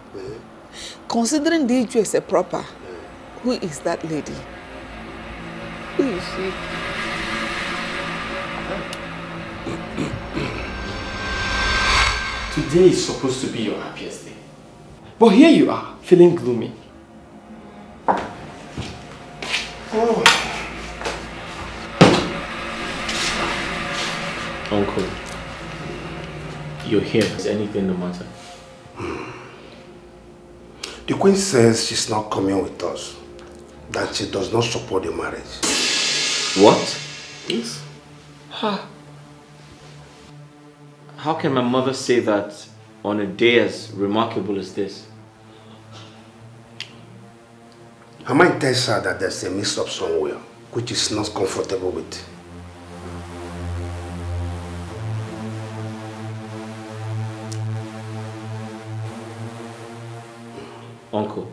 Considering the issue as a proper, who is that lady? Who is she? Today is supposed to be your happiest day. But here you are, feeling gloomy. Oh. Uncle, you're here. Is anything the matter? The Queen says she's not coming with us. That she does not support the marriage. What? Yes. How can my mother say that on a day as remarkable as this? Her mind tells her that there's a mix-up somewhere, which is not comfortable with. Uncle.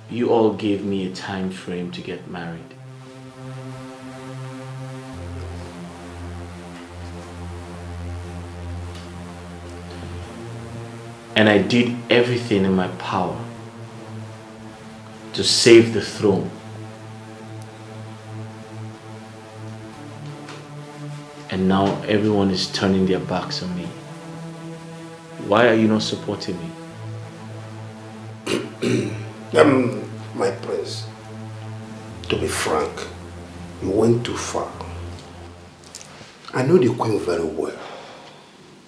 You all gave me a time frame to get married. And I did everything in my power to save the throne. And now everyone is turning their backs on me. Why are you not supporting me? My prince, to be frank, you went too far. I know the Queen very well.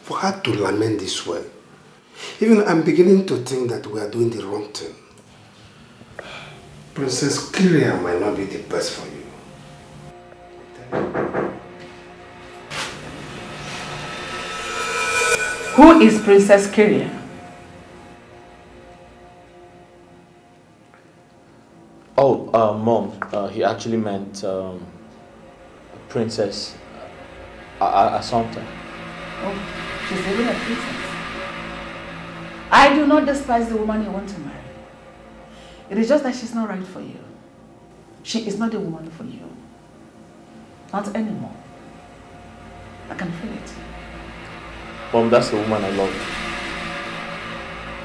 For her to lament this way, even I'm beginning to think that we are doing the wrong thing. Princess Kyria might not be the best for you. Who is Princess Kyria? Oh, Mom, he actually meant Princess Asante. Oh, she's even a princess. I do not despise the woman you want to marry. It is just that she's not right for you. She is not the woman for you. Not anymore. I can feel it. Mom, that's the woman I love.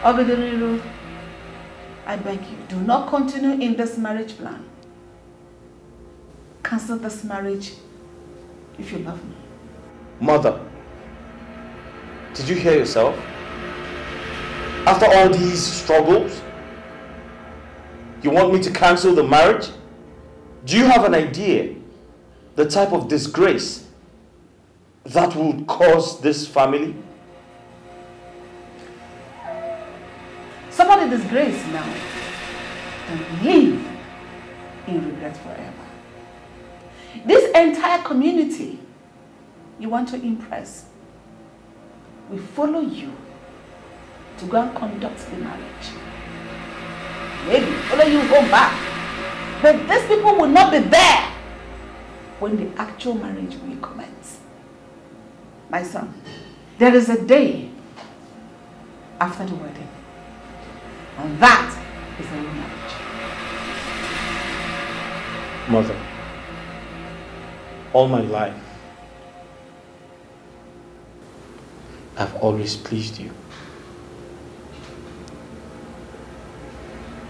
Obedeniru, I beg you, do not continue in this marriage plan. Cancel this marriage if you love me. Mother, did you hear yourself? After all these struggles, you want me to cancel the marriage? Do you have an idea the type of disgrace that would cause this family? Somebody disgraced now and live in regret forever. This entire community you want to impress will follow you to go and conduct the marriage. Maybe follow you home back. But these people will not be there when the actual marriage will commence. My son, there is a day after the wedding. And that is a real marriage. Mother, all my life, I've always pleased you.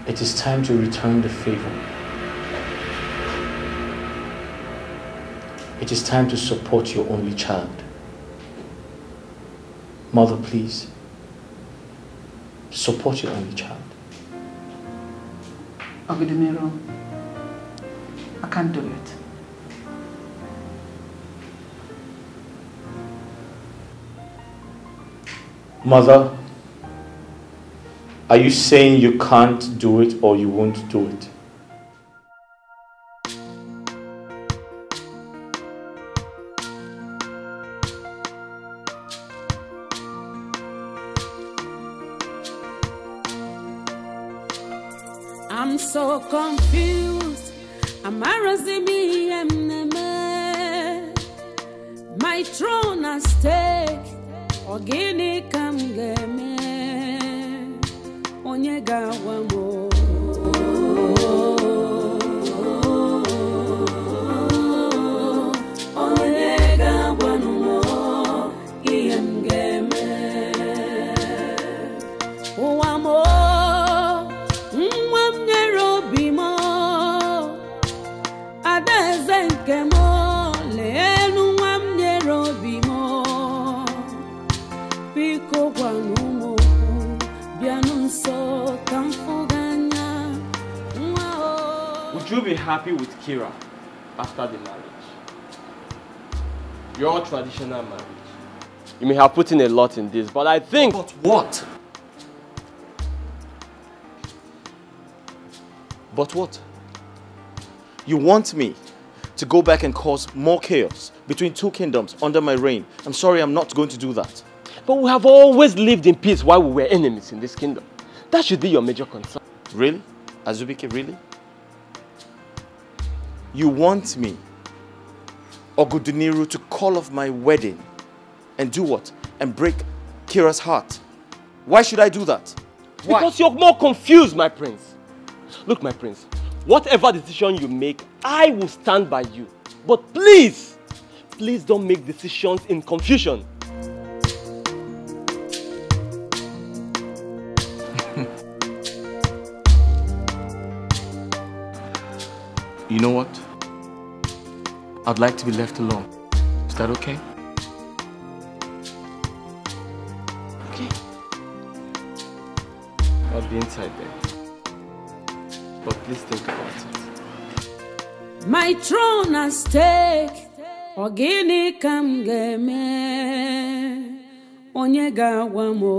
It is time to return the favor. It is time to support your only child. Mother, please, support your only child. Obedimiro, I can't do it. Mother, are you saying you can't do it or you won't do it? I'm so confused. My throne at stake. Ogini kamgeme. Onyega wamo. Onyega wamo. Iyemgeme. Wamo. be happy with Kira after the marriage? Your traditional marriage. You may have put in a lot in this, but I think... But what? But what? You want me to go back and cause more chaos between two kingdoms under my reign? I'm sorry, I'm not going to do that. But we have always lived in peace while we were enemies in this kingdom. That should be your major concern. Really? Azubike, really? You want me, Oguduniru, to call off my wedding and do what? And break Kira's heart? Why should I do that? Why? Because you're more confused, my prince. Look, my prince, whatever decision you make, I will stand by you. But please, please don't make decisions in confusion. You know what? I'd like to be left alone. Is that okay? Okay. I'll be inside there. But please think about it. My throne at stake. Ogini kam geme. Onyega wamo.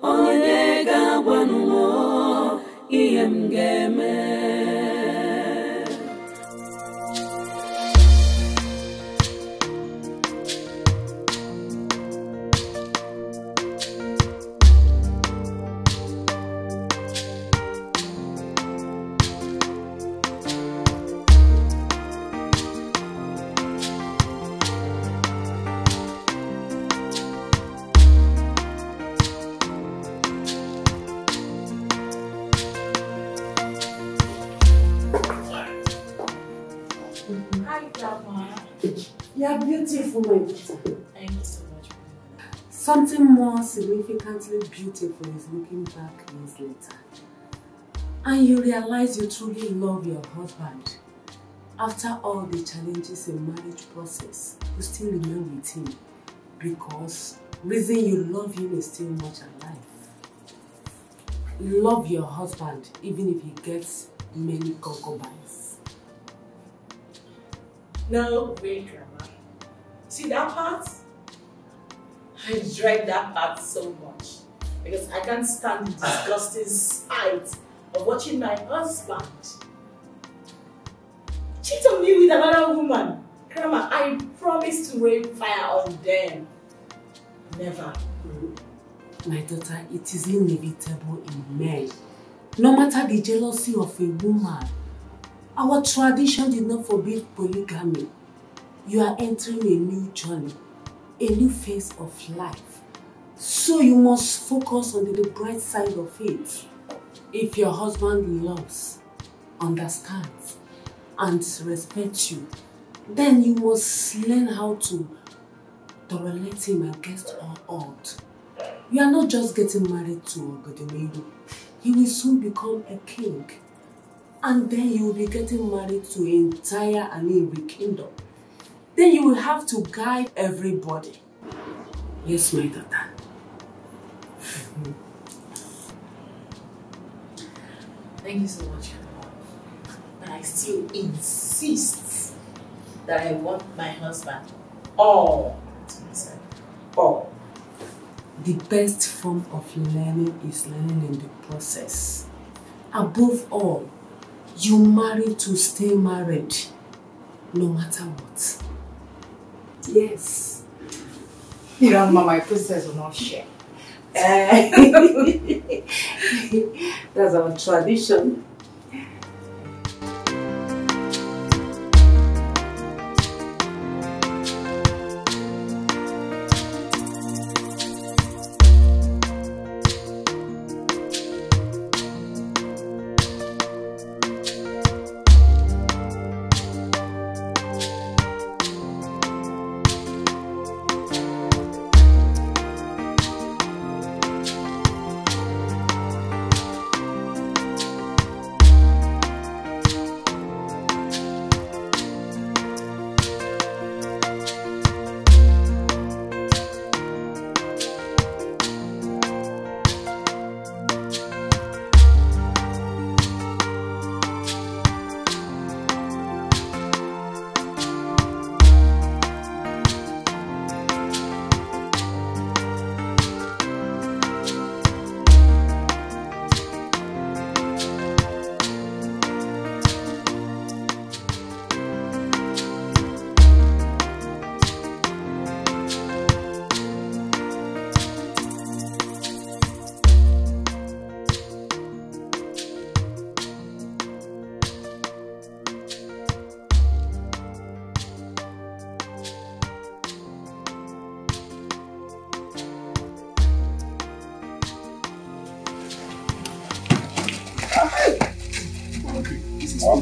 Onyega wano. Iem geme. You're beautiful, my daughter. Thank you so much. Something more significantly beautiful is looking back years later. And you realize you truly love your husband. After all the challenges in marriage process, you still remain with him. Because reason you love him is still much alive. You love your husband even if he gets many concubines. No, wait, Grandma. See that part? I dread that part so much. Because I can't stand the disgusting sight of watching my husband cheat on me with another woman. Grandma, I promise to rain fire on them. Never. My daughter, it is inevitable in men. No matter the jealousy of a woman, our tradition did not forbid polygamy. You are entering a new journey, a new phase of life. So you must focus on the bright side of it. If your husband loves, understands, and respects you, then you must learn how to tolerate him against all odds. You are not just getting married to Oguduniru. He will soon become a king. And then you will be getting married to an entire Aniri kingdom. Then you will have to guide everybody. Yes, my daughter. Thank you so much, Grandma. But I still insist that I want my husband all to myself. All. The best form of learning is learning in the process. Above all, you marry to stay married, no matter what. Yes. Grandma, my princess will not share. That's our tradition.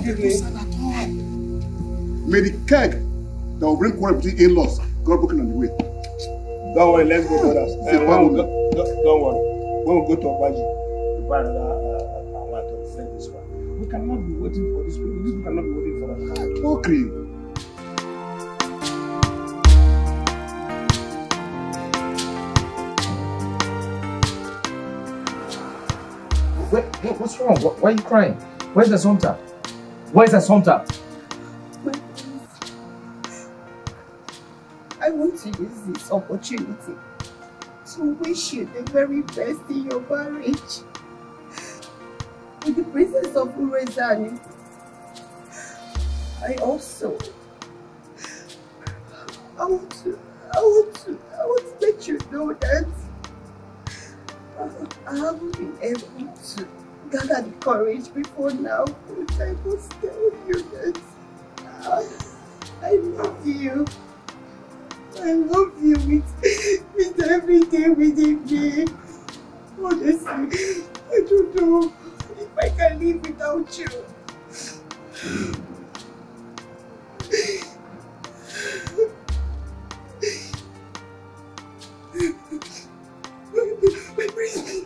Forgive me. May the keg that will bring quarrel between in-laws got broken on the way. Don't worry, let's go, brothers. Don't worry. When we go to Obaji, we buy another one to send this one. We cannot be waiting for this people. This people cannot be waiting for us. Okay. What's wrong? Why are you crying? Where's the Assumpta? Where's the Assumpta? I want to use this opportunity to wish you the very best in your marriage. With the princess of Urezani, I want to let you know that I haven't been able to gather the courage before now, but I must tell you that I love you. I love you with everything within me. Honestly, I don't know if I can live without you. My prince.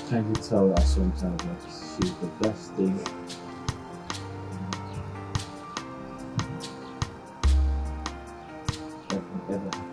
Can you tell us sometimes that she's the best thing that can ever happen?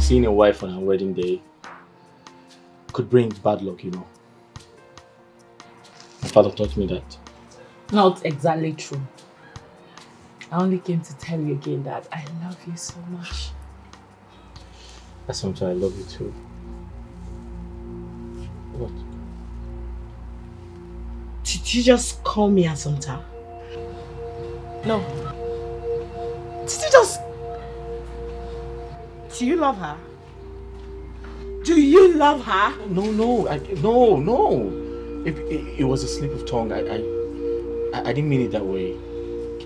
Seeing a wife on her wedding day could bring bad luck, you know. My father taught me that. Not exactly true. I only came to tell you again that I love you so much. Assumpta, I love you too. What? Did you just call me Assumpta? No. Did you just... Do you love her? Do you love her? No. It was a slip of tongue. I didn't mean it that way.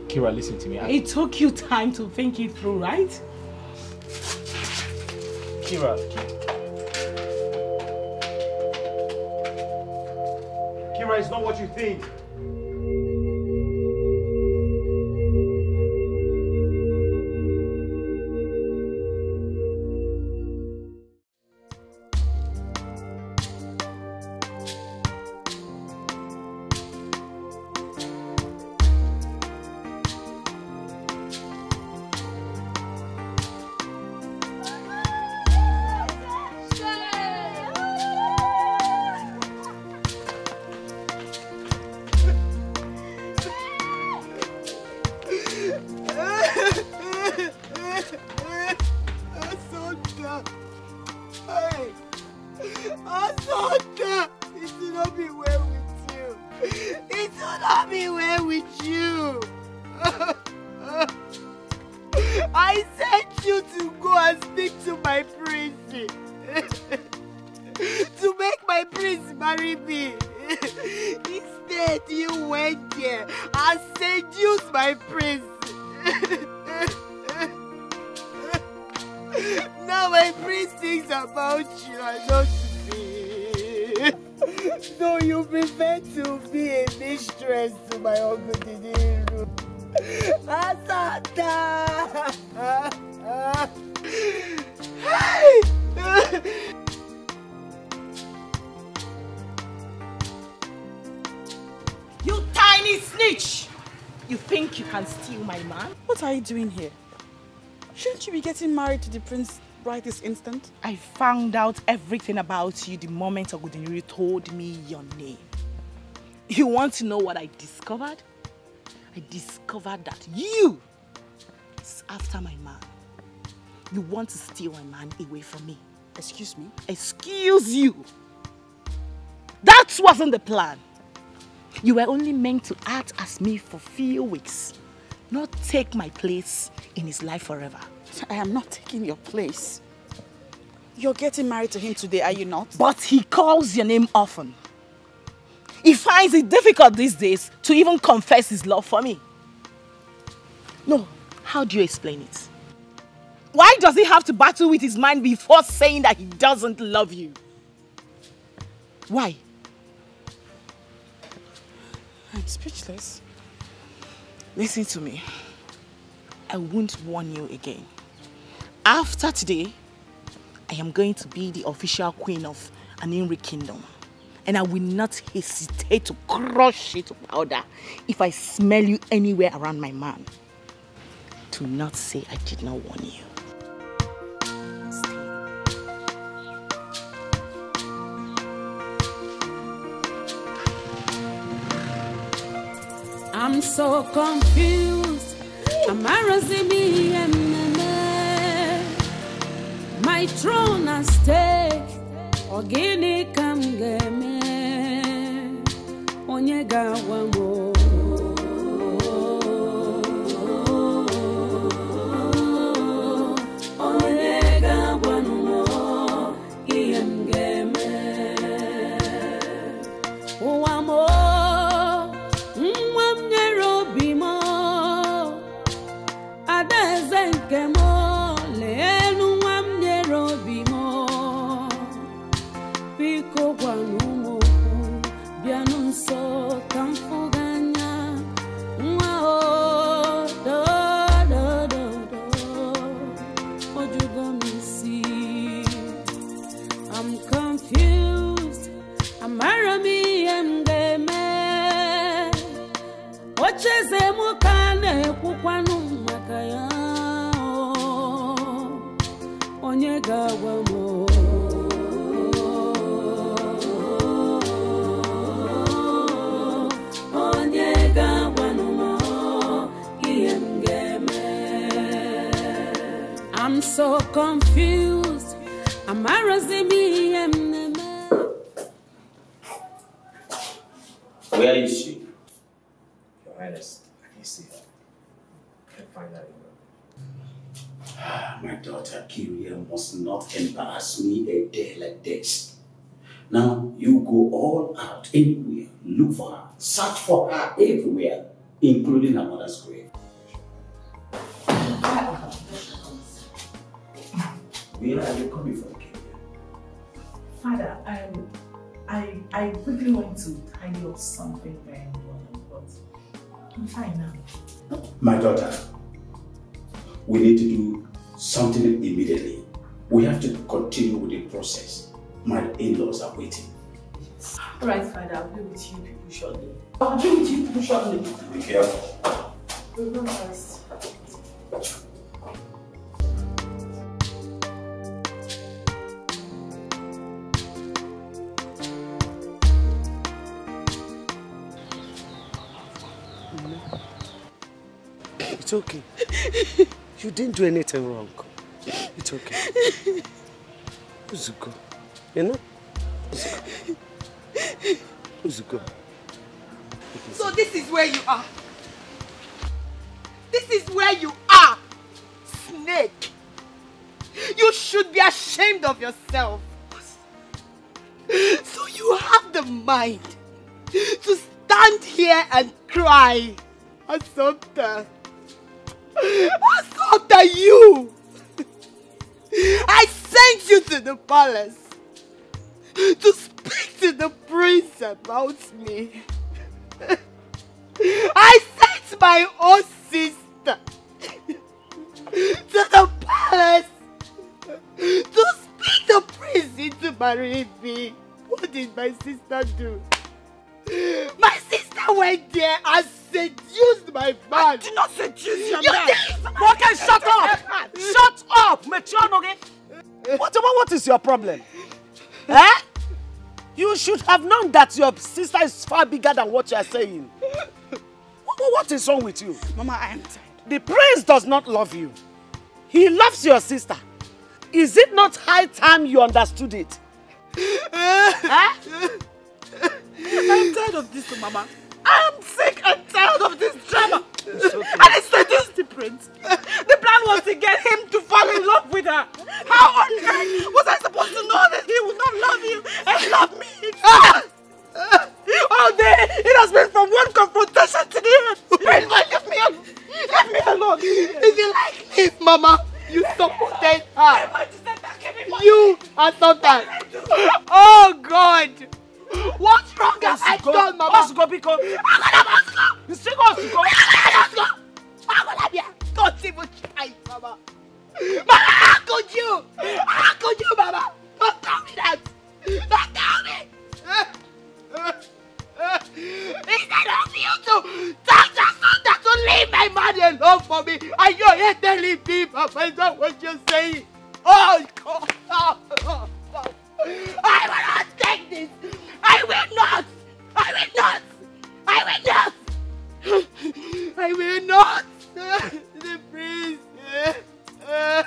Kira, listen to me. It took you time to think it through, right? Kira, it's not what you think. Asanta! It will not be well with you. It will not be well with you. I sent you to go and speak to my prince. To make my prince marry me. Instead, you went there and seduced my prince. Now my prince thinks about you and not me. So you prefer to be a mistress to my uncle Diniru. Asanta! Hey! You tiny snitch! You think you can steal my man? What are you doing here? Shouldn't you be getting married to the prince right this instant? I found out everything about you the moment Ogudiniri told me your name. You want to know what I discovered? I discovered that you is after my man. You want to steal my man away from me. Excuse me? Excuse you. That wasn't the plan. You were only meant to act as me for few weeks, not take my place in his life forever. I am not taking your place. You're getting married to him today, are you not? But he calls your name often. He finds it difficult these days to even confess his love for me. No, how do you explain it? Why does he have to battle with his mind before saying that he doesn't love you? Why? I'm speechless. Listen to me. I won't warn you again. After today, I am going to be the official queen of an Inri kingdom. And I will not hesitate to crush you to powder if I smell you anywhere around my man. Do not say I did not warn you. I'm so confused. Embarrassing me and my throne at stake. Ogini come get me. Onyega wamo. Onyega wamo. Iem game. Wamo. I'm confused. I'm marami mgeme. Ocheze mukane kukwanu makaya. Onyega wamo. Onyega wanumo. I'm so confused. I'm Where is she? Your Highness, I can see her. I can find her. My daughter Kiria must not embarrass me a day like this. Now you go all out anywhere, look for her, search for her everywhere, including her mother's grave. Where are you coming from, Kiria? Father, I quickly want to tidy up something very important, but I'm fine now. My daughter, we need to do something immediately. We have to continue with the process. My in-laws are waiting. Alright, Father, I'll be with you people shortly. I'll be with you people shortly. Be careful. We'll go first. It's okay. You didn't do anything wrong. It's okay. Zuko, you know, Uzuko. So this is where you are. This is where you are, snake. You should be ashamed of yourself. So you have the mind to stand here and cry. Assumpta, you! I sent you to the palace to speak to the prince about me. I sent my own sister to the palace to speak the prince into marrying me. What did my sister do? My sister went there and seduced my man. I did not seduce your man. Okay, shut up! Shut up! What is your problem? Eh? You should have known that your sister is far bigger than what you are saying. What is wrong with you? Mama, I am tired. The prince does not love you. He loves your sister. Is it not high time you understood it? Huh? I'm tired of this, Mama. I'm sick and tired of this drama. Okay. And I seduced the prince. The plan was to get him to fall in love with her. How on earth was I supposed to know that he would not love you and love me? All day, it has been from one confrontation to the other. Leave me alone. Leave me alone. If you like, leave Mama. You supported her. You are sometimes. Oh God. What's wrong have I done, Mama? You still got to go. Don't even try, Mama. Mama, how could you? How could you, Mama? Don't tell me that. Don't tell me. Instead of you to tell your son to leave my man alone for me, and you're here telling me, Mama, is that what you're saying? Oh, God. Oh. I will not take this. I will not. I will not. I will not. I will not. The prince. Hey.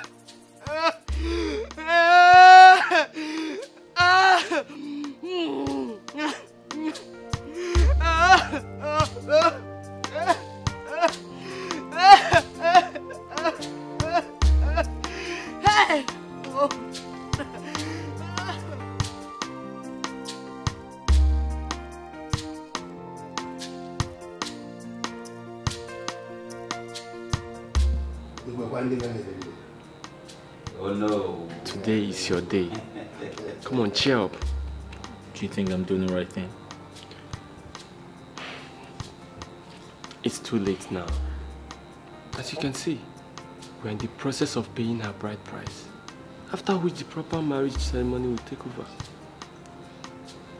Oh no. Today is your day. Come on, cheer up. Do you think I'm doing the right thing? It's too late now. As you can see, we're in the process of paying her bride price, after which the proper marriage ceremony will take over.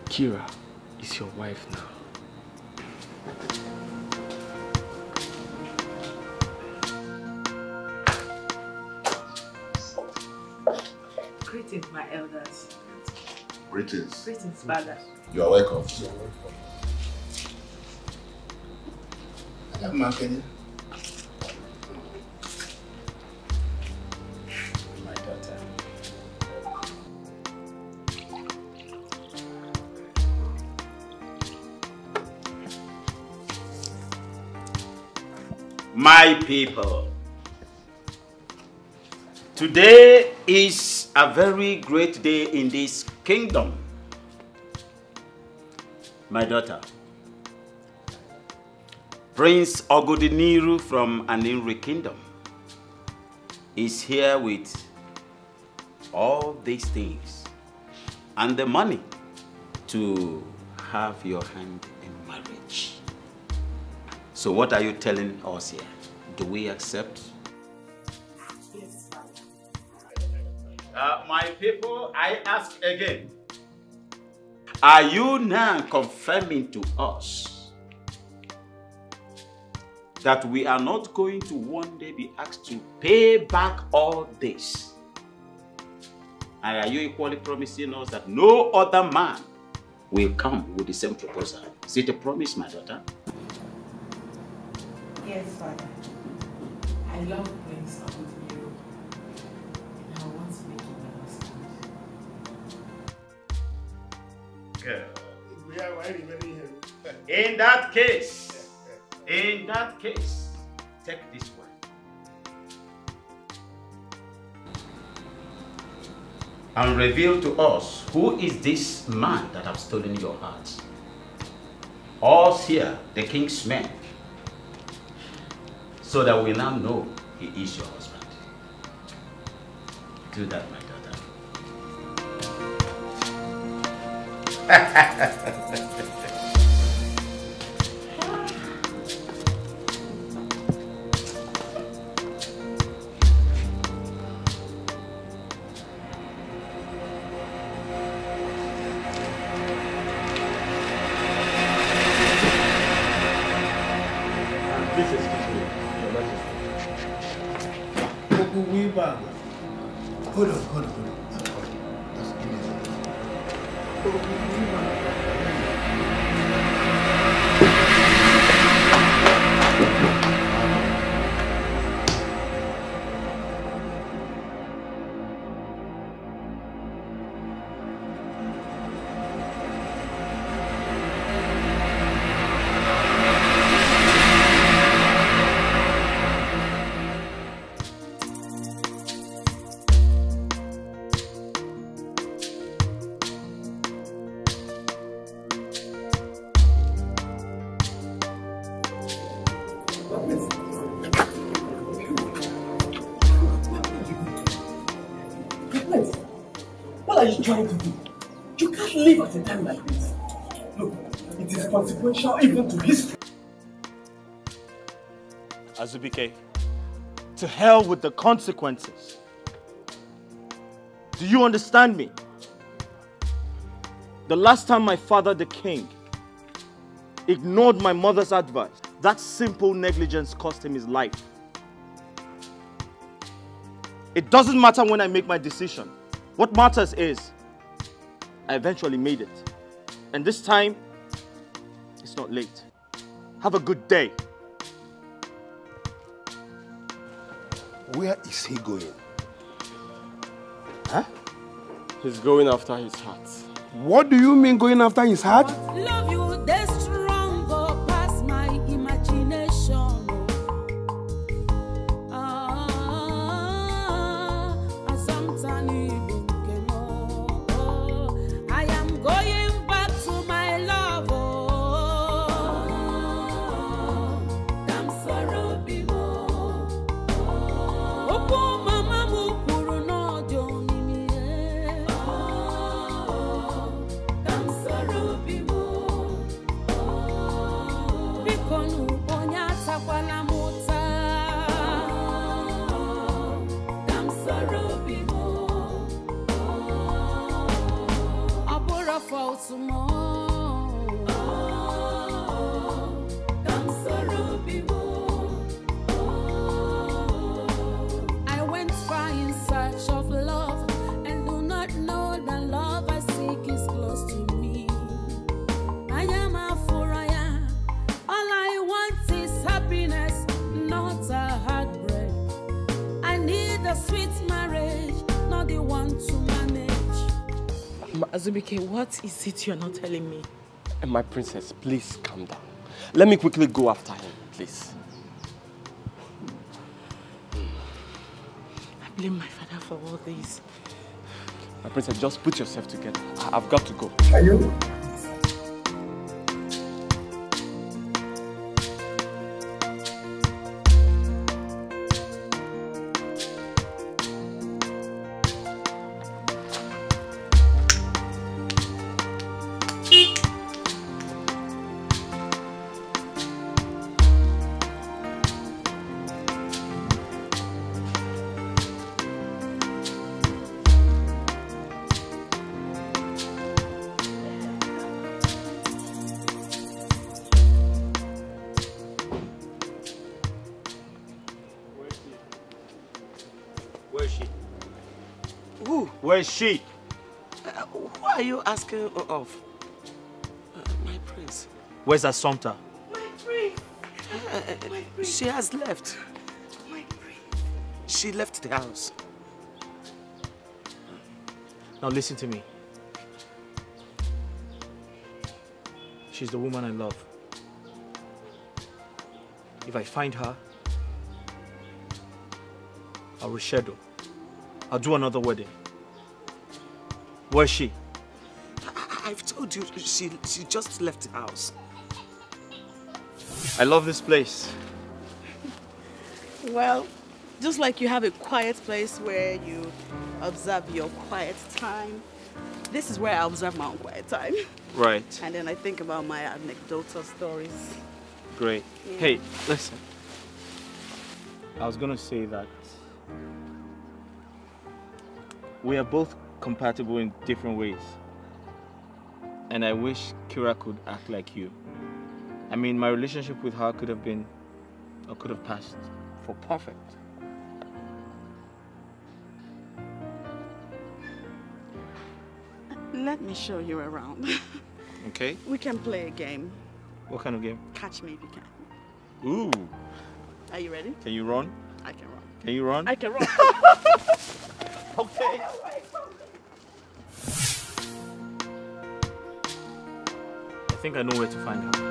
Kira is your wife now. Greetings, my elders. Greetings. Greetings, father. You are welcome. I'm Marketing. My daughter. My people, today is a very great day in this kingdom. My daughter, Prince Ogodiniru from Aninri Kingdom, is here with all these things and the money to have your hand in marriage. So what are you telling us here? Do we accept? Yes, My people, I ask again. Are you now confirming to us that we are not going to one day be asked to pay back all this? And are you equally promising us that no other man will come with the same proposal? Is it a promise, my daughter? Yes, Father. I love Prince Ogodiniru, and I want to make him understand. In that case, take this one. And reveal to us who is this man that have stolen your heart. Us here, the king's men, so that we now know he is your husband. Do that, my daughter. Hold on. Just give me What are you trying to do? You can't live at a time like this. Look, it is consequential even to history. Azubike, to hell with the consequences. Do you understand me? The last time my father, the king, ignored my mother's advice, that simple negligence cost him his life. It doesn't matter when I make my decision. What matters is, I eventually made it. And this time, it's not late. Have a good day. Where is he going? Huh? He's going after his heart. What do you mean going after his heart? Love you, they're stronger past my imagination. I am going back to my love. I went far in search of love and do not know the love I seek is close to me. I am a foreigner. All I want is happiness, not a heartbreak. I need a sweet marriage, not the one to manage. Azubike, what is it you're not telling me? And my princess, please calm down. Let me quickly go after him, please. I blame my father for all this. My princess, just put yourself together. I've got to go. Are you? Where is she? Who are you asking of? My prince. Where's Assumpta? My prince. She has left. My prince. She left the house. Now listen to me. She's the woman I love. If I find her, I'll reschedule. I'll do another wedding. Where's she? I've told you, she just left the house. I love this place. Well, just like you have a quiet place where you observe your quiet time, this is where I observe my own quiet time. Right. And then I think about my anecdotal stories. Great. Yeah. Hey, listen. I was gonna say that we are both compatible in different ways. And I wish Kira could act like you. I mean, my relationship with her could have been, or could have passed for perfect. Let me show you around. Okay. We can play a game. What kind of game? Catch me if you can. Ooh. Are you ready? Can you run? I can run. Can you run? I can run. Okay. I think I know where to find her.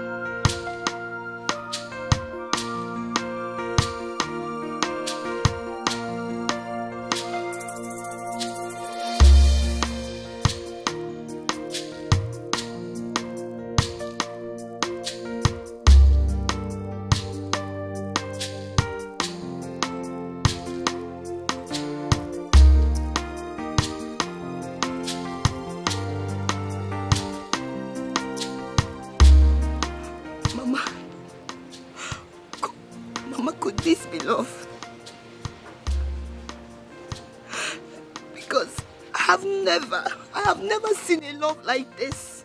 I have never seen a love like this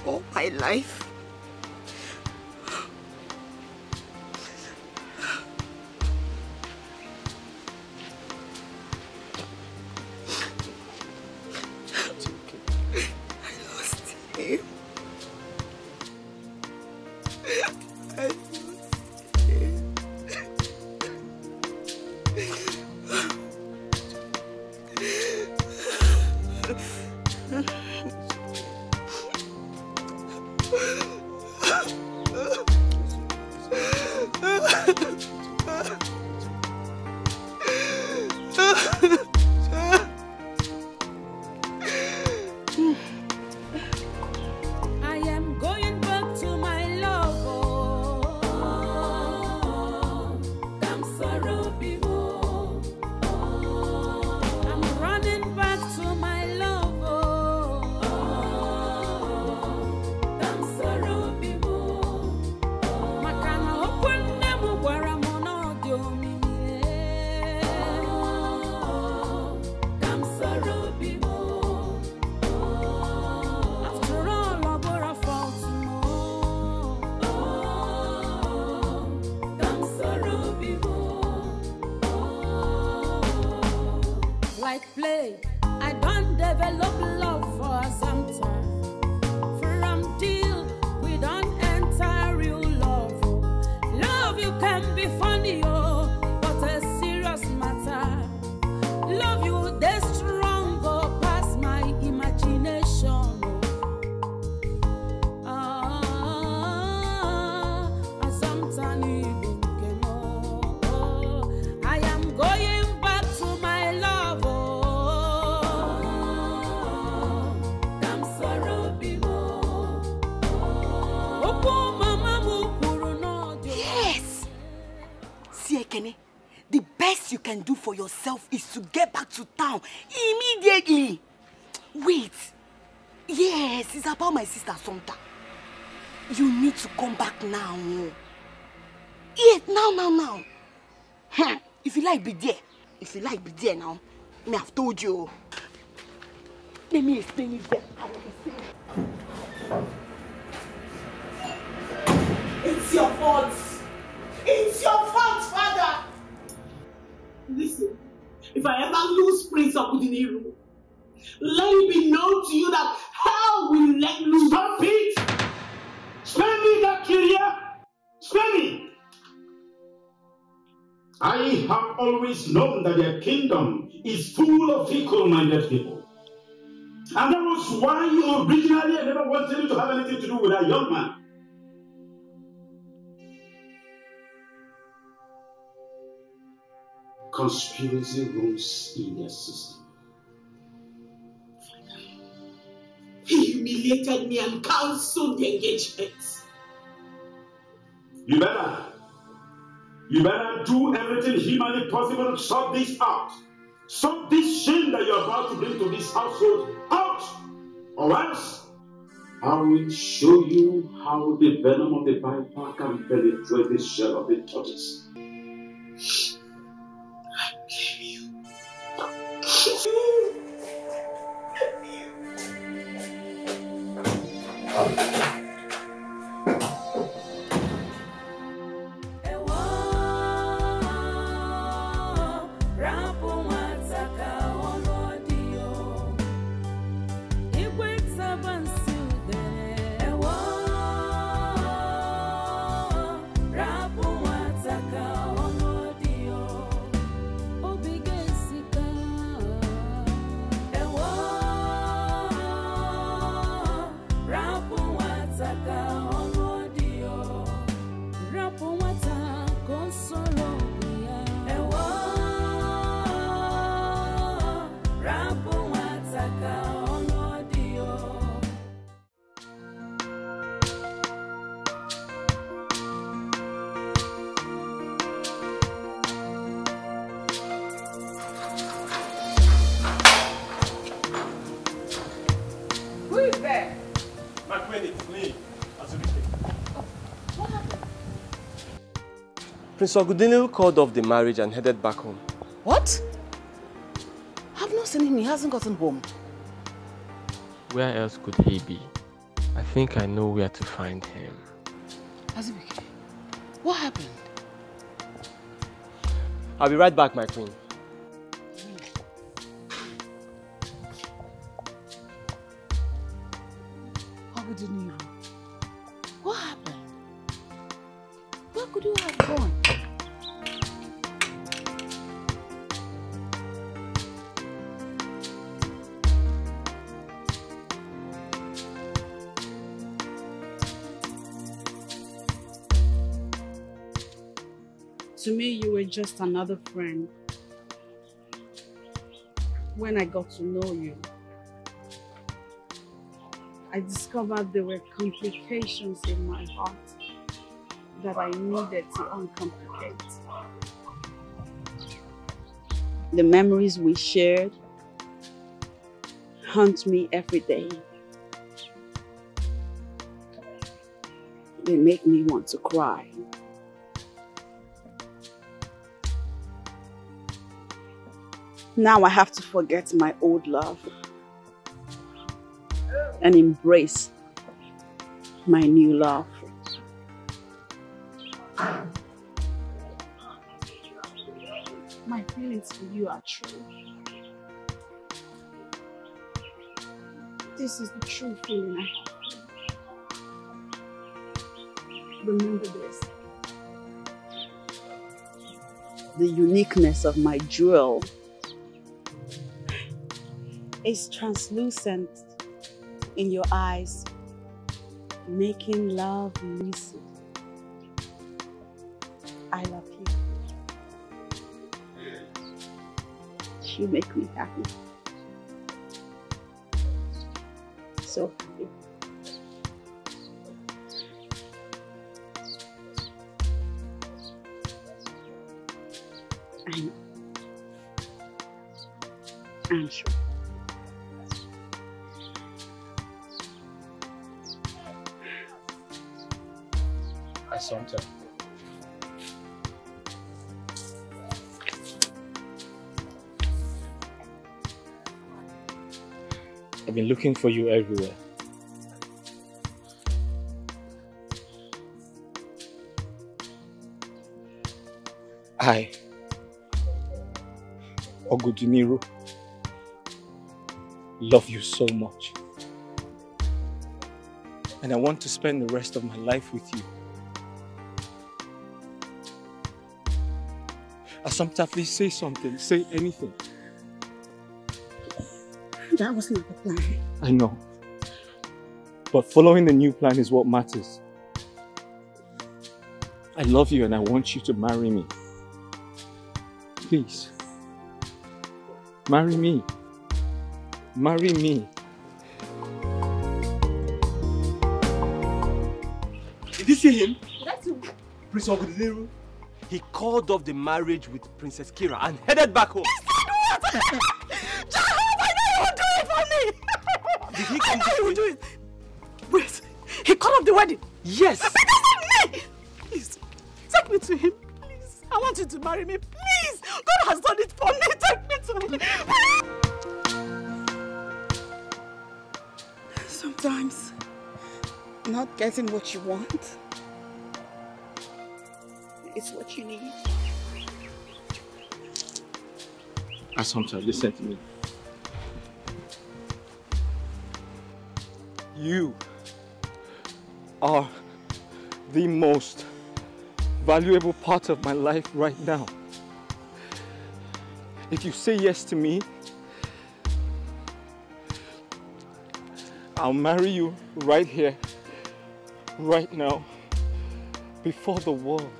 all my life. I lost him. Like play, I don't develop love for some time. From deal, we don't enter real love. Love you can be funny, oh, but a serious matter. Love you, they strong, oh, past my imagination. Sometimes even came I am going back to my love. Yes! See, Ekene, the best you can do for yourself is to get back to town immediately. Wait. Yes, it's about my sister Sonta. You need to come back now. Yes, now. If you like, be there. If you like, be there now. Me, I've told you. Let me explain it there. It's your fault. It's your fault, Father. Listen, if I ever lose Prince of Udiniru, let it be known to you that hell will let loose. Stop it! Spare me that Kyria! Spare me! I have always known that their kingdom is full of fickle-minded people. And that was why you originally never wanted you to have anything to do with that young man. Conspiracy runs in their system. He humiliated me and cancelled the engagement. You better do everything humanly possible to sort this out. Sort this shame that you're about to bring to this household out. Or else, I will show you how the venom of the viper can penetrate the shell of the tortoise. Prince Ogudiniru called off the marriage and headed back home. What? I've not seen him. He hasn't gotten home. Where else could he be? I think I know where to find him. Azubike, what happened? I'll be right back, my queen. Ogudiniru, what happened? Where could you have gone? To me, you were just another friend. When I got to know you, I discovered there were complications in my heart that I needed to uncomplicate. The memories we shared haunt me every day. They make me want to cry. Now I have to forget my old love and embrace my new love. My feelings for you are true. This is the true feeling I have for you. Remember this. The uniqueness of my jewel is translucent in your eyes, making love lucid. I love you. You make me happy. So happy. I know. I'm sure. Sometimes. I've been looking for you everywhere. I, Ogudiniru, love you so much. And I want to spend the rest of my life with you. Assumpta, please say something. Say anything. That was not the plan. I know. But following the new plan is what matters. I love you and I want you to marry me. Please. Marry me. Marry me. Did you see him? That's you. Prince Ogudeniru. He called off the marriage with Princess Kira and headed back home. Jehovah, I know you will do it for me! Did he come I know you will do it! Wait, he called off the wedding? Yes! Because of me! Please, take me to him. Please, I want you to marry me. Please! God has done it for me. Take me to him. Sometimes, not getting what you want is what you need. Assumpta, listen to me. You are the most valuable part of my life right now. If you say yes to me, I'll marry you right here, right now, before the world.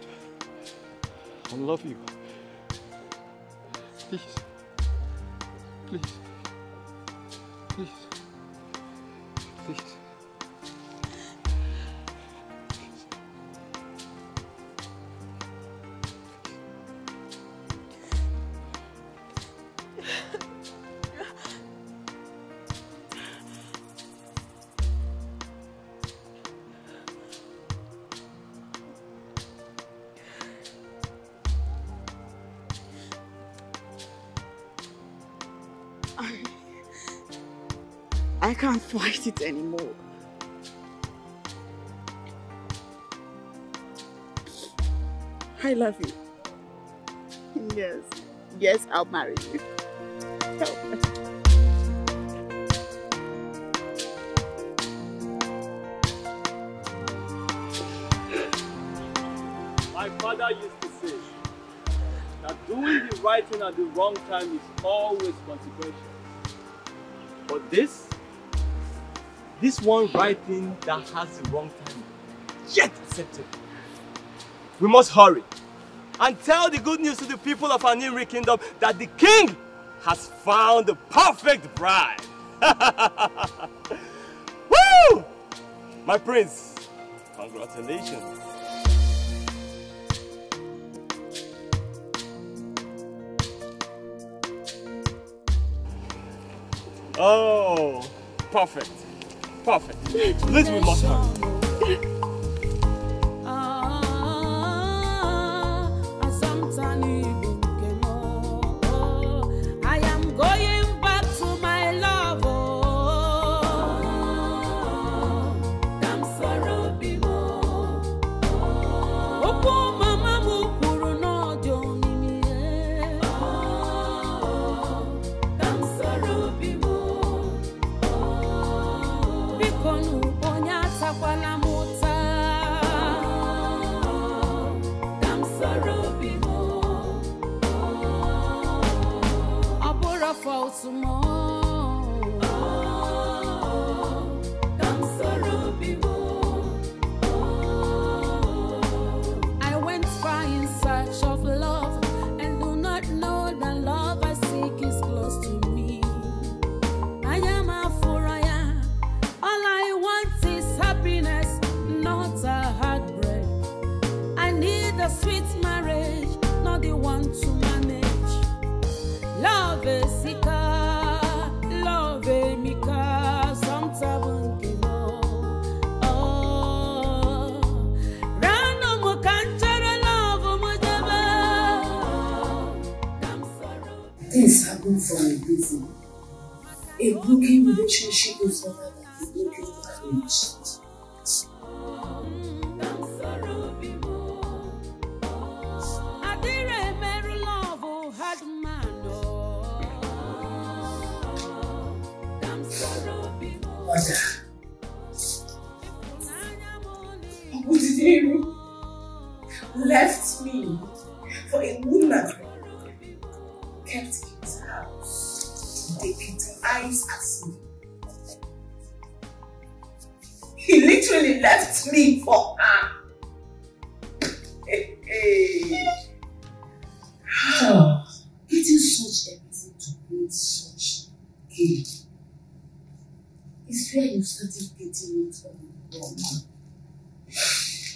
I love you. Please. Please. Please. Please. I can't fight it anymore. I love you. Yes. Yes, I'll marry you. Help me. My father used to say that doing the right thing at the wrong time is always consequential. But this one right thing that has the wrong time, yet accepted. We must hurry and tell the good news to the people of our new kingdom that the king has found the perfect bride. Woo! My prince, congratulations. Oh, perfect. Perfect. Please, we must hurry. I am going back to my love. I went far in search of love and do not know that love I seek is close to me. I am a Furaya. All I want is happiness, not a heartbreak. I need a sweet marriage, not the one to manage. Love is Sika, love is Mika, sometimes you know. Oh, random cancer love, things happen for a reason. A broken relationship is better than a broken marriage. Ogudeniru left me for a woman kept in his house, deputized as they left me for her. Getting such a reason to create such gain is where you started getting it all wrong.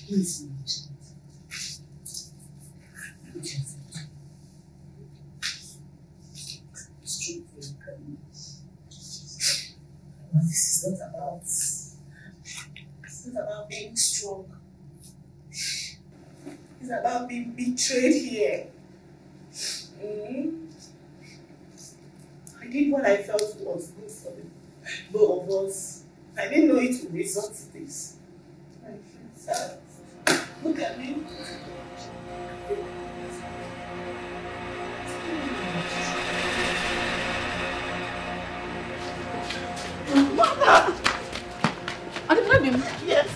Please, my child. Strength for your kindness. But this is not about being strong. It's about being betrayed here. I did what I felt was good for the both of us. I didn't know it would result to this. I feel sad. Look at me. Mother! Are you pregnant? Yes.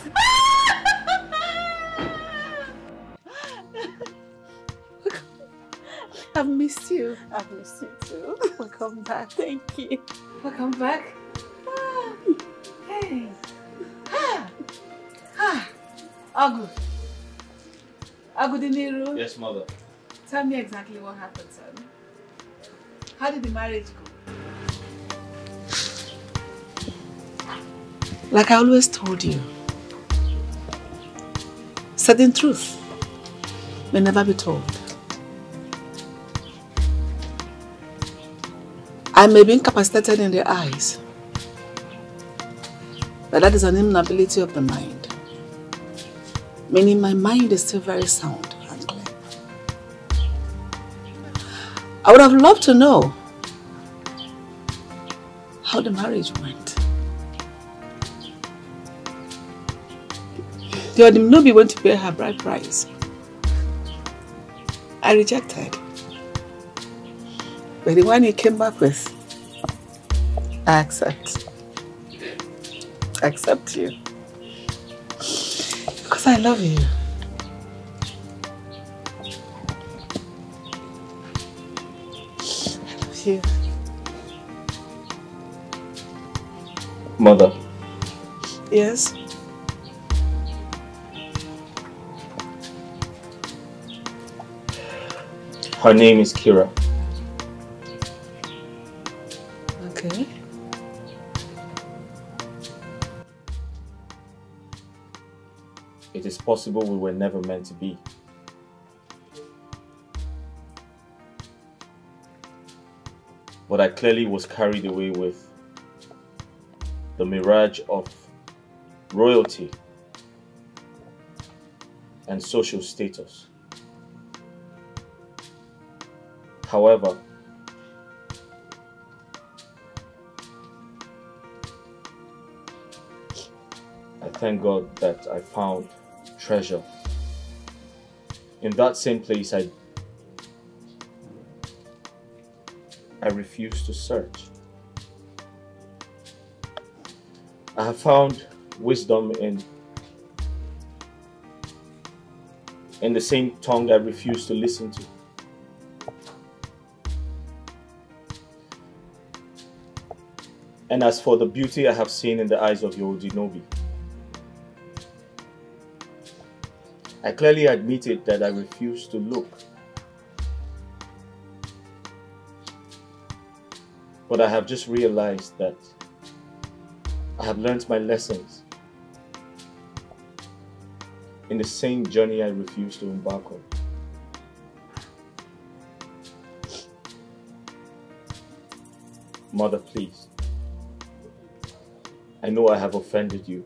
I've missed you. I've missed you too. Welcome back. Thank you. Welcome back. Hey. Agu. Agu Diniru. Yes, mother. Tell me exactly what happened, son. How did the marriage go? Like I always told you, certain truth may never be told. I may be incapacitated in the eyes, but that is an inability of the mind. Meaning my mind is still very sound and clear. I would have loved to know how the marriage went. The Odimnobi went to pay her bride price. I rejected. But the one he came back with, I accept. I accept you. Because I love you. I love you. Mother. Yes? Her name is Kira. Okay. It is possible we were never meant to be. But I clearly was carried away with the mirage of royalty and social status. However, I thank God that I found treasure. In that same place, I refused to search. I have found wisdom in the same tongue I refused to listen to. And as for the beauty I have seen in the eyes of your Odinobi, I clearly admitted that I refused to look. But I have just realized that I have learned my lessons in the same journey I refused to embark on. Mother, please. I know I have offended you.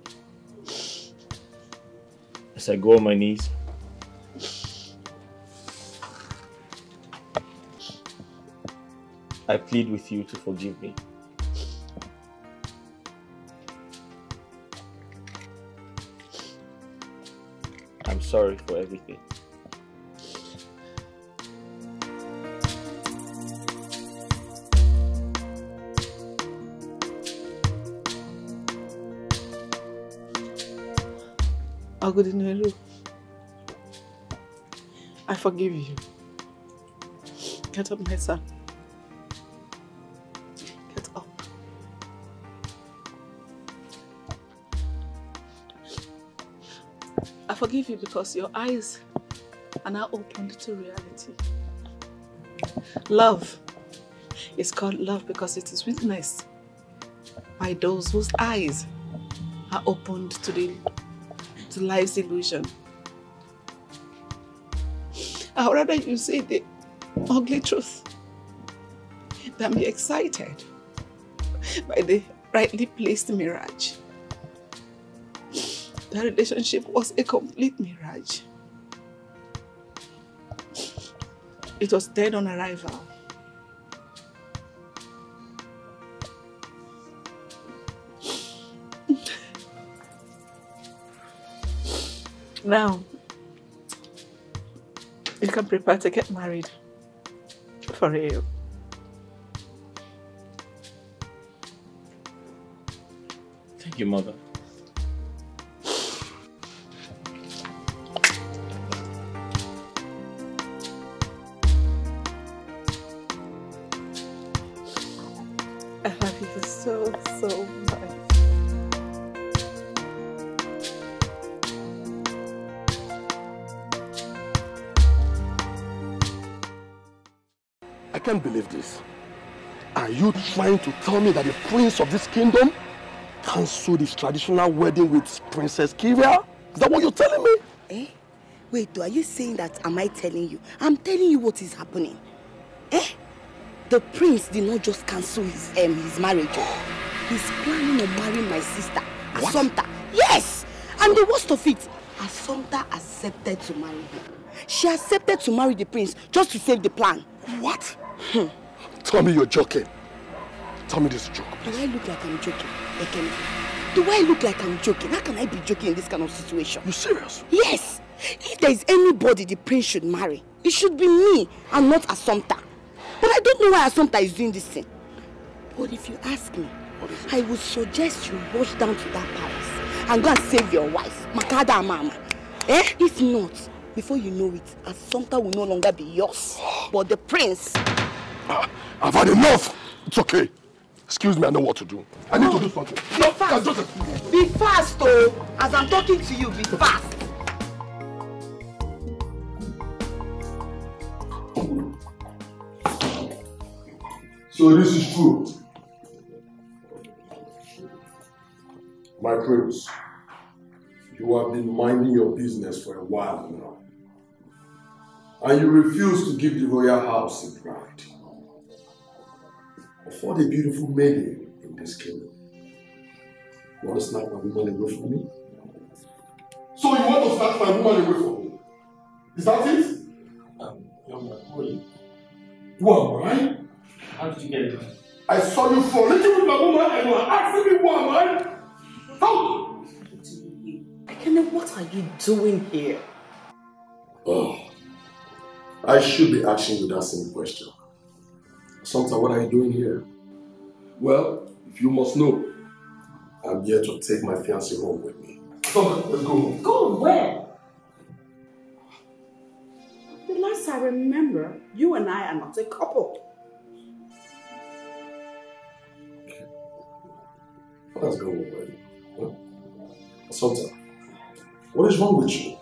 As I go on my knees, I plead with you to forgive me. I'm sorry for everything. Agudinelu, I forgive you. Get up, my son. Get up. forgive you because your eyes are now opened to reality. Love is called love because it is witnessed by those whose eyes are opened to life's illusion. I would rather you say the ugly truth than be excited by the rightly placed mirage. The relationship was a complete mirage. It was dead on arrival. Now, you can prepare to get married for real. Thank you, Mother. I love you so, so much. I can't believe this. Are you trying to tell me that the prince of this kingdom cancelled his traditional wedding with Princess Kiria? Is that what you're telling me? Eh? Wait, are you saying that, am I telling you? I'm telling you what is happening. Eh? The prince did not just cancel his marriage. He's planning on marrying my sister, Assumpta. Yes! And the worst of it, Assumpta accepted to marry him. She accepted to marry the prince just to save the plan. What? Tell me you're joking. Tell me this is a joke. Do I look like I'm joking? Do I look like I'm joking? How can I be joking in this kind of situation? You serious? Yes! If there is anybody the prince should marry, it should be me and not Assumpta. But I don't know why Assumpta is doing this thing. But if you ask me, I would suggest you rush down to that palace and go and save your wife, Makada and Mama. Eh? If not, before you know it, Assumpta will no longer be yours, but the prince. I've had enough. It's okay. Excuse me, I know what to do. I need to do something. Be fast. Be fast, oh. As I'm talking to you, be fast. So this is true. My prince, you have been minding your business for a while now. And you refuse to give the royal house a bride. For the beautiful maiden in this kingdom. You want to snatch my woman away from me? So you want to snatch my woman away from me? Is that it? Young man, who are you? Who am I? How did you get it? I saw you frolicsing with my woman and you are asking me who am I? How? Ekene, what are you doing here? Oh, I should be asking you that same question. Santa, what are you doing here? Well, if you must know, I'm here to take my fiancée home with me. Come on, let's go home. Go where? The last I remember, you and I are not a couple. Let's go home, huh? Santa, what is wrong with you?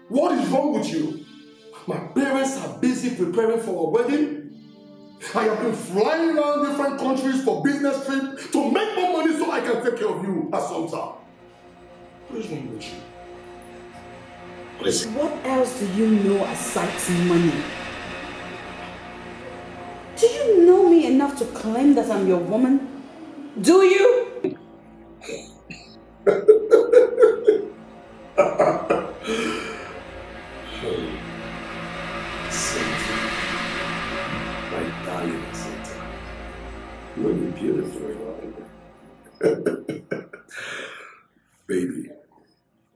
What is wrong with you? My parents are busy preparing for a wedding. I have been flying around different countries for business trips to make more money so I can take care of you, Assumpta. What is wrong with you? What is it? What else do you know aside money? Do you know me enough to claim that I'm your woman? Do you? My darling Assumpta, you're beautiful. Baby,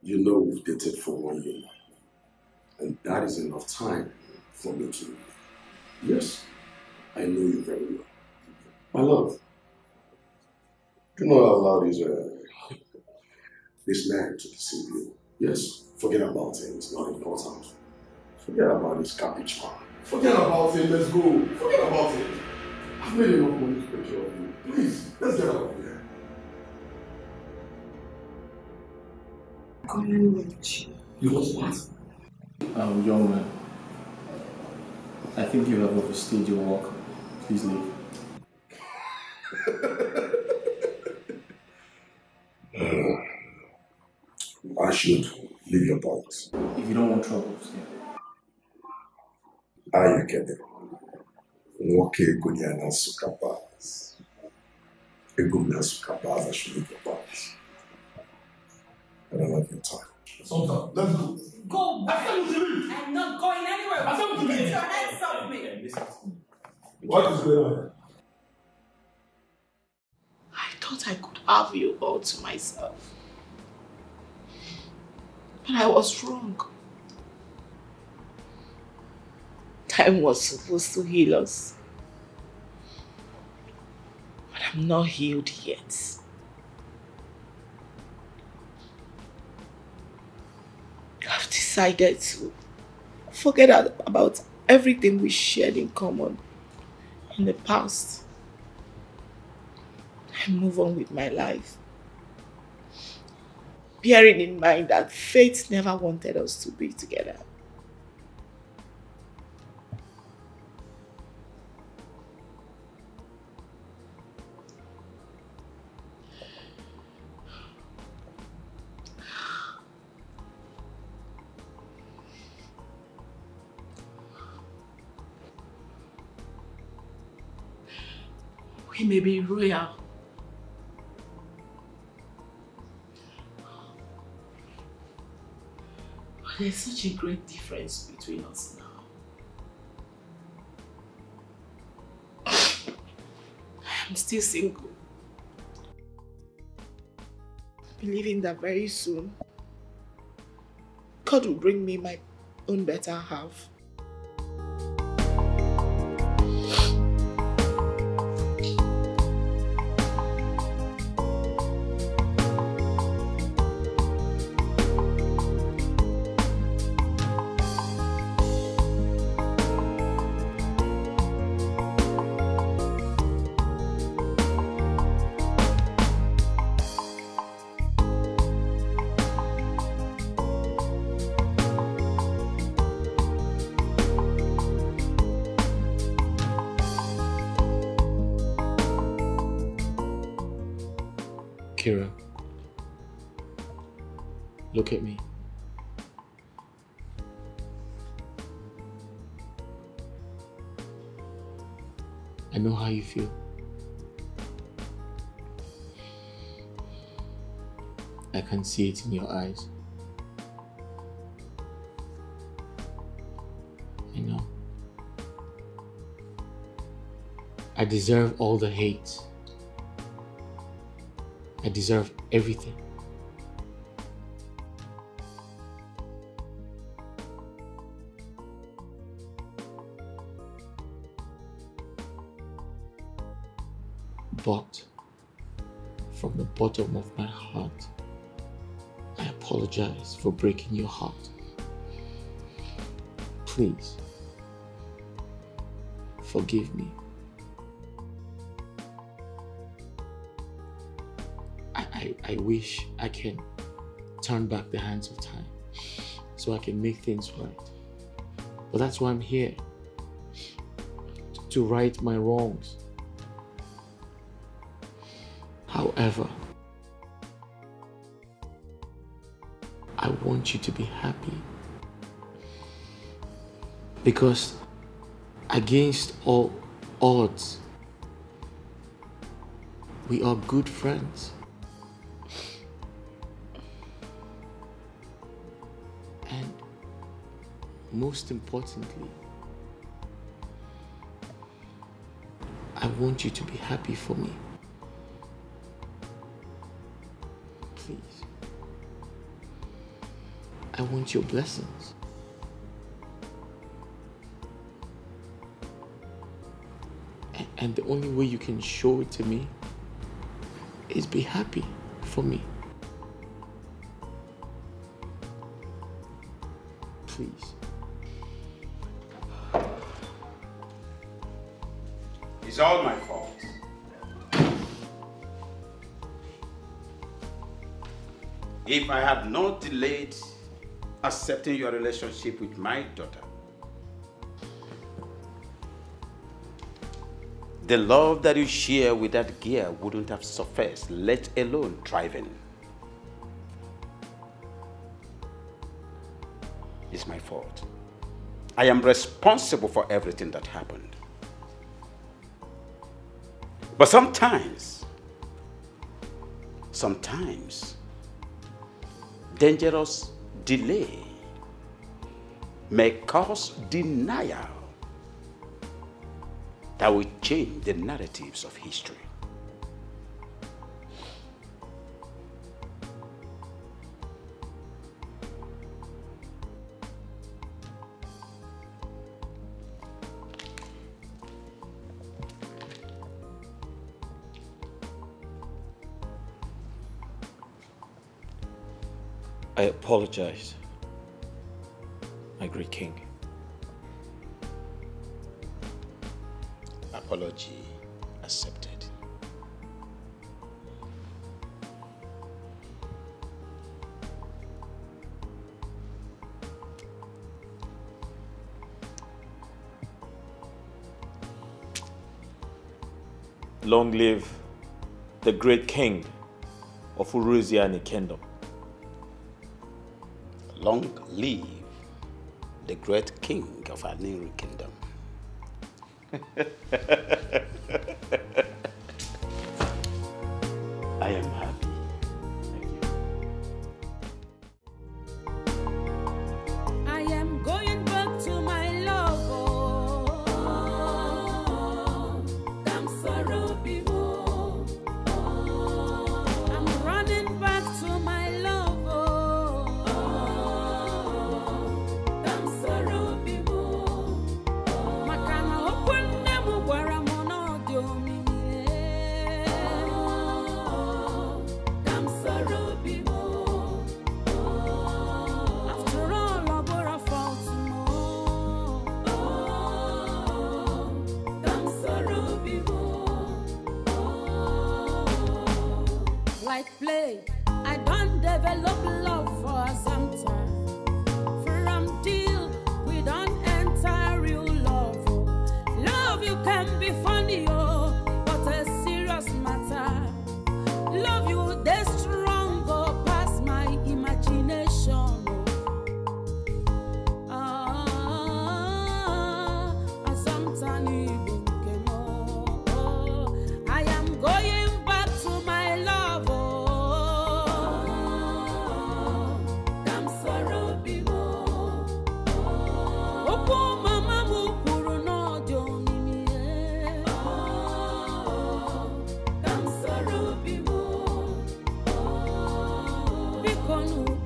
you know we've dated for 1 year now, and that is enough time for me to. Yes, I know you very well. My love, do not allow this man to deceive you. Yes, forget about him, it's not important. Forget about this cabbage man. Forget about him, let's go. Forget about him. I've made enough money to take care of you. Please, let's get out of here. coming with you. You want what? Young man, I think you have overstayed your walk. Please leave. I should leave your box. If you don't want troubles, yeah. I get it. Nwoke Gunyana Sukabas. Egumna Sukabas, I should leave your box. I don't have your time. Sultan, let's go. Go back. I'm not going anywhere. Get your hands off me. What is going on? I thought I could have you all to myself. But I was wrong. Time was supposed to heal us. But I'm not healed yet. I've decided to forget about everything we shared in common in the past and move on with my life. Bearing in mind that fate never wanted us to be together. We may be royal, but there's such a great difference between us now. I'm still single, believing that very soon God will bring me my own better half. Kira, look at me. I know how you feel. I can see it in your eyes. I know. I deserve all the hate. I deserve everything. But from the bottom of my heart, I apologize for breaking your heart. Please, forgive me. I wish I can turn back the hands of time so I can make things right. But that's why I'm here, to right my wrongs. However, I want you to be happy, because against all odds, we are good friends. And most importantly, I want you to be happy for me. Please. I want your blessings. And the only way you can show it to me is be happy for me. Please. It's all my fault. if I had not delayed accepting your relationship with my daughter, the love that you share with that girl wouldn't have surfaced, let alone thriving. It's my fault. I am responsible for everything that happened. But sometimes, dangerous delay may cause denial that will change the narratives of history. I apologize, my great king. Apology accepted. Long live the great king of Uruziani Kingdom. Long live the great king of our new kingdom. I am happy. I am going back to my love. I'm sorry, I'm running back to my love. I'm sorry, Makana open them where I'm on audio. I'm sorry. After all, I bore a fault. I'm sorry. Like play, I don't develop love for some time. From deal, we don't enter real love. Love you can be funny, but a serious matter. Love you, they stronger past my imagination. I am going back to my love. I'm sorry, Opo mama mukuru no joni. I'm sorry, Bikonu